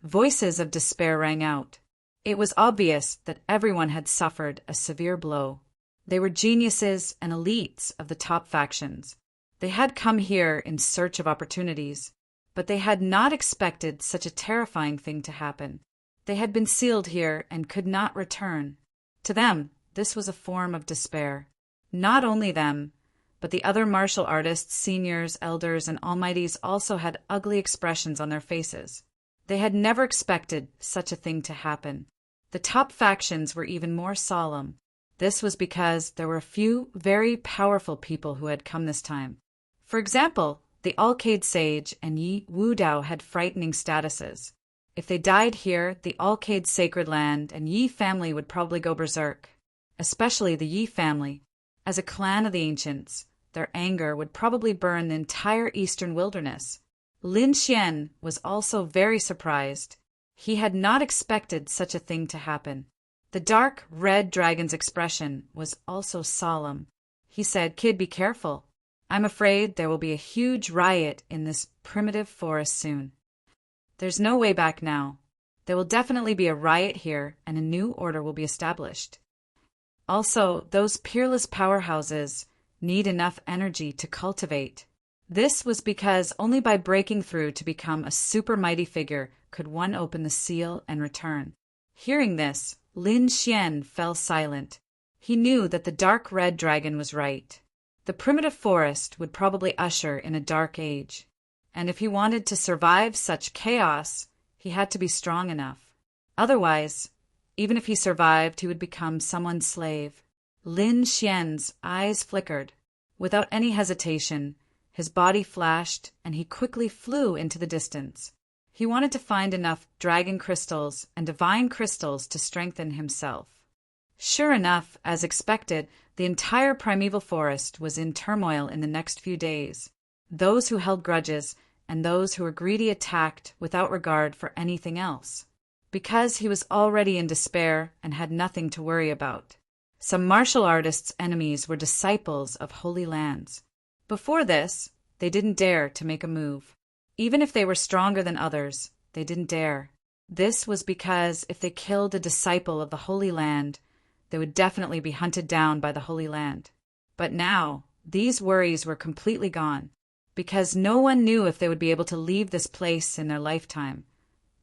Voices of despair rang out. It was obvious that everyone had suffered a severe blow. They were geniuses and elites of the top factions. They had come here in search of opportunities, but they had not expected such a terrifying thing to happen. They had been sealed here and could not return. To them, this was a form of despair. Not only them, but the other martial artists, seniors, elders, and almighties also had ugly expressions on their faces. They had never expected such a thing to happen. The top factions were even more solemn. This was because there were a few very powerful people who had come this time. For example, the Alcade Sage and Yi Wudao had frightening statuses. If they died here, the Alcade Sacred Land and Yi family would probably go berserk. Especially the Yi family. As a clan of the ancients, their anger would probably burn the entire eastern wilderness. Lin Xian was also very surprised. He had not expected such a thing to happen. The dark red dragon's expression was also solemn. He said, "Kid, be careful. I'm afraid there will be a huge riot in this primitive forest soon. There's no way back now. There will definitely be a riot here, and a new order will be established. Also, those peerless powerhouses need enough energy to cultivate." This was because only by breaking through to become a super mighty figure could one open the seal and return. Hearing this, Lin Xian fell silent. He knew that the dark red dragon was right. The primitive forest would probably usher in a dark age. And if he wanted to survive such chaos, he had to be strong enough. Otherwise, even if he survived, he would become someone's slave. Lin Xian's eyes flickered. Without any hesitation, his body flashed, and he quickly flew into the distance. He wanted to find enough dragon crystals and divine crystals to strengthen himself. Sure enough, as expected, the entire primeval forest was in turmoil in the next few days. Those who held grudges and those who were greedy attacked without regard for anything else. Because he was already in despair and had nothing to worry about. Some martial artists' enemies were disciples of holy lands. Before this, they didn't dare to make a move. Even if they were stronger than others, they didn't dare. This was because if they killed a disciple of the Holy Land, they would definitely be hunted down by the Holy Land. But now, these worries were completely gone, because no one knew if they would be able to leave this place in their lifetime.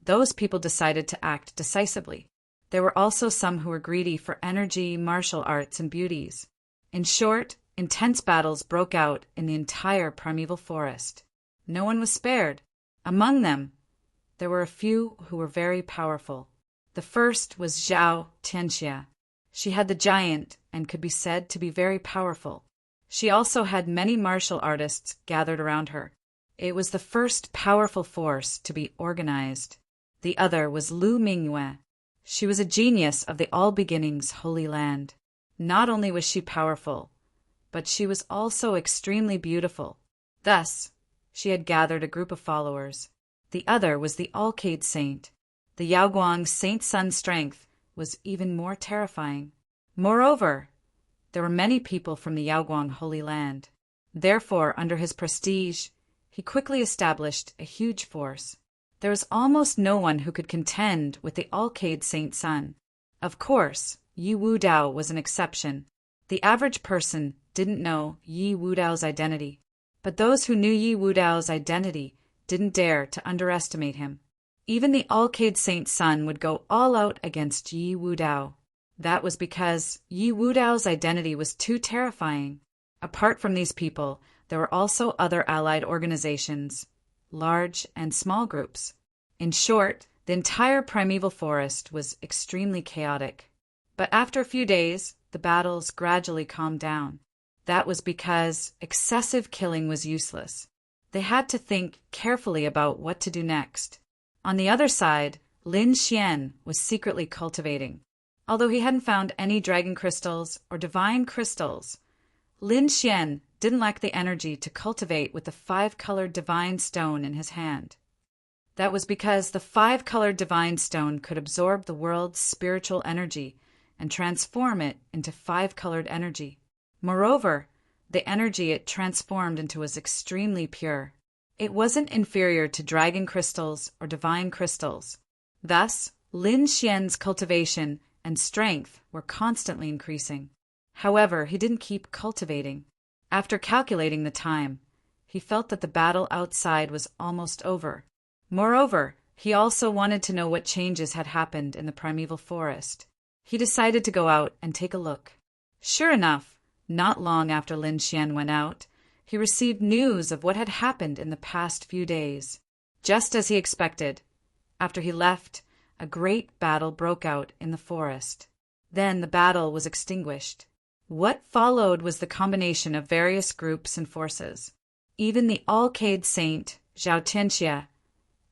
Those people decided to act decisively. There were also some who were greedy for energy, martial arts, and beauties. In short, intense battles broke out in the entire primeval forest. No one was spared. Among them, there were a few who were very powerful. The first was Zhao Tianxia. She had the giant and could be said to be very powerful. She also had many martial artists gathered around her. It was the first powerful force to be organized. The other was Lu Mingyue. She was a genius of the All Beginnings Holy Land. Not only was she powerful, but she was also extremely beautiful. Thus, she had gathered a group of followers. The other was the Alcade Saint. The Yaoguang Saint Sun's strength was even more terrifying. Moreover, there were many people from the Yaoguang Holy Land. Therefore, under his prestige, he quickly established a huge force. There was almost no one who could contend with the Alcade Saint Sun. Of course, Yi Wudao was an exception. The average person didn't know Yi Wudao's identity. But those who knew Yi Wudao's identity didn't dare to underestimate him. Even the Alcade Saint Sun would go all out against Yi Wudao. That was because Yi Wudao's identity was too terrifying. Apart from these people, there were also other allied organizations, large and small groups. In short, the entire primeval forest was extremely chaotic. But after a few days, the battles gradually calmed down. That was because excessive killing was useless. They had to think carefully about what to do next. On the other side, Lin Xian was secretly cultivating. Although he hadn't found any dragon crystals or divine crystals, Lin Xian didn't lack the energy to cultivate with the 5-colored divine stone in his hand. That was because the 5-colored divine stone could absorb the world's spiritual energy and transform it into 5-colored energy. Moreover, the energy it transformed into was extremely pure. It wasn't inferior to dragon crystals or divine crystals. Thus, Lin Xian's cultivation and strength were constantly increasing. However, he didn't keep cultivating. After calculating the time, he felt that the battle outside was almost over. Moreover, he also wanted to know what changes had happened in the primeval forest. He decided to go out and take a look. Sure enough, not long after Lin Xian went out, he received news of what had happened in the past few days. Just as he expected, after he left, a great battle broke out in the forest. Then the battle was extinguished. What followed was the combination of various groups and forces. Even the Alcade Saint, Zhao Tianxia,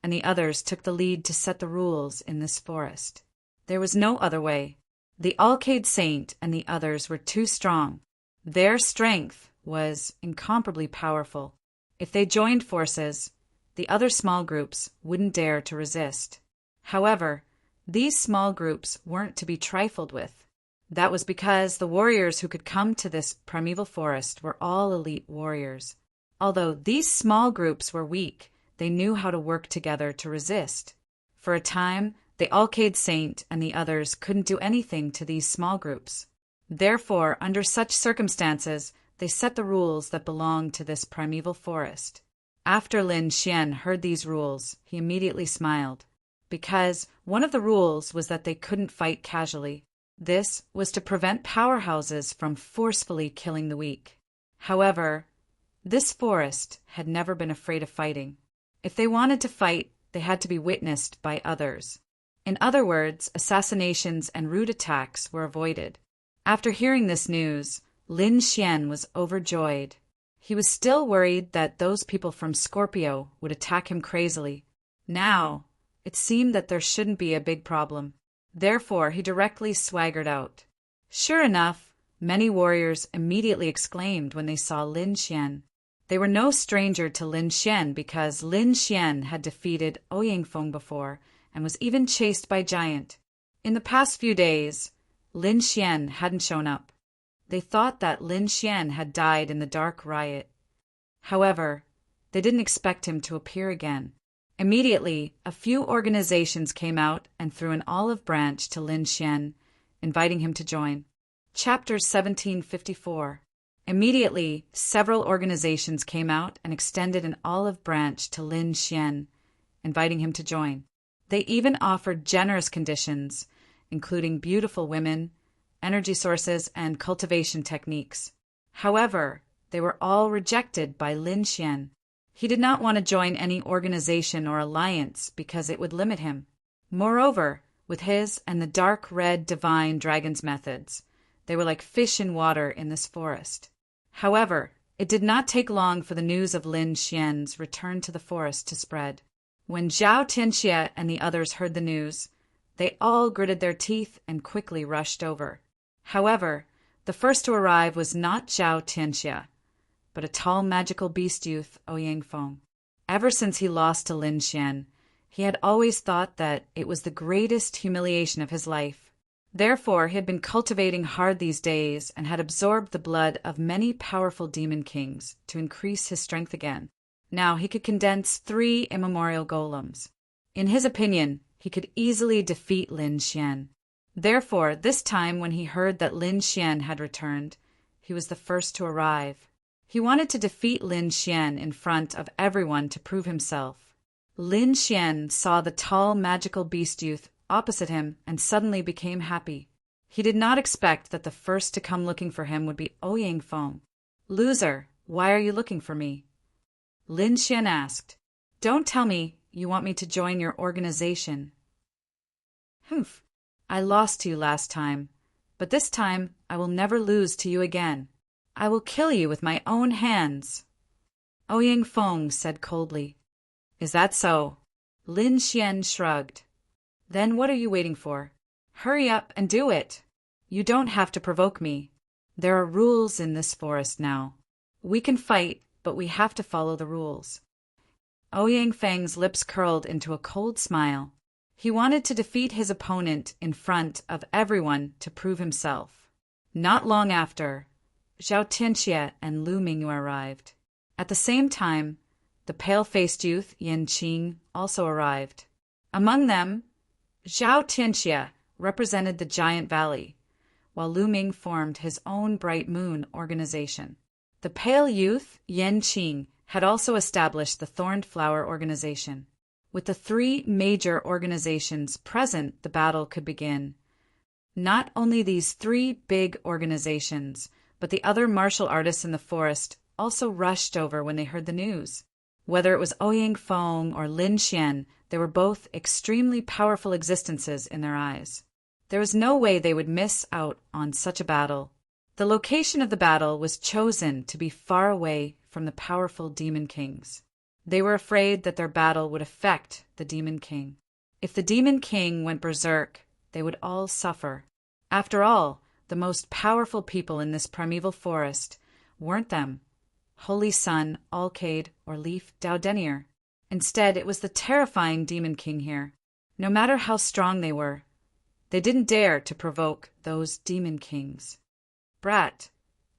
and the others took the lead to set the rules in this forest. There was no other way. The Alcade Saint and the others were too strong. Their strength was incomparably powerful. If they joined forces, the other small groups wouldn't dare to resist. However, these small groups weren't to be trifled with. That was because the warriors who could come to this primeval forest were all elite warriors. Although these small groups were weak, they knew how to work together to resist. For a time, the Alcade Saint and the others couldn't do anything to these small groups. Therefore, under such circumstances, they set the rules that belonged to this primeval forest. After Lin Xian heard these rules, he immediately smiled, because one of the rules was that they couldn't fight casually. This was to prevent powerhouses from forcefully killing the weak. However, this forest had never been afraid of fighting. If they wanted to fight, they had to be witnessed by others. In other words, assassinations and rude attacks were avoided. After hearing this news, Lin Xian was overjoyed. He was still worried that those people from Scorpio would attack him crazily. Now, it seemed that there shouldn't be a big problem. Therefore, he directly swaggered out. Sure enough, many warriors immediately exclaimed when they saw Lin Xian. They were no stranger to Lin Xian because Lin Xian had defeated Ouyangfeng before and was even chased by Giant. In the past few days, Lin Xian hadn't shown up. They thought that Lin Xian had died in the dark riot. However, they didn't expect him to appear again. Immediately, a few organizations came out and threw an olive branch to Lin Xian, inviting him to join. Chapter 1754. Immediately, several organizations came out and extended an olive branch to Lin Xian, inviting him to join. They even offered generous conditions, including beautiful women, energy sources, and cultivation techniques. However, they were all rejected by Lin Xian. He did not want to join any organization or alliance because it would limit him. Moreover, with his and the dark red divine dragon's methods, they were like fish in water in this forest. However, it did not take long for the news of Lin Xian's return to the forest to spread. When Zhao Tianxia and the others heard the news, they all gritted their teeth and quickly rushed over. However, the first to arrive was not Zhao Tianxia, but a tall magical beast youth, Ouyangfeng. Ever since he lost to Lin Xian, he had always thought that it was the greatest humiliation of his life. Therefore, he had been cultivating hard these days and had absorbed the blood of many powerful demon kings to increase his strength again. Now he could condense 3 immemorial golems. In his opinion, he could easily defeat Lin Xian. Therefore, this time when he heard that Lin Xian had returned, he was the first to arrive. He wanted to defeat Lin Xian in front of everyone to prove himself. Lin Xian saw the tall magical beast youth opposite him and suddenly became happy. He did not expect that the first to come looking for him would be Ouyang Feng. "Loser, why are you looking for me?" Lin Xian asked. "Don't tell me you want me to join your organization." "Humph, I lost to you last time, but this time I will never lose to you again. I will kill you with my own hands." Ouyang Feng said coldly. "Is that so?" Lin Xian shrugged. "Then what are you waiting for? Hurry up and do it. You don't have to provoke me. There are rules in this forest now. We can fight, but we have to follow the rules." Ouyang Feng's lips curled into a cold smile. He wanted to defeat his opponent in front of everyone to prove himself. Not long after, Zhao Tianxie and Lu Mingyu arrived. At the same time, the pale-faced youth Yan Qing also arrived. Among them, Zhao Tianxie represented the Giant Valley, while Lu Ming formed his own Bright Moon organization. The pale youth Yan Qing had also established the Thorned Flower organization. With the three major organizations present, the battle could begin. Not only these three big organizations, but the other martial artists in the forest also rushed over when they heard the news. Whether it was Ouyang Feng or Lin Xian, they were both extremely powerful existences in their eyes. There was no way they would miss out on such a battle. The location of the battle was chosen to be far away from the powerful Demon Kings. They were afraid that their battle would affect the Demon King. If the Demon King went berserk, they would all suffer. After all, the most powerful people in this primeval forest weren't them, Holy Sun, Alcade, or Leaf Dowdenier. Instead, it was the terrifying Demon King here. No matter how strong they were, they didn't dare to provoke those Demon Kings. "Brat,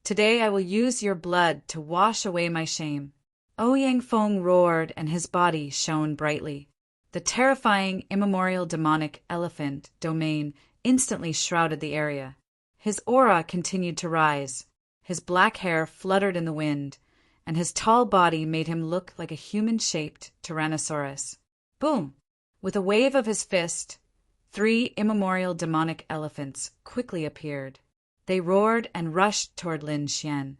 today I will use your blood to wash away my shame." Ouyang Feng roared and his body shone brightly. The terrifying immemorial demonic elephant domain instantly shrouded the area. His aura continued to rise. His black hair fluttered in the wind, and his tall body made him look like a human-shaped Tyrannosaurus. Boom! With a wave of his fist, three immemorial demonic elephants quickly appeared. They roared and rushed toward Lin Xian.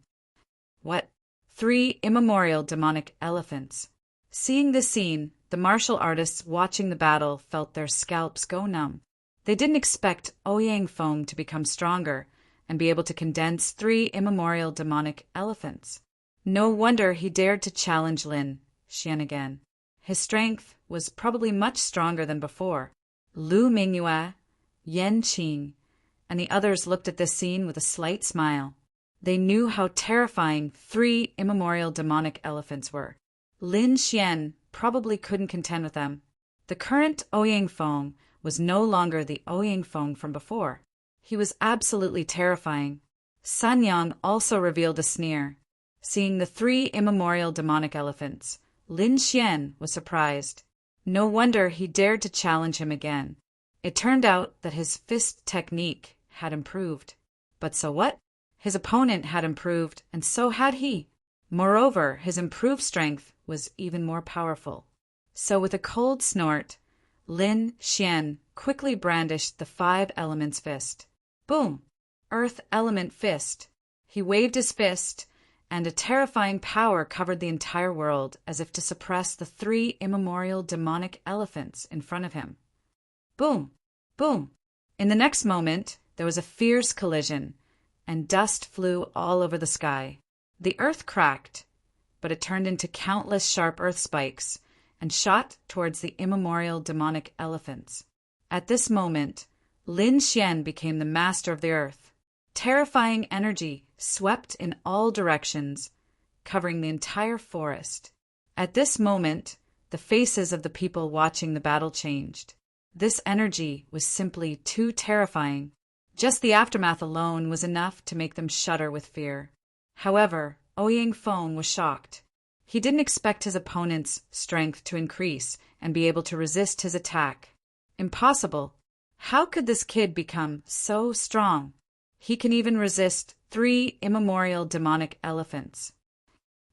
What? 3 immemorial demonic elephants. Seeing this scene, the martial artists watching the battle felt their scalps go numb. They didn't expect Ouyang Feng to become stronger and be able to condense 3 immemorial demonic elephants. No wonder he dared to challenge Lin Xian again. His strength was probably much stronger than before. Lu Mingyue, Yan Qing, and the others looked at this scene with a slight smile. They knew how terrifying 3 immemorial demonic elephants were. Lin Xian probably couldn't contend with them. The current Ouyang Feng was no longer the Ouyang Feng from before. He was absolutely terrifying. Sun Yang also revealed a sneer. Seeing the 3 immemorial demonic elephants, Lin Xian was surprised. No wonder he dared to challenge him again. It turned out that his fist technique had improved. But so what? His opponent had improved, and so had he. Moreover, his improved strength was even more powerful. So with a cold snort, Lin Xian quickly brandished the 5 elements fist. Boom! Earth element fist. He waved his fist, and a terrifying power covered the entire world as if to suppress the 3 immemorial demonic elephants in front of him. Boom! Boom! In the next moment, there was a fierce collision, and dust flew all over the sky. The earth cracked, but it turned into countless sharp earth spikes and shot towards the immemorial demonic elephants. At this moment, Lin Xian became the master of the earth. Terrifying energy swept in all directions, covering the entire forest. At this moment, the faces of the people watching the battle changed. This energy was simply too terrifying. Just the aftermath alone was enough to make them shudder with fear. However, Ouyang Feng was shocked. He didn't expect his opponent's strength to increase and be able to resist his attack. Impossible. How could this kid become so strong? He can even resist 3 immemorial demonic elephants.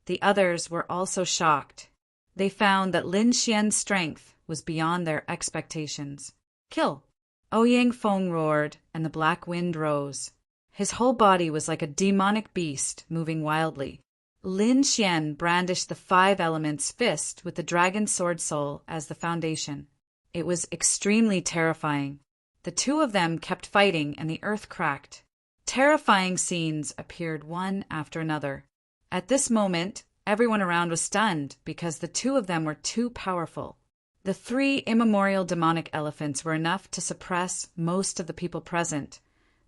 The others were also shocked. They found that Lin Xian's strength was beyond their expectations. Kill! Ouyang Feng roared, and the black wind rose. His whole body was like a demonic beast, moving wildly. Lin Xian brandished the five elements fist with the dragon sword soul as the foundation. It was extremely terrifying. The two of them kept fighting, and the earth cracked. Terrifying scenes appeared one after another. At this moment, everyone around was stunned because the two of them were too powerful. The three immemorial demonic elephants were enough to suppress most of the people present,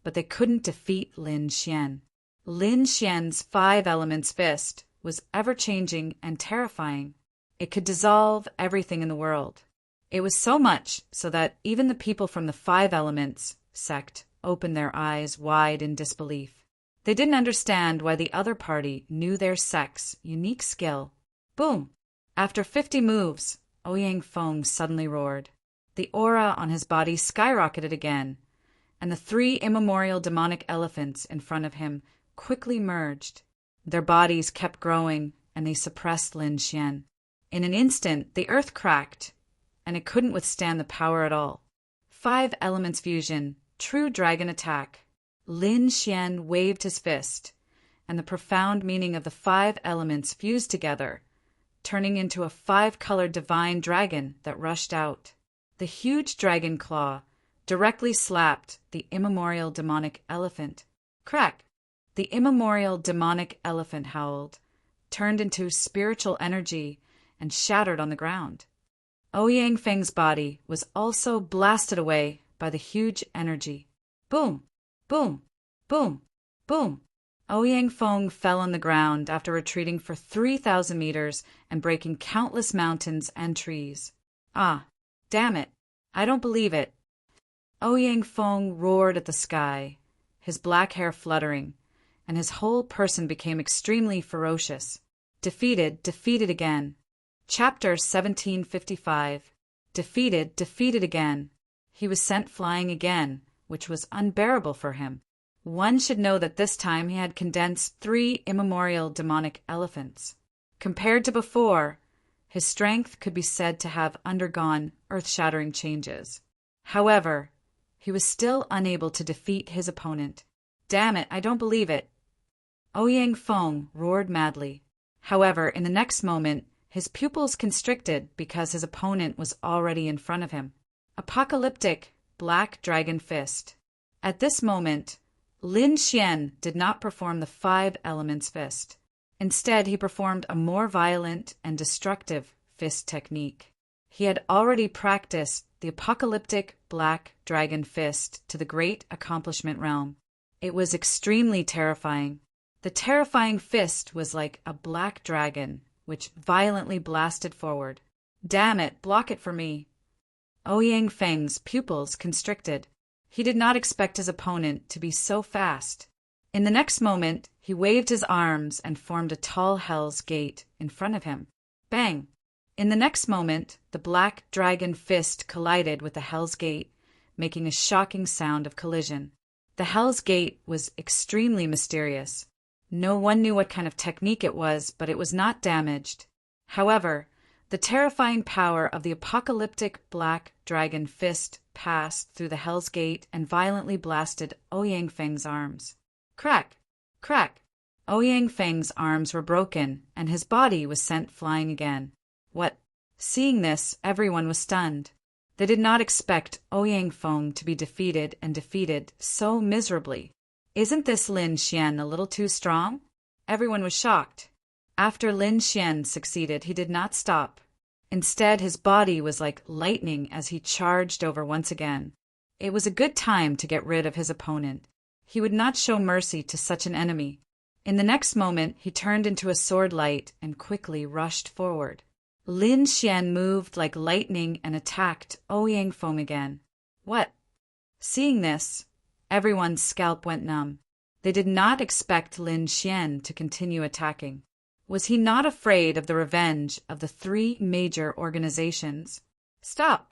but they couldn't defeat Lin Xian. Lin Xian's five elements fist was ever-changing and terrifying. It could dissolve everything in the world. It was so much so that even the people from the five elements sect opened their eyes wide in disbelief. They didn't understand why the other party knew their sect's unique skill. Boom! After 50 moves, Ouyang Feng suddenly roared. The aura on his body skyrocketed again, and the three immemorial demonic elephants in front of him quickly merged. Their bodies kept growing, and they suppressed Lin Xian. In an instant, the earth cracked, and it couldn't withstand the power at all. Five elements fusion, true dragon attack. Lin Xian waved his fist, and the profound meaning of the five elements fused together, turning into a five-colored divine dragon that rushed out. The huge dragon claw directly slapped the immemorial demonic elephant. Crack! The immemorial demonic elephant howled, turned into spiritual energy, and shattered on the ground. Ouyang Feng's body was also blasted away by the huge energy. Boom! Boom! Boom! Boom! Ouyang Feng fell on the ground after retreating for 3,000 meters and breaking countless mountains and trees. Ah, damn it! I don't believe it. Ouyang Feng roared at the sky, his black hair fluttering, and his whole person became extremely ferocious. Defeated, defeated again. Chapter 1755. Defeated, defeated again. He was sent flying again, which was unbearable for him. One should know that this time he had condensed three immemorial demonic elephants. Compared to before, his strength could be said to have undergone earth-shattering changes. However, he was still unable to defeat his opponent. Damn it, I don't believe it. Ouyang Feng roared madly. However, in the next moment, his pupils constricted because his opponent was already in front of him. Apocalyptic Black Dragon Fist. At this moment, Lin Xian did not perform the five elements fist. Instead, he performed a more violent and destructive fist technique. He had already practiced the apocalyptic Black Dragon Fist to the great accomplishment realm. It was extremely terrifying. The terrifying fist was like a black dragon, which violently blasted forward. Damn it, block it for me. Ouyang Feng's pupils constricted. He did not expect his opponent to be so fast. In the next moment, he waved his arms and formed a tall Hell's Gate in front of him. Bang! In the next moment, the black dragon fist collided with the Hell's Gate, making a shocking sound of collision. The Hell's Gate was extremely mysterious. No one knew what kind of technique it was, but it was not damaged. However, the terrifying power of the apocalyptic black dragon fist passed through the Hell's Gate and violently blasted Ouyang Feng's arms. Crack! Crack! Ouyang Feng's arms were broken, and his body was sent flying again. What? Seeing this, everyone was stunned. They did not expect Ouyang Feng to be defeated and defeated so miserably. Isn't this Lin Xian a little too strong? Everyone was shocked. After Lin Xian succeeded, he did not stop. Instead, his body was like lightning as he charged over once again. It was a good time to get rid of his opponent. He would not show mercy to such an enemy. In the next moment, he turned into a sword light and quickly rushed forward. Lin Xian moved like lightning and attacked Ouyang Feng again. What? Seeing this, everyone's scalp went numb. They did not expect Lin Xian to continue attacking. Was he not afraid of the revenge of the three major organizations? Stop!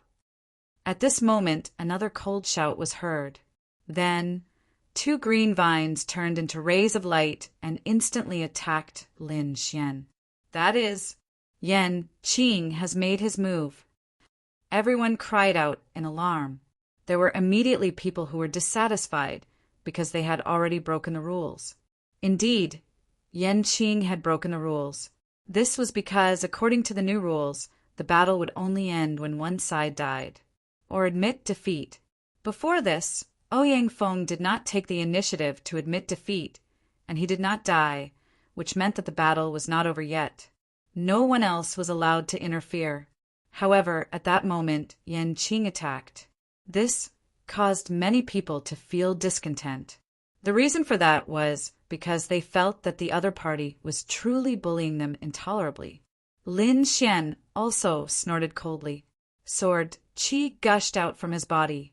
At this moment, another cold shout was heard. Then, two green vines turned into rays of light and instantly attacked Lin Xian. That is, Yan Qing has made his move. Everyone cried out in alarm. There were immediately people who were dissatisfied because they had already broken the rules. Indeed, Yan Qing had broken the rules. This was because, according to the new rules, the battle would only end when one side died, or admit defeat. Before this, Ouyang Feng did not take the initiative to admit defeat, and he did not die, which meant that the battle was not over yet. No one else was allowed to interfere. However, at that moment, Yan Qing attacked. This caused many people to feel discontent. The reason for that was because they felt that the other party was truly bullying them intolerably. Lin Xian also snorted coldly. Sword qi gushed out from his body,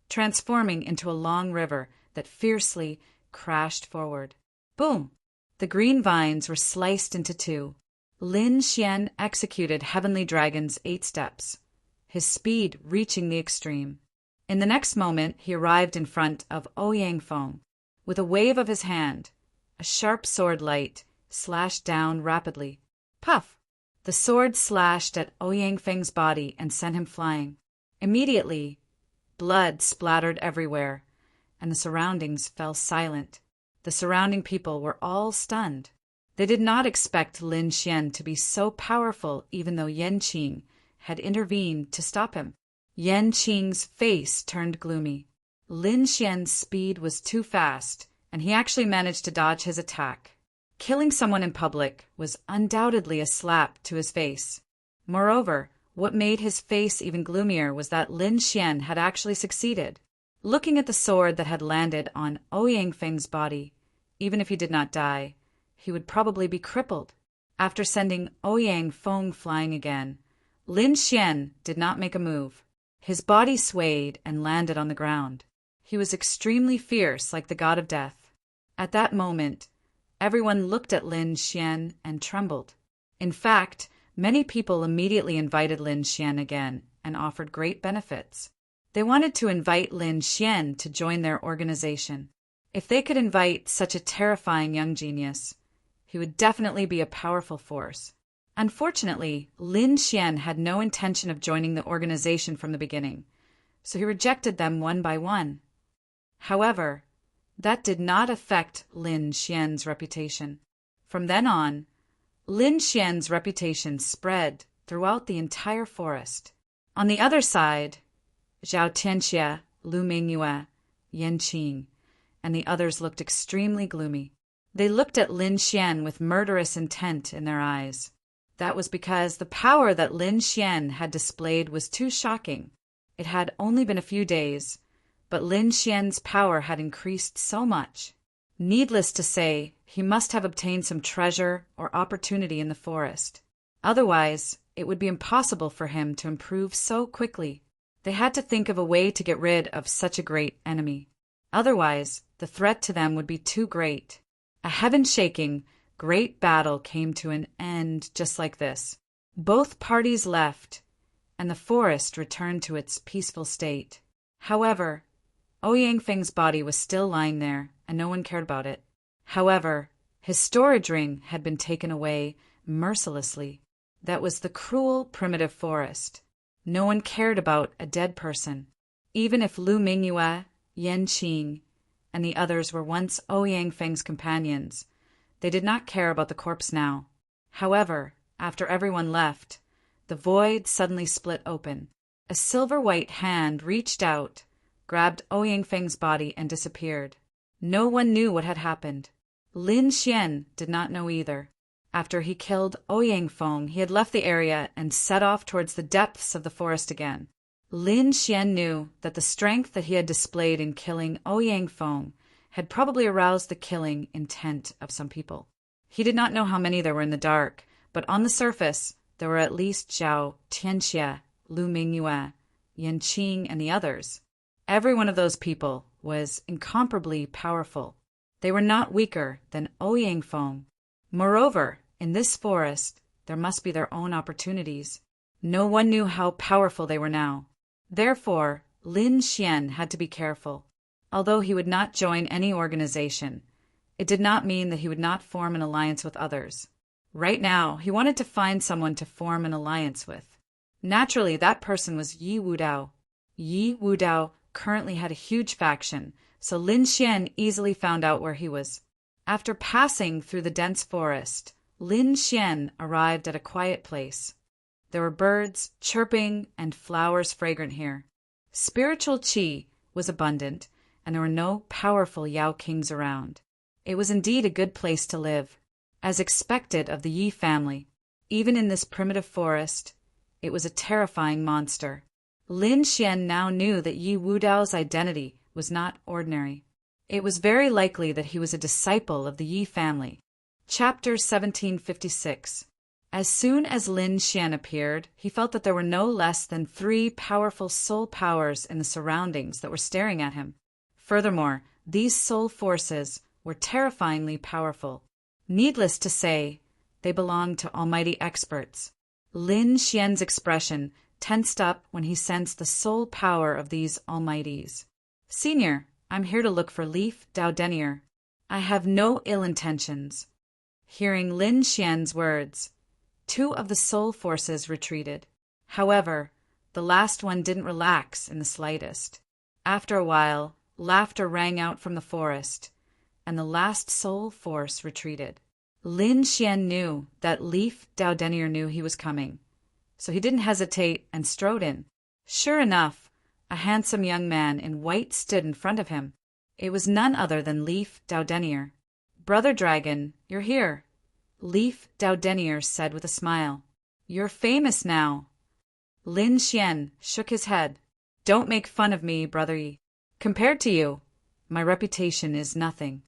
transforming into a long river that fiercely crashed forward. Boom! The green vines were sliced into two. Lin Xian executed Heavenly Dragon's 8 steps, his speed reaching the extreme. In the next moment, he arrived in front of Ouyang Feng. With a wave of his hand, a sharp sword light slashed down rapidly. Puff! The sword slashed at Ouyang Feng's body and sent him flying. Immediately, blood splattered everywhere, and the surroundings fell silent. The surrounding people were all stunned. They did not expect Lin Xian to be so powerful, even though Yan Qing had intervened to stop him. Yan Qing's face turned gloomy. Lin Xian's speed was too fast, and he actually managed to dodge his attack. Killing someone in public was undoubtedly a slap to his face. Moreover, what made his face even gloomier was that Lin Xian had actually succeeded. Looking at the sword that had landed on Ouyang Feng's body, even if he did not die, he would probably be crippled. After sending Ouyang Feng flying again, Lin Xian did not make a move. His body swayed and landed on the ground. He was extremely fierce, like the god of death. At that moment, everyone looked at Lin Xian and trembled. In fact, many people immediately invited Lin Xian again and offered great benefits. They wanted to invite Lin Xian to join their organization. If they could invite such a terrifying young genius, he would definitely be a powerful force. Unfortunately, Lin Xian had no intention of joining the organization from the beginning, so he rejected them one by one. However, that did not affect Lin Xian's reputation. From then on, Lin Xian's reputation spread throughout the entire forest. On the other side, Zhao Tianxia, Lu Mingyue, Yan Qing, and the others looked extremely gloomy. They looked at Lin Xian with murderous intent in their eyes. That was because the power that Lin Xian had displayed was too shocking. It had only been a few days, but Lin Xian's power had increased so much. Needless to say, he must have obtained some treasure or opportunity in the forest. Otherwise, it would be impossible for him to improve so quickly. They had to think of a way to get rid of such a great enemy. Otherwise, the threat to them would be too great. A heaven-shaking, great battle came to an end just like this. Both parties left, and the forest returned to its peaceful state. However, Ouyang Feng's body was still lying there, and no one cared about it. However, his storage ring had been taken away mercilessly. That was the cruel, primitive forest. No one cared about a dead person. Even if Lu Mingyue, Yan Qing, and the others were once Ouyang Feng's companions, they did not care about the corpse now. However, after everyone left, the void suddenly split open. A silver-white hand reached out, grabbed Ouyang Feng's body, and disappeared. No one knew what had happened. Lin Xian did not know either. After he killed Ouyang Feng, he had left the area and set off towards the depths of the forest again. Lin Xian knew that the strength that he had displayed in killing Ouyang Feng had probably aroused the killing intent of some people. He did not know how many there were in the dark, but on the surface, there were at least Zhao Tianxia, Lu Mingyue, Yan Qing, and the others. Every one of those people was incomparably powerful. They were not weaker than Ouyang Feng. Moreover, in this forest, there must be their own opportunities. No one knew how powerful they were now. Therefore, Lin Xian had to be careful. Although he would not join any organization, it did not mean that he would not form an alliance with others. Right now, he wanted to find someone to form an alliance with. Naturally, that person was Yi Wudao. Yi Wudao currently had a huge faction, so Lin Xian easily found out where he was. After passing through the dense forest, Lin Xian arrived at a quiet place. There were birds chirping and flowers fragrant here. Spiritual qi was abundant, and there were no powerful Yao kings around. It was indeed a good place to live, as expected of the Yi family. Even in this primitive forest, it was a terrifying monster. Lin Xian now knew that Yi Wudao's identity was not ordinary. It was very likely that he was a disciple of the Yi family. Chapter 1756. As soon as Lin Xian appeared, he felt that there were no less than 3 powerful soul powers in the surroundings that were staring at him. Furthermore, these soul forces were terrifyingly powerful. Needless to say, they belonged to almighty experts. Lin Xian's expression tensed up when he sensed the soul power of these almighties. "Senior, I'm here to look for Leaf Dao. I have no ill intentions." Hearing Lin Xian's words, 2 of the soul forces retreated. However, the last one didn't relax in the slightest. After a while, laughter rang out from the forest, and the last soul force retreated. Lin Xian knew that Leaf Dao knew he was coming, so he didn't hesitate and strode in. Sure enough, a handsome young man in white stood in front of him. It was none other than Leaf Dao. "Brother Dragon, you're here," Leaf Dao said with a smile. "You're famous now." Lin Xian shook his head. "Don't make fun of me, Brother Yi. Compared to you, my reputation is nothing."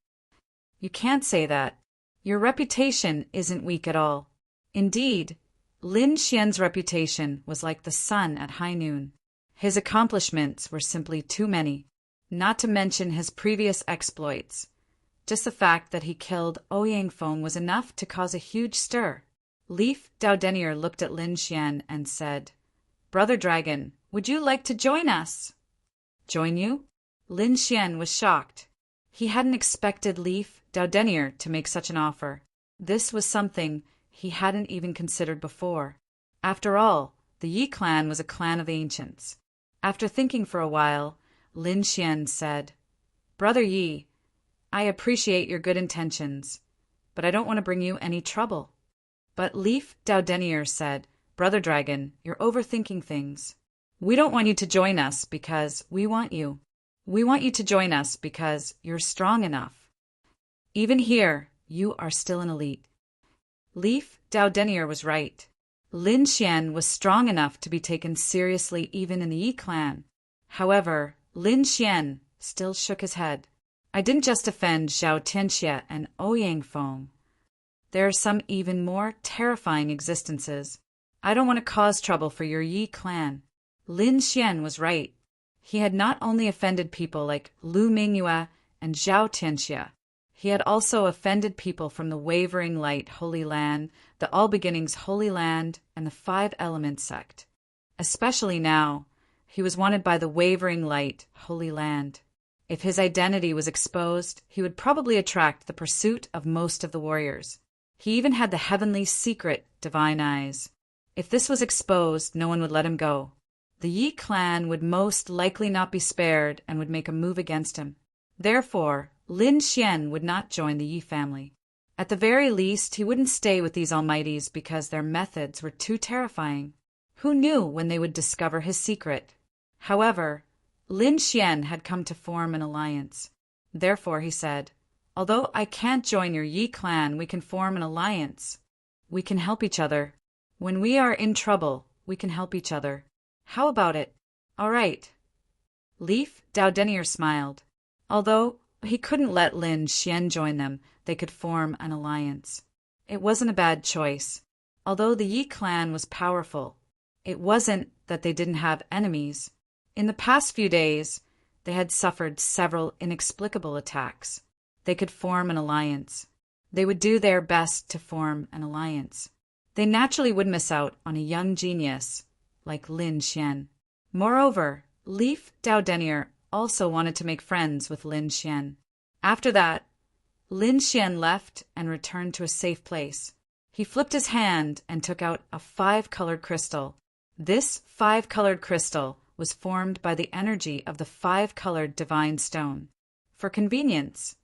"You can't say that. Your reputation isn't weak at all." Indeed, Lin Xian's reputation was like the sun at high noon. His accomplishments were simply too many, not to mention his previous exploits. Just the fact that he killed Ouyang Feng was enough to cause a huge stir. Leaf Dao looked at Lin Xian and said, "Brother Dragon, would you like to join us?" "Join you?" Lin Xian was shocked. He hadn't expected Leaf Dao to make such an offer. This was something he hadn't even considered before. After all, the Yi clan was a clan of ancients. After thinking for a while, Lin Xian said, "Brother Yi, I appreciate your good intentions, but I don't want to bring you any trouble." But Leaf Dao said, "Brother Dragon, you're overthinking things. We don't want you to join us because we want you. We want you to join us because you're strong enough. Even here, you are still an elite." Leaf Dao was right. Lin Xian was strong enough to be taken seriously even in the Yi clan. However, Lin Xian still shook his head. "I didn't just offend Zhao Tianxie and Ouyang Feng. There are some even more terrifying existences. I don't want to cause trouble for your Yi clan." Lin Xian was right. He had not only offended people like Lu Mingyue and Zhao Tianxie, he had also offended people from the Wavering Light Holy Land, the All Beginnings Holy Land, and the 5 Elements sect. Especially now, he was wanted by the Wavering Light Holy Land. If his identity was exposed, he would probably attract the pursuit of most of the warriors. He even had the heavenly secret divine eyes. If this was exposed, no one would let him go. The Yi clan would most likely not be spared and would make a move against him. Therefore, Lin Xian would not join the Yi family. At the very least, he wouldn't stay with these almighties because their methods were too terrifying. Who knew when they would discover his secret? However, Lin Xian had come to form an alliance. Therefore, he said, "Although I can't join your Yi clan, we can form an alliance. We can help each other. When we are in trouble, we can help each other. How about it?" "All right." Leaf Dao smiled. Although he couldn't let Lin Xian join them, they could form an alliance. It wasn't a bad choice. Although the Yi clan was powerful, it wasn't that they didn't have enemies. In the past few days, they had suffered several inexplicable attacks. They could form an alliance. They would do their best to form an alliance. They naturally would miss out on a young genius like Lin Xian. Moreover, Leaf Dao also wanted to make friends with Lin Xian. After that, Lin Xian left and returned to a safe place. He flipped his hand and took out a 5-colored crystal. This 5-colored crystal was formed by the energy of the five-colored divine stone. For convenience,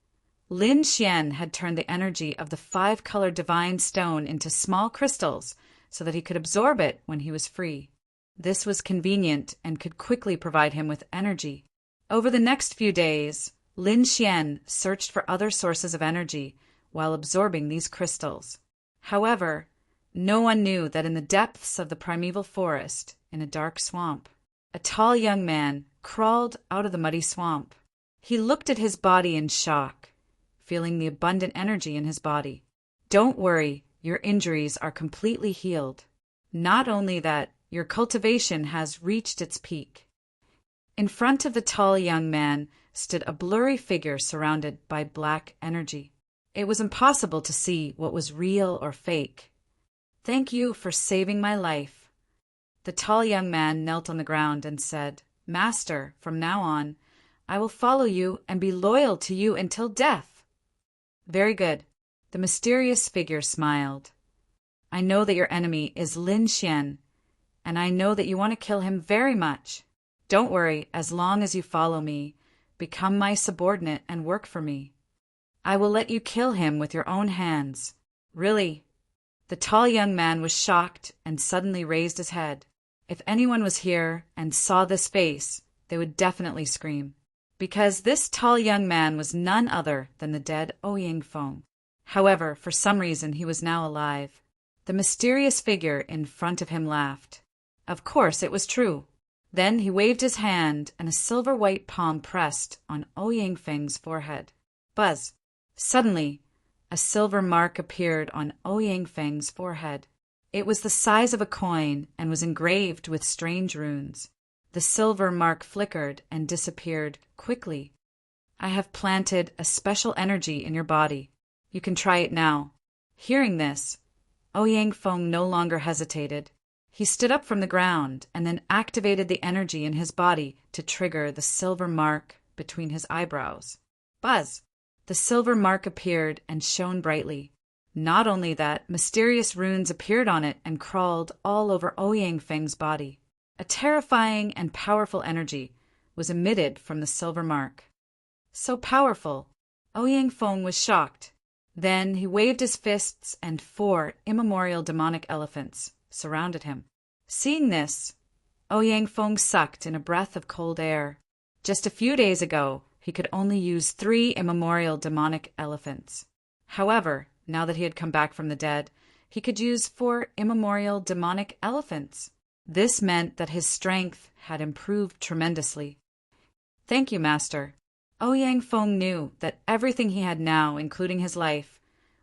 Lin Xian had turned the energy of the five-colored divine stone into small crystals so that he could absorb it when he was free. This was convenient and could quickly provide him with energy. Over the next few days, Lin Xian searched for other sources of energy while absorbing these crystals. However, no one knew that in the depths of the primeval forest, in a dark swamp, a tall young man crawled out of the muddy swamp. He looked at his body in shock, feeling the abundant energy in his body. Don't worry, your injuries are completely healed. Not only that, your cultivation has reached its peak. In front of the tall young man stood a blurry figure surrounded by black energy. It was impossible to see what was real or fake. Thank you for saving my life. The tall young man knelt on the ground and said, Master, from now on, I will follow you and be loyal to you until death. Very good. The mysterious figure smiled. I know that your enemy is Lin Xian, and I know that you want to kill him very much. Don't worry, as long as you follow me, become my subordinate and work for me. I will let you kill him with your own hands. Really? The tall young man was shocked and suddenly raised his head. If anyone was here and saw this face, they would definitely scream, because this tall young man was none other than the dead Ouyang Feng. However, for some reason he was now alive. The mysterious figure in front of him laughed. Of course, it was true. Then he waved his hand, and a silver-white palm pressed on Ouyang Feng's forehead. Buzz! Suddenly, a silver mark appeared on Ouyang Feng's forehead. It was the size of a coin and was engraved with strange runes. The silver mark flickered and disappeared quickly. I have planted a special energy in your body. You can try it now. Hearing this, Ouyang Feng no longer hesitated. He stood up from the ground and then activated the energy in his body to trigger the silver mark between his eyebrows. Buzz! The silver mark appeared and shone brightly. Not only that, mysterious runes appeared on it and crawled all over Ouyang Feng's body. A terrifying and powerful energy was emitted from the silver mark. So powerful, Ouyang Feng was shocked. Then he waved his fists and 4 immemorial demonic elephants surrounded him. Seeing this, Ouyang Feng sucked in a breath of cold air. Just a few days ago, he could only use 3 immemorial demonic elephants. However, now that he had come back from the dead, he could use 4 immemorial demonic elephants. This meant that his strength had improved tremendously. Thank you, Master. Ouyang Feng knew that everything he had now, including his life,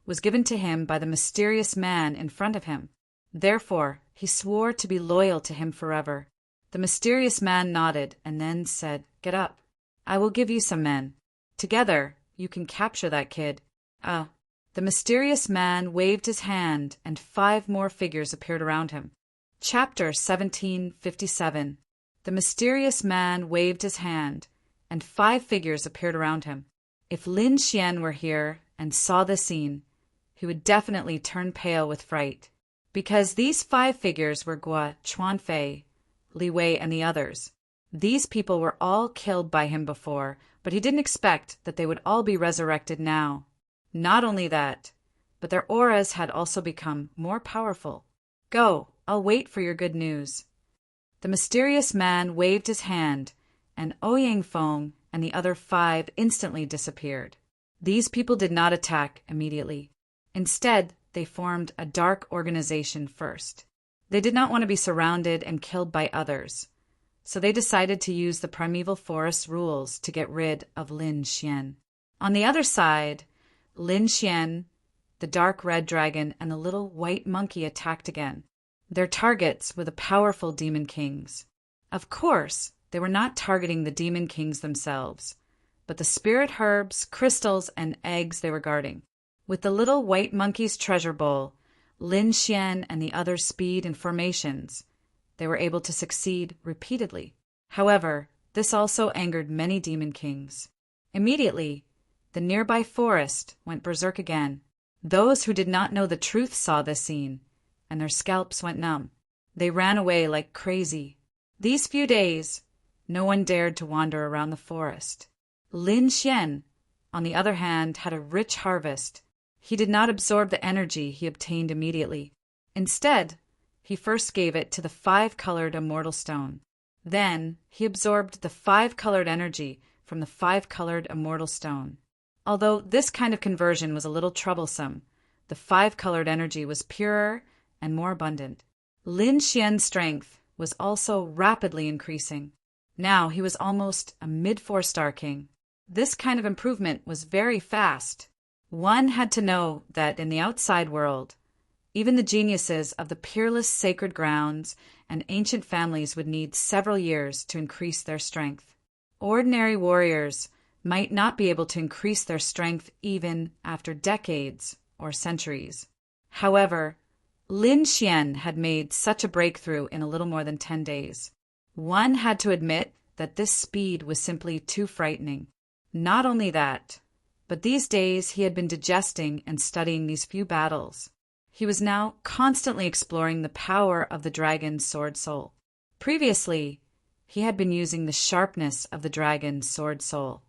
was given to him by the mysterious man in front of him. Therefore, he swore to be loyal to him forever. The mysterious man nodded and then said, Get up. I will give you some men. Together, you can capture that kid. The mysterious man waved his hand and 5 more figures appeared around him. Chapter 1757. The mysterious man waved his hand and 5 figures appeared around him. If Lin Xian were here and saw this scene, he would definitely turn pale with fright, because these 5 figures were Gua, Chuanfei, Li Wei, and the others. These people were all killed by him before, but he didn't expect that they would all be resurrected now. Not only that, but their auras had also become more powerful. Go, I'll wait for your good news. The mysterious man waved his hand, and Ouyang Feng and the other 5 instantly disappeared. These people did not attack immediately. Instead, they formed a dark organization first. They did not want to be surrounded and killed by others, so they decided to use the primeval forest rules to get rid of Lin Xian. On the other side, Lin Xian, the dark red dragon, and the little white monkey attacked again. Their targets were the powerful demon kings. Of course, they were not targeting the demon kings themselves, but the spirit herbs, crystals, and eggs they were guarding. With the little white monkey's treasure bowl, Lin Xian and the other speed and formations, they were able to succeed repeatedly. However, this also angered many demon kings. Immediately, the nearby forest went berserk again. Those who did not know the truth saw this scene, and their scalps went numb. They ran away like crazy. These few days, no one dared to wander around the forest. Lin Xian, on the other hand, had a rich harvest. He did not absorb the energy he obtained immediately. Instead, he first gave it to the 5-colored immortal stone. Then, he absorbed the 5-colored energy from the 5-colored immortal stone. Although this kind of conversion was a little troublesome, the 5-colored energy was purer and more abundant. Lin Xian's strength was also rapidly increasing. Now he was almost a mid-4-star king. This kind of improvement was very fast. One had to know that in the outside world, even the geniuses of the peerless sacred grounds and ancient families would need several years to increase their strength. Ordinary warriors might not be able to increase their strength even after decades or centuries. However, Lin Xian had made such a breakthrough in a little more than 10 days. One had to admit that this speed was simply too frightening. Not only that, but these days he had been digesting and studying these few battles. He was now constantly exploring the power of the dragon's sword soul. Previously, he had been using the sharpness of the dragon's sword soul.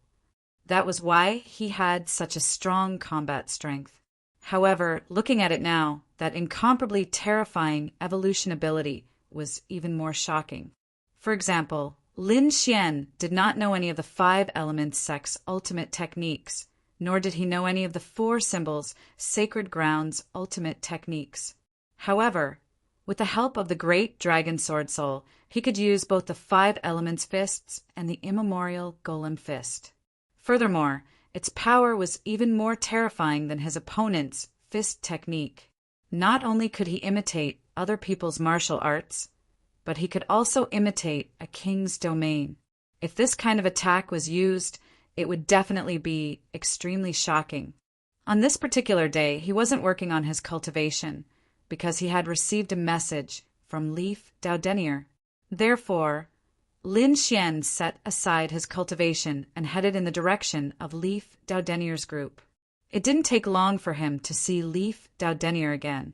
That was why he had such a strong combat strength. However, looking at it now, that incomparably terrifying evolution ability was even more shocking. For example, Lin Xian did not know any of the 5 elements sect's ultimate techniques, nor did he know any of the 4 symbols sacred ground's ultimate techniques. However, with the help of the great dragon sword soul, he could use both the 5 elements fists and the immemorial golem fist. Furthermore, its power was even more terrifying than his opponent's fist technique. Not only could he imitate other people's martial arts, but he could also imitate a king's domain. If this kind of attack was used, it would definitely be extremely shocking. On this particular day, he wasn't working on his cultivation because he had received a message from Leaf Daudenier. Therefore, Lin Xian set aside his cultivation and headed in the direction of Leaf Daudenier's group. It didn't take long for him to see Leaf Daudenier again.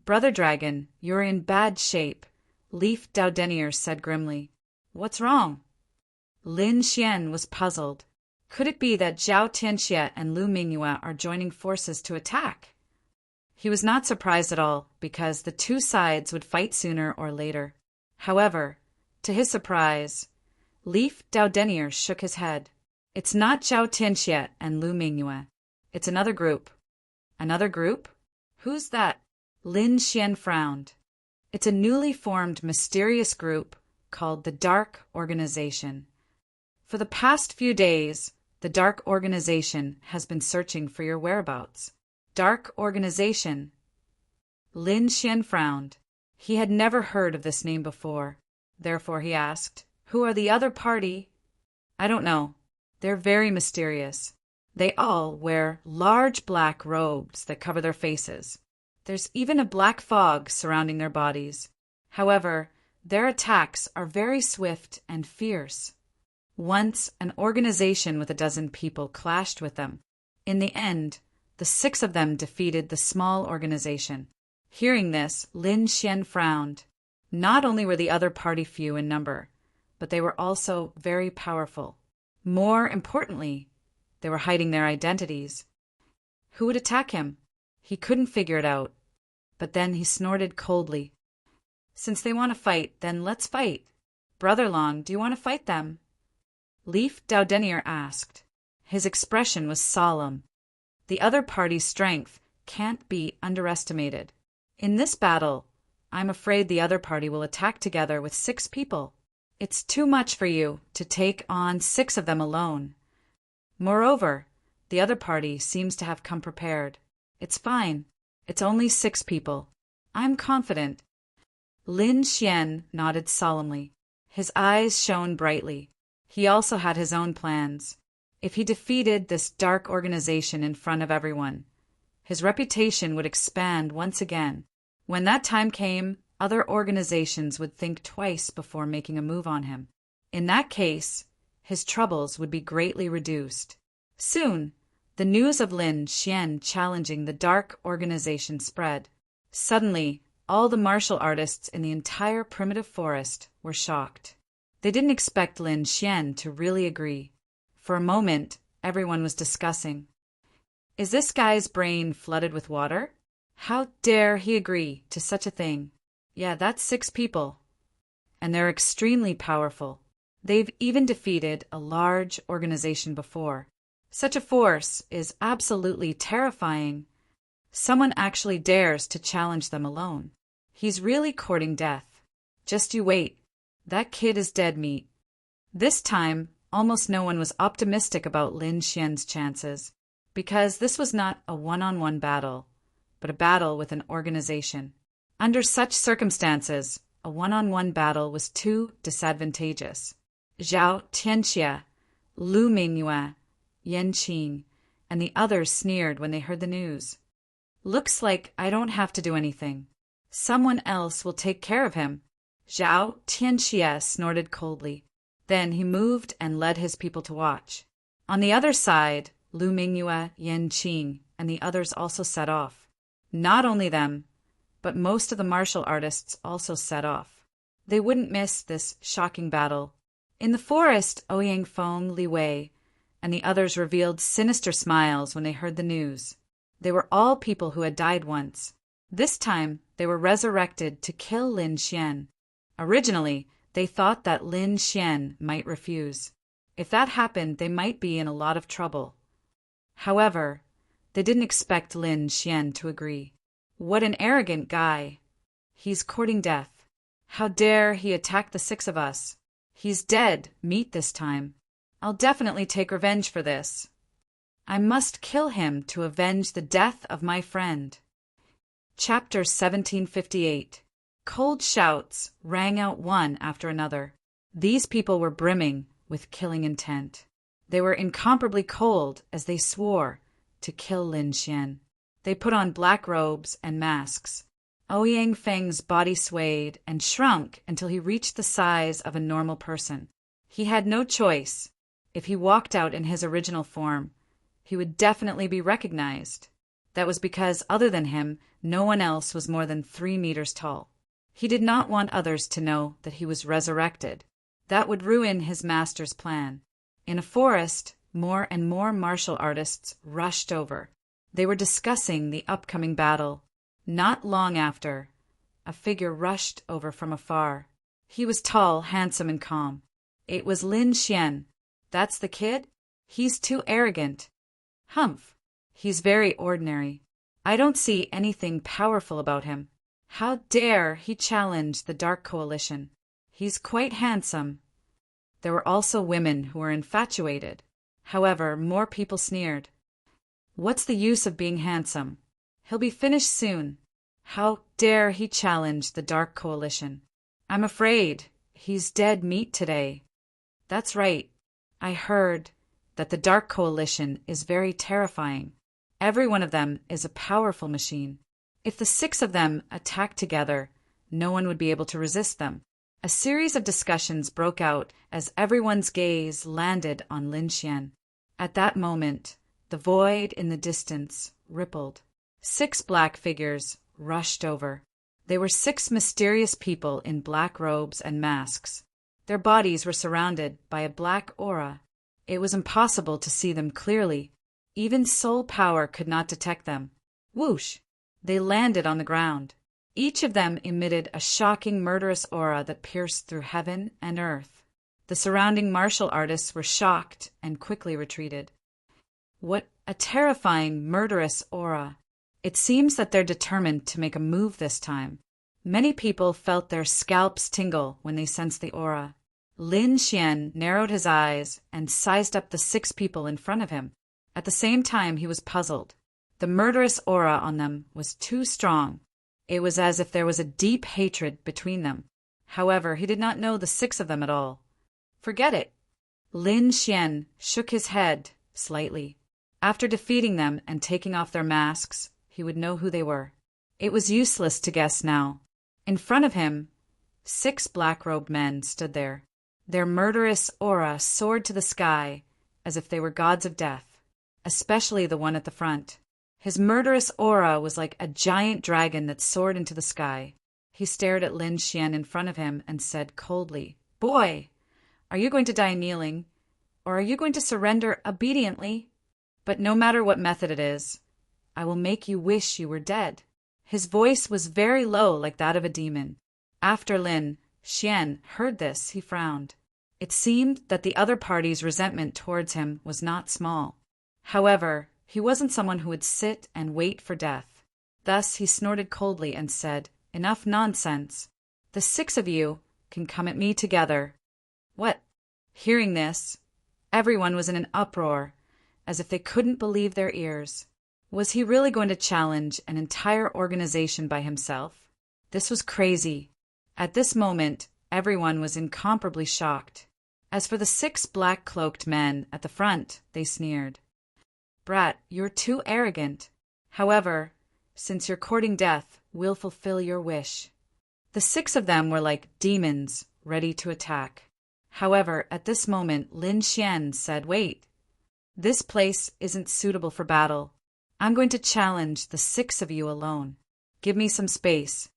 "Brother Dragon, you're in bad shape," Leaf Daudenier said grimly. "What's wrong?" Lin Xian was puzzled. Could it be that Zhao Tianxie and Lu Mingyue are joining forces to attack? He was not surprised at all, because the 2 sides would fight sooner or later. However, to his surprise, Leaf Daudenier shook his head. "It's not Zhao Tianxie and Lu Mingyue. It's another group." "Another group? Who's that?" Lin Xian frowned. "It's a newly formed mysterious group called the Dark Organization. For the past few days, the Dark Organization has been searching for your whereabouts." "Dark Organization?" Lin Xian frowned. He had never heard of this name before. Therefore he asked, "Who are the other party?" "I don't know. They're very mysterious. They all wear large black robes that cover their faces. There's even a black fog surrounding their bodies. However, their attacks are very swift and fierce. Once, an organization with 12 people clashed with them. In the end, the 6 of them defeated the small organization." Hearing this, Lin Xian frowned. Not only were the other party few in number, but they were also very powerful. More importantly, they were hiding their identities. Who would attack him? He couldn't figure it out. But then he snorted coldly. "Since they want to fight, then let's fight. Brother Long, do you want to fight them?" Leaf Daudenier asked. His expression was solemn. The other party's strength can't be underestimated. In this battle, I'm afraid the other party will attack together with 6 people. It's too much for you to take on 6 of them alone. Moreover, the other party seems to have come prepared. It's fine. It's only 6 people. I'm confident." Lin Xian nodded solemnly. His eyes shone brightly. He also had his own plans. If he defeated this dark organization in front of everyone, his reputation would expand once again. When that time came, other organizations would think twice before making a move on him. In that case, his troubles would be greatly reduced. Soon, the news of Lin Xian challenging the Dark Organization spread. Suddenly, all the martial artists in the entire primitive forest were shocked. They didn't expect Lin Xian to really agree. For a moment, everyone was discussing. Is this guy's brain flooded with water? How dare he agree to such a thing? Yeah, that's 6 people. And they're extremely powerful. They've even defeated a large organization before. Such a force is absolutely terrifying. Someone actually dares to challenge them alone. He's really courting death. Just you wait. That kid is dead meat. This time, almost no one was optimistic about Lin Xian's chances, because this was not a one-on-one battle, but a battle with an organization. Under such circumstances, a one-on-one battle was too disadvantageous. Zhao Tianxia, Lu Mingyue, Yan Qing, and the others sneered when they heard the news. Looks like I don't have to do anything. Someone else will take care of him. Zhao Tianxia snorted coldly. Then he moved and led his people to watch. On the other side, Lu Mingyue, Yan Qing, and the others also set off. Not only them, but most of the martial artists also set off. They wouldn't miss this shocking battle. In the forest, Ouyang Feng, Li Wei, and the others revealed sinister smiles when they heard the news. They were all people who had died once. This time, they were resurrected to kill Lin Xian. Originally, they thought that Lin Xian might refuse. If that happened, they might be in a lot of trouble. However, they didn't expect Lin Xian to agree. What an arrogant guy. He's courting death. How dare he attack the 6 of us? He's dead meat this time. I'll definitely take revenge for this. I must kill him to avenge the death of my friend. Chapter 1758. Cold shouts rang out one after another. These people were brimming with killing intent. They were incomparably cold as they swore to kill Lin Xian. They put on black robes and masks. Ouyang Feng's body swayed and shrunk until he reached the size of a normal person. He had no choice. If he walked out in his original form, he would definitely be recognized. That was because, other than him, no one else was more than 3 meters tall. He did not want others to know that he was resurrected. That would ruin his master's plan. In a forest, more and more martial artists rushed over. They were discussing the upcoming battle. Not long after, a figure rushed over from afar. He was tall, handsome, and calm. It was Lin Xian. That's the kid? He's too arrogant. Humph. He's very ordinary. I don't see anything powerful about him. How dare he challenge the Dark Coalition? He's quite handsome. There were also women who were infatuated. However, more people sneered. What's the use of being handsome? He'll be finished soon. How dare he challenge the Dark Coalition? I'm afraid he's dead meat today. That's right. I heard that the Dark Coalition is very terrifying. Every one of them is a powerful machine. If the 6 of them attacked together, no one would be able to resist them. A series of discussions broke out as everyone's gaze landed on Lin Xian. At that moment, the void in the distance rippled. 6 black figures rushed over. They were 6 mysterious people in black robes and masks. Their bodies were surrounded by a black aura. It was impossible to see them clearly. Even soul power could not detect them. Whoosh! They landed on the ground. Each of them emitted a shocking, murderous aura that pierced through heaven and earth. The surrounding martial artists were shocked and quickly retreated. What a terrifying, murderous aura! It seems that they're determined to make a move this time. Many people felt their scalps tingle when they sensed the aura. Lin Xian narrowed his eyes and sized up the 6 people in front of him. At the same time, he was puzzled. The murderous aura on them was too strong. It was as if there was a deep hatred between them. However, he did not know the 6 of them at all. Forget it. Lin Xian shook his head slightly. After defeating them and taking off their masks, he would know who they were. It was useless to guess now. In front of him, 6 black-robed men stood there. Their murderous aura soared to the sky as if they were gods of death, especially the one at the front. His murderous aura was like a giant dragon that soared into the sky. He stared at Lin Xian in front of him and said coldly, "Boy, Are you going to die kneeling, or are you going to surrender obediently? But no matter what method it is, I will make you wish you were dead." His voice was very low, like that of a demon. After Lin Xian heard this, he frowned. It seemed that the other party's resentment towards him was not small. However, he wasn't someone who would sit and wait for death. Thus he snorted coldly and said, "Enough nonsense. The 6 of you can come at me together." What? Hearing this, everyone was in an uproar, as if they couldn't believe their ears. Was he really going to challenge an entire organization by himself? This was crazy. At this moment, everyone was incomparably shocked. As for the 6 black-cloaked men at the front, they sneered. "Brat, you're too arrogant. However, since you're courting death, we'll fulfill your wish." The 6 of them were like demons, ready to attack. However, at this moment, Lin Xian said, "Wait. This place isn't suitable for battle. I'm going to challenge the 6 of you alone. Give me some space.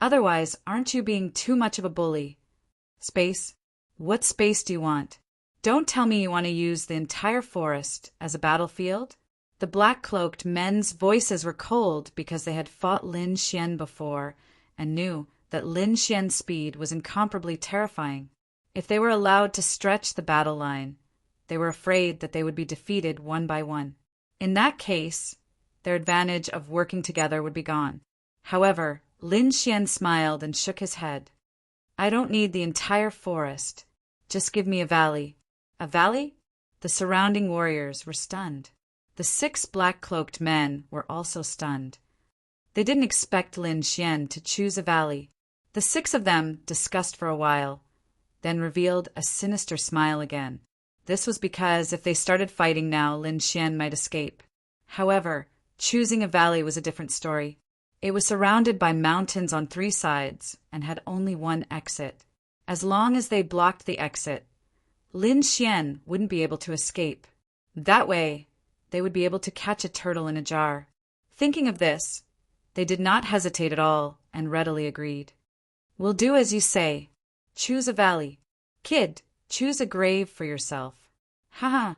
Otherwise, aren't you being too much of a bully?" "Space? What space do you want? Don't tell me you want to use the entire forest as a battlefield?" The black-cloaked men's voices were cold because they had fought Lin Xian before and knew that Lin Xian's speed was incomparably terrifying. If they were allowed to stretch the battle line, they were afraid that they would be defeated one by one. In that case, their advantage of working together would be gone. However, Lin Xian smiled and shook his head. "I don't need the entire forest. Just give me a valley." "A valley?" The surrounding warriors were stunned. The 6 black-cloaked men were also stunned. They didn't expect Lin Xian to choose a valley. The 6 of them discussed for a while, then revealed a sinister smile again. This was because if they started fighting now, Lin Xian might escape. However, choosing a valley was a different story. It was surrounded by mountains on 3 sides and had only one exit. As long as they blocked the exit, Lin Xian wouldn't be able to escape. That way, they would be able to catch a turtle in a jar. Thinking of this, they did not hesitate at all and readily agreed. "We'll do as you say. Choose a valley. Kid, choose a grave for yourself." "Haha."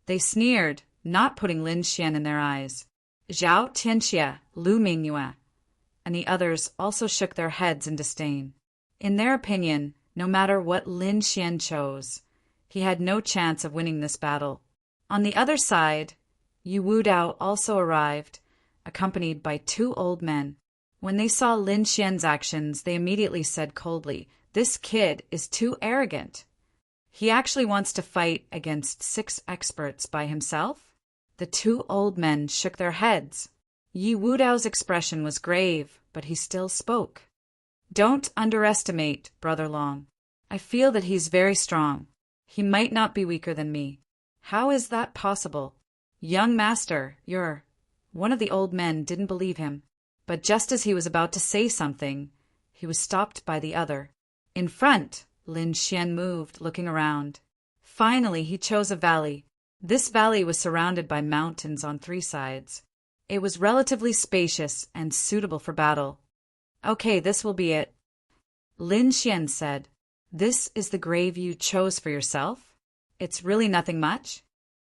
They sneered, not putting Lin Xian in their eyes. Zhao Tianxia, Lu Mingyue, and the others also shook their heads in disdain. In their opinion, no matter what Lin Xian chose, he had no chance of winning this battle. On the other side, Yu Wudao also arrived, accompanied by 2 old men. When they saw Lin Xian's actions, they immediately said coldly, "This kid is too arrogant. He actually wants to fight against 6 experts by himself?" The 2 old men shook their heads. Yi Wudao's expression was grave, but he still spoke. "Don't underestimate Brother Long. I feel that he's very strong. He might not be weaker than me." "How is that possible?" "Young master, you're—" One of the old men didn't believe him, but just as he was about to say something, he was stopped by the other. In front, Lin Xian moved, looking around. Finally, he chose a valley. This valley was surrounded by mountains on 3 sides. It was relatively spacious and suitable for battle. "Okay, this will be it." Lin Xian said, "This is the grave you chose for yourself? It's really nothing much?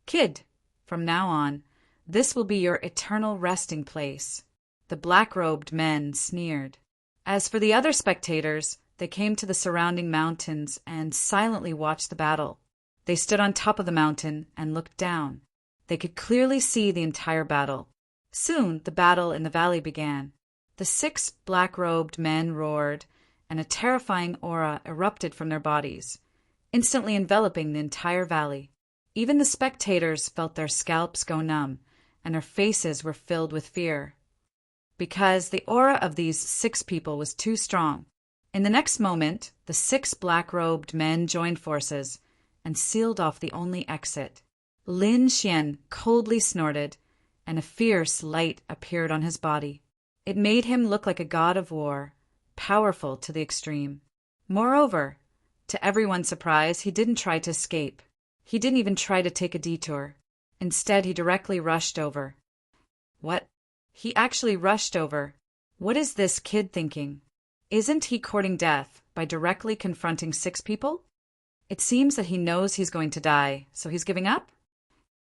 Kid, from now on, this will be your eternal resting place." The black-robed men sneered. As for the other spectators, they came to the surrounding mountains and silently watched the battle. They stood on top of the mountain and looked down. They could clearly see the entire battle. Soon, the battle in the valley began. The 6 black-robed men roared, and a terrifying aura erupted from their bodies, instantly enveloping the entire valley. Even the spectators felt their scalps go numb, and their faces were filled with fear, because the aura of these 6 people was too strong. In the next moment, the 6 black-robed men joined forces and sealed off the only exit. Lin Xian coldly snorted, and a fierce light appeared on his body. It made him look like a god of war, powerful to the extreme. Moreover, to everyone's surprise, he didn't try to escape. He didn't even try to take a detour. Instead, he directly rushed over. What? He actually rushed over. What is this kid thinking? Isn't he courting death by directly confronting 6 people? It seems that he knows he's going to die, so he's giving up?